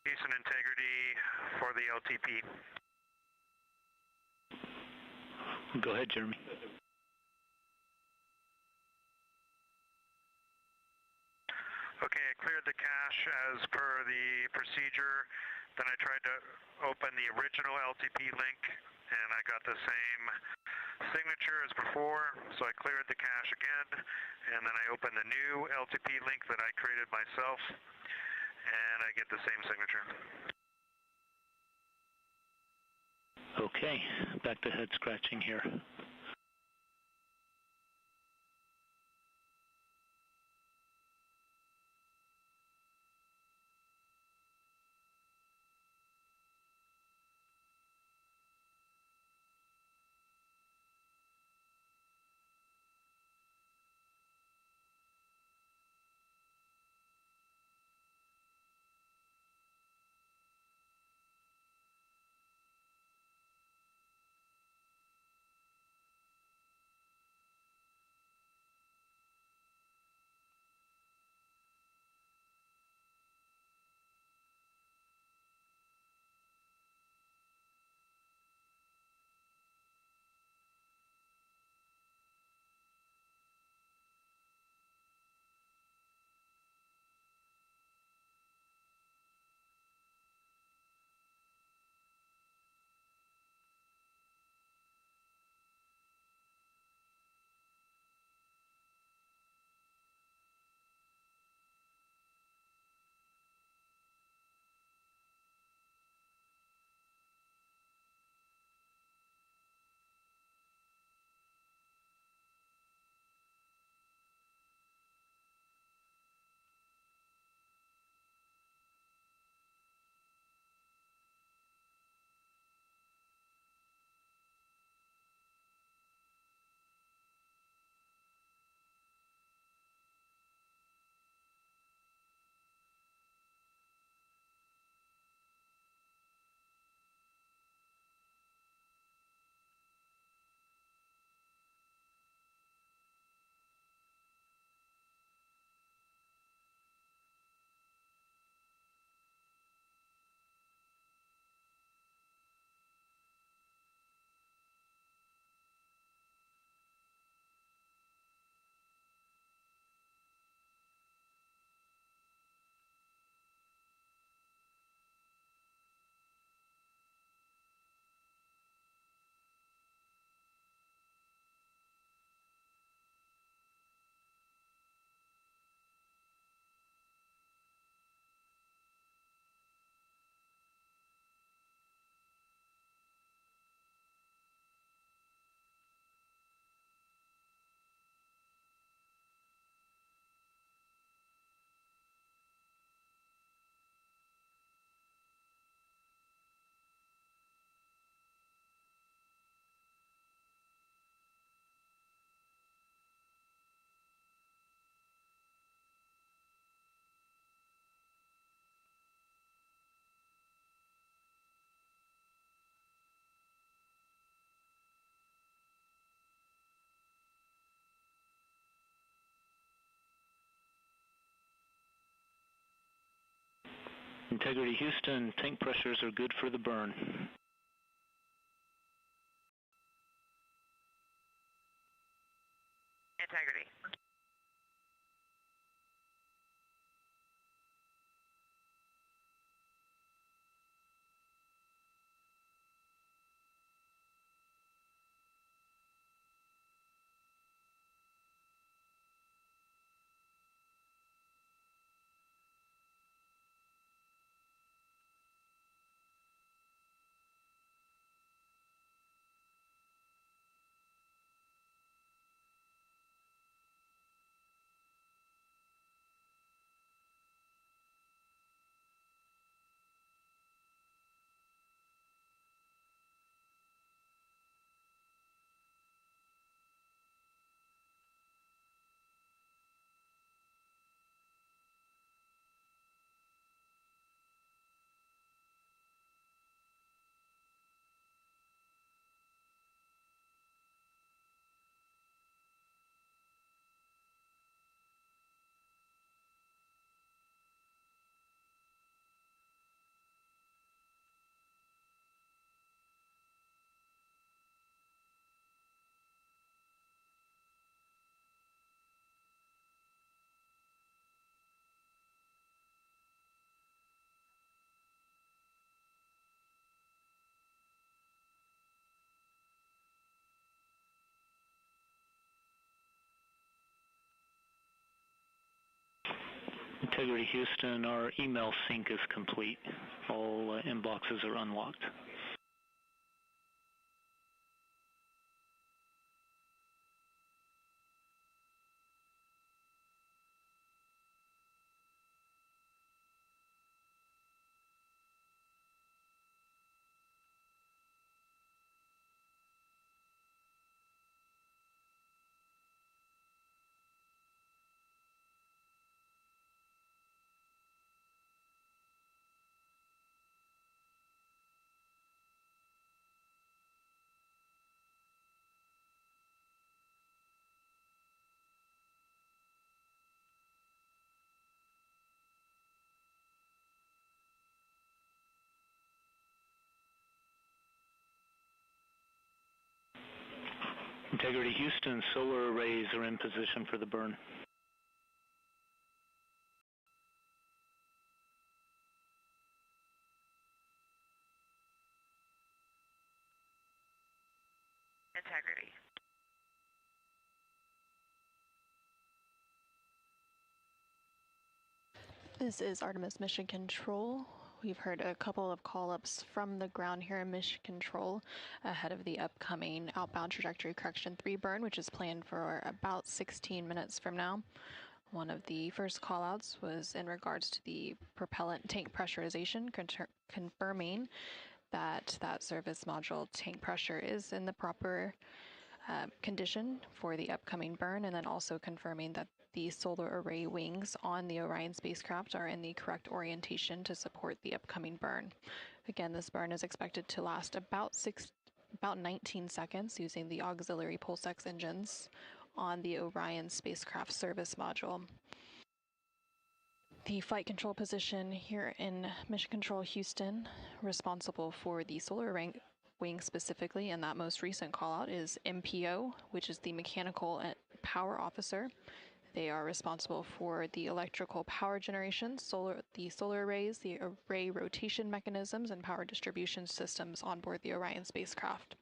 Houston integrity for the LTP. Go ahead, Jeremy. Okay, I cleared the cache as per the procedure. Then I tried to open the original LTP link, and I got the same signature as before, so I cleared the cache again, and then I opened the new LTP link that I created myself, and I get the same signature. Okay, back to head scratching here. Integrity Houston, tank pressures are good for the burn. Integrity. Integrity Houston, our email sync is complete. All inboxes are unlocked. Integrity Houston, solar arrays are in position for the burn. Integrity. This is Artemis Mission Control. We've heard a couple of call-ups from the ground here in Mission Control ahead of the upcoming outbound trajectory correction 3 burn, which is planned for about 16 minutes from now. One of the first call-outs was in regards to the propellant tank pressurization, confirming that service module tank pressure is in the proper condition for the upcoming burn, and then also confirming that the solar array wings on the Orion spacecraft are in the correct orientation to support the upcoming burn. Again, this burn is expected to last about 19 seconds using the auxiliary pulse-X engines on the Orion spacecraft service module. The flight control position here in Mission Control Houston, responsible for the solar wing specifically, and that most recent call out is MPO, which is the mechanical power officer. They are responsible for the electrical power generation, the solar arrays, the array rotation mechanisms, and power distribution systems on board the Orion spacecraft.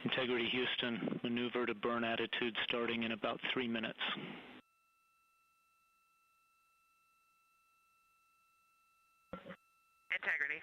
Integrity Houston, maneuver to burn attitude starting in about 3 minutes. Integrity.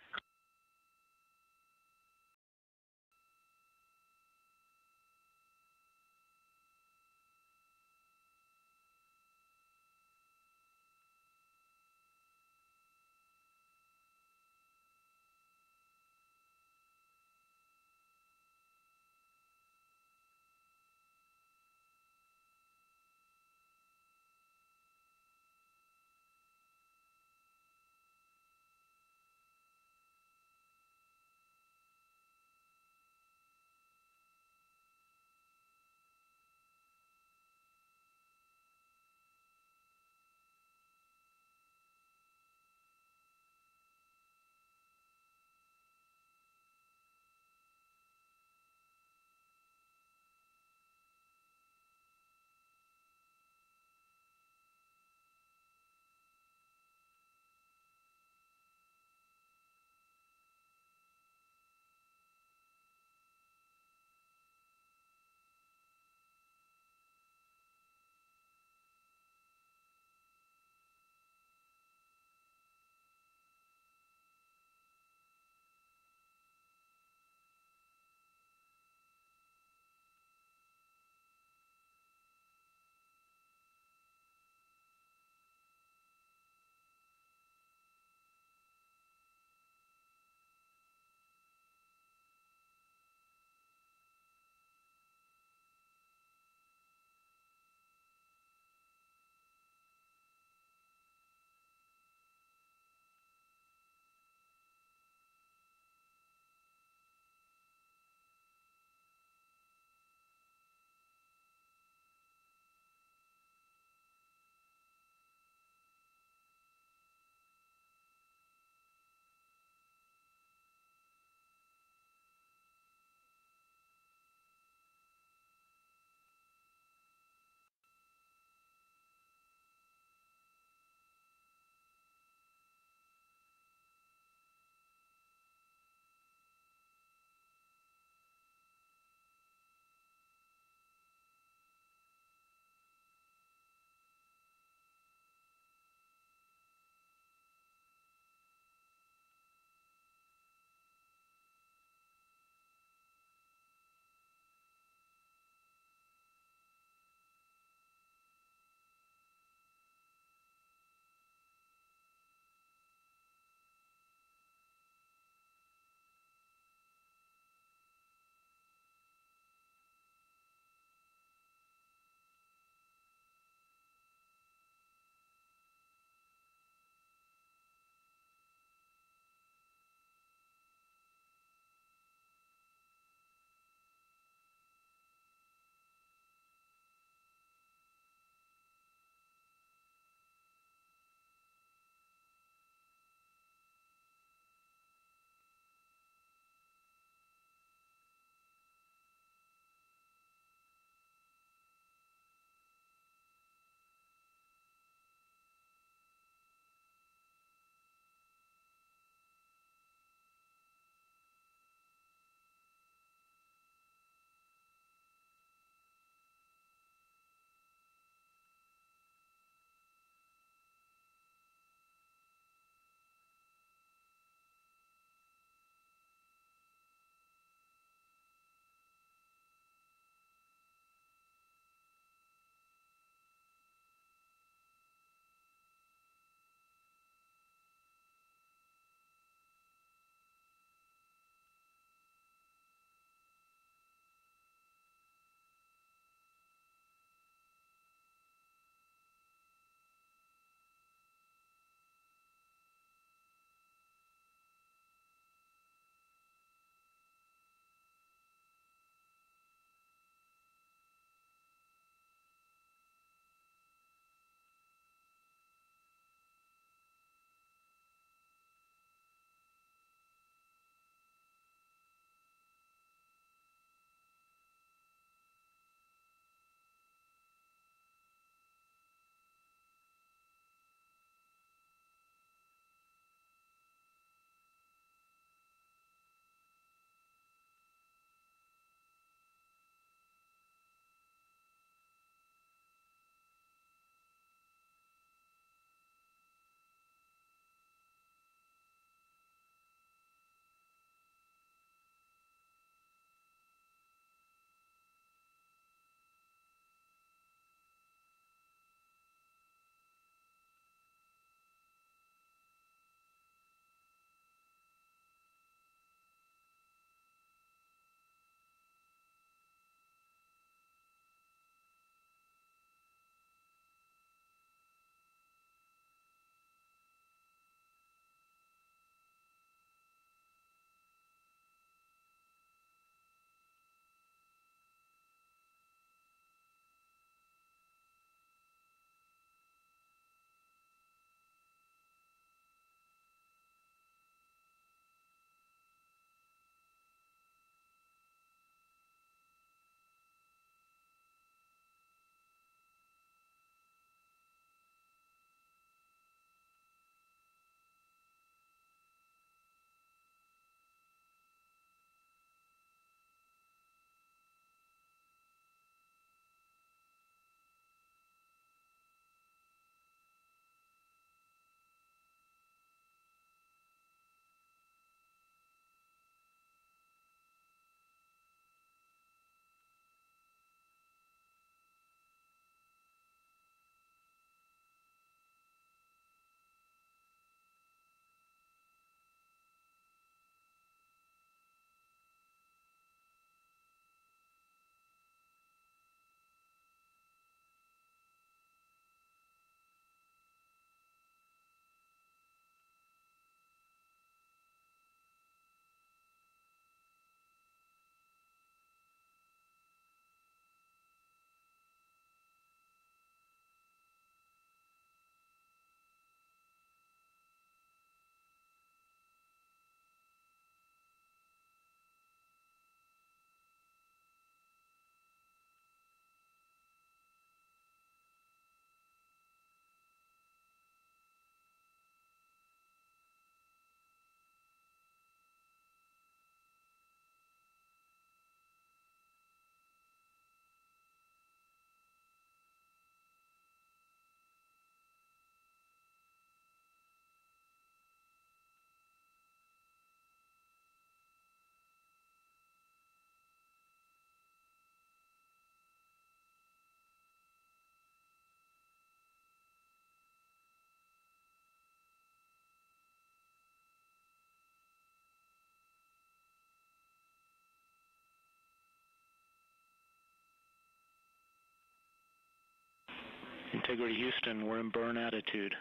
Integrity Houston, we're in burn attitude.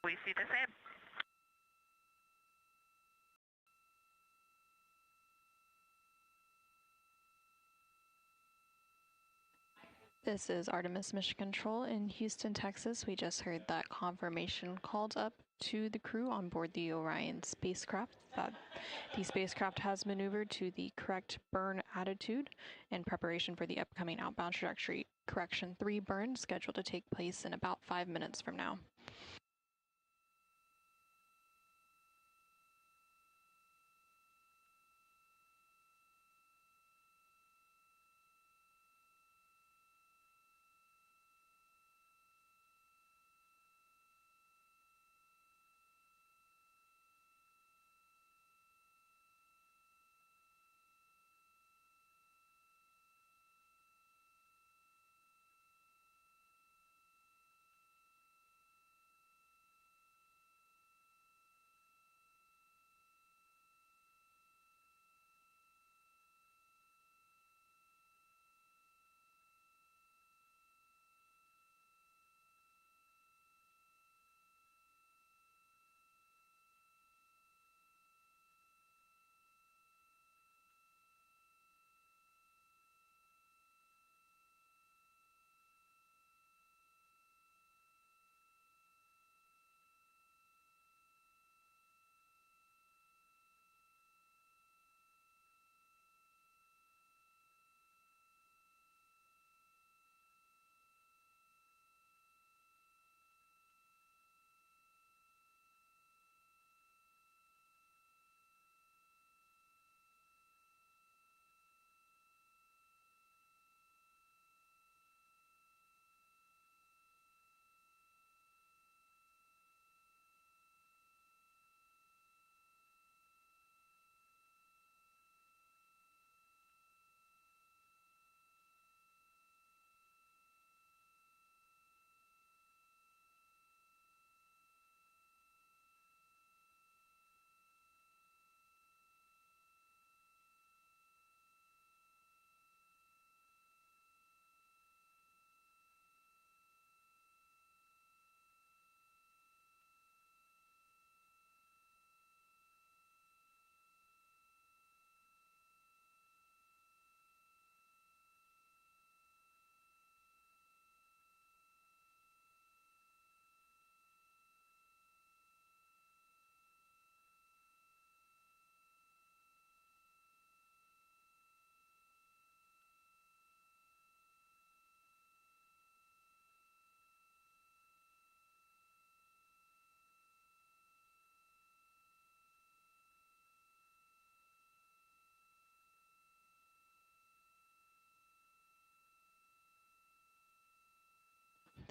We see the same. This is Artemis Mission Control in Houston, Texas. We just heard that confirmation called up to the crew on board the Orion spacecraft that the spacecraft has maneuvered to the correct burn attitude in preparation for the upcoming outbound trajectory correction 3 burn scheduled to take place in about 5 minutes from now.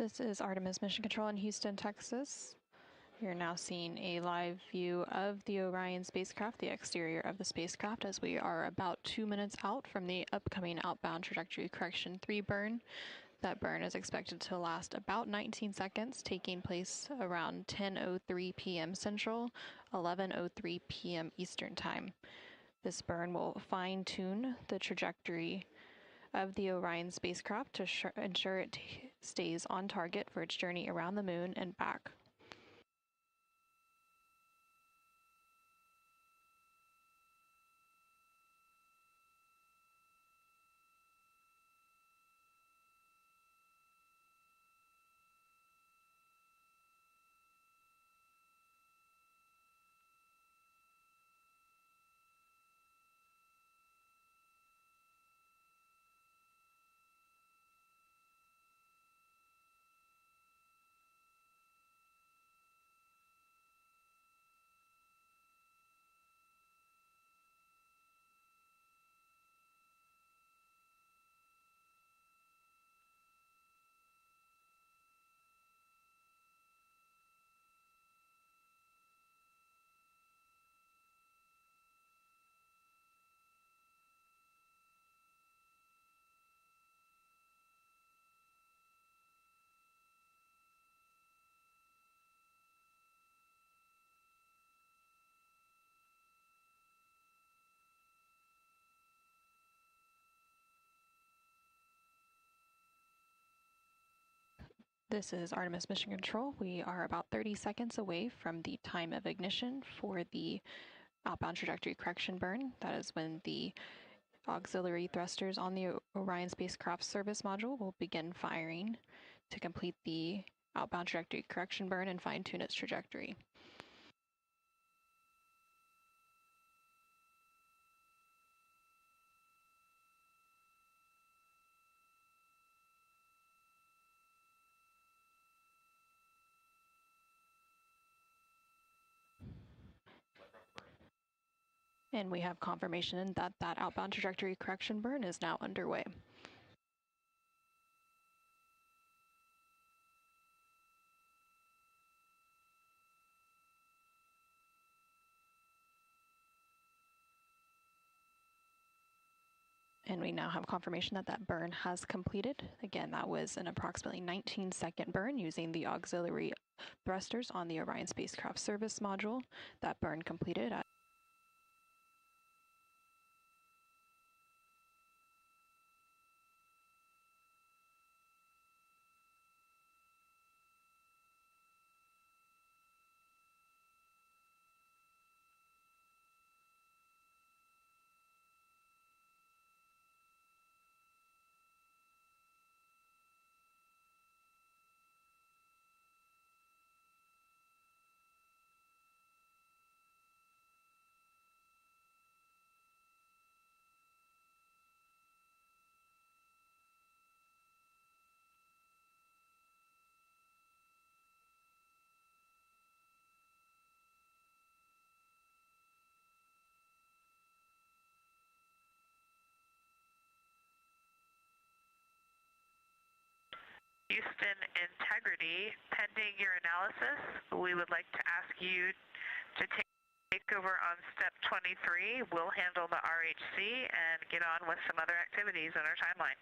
This is Artemis Mission Control in Houston, Texas. You're now seeing a live view of the Orion spacecraft, the exterior of the spacecraft, as we are about 2 minutes out from the upcoming outbound trajectory correction 3 burn. That burn is expected to last about 19 seconds, taking place around 10:03 p.m. Central, 11:03 p.m. Eastern Time. This burn will fine-tune the trajectory of the Orion spacecraft to ensure it stays on target for its journey around the moon and back. This is Artemis Mission Control. We are about 30 seconds away from the time of ignition for the outbound trajectory correction burn. That is when the auxiliary thrusters on the Orion spacecraft service module will begin firing to complete the outbound trajectory correction burn and fine-tune its trajectory. And we have confirmation that that outbound trajectory correction burn is now underway. And we now have confirmation that that burn has completed. Again, that was an approximately 19-second burn using the auxiliary thrusters on the Orion spacecraft service module. That burn completed at Houston integrity. Pending your analysis, we would like to ask you to take over on step 23. We'll handle the RHC and get on with some other activities in our timeline.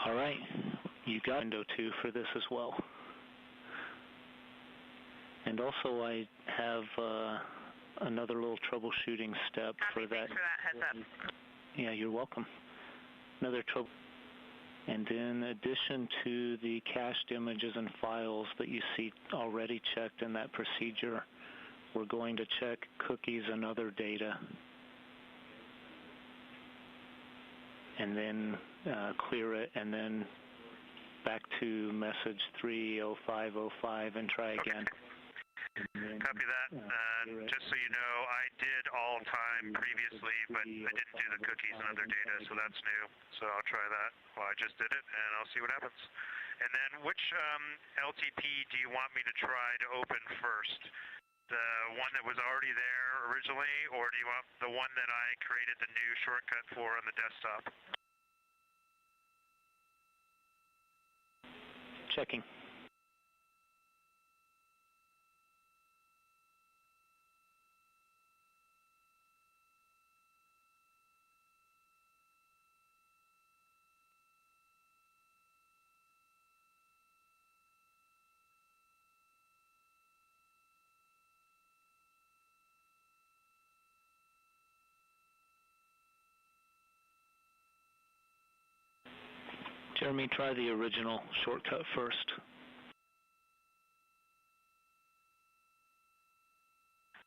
All right, you got window 2 for this as well. And also I have another little troubleshooting step for that. Thanks for that heads up. Yeah, you're welcome. Another trouble. And in addition to the cached images and files that you see already checked in that procedure, we're going to check cookies and other data. And then clear it, and then back to message 30505 and try again. Copy that. Just so you know, I did all time previously, but I didn't do the cookies and other data, so that's new. So I'll try that. Well, I just did it, and I'll see what happens. And then which LTP do you want me to try to open first? The one that was already there originally, or do you want the one that I created the new shortcut for on the desktop? Checking. Jeremy, try the original shortcut first.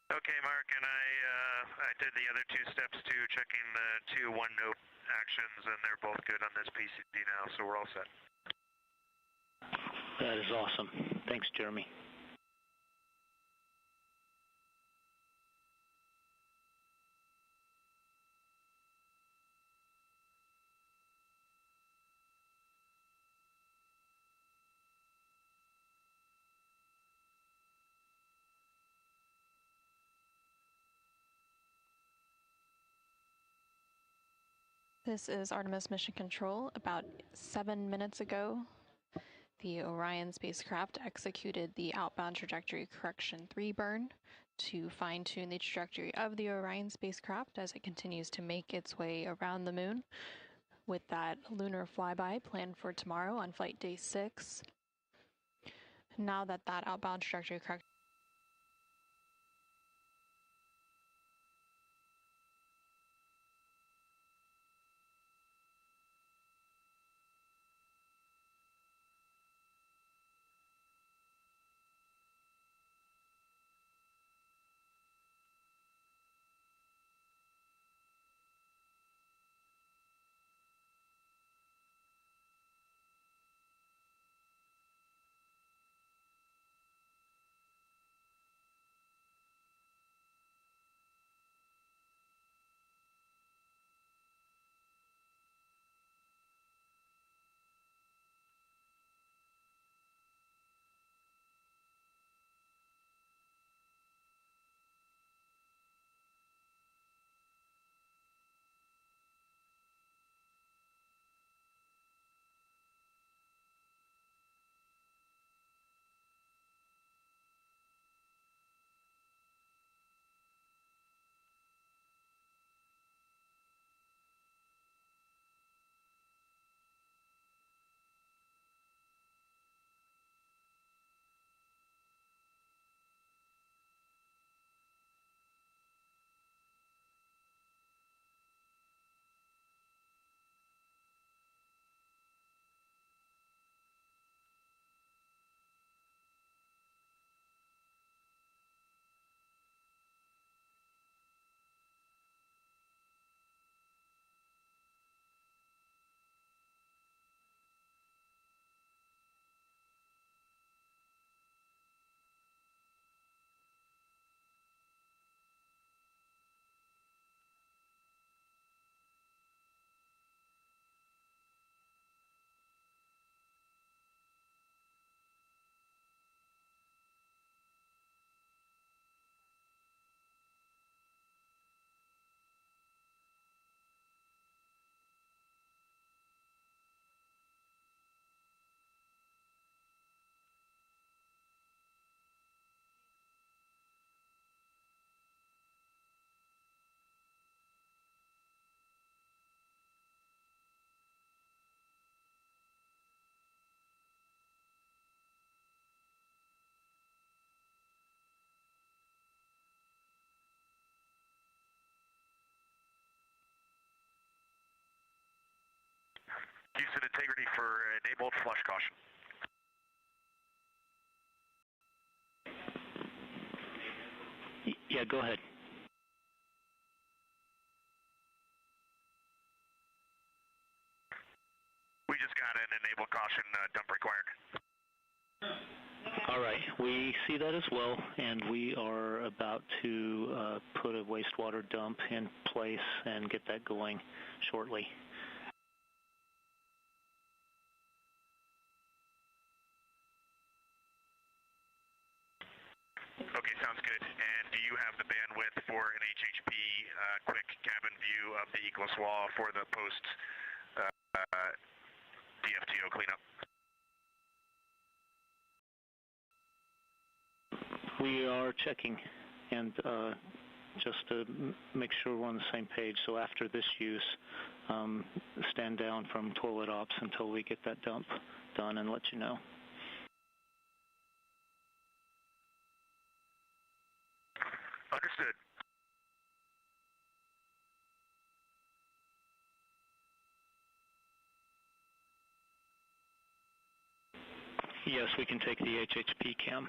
Okay, Mark, and I did the other 2 steps too, checking the 2 OneNote actions, and they're both good on this PCB now, so we're all set. That is awesome. Thanks, Jeremy. This is Artemis Mission Control. About 7 minutes ago, the Orion spacecraft executed the outbound trajectory correction 3 burn to fine-tune the trajectory of the Orion spacecraft as it continues to make its way around the moon, with that lunar flyby planned for tomorrow on flight day 6. Now that that outbound trajectory correction integrity for enabled flush caution. Yeah, go ahead. We just got an enabled caution dump required. All right, we see that as well, and we are about to put a wastewater dump in place and get that going shortly. Okay, sounds good. And do you have the bandwidth for an HHP quick cabin view of the Equus wall for the post DFTO cleanup? We are checking, and just to make sure we're on the same page, so after this use, stand down from toilet ops until we get that dump done and let you know. Understood. Yes, we can take the HHP cam.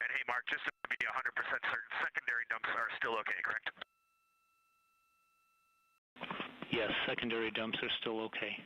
And hey, Mark, just to be 100% certain, secondary dumps are still okay, correct? Yes, secondary dumps are still okay.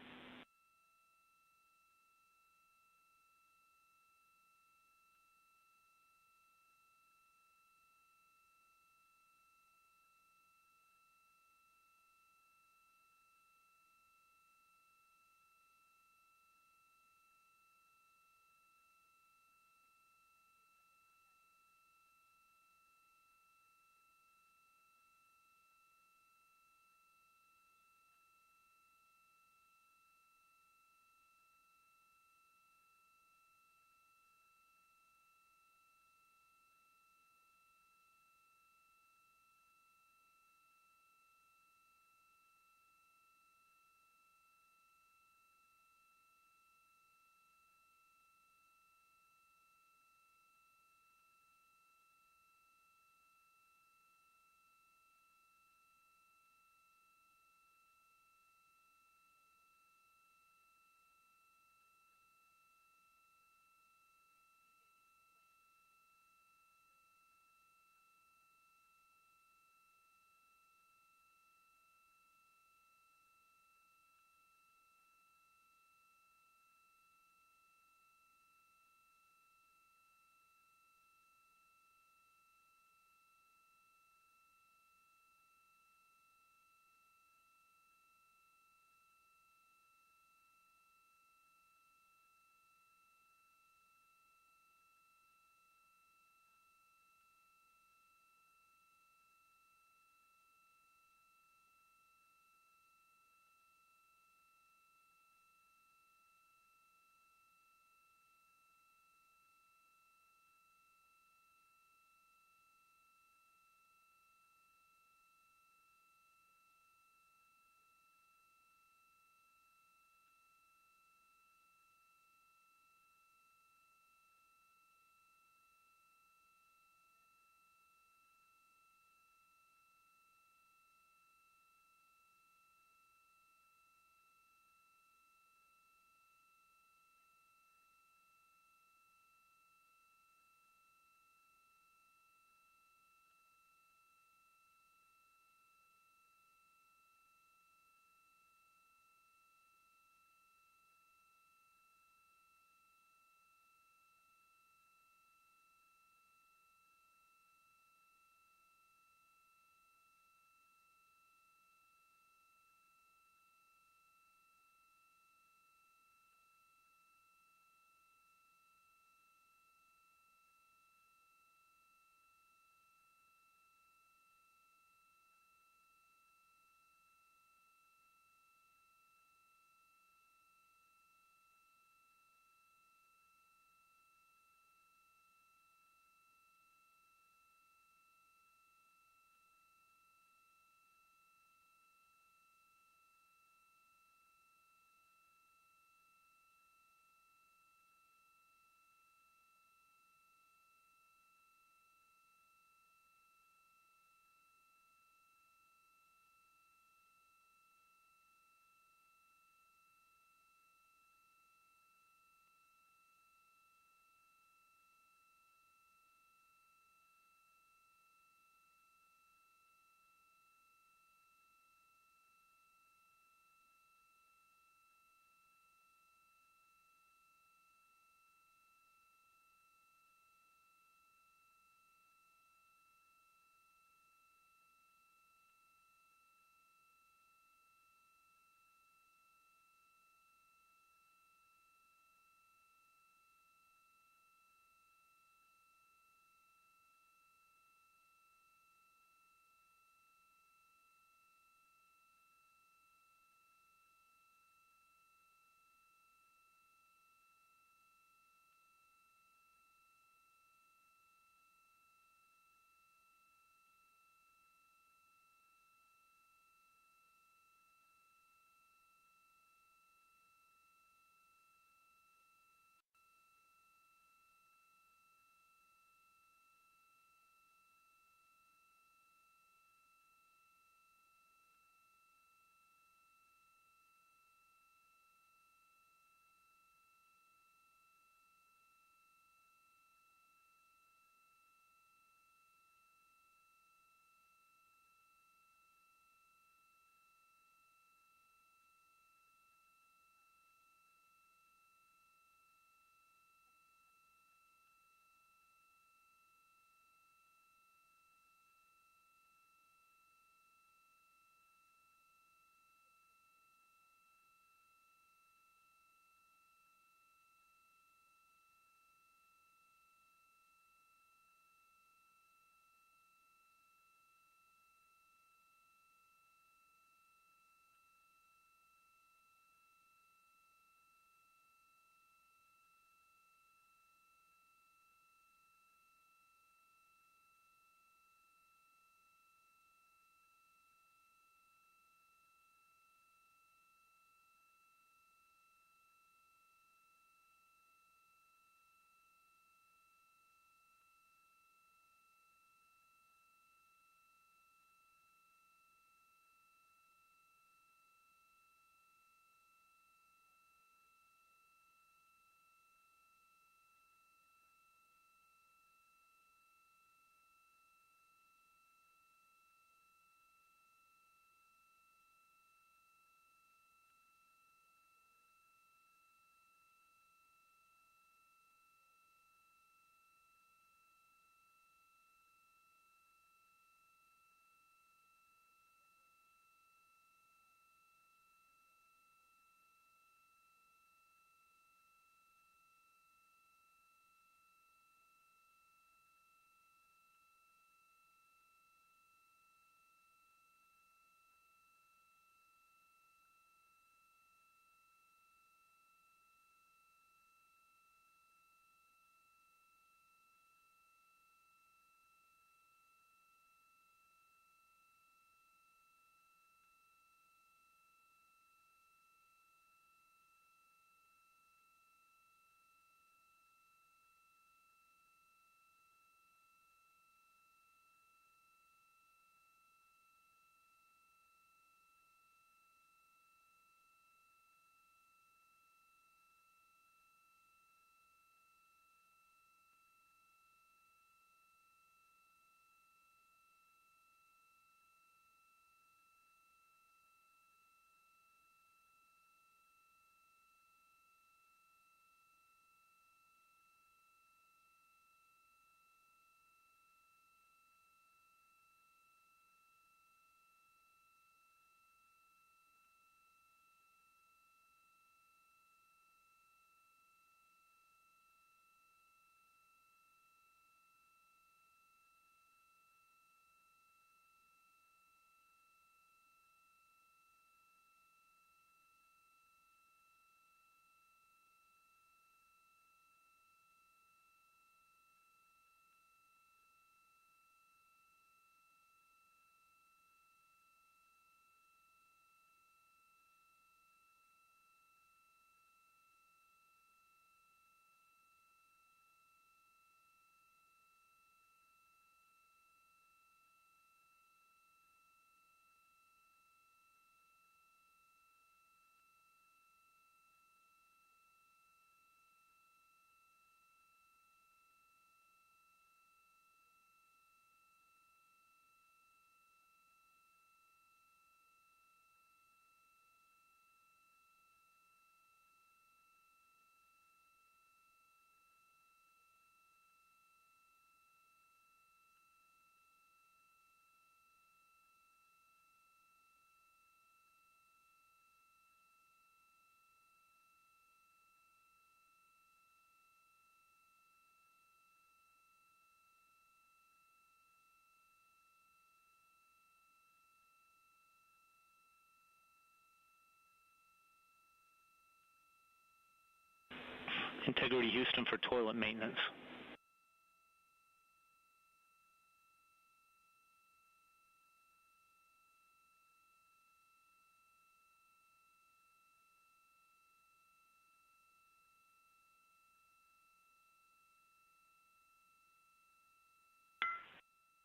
Integrity Houston for toilet maintenance.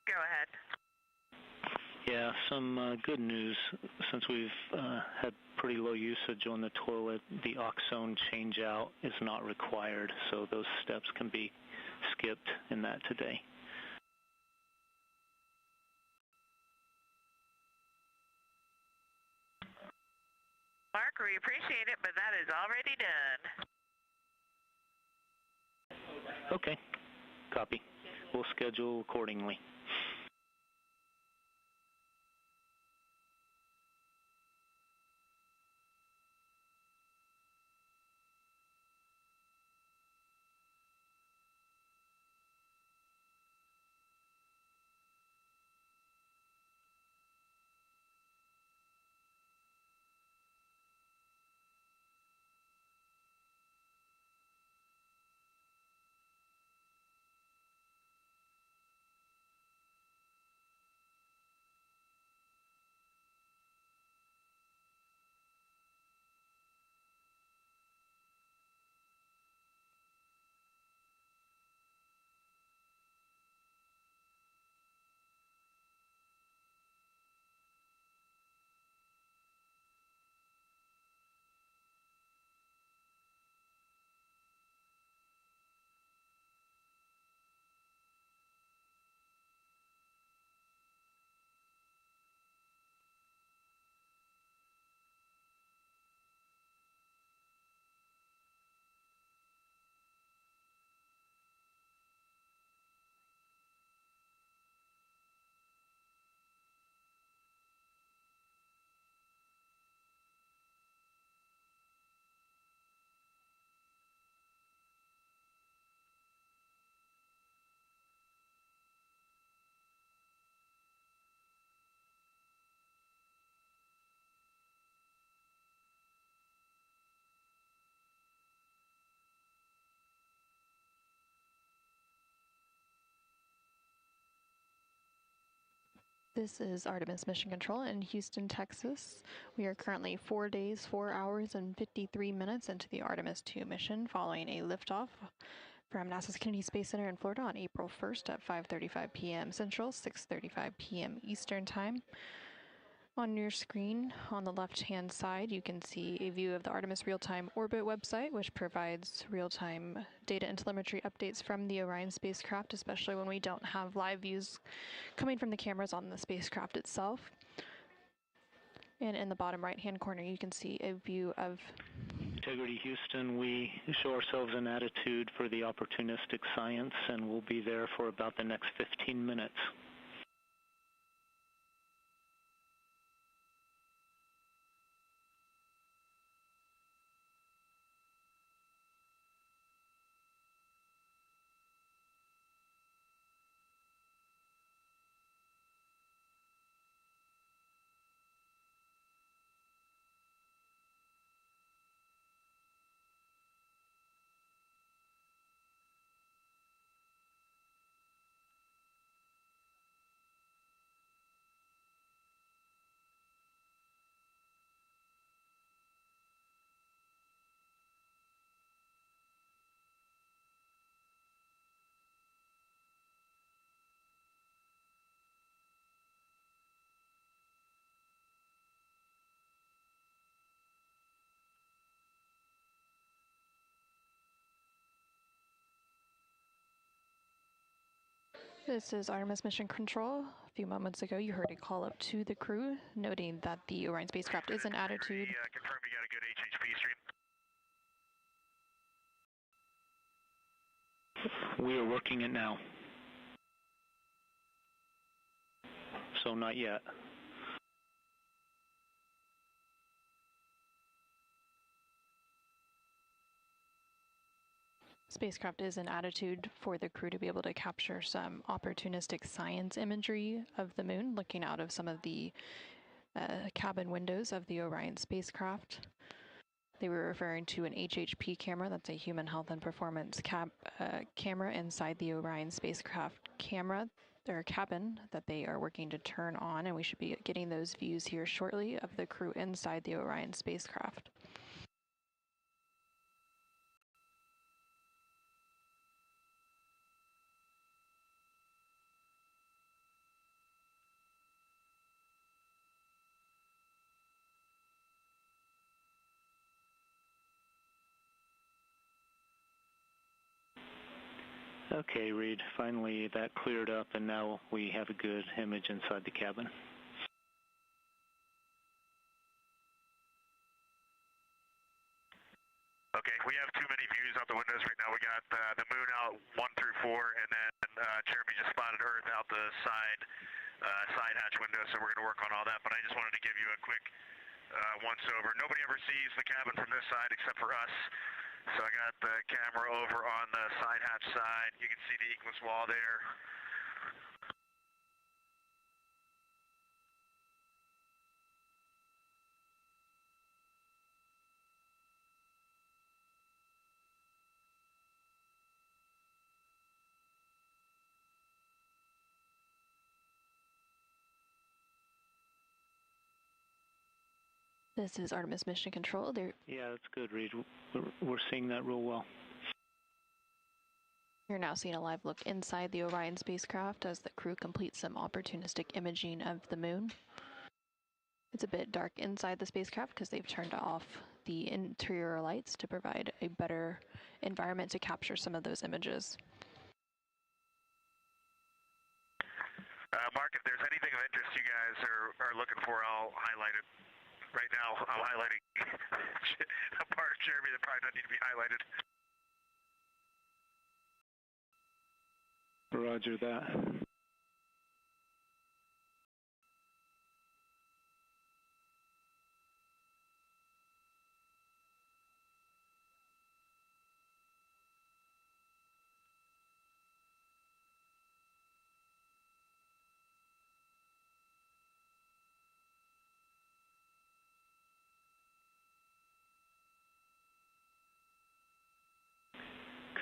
Go ahead. Yeah, some good news. Since we've had pretty low usage on the toilet, the oxone change-out is not required, so those steps can be skipped in that today. Mark, we appreciate it, but that is already done. Okay, copy. We'll schedule accordingly. This is Artemis Mission Control in Houston, Texas. We are currently 4 days, 4 hours, and 53 minutes into the Artemis 2 mission following a liftoff from NASA's Kennedy Space Center in Florida on April 1st at 5:35 p.m. Central, 6:35 p.m. Eastern Time. On your screen, on the left-hand side, you can see a view of the Artemis Real-Time Orbit website, which provides real-time data and telemetry updates from the Orion spacecraft, especially when we don't have live views coming from the cameras on the spacecraft itself. And in the bottom right-hand corner, you can see a view of Integrity Houston, we show ourselves an attitude for the opportunistic science, and we'll be there for about the next 15 minutes. This is Artemis Mission Control. A few moments ago, you heard a call up to the crew, noting that the Orion spacecraft is in attitude. Confirm you got a good HHP stream. We are working it now. So not yet. Spacecraft is in attitude for the crew to be able to capture some opportunistic science imagery of the moon, looking out of some of the cabin windows of the Orion spacecraft. They were referring to an HHP camera. That's a human health and performance camera inside the Orion spacecraft cabin that they are working to turn on, and we should be getting those views here shortly of the crew inside the Orion spacecraft. Okay, Reed, finally that cleared up, and now we have a good image inside the cabin. Okay, we have too many views out the windows right now. We got the moon out 1 through 4, and then Jeremy just spotted Earth out the side hatch window, so we're going to work on all that. But I just wanted to give you a quick once-over. Nobody ever sees the cabin from this side except for us. So I got the camera over on the side hatch side. You can see the Equus wall there. This is Artemis Mission Control. Yeah, that's good, Reed. We're seeing that real well. You're now seeing a live look inside the Orion spacecraft as the crew completes some opportunistic imaging of the moon. It's a bit dark inside the spacecraft because they've turned off the interior lights to provide a better environment to capture some of those images. Mark, if there's anything of interest you guys are looking for, I'll highlight it. Right now, I'm highlighting a part of Jeremy that probably doesn't need to be highlighted. Roger that.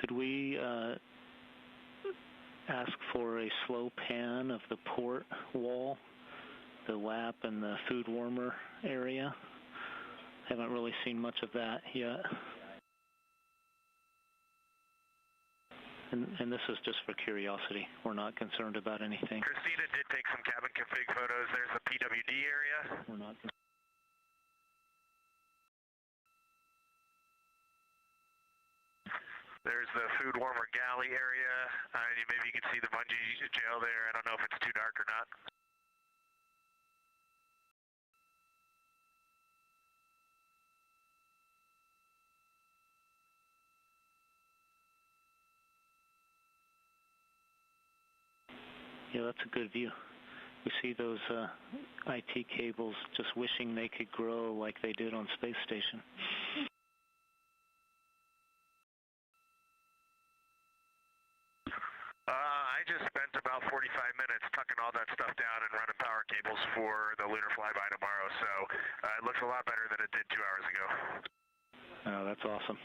Could we ask for a slow pan of the port wall, the lap and the food warmer area? Haven't really seen much of that yet. And this is just for curiosity. We're not concerned about anything. Christina did take some cabin config photos. There's the PWD area. We're not. There's the food warmer galley area. Maybe you can see the bungee jail there. I don't know if it's too dark or not. Yeah, that's a good view. We see those IT cables just wishing they could grow like they did on Space Station. I just spent about 45 minutes tucking all that stuff down and running power cables for the lunar flyby tomorrow, so it looks a lot better than it did 2 hours ago. Oh, that's awesome.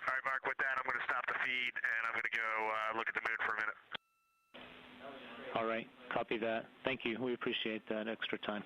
All right, Mark, with that, I'm going to stop the feed, and I'm going to go look at the moon for a minute. All right, copy that. Thank you. We appreciate that extra time.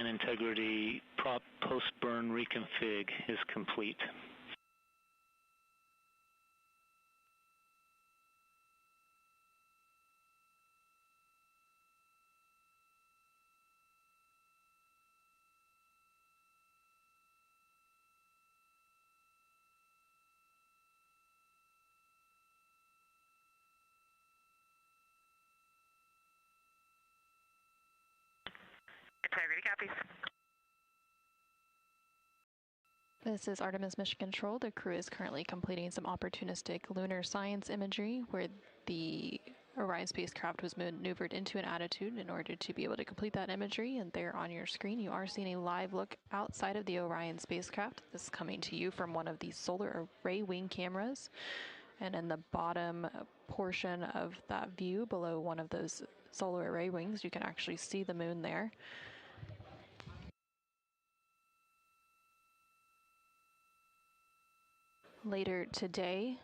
and integrity post-burn reconfig is complete. Integrity copies. This is Artemis Mission Control. The crew is currently completing some opportunistic lunar science imagery where the Orion spacecraft was maneuvered into an attitude in order to be able to complete that imagery. And there on your screen, you are seeing a live look outside of the Orion spacecraft. This is coming to you from one of the solar array wing cameras. And in the bottom portion of that view, below one of those solar array wings, you can actually see the moon there. Later today,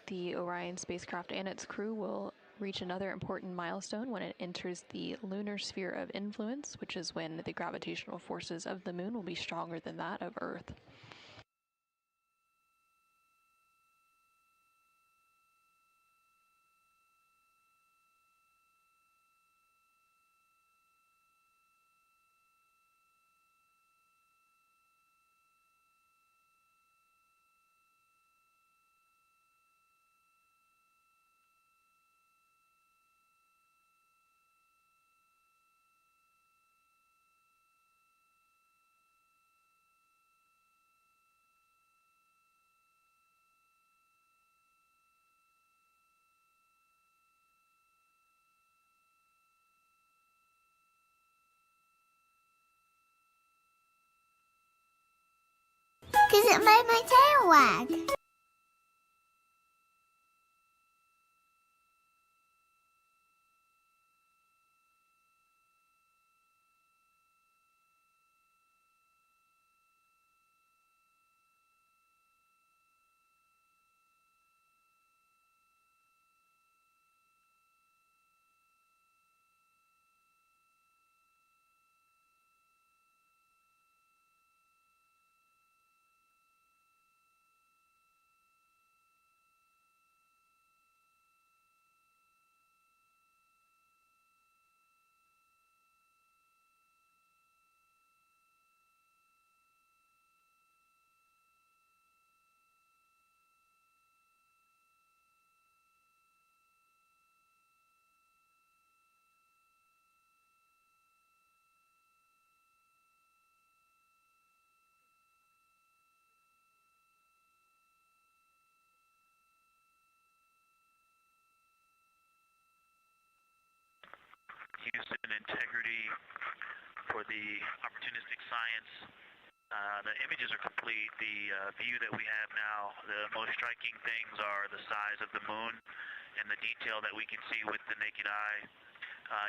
the Orion spacecraft and its crew will reach another important milestone when it enters the lunar sphere of influence, which is when the gravitational forces of the moon will be stronger than that of Earth. Because it made my tail wag. Houston integrity for the opportunistic science. The images are complete. The view that we have now, the most striking things are the size of the moon and the detail that we can see with the naked eye.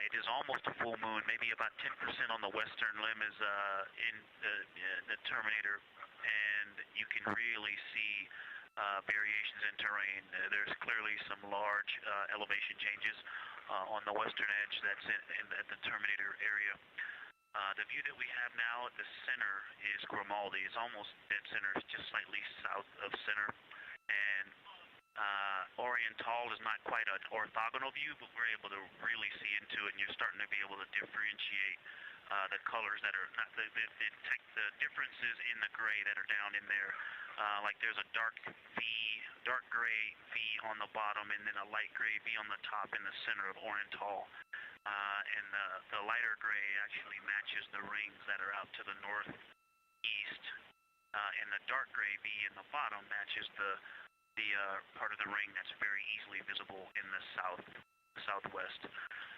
It is almost a full moon. Maybe about 10% on the western limb is in the terminator, and you can really see variations in terrain. There's clearly some large elevation changes on the western edge that's at the terminator area. The view that we have now at the center is Grimaldi. It's almost dead center. It's just slightly south of center. And Orion Tall is not quite an orthogonal view, but we're able to really see into it, and you're starting to be able to differentiate the colors that are not the differences in the gray that are down in there. Like there's a dark gray V on the bottom, and then a light gray V on the top in the center of Orion Tall. And the lighter gray actually matches the rings that are out to the northeast, and the dark gray V in the bottom matches the part of the ring that's very easily visible in the southwest.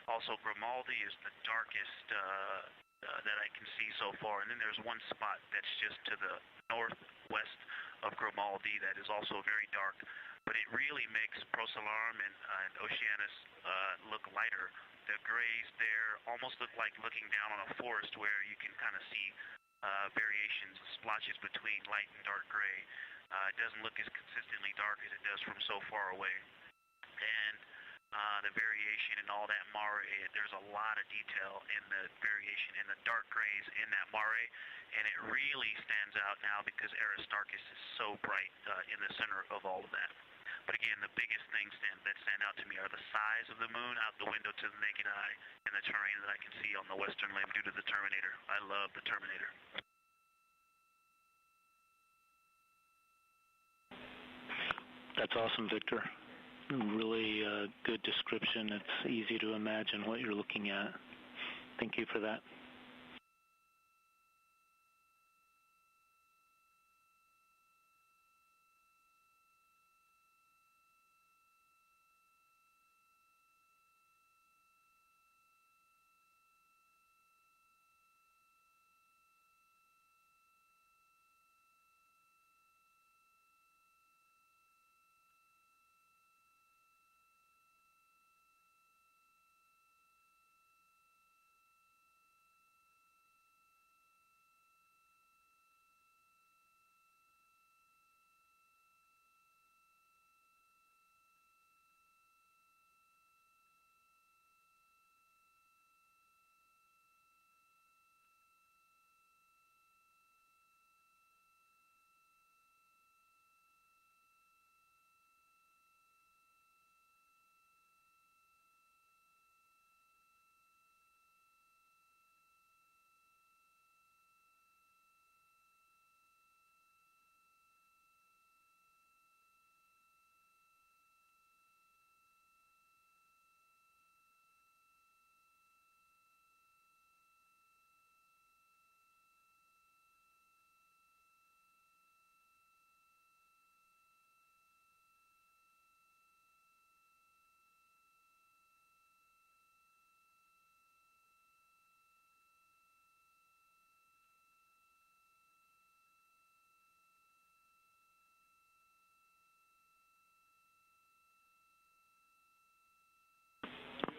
Also, Grimaldi is the darkest that I can see so far, and then there's one spot that's just to the northwest of Grimaldi that is also very dark, but it really makes Procellarum and Oceanus look lighter. The grays there almost look like looking down on a forest where you can kind of see variations, splotches between light and dark gray. It doesn't look as consistently dark as it does from so far away. And the variation and all that mare. There's a lot of detail in the variation in the dark grays in that mare, and it really stands out now because Aristarchus is so bright in the center of all of that. But again, the biggest things that stand out to me are the size of the moon out the window to the naked eye and the terrain that I can see on the western limb due to the Terminator. I love the Terminator. That's awesome, Victor. Really good description. It's easy to imagine what you're looking at. Thank you for that.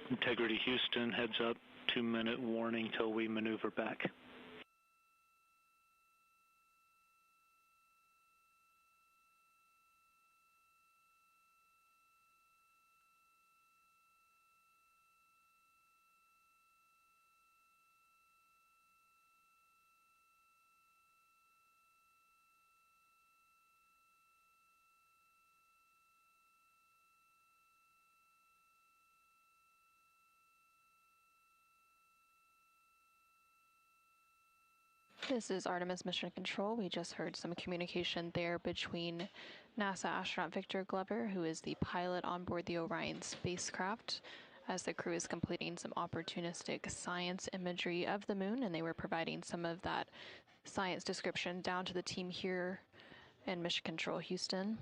Integrity Houston, heads up, 2-minute warning till we maneuver back. This is Artemis Mission Control. We just heard some communication there between NASA astronaut Victor Glover, who is the pilot on board the Orion spacecraft, as the crew is completing some opportunistic science imagery of the moon, and they were providing some of that science description down to the team here in Mission Control Houston.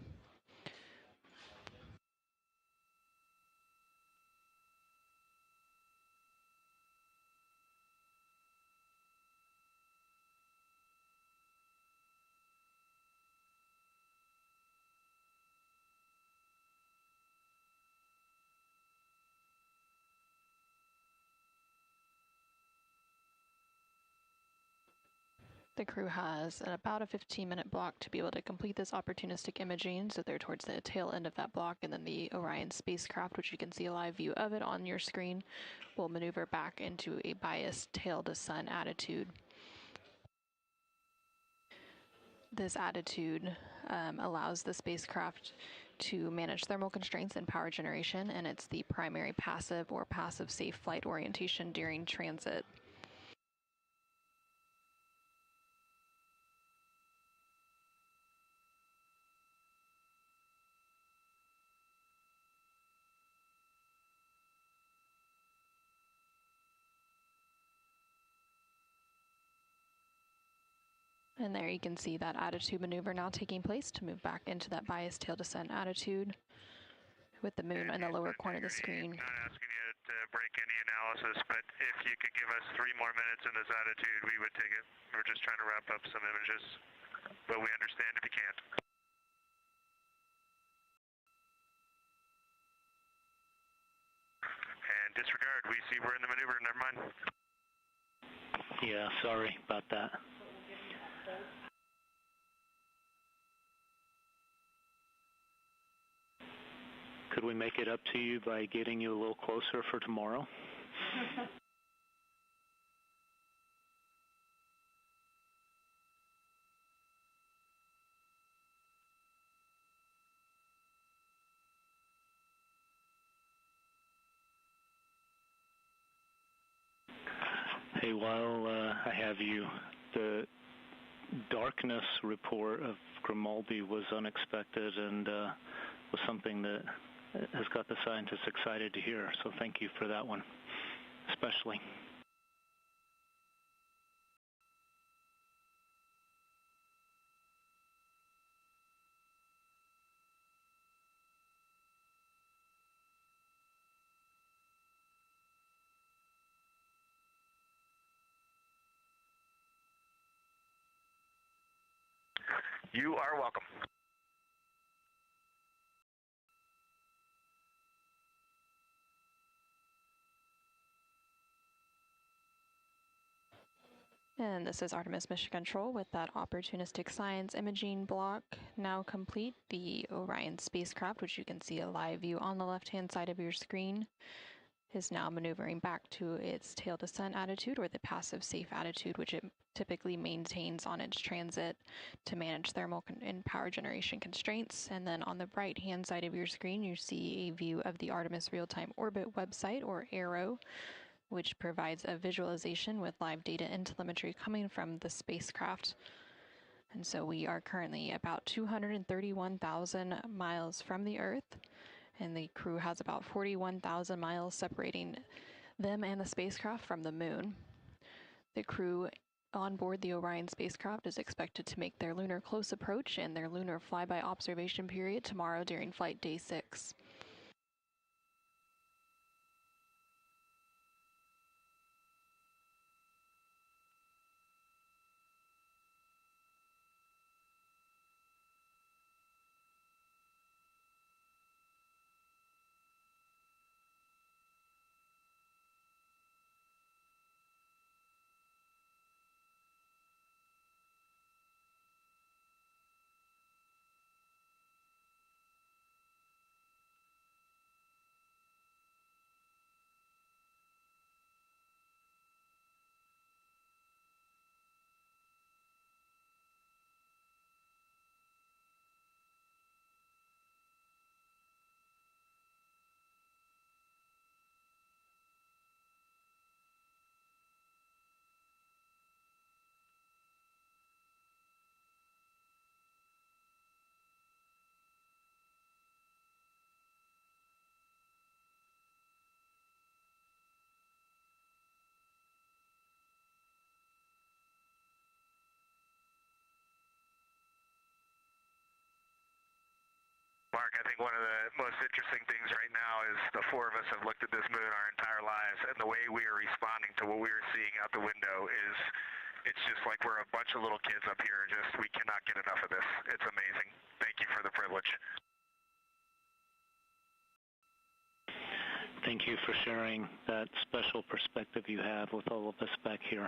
The crew has about a 15-minute block to be able to complete this opportunistic imaging, so they're towards the tail end of that block, and then the Orion spacecraft, which you can see a live view of it on your screen, will maneuver back into a biased tail-to-sun attitude. This attitude allows the spacecraft to manage thermal constraints and power generation, and it's the primary passive or passive safe flight orientation during transit. And there you can see that attitude maneuver now taking place to move back into that biased tail descent attitude with the moon in the lower corner of the screen. Not asking you to break any analysis, but if you could give us 3 more minutes in this attitude, we would take it. We're just trying to wrap up some images, but we understand if you can't. And disregard, we see we're in the maneuver, never mind. Yeah, sorry about that. Could we make it up to you by getting you a little closer for tomorrow? Hey, while I have you, the darkness report of Grimaldi was unexpected and was something that has got the scientists excited to hear. So thank you for that one, especially. You are welcome. And this is Artemis Mission Control with that opportunistic science imaging block now complete. The Orion spacecraft, which you can see a live view on the left-hand side of your screen, is now maneuvering back to its tail descent attitude, or the passive safe attitude, which it typically maintains on its transit to manage thermal and power generation constraints. And then on the right-hand side of your screen, you see a view of the Artemis Real-Time Orbit website, or ARROW, which provides a visualization with live data and telemetry coming from the spacecraft. And so we are currently about 231,000 miles from the Earth, and the crew has about 41,000 miles separating them and the spacecraft from the moon. The crew on board the Orion spacecraft is expected to make their lunar close approach and their lunar flyby observation period tomorrow during flight day 6. Mark, I think one of the most interesting things right now is the four of us have looked at this moon our entire lives, and the way we are responding to what we are seeing out the window is, it's just like we're a bunch of little kids up here. Just, we cannot get enough of this. It's amazing. Thank you for the privilege. Thank you for sharing that special perspective you have with all of us back here.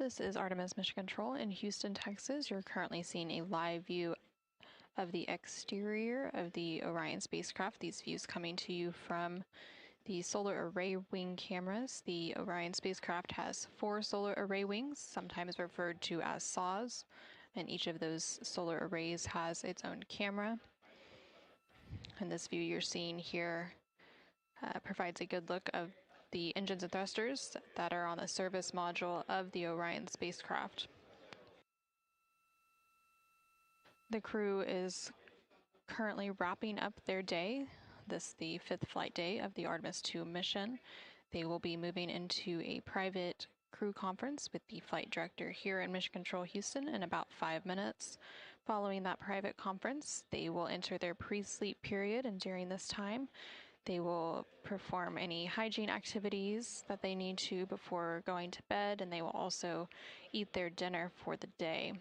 This is Artemis Mission Control in Houston, Texas. You're currently seeing a live view of the exterior of the Orion spacecraft. These views coming to you from the solar array wing cameras. The Orion spacecraft has 4 solar array wings, sometimes referred to as saws, and each of those solar arrays has its own camera. And this view you're seeing here provides a good look of the engines and thrusters that are on the service module of the Orion spacecraft. The crew is currently wrapping up their day. This is the 5th flight day of the Artemis II mission. They will be moving into a private crew conference with the flight director here in Mission Control Houston in about 5 minutes. Following that private conference, they will enter their pre-sleep period, and during this time, they will perform any hygiene activities that they need to before going to bed, and they will also eat their dinner for the day.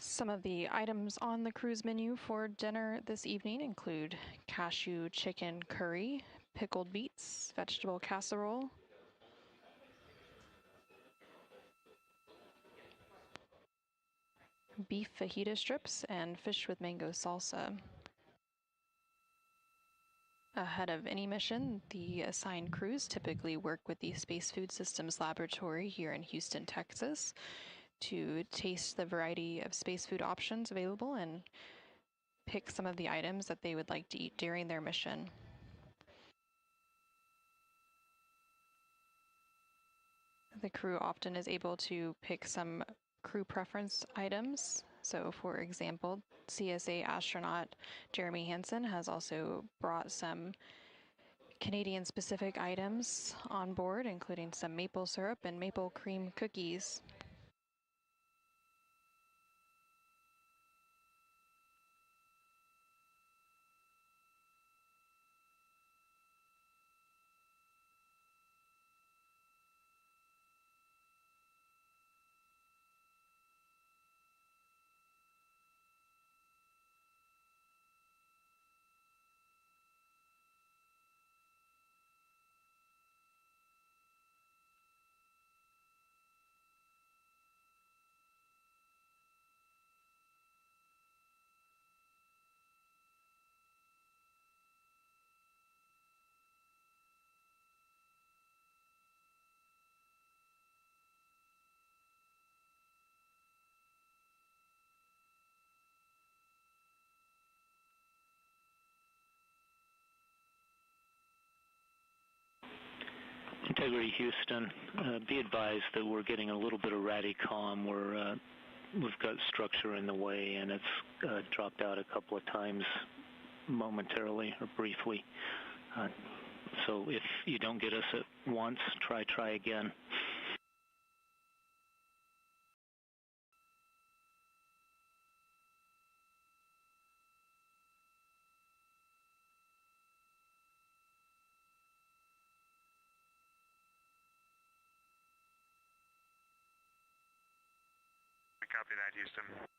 Some of the items on the cruise menu for dinner this evening include cashew chicken curry, pickled beets, vegetable casserole, beef fajita strips, and fish with mango salsa. Ahead of any mission, the assigned crews typically work with the Space Food Systems Laboratory here in Houston, Texas, to taste the variety of space food options available and pick some of the items that they would like to eat during their mission. The crew often is able to pick some crew preference items. So, for example, CSA astronaut Jeremy Hansen has also brought some Canadian-specific items on board, including some maple syrup and maple cream cookies. Integrity Houston, be advised that we're getting a little bit of radicom. We've got structure in the way, and it's dropped out a couple of times momentarily or briefly. So if you don't get us at once, try again. Copy that, Houston.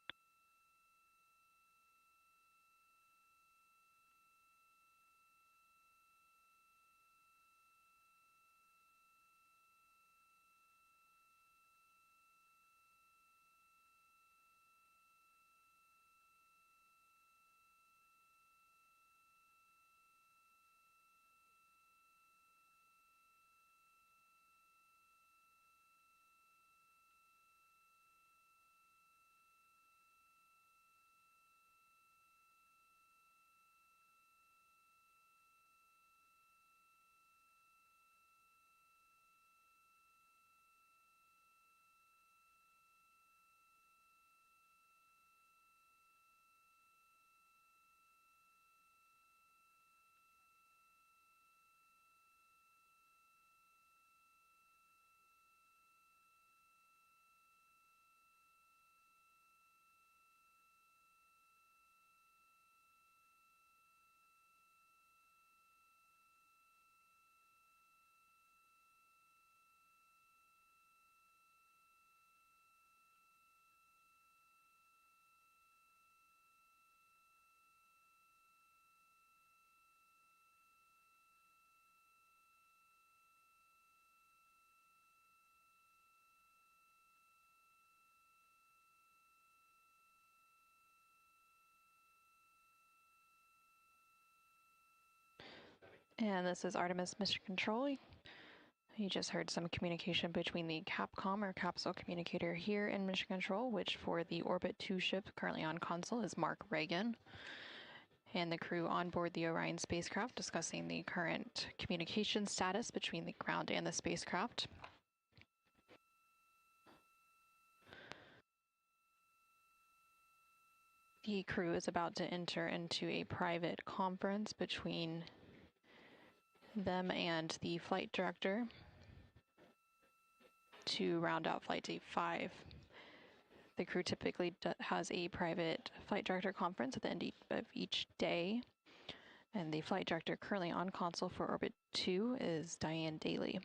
And this is Artemis Mission Control. You just heard some communication between the Capcom or capsule communicator here in Mission Control, which for the Orbit 2 ship currently on console is Mark Reagan, and the crew on board the Orion spacecraft discussing the current communication status between the ground and the spacecraft. The crew is about to enter into a private conference between them and the flight director to round out Flight Day 5. The crew typically has a private flight director conference at the end of each day, and the flight director currently on console for Orbit 2 is Diane Daly.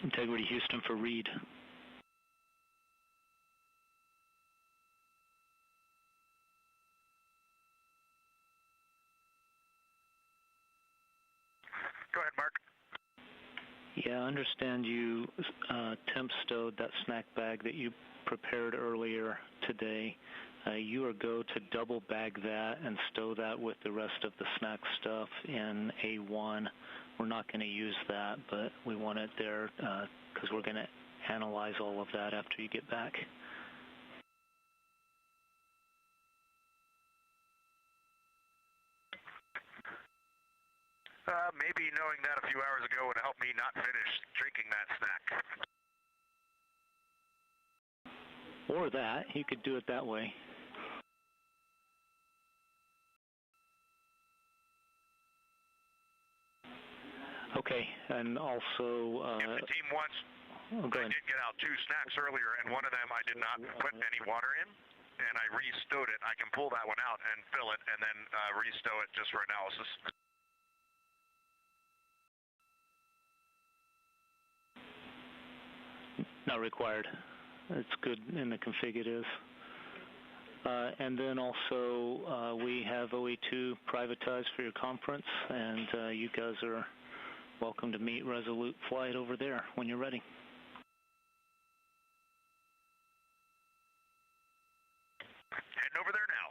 Integrity Houston for Reed. Go ahead, Mark. Yeah, I understand you temp stowed that snack bag that you prepared earlier today. You are go to double bag that and stow that with the rest of the snack stuff in A1. We're not going to use that, but we want it there because we're going to analyze all of that after you get back. Maybe knowing that a few hours ago would help me not finish drinking that snack. Or that. You could do it that way. Okay, and also... if the team wants, I did get out 2 snacks earlier, and one of them I did not put any water in, and I re-stowed it. I can pull that one out and fill it, and then re-stow it just for analysis. Not required. It's good in the config it is. And then also we have OE2 privatized for your conference, and you guys are welcome to meet Resolute Flight over there when you're ready. Heading over there now.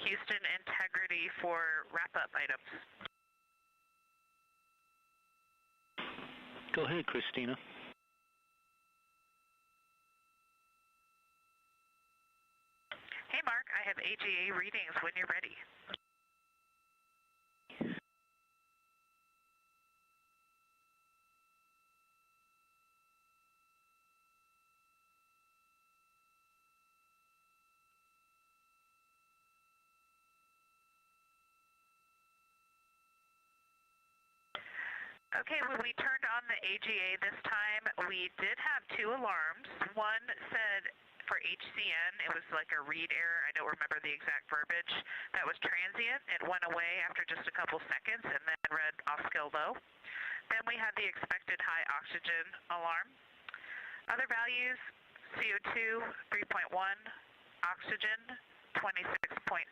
Houston integrity for wrap-up items. Go ahead, Christina. Hey, Mark, I have AGA readings when you're ready. Okay, when we turned on the AGA this time, we did have 2 alarms. One said for HCN, it was like a read error. I don't remember the exact verbiage. That was transient. It went away after just a couple seconds and then read off-scale low. Then we had the expected high oxygen alarm. Other values, CO2 3.1, oxygen 26.6,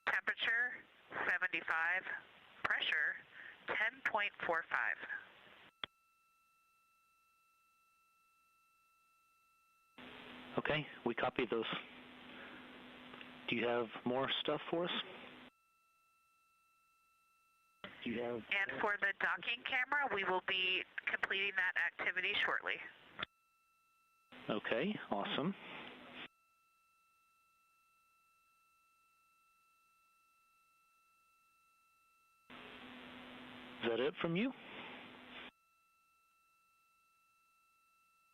temperature 75, pressure 10.45. Okay, we copy those. Do you have more stuff for us? Do you have? And for the docking camera, we will be completing that activity shortly. Okay, awesome. Is that it from you?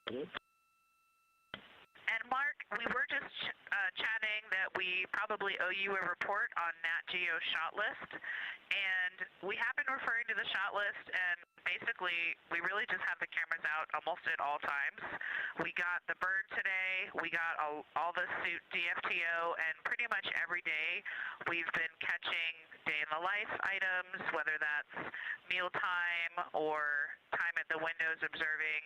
And Mark, we were just chatting that we probably owe you a report on Nat Geo shot list. And we have been referring to the shot list, and basically we really just have the cameras out almost at all times. We got the bird today, we got all the suit DFTO, and pretty much every day we've been catching day in the life items, whether that's mealtime or time at the windows observing,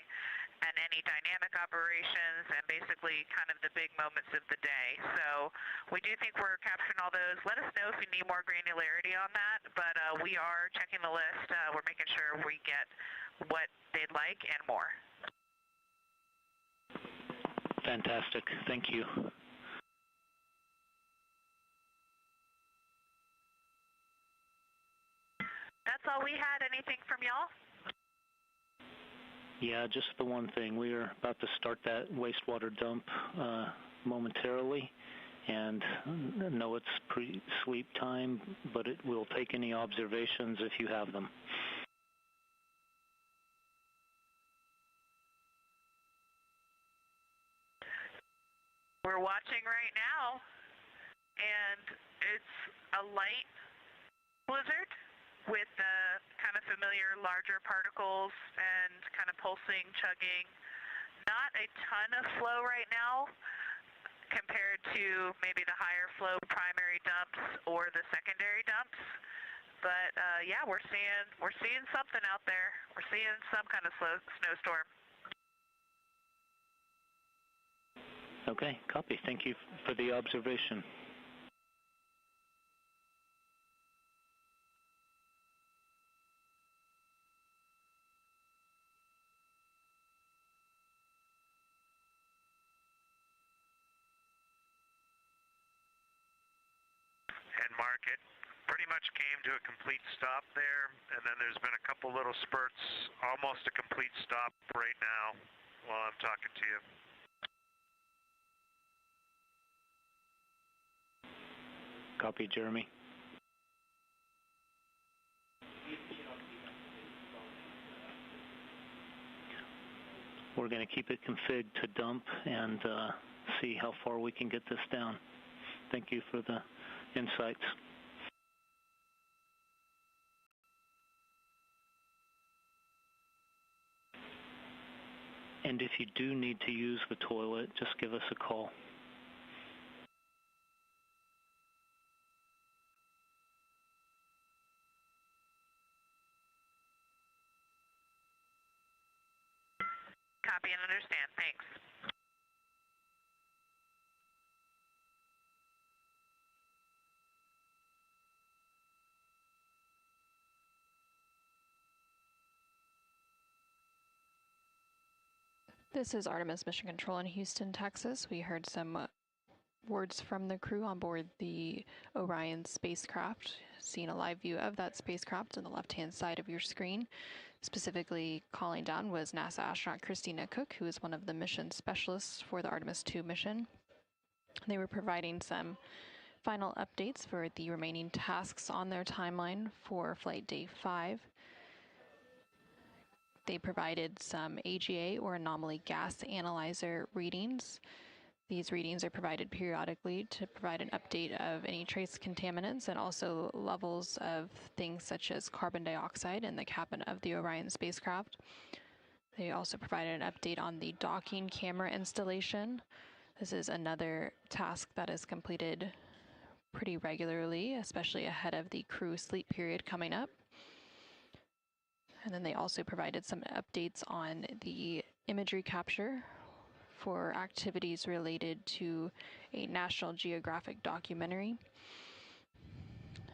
and any dynamic operations, and basically kind of the big moments of the day. So we do think we're capturing all those. Let us know if you need more granularity on that, but we are checking the list. We're making sure we get what they'd like and more. Fantastic. Thank you. That's all we had. Anything from y'all? Yeah, just the one thing. We are about to start that wastewater dump momentarily, and I know it's pre-sleep time, but it will take any observations if you have them. We're watching right now, and it's a light blizzard with the kind of familiar larger particles and kind of pulsing, chugging. Not a ton of flow right now compared to maybe the higher flow primary dumps or the secondary dumps. But yeah, we're seeing something out there. We're seeing some kind of snowstorm. Okay, copy. Thank you for the observation. And Mark, it pretty much came to a complete stop there, and then there's been a couple little spurts, almost a complete stop right now while I'm talking to you. Copy, Jeremy. We're going to keep it configured to dump and see how far we can get this down. Thank you for the insights. And if you do need to use the toilet, just give us a call. Copy and understand. Thanks. This is Artemis Mission Control in Houston, Texas. We heard some words from the crew on board the Orion spacecraft. Seeing a live view of that spacecraft on the left-hand side of your screen. Specifically calling down was NASA astronaut Christina Cook, who is one of the mission specialists for the Artemis 2 mission. They were providing some final updates for the remaining tasks on their timeline for Flight Day 5. They provided some AGA, or anomaly gas analyzer, readings. These readings are provided periodically to provide an update of any trace contaminants and also levels of things such as carbon dioxide in the cabin of the Orion spacecraft. They also provided an update on the docking camera installation. This is another task that is completed pretty regularly, especially ahead of the crew sleep period coming up. And then they also provided some updates on the imagery capture for activities related to a National Geographic documentary.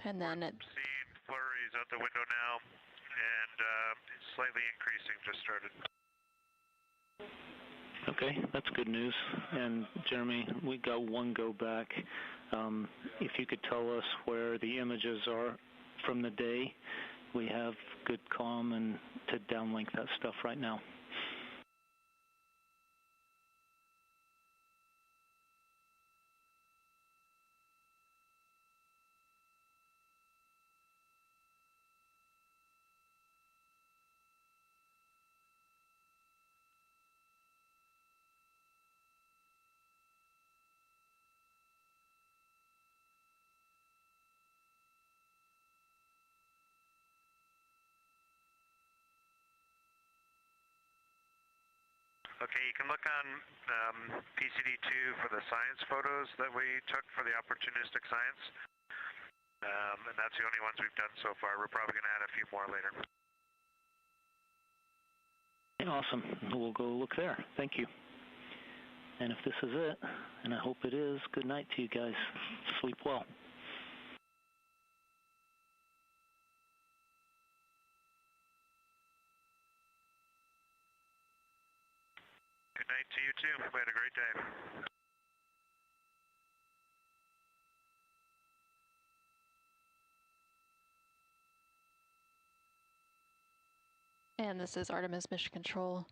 And then seeing flurries out the window now, and slightly increasing, just started. Okay, that's good news. And Jeremy, we got one go back. If you could tell us where the images are from the day, we have good comm and to downlink that stuff right now. Okay, you can look on PCD2 for the science photos that we took for the opportunistic science. And that's the only ones we've done so far. We're probably going to add a few more later. Awesome. We'll go look there. Thank you. And if this is it, and I hope it is, good night to you guys. Sleep well. Good night to you too. We had a great day. And this is Artemis Mission Control.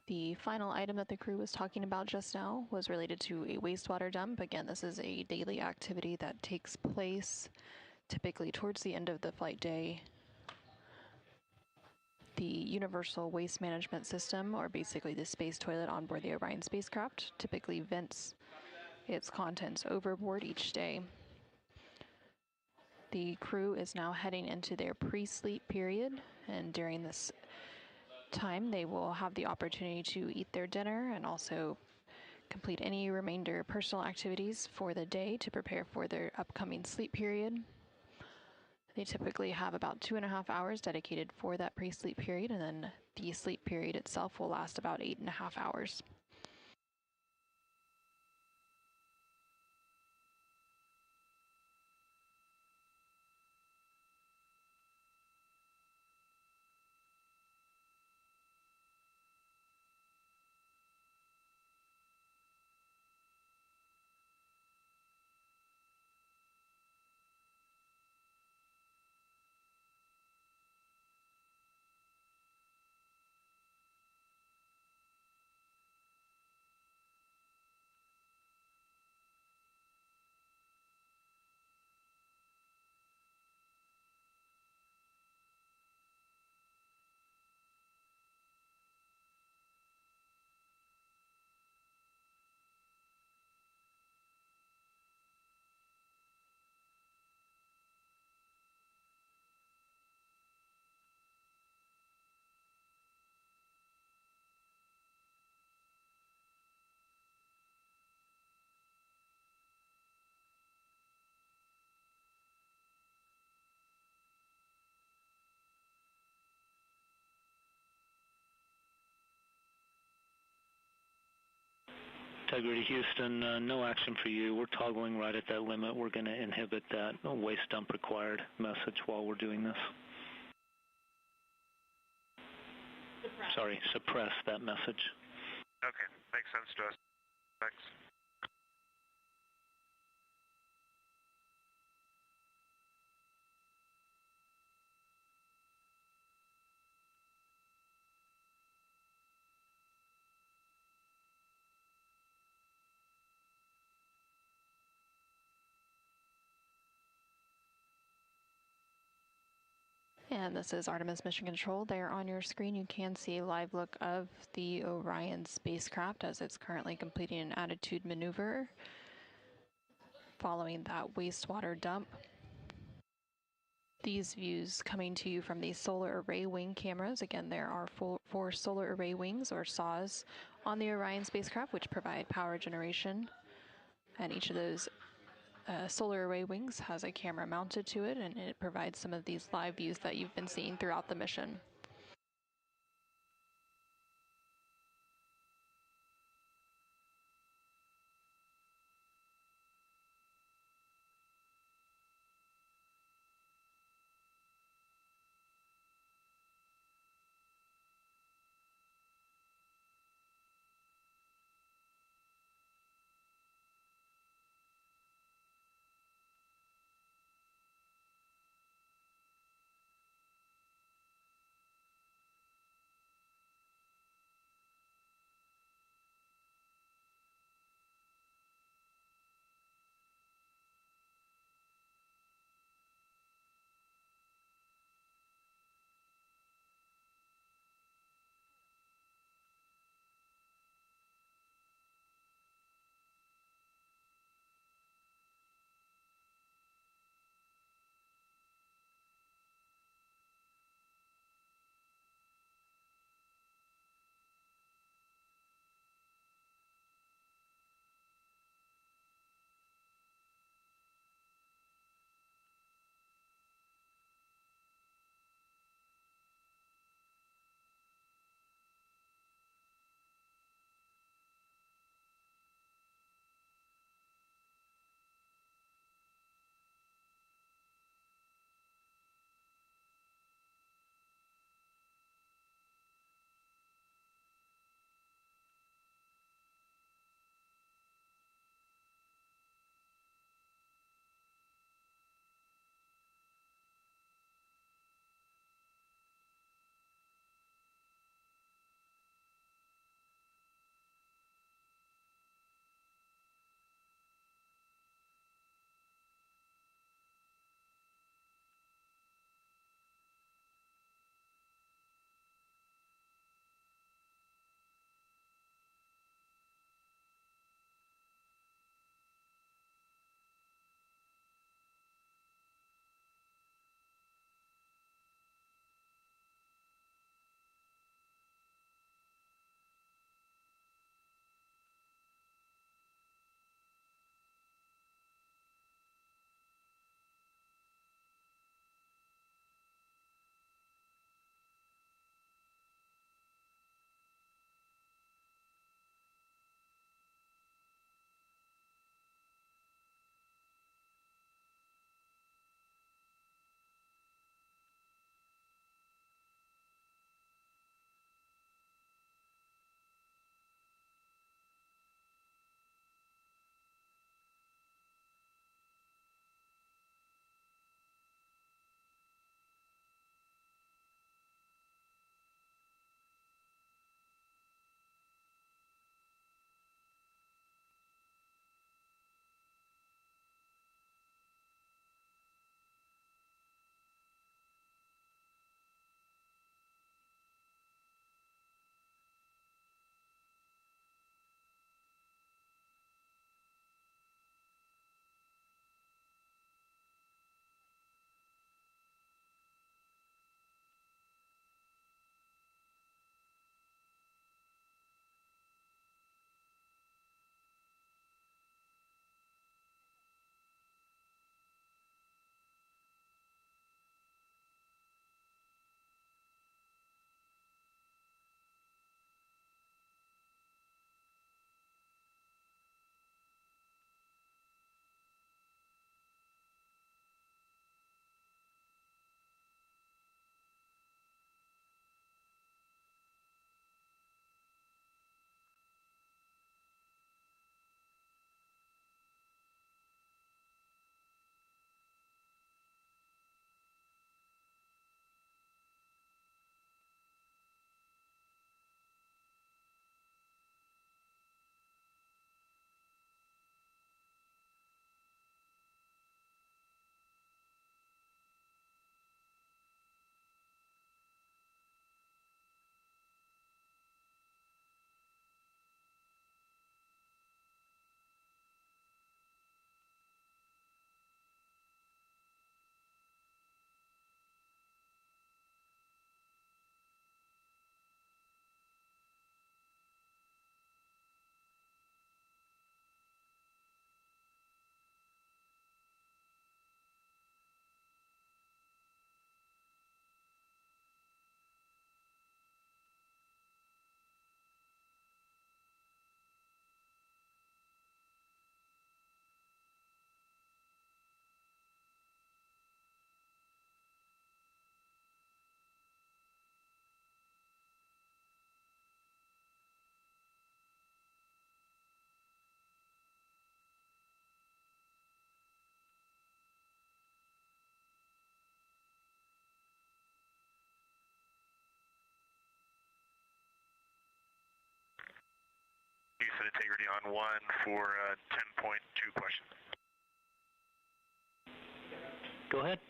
The final item that the crew was talking about just now was related to a wastewater dump. Again, this is a daily activity that takes place typically towards the end of the flight day. The Universal Waste Management System, or basically the space toilet on board the Orion spacecraft, typically vents its contents overboard each day. The crew is now heading into their pre-sleep period, and during this time they will have the opportunity to eat their dinner and also complete any remainder personal activities for the day to prepare for their upcoming sleep period. They typically have about 2.5 hours dedicated for that pre-sleep period, and then the sleep period itself will last about 8.5 hours. Integrity Houston, no action for you. We're toggling right at that limit. We're going to inhibit that waste dump required message while we're doing this. Suppress that message. Okay, makes sense to us. Thanks. And this is Artemis Mission Control. There on your screen, you can see a live look of the Orion spacecraft as it's currently completing an attitude maneuver following that wastewater dump. These views coming to you from the solar array wing cameras. Again, there are four solar array wings, or SAWs, on the Orion spacecraft, which provide power generation. And each of those solar array wings has a camera mounted to it, and it provides some of these live views that you've been seeing throughout the mission. and integrity on 1 for 10.2 question. Go ahead.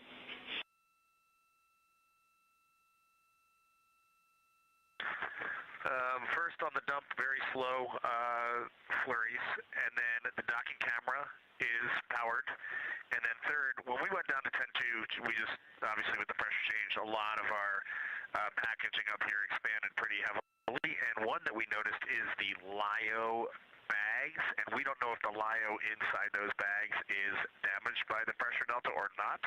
First on the dump, very slow flurries, and then the docking camera is powered. And then third, when we went down to 10.2, we just, obviously with the pressure change, a lot of our packaging up here expanded pretty heavily. And one that we noticed is the LIO bags, and we don't know if the LIO inside those bags is damaged by the pressure delta or not.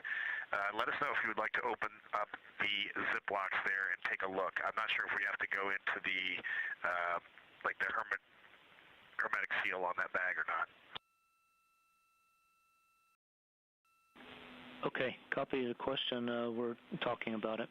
Let us know if you would like to open up the Ziplocs there and take a look. I'm not sure if we have to go into the like the hermetic seal on that bag or not. Okay, copy the question. We're talking about it.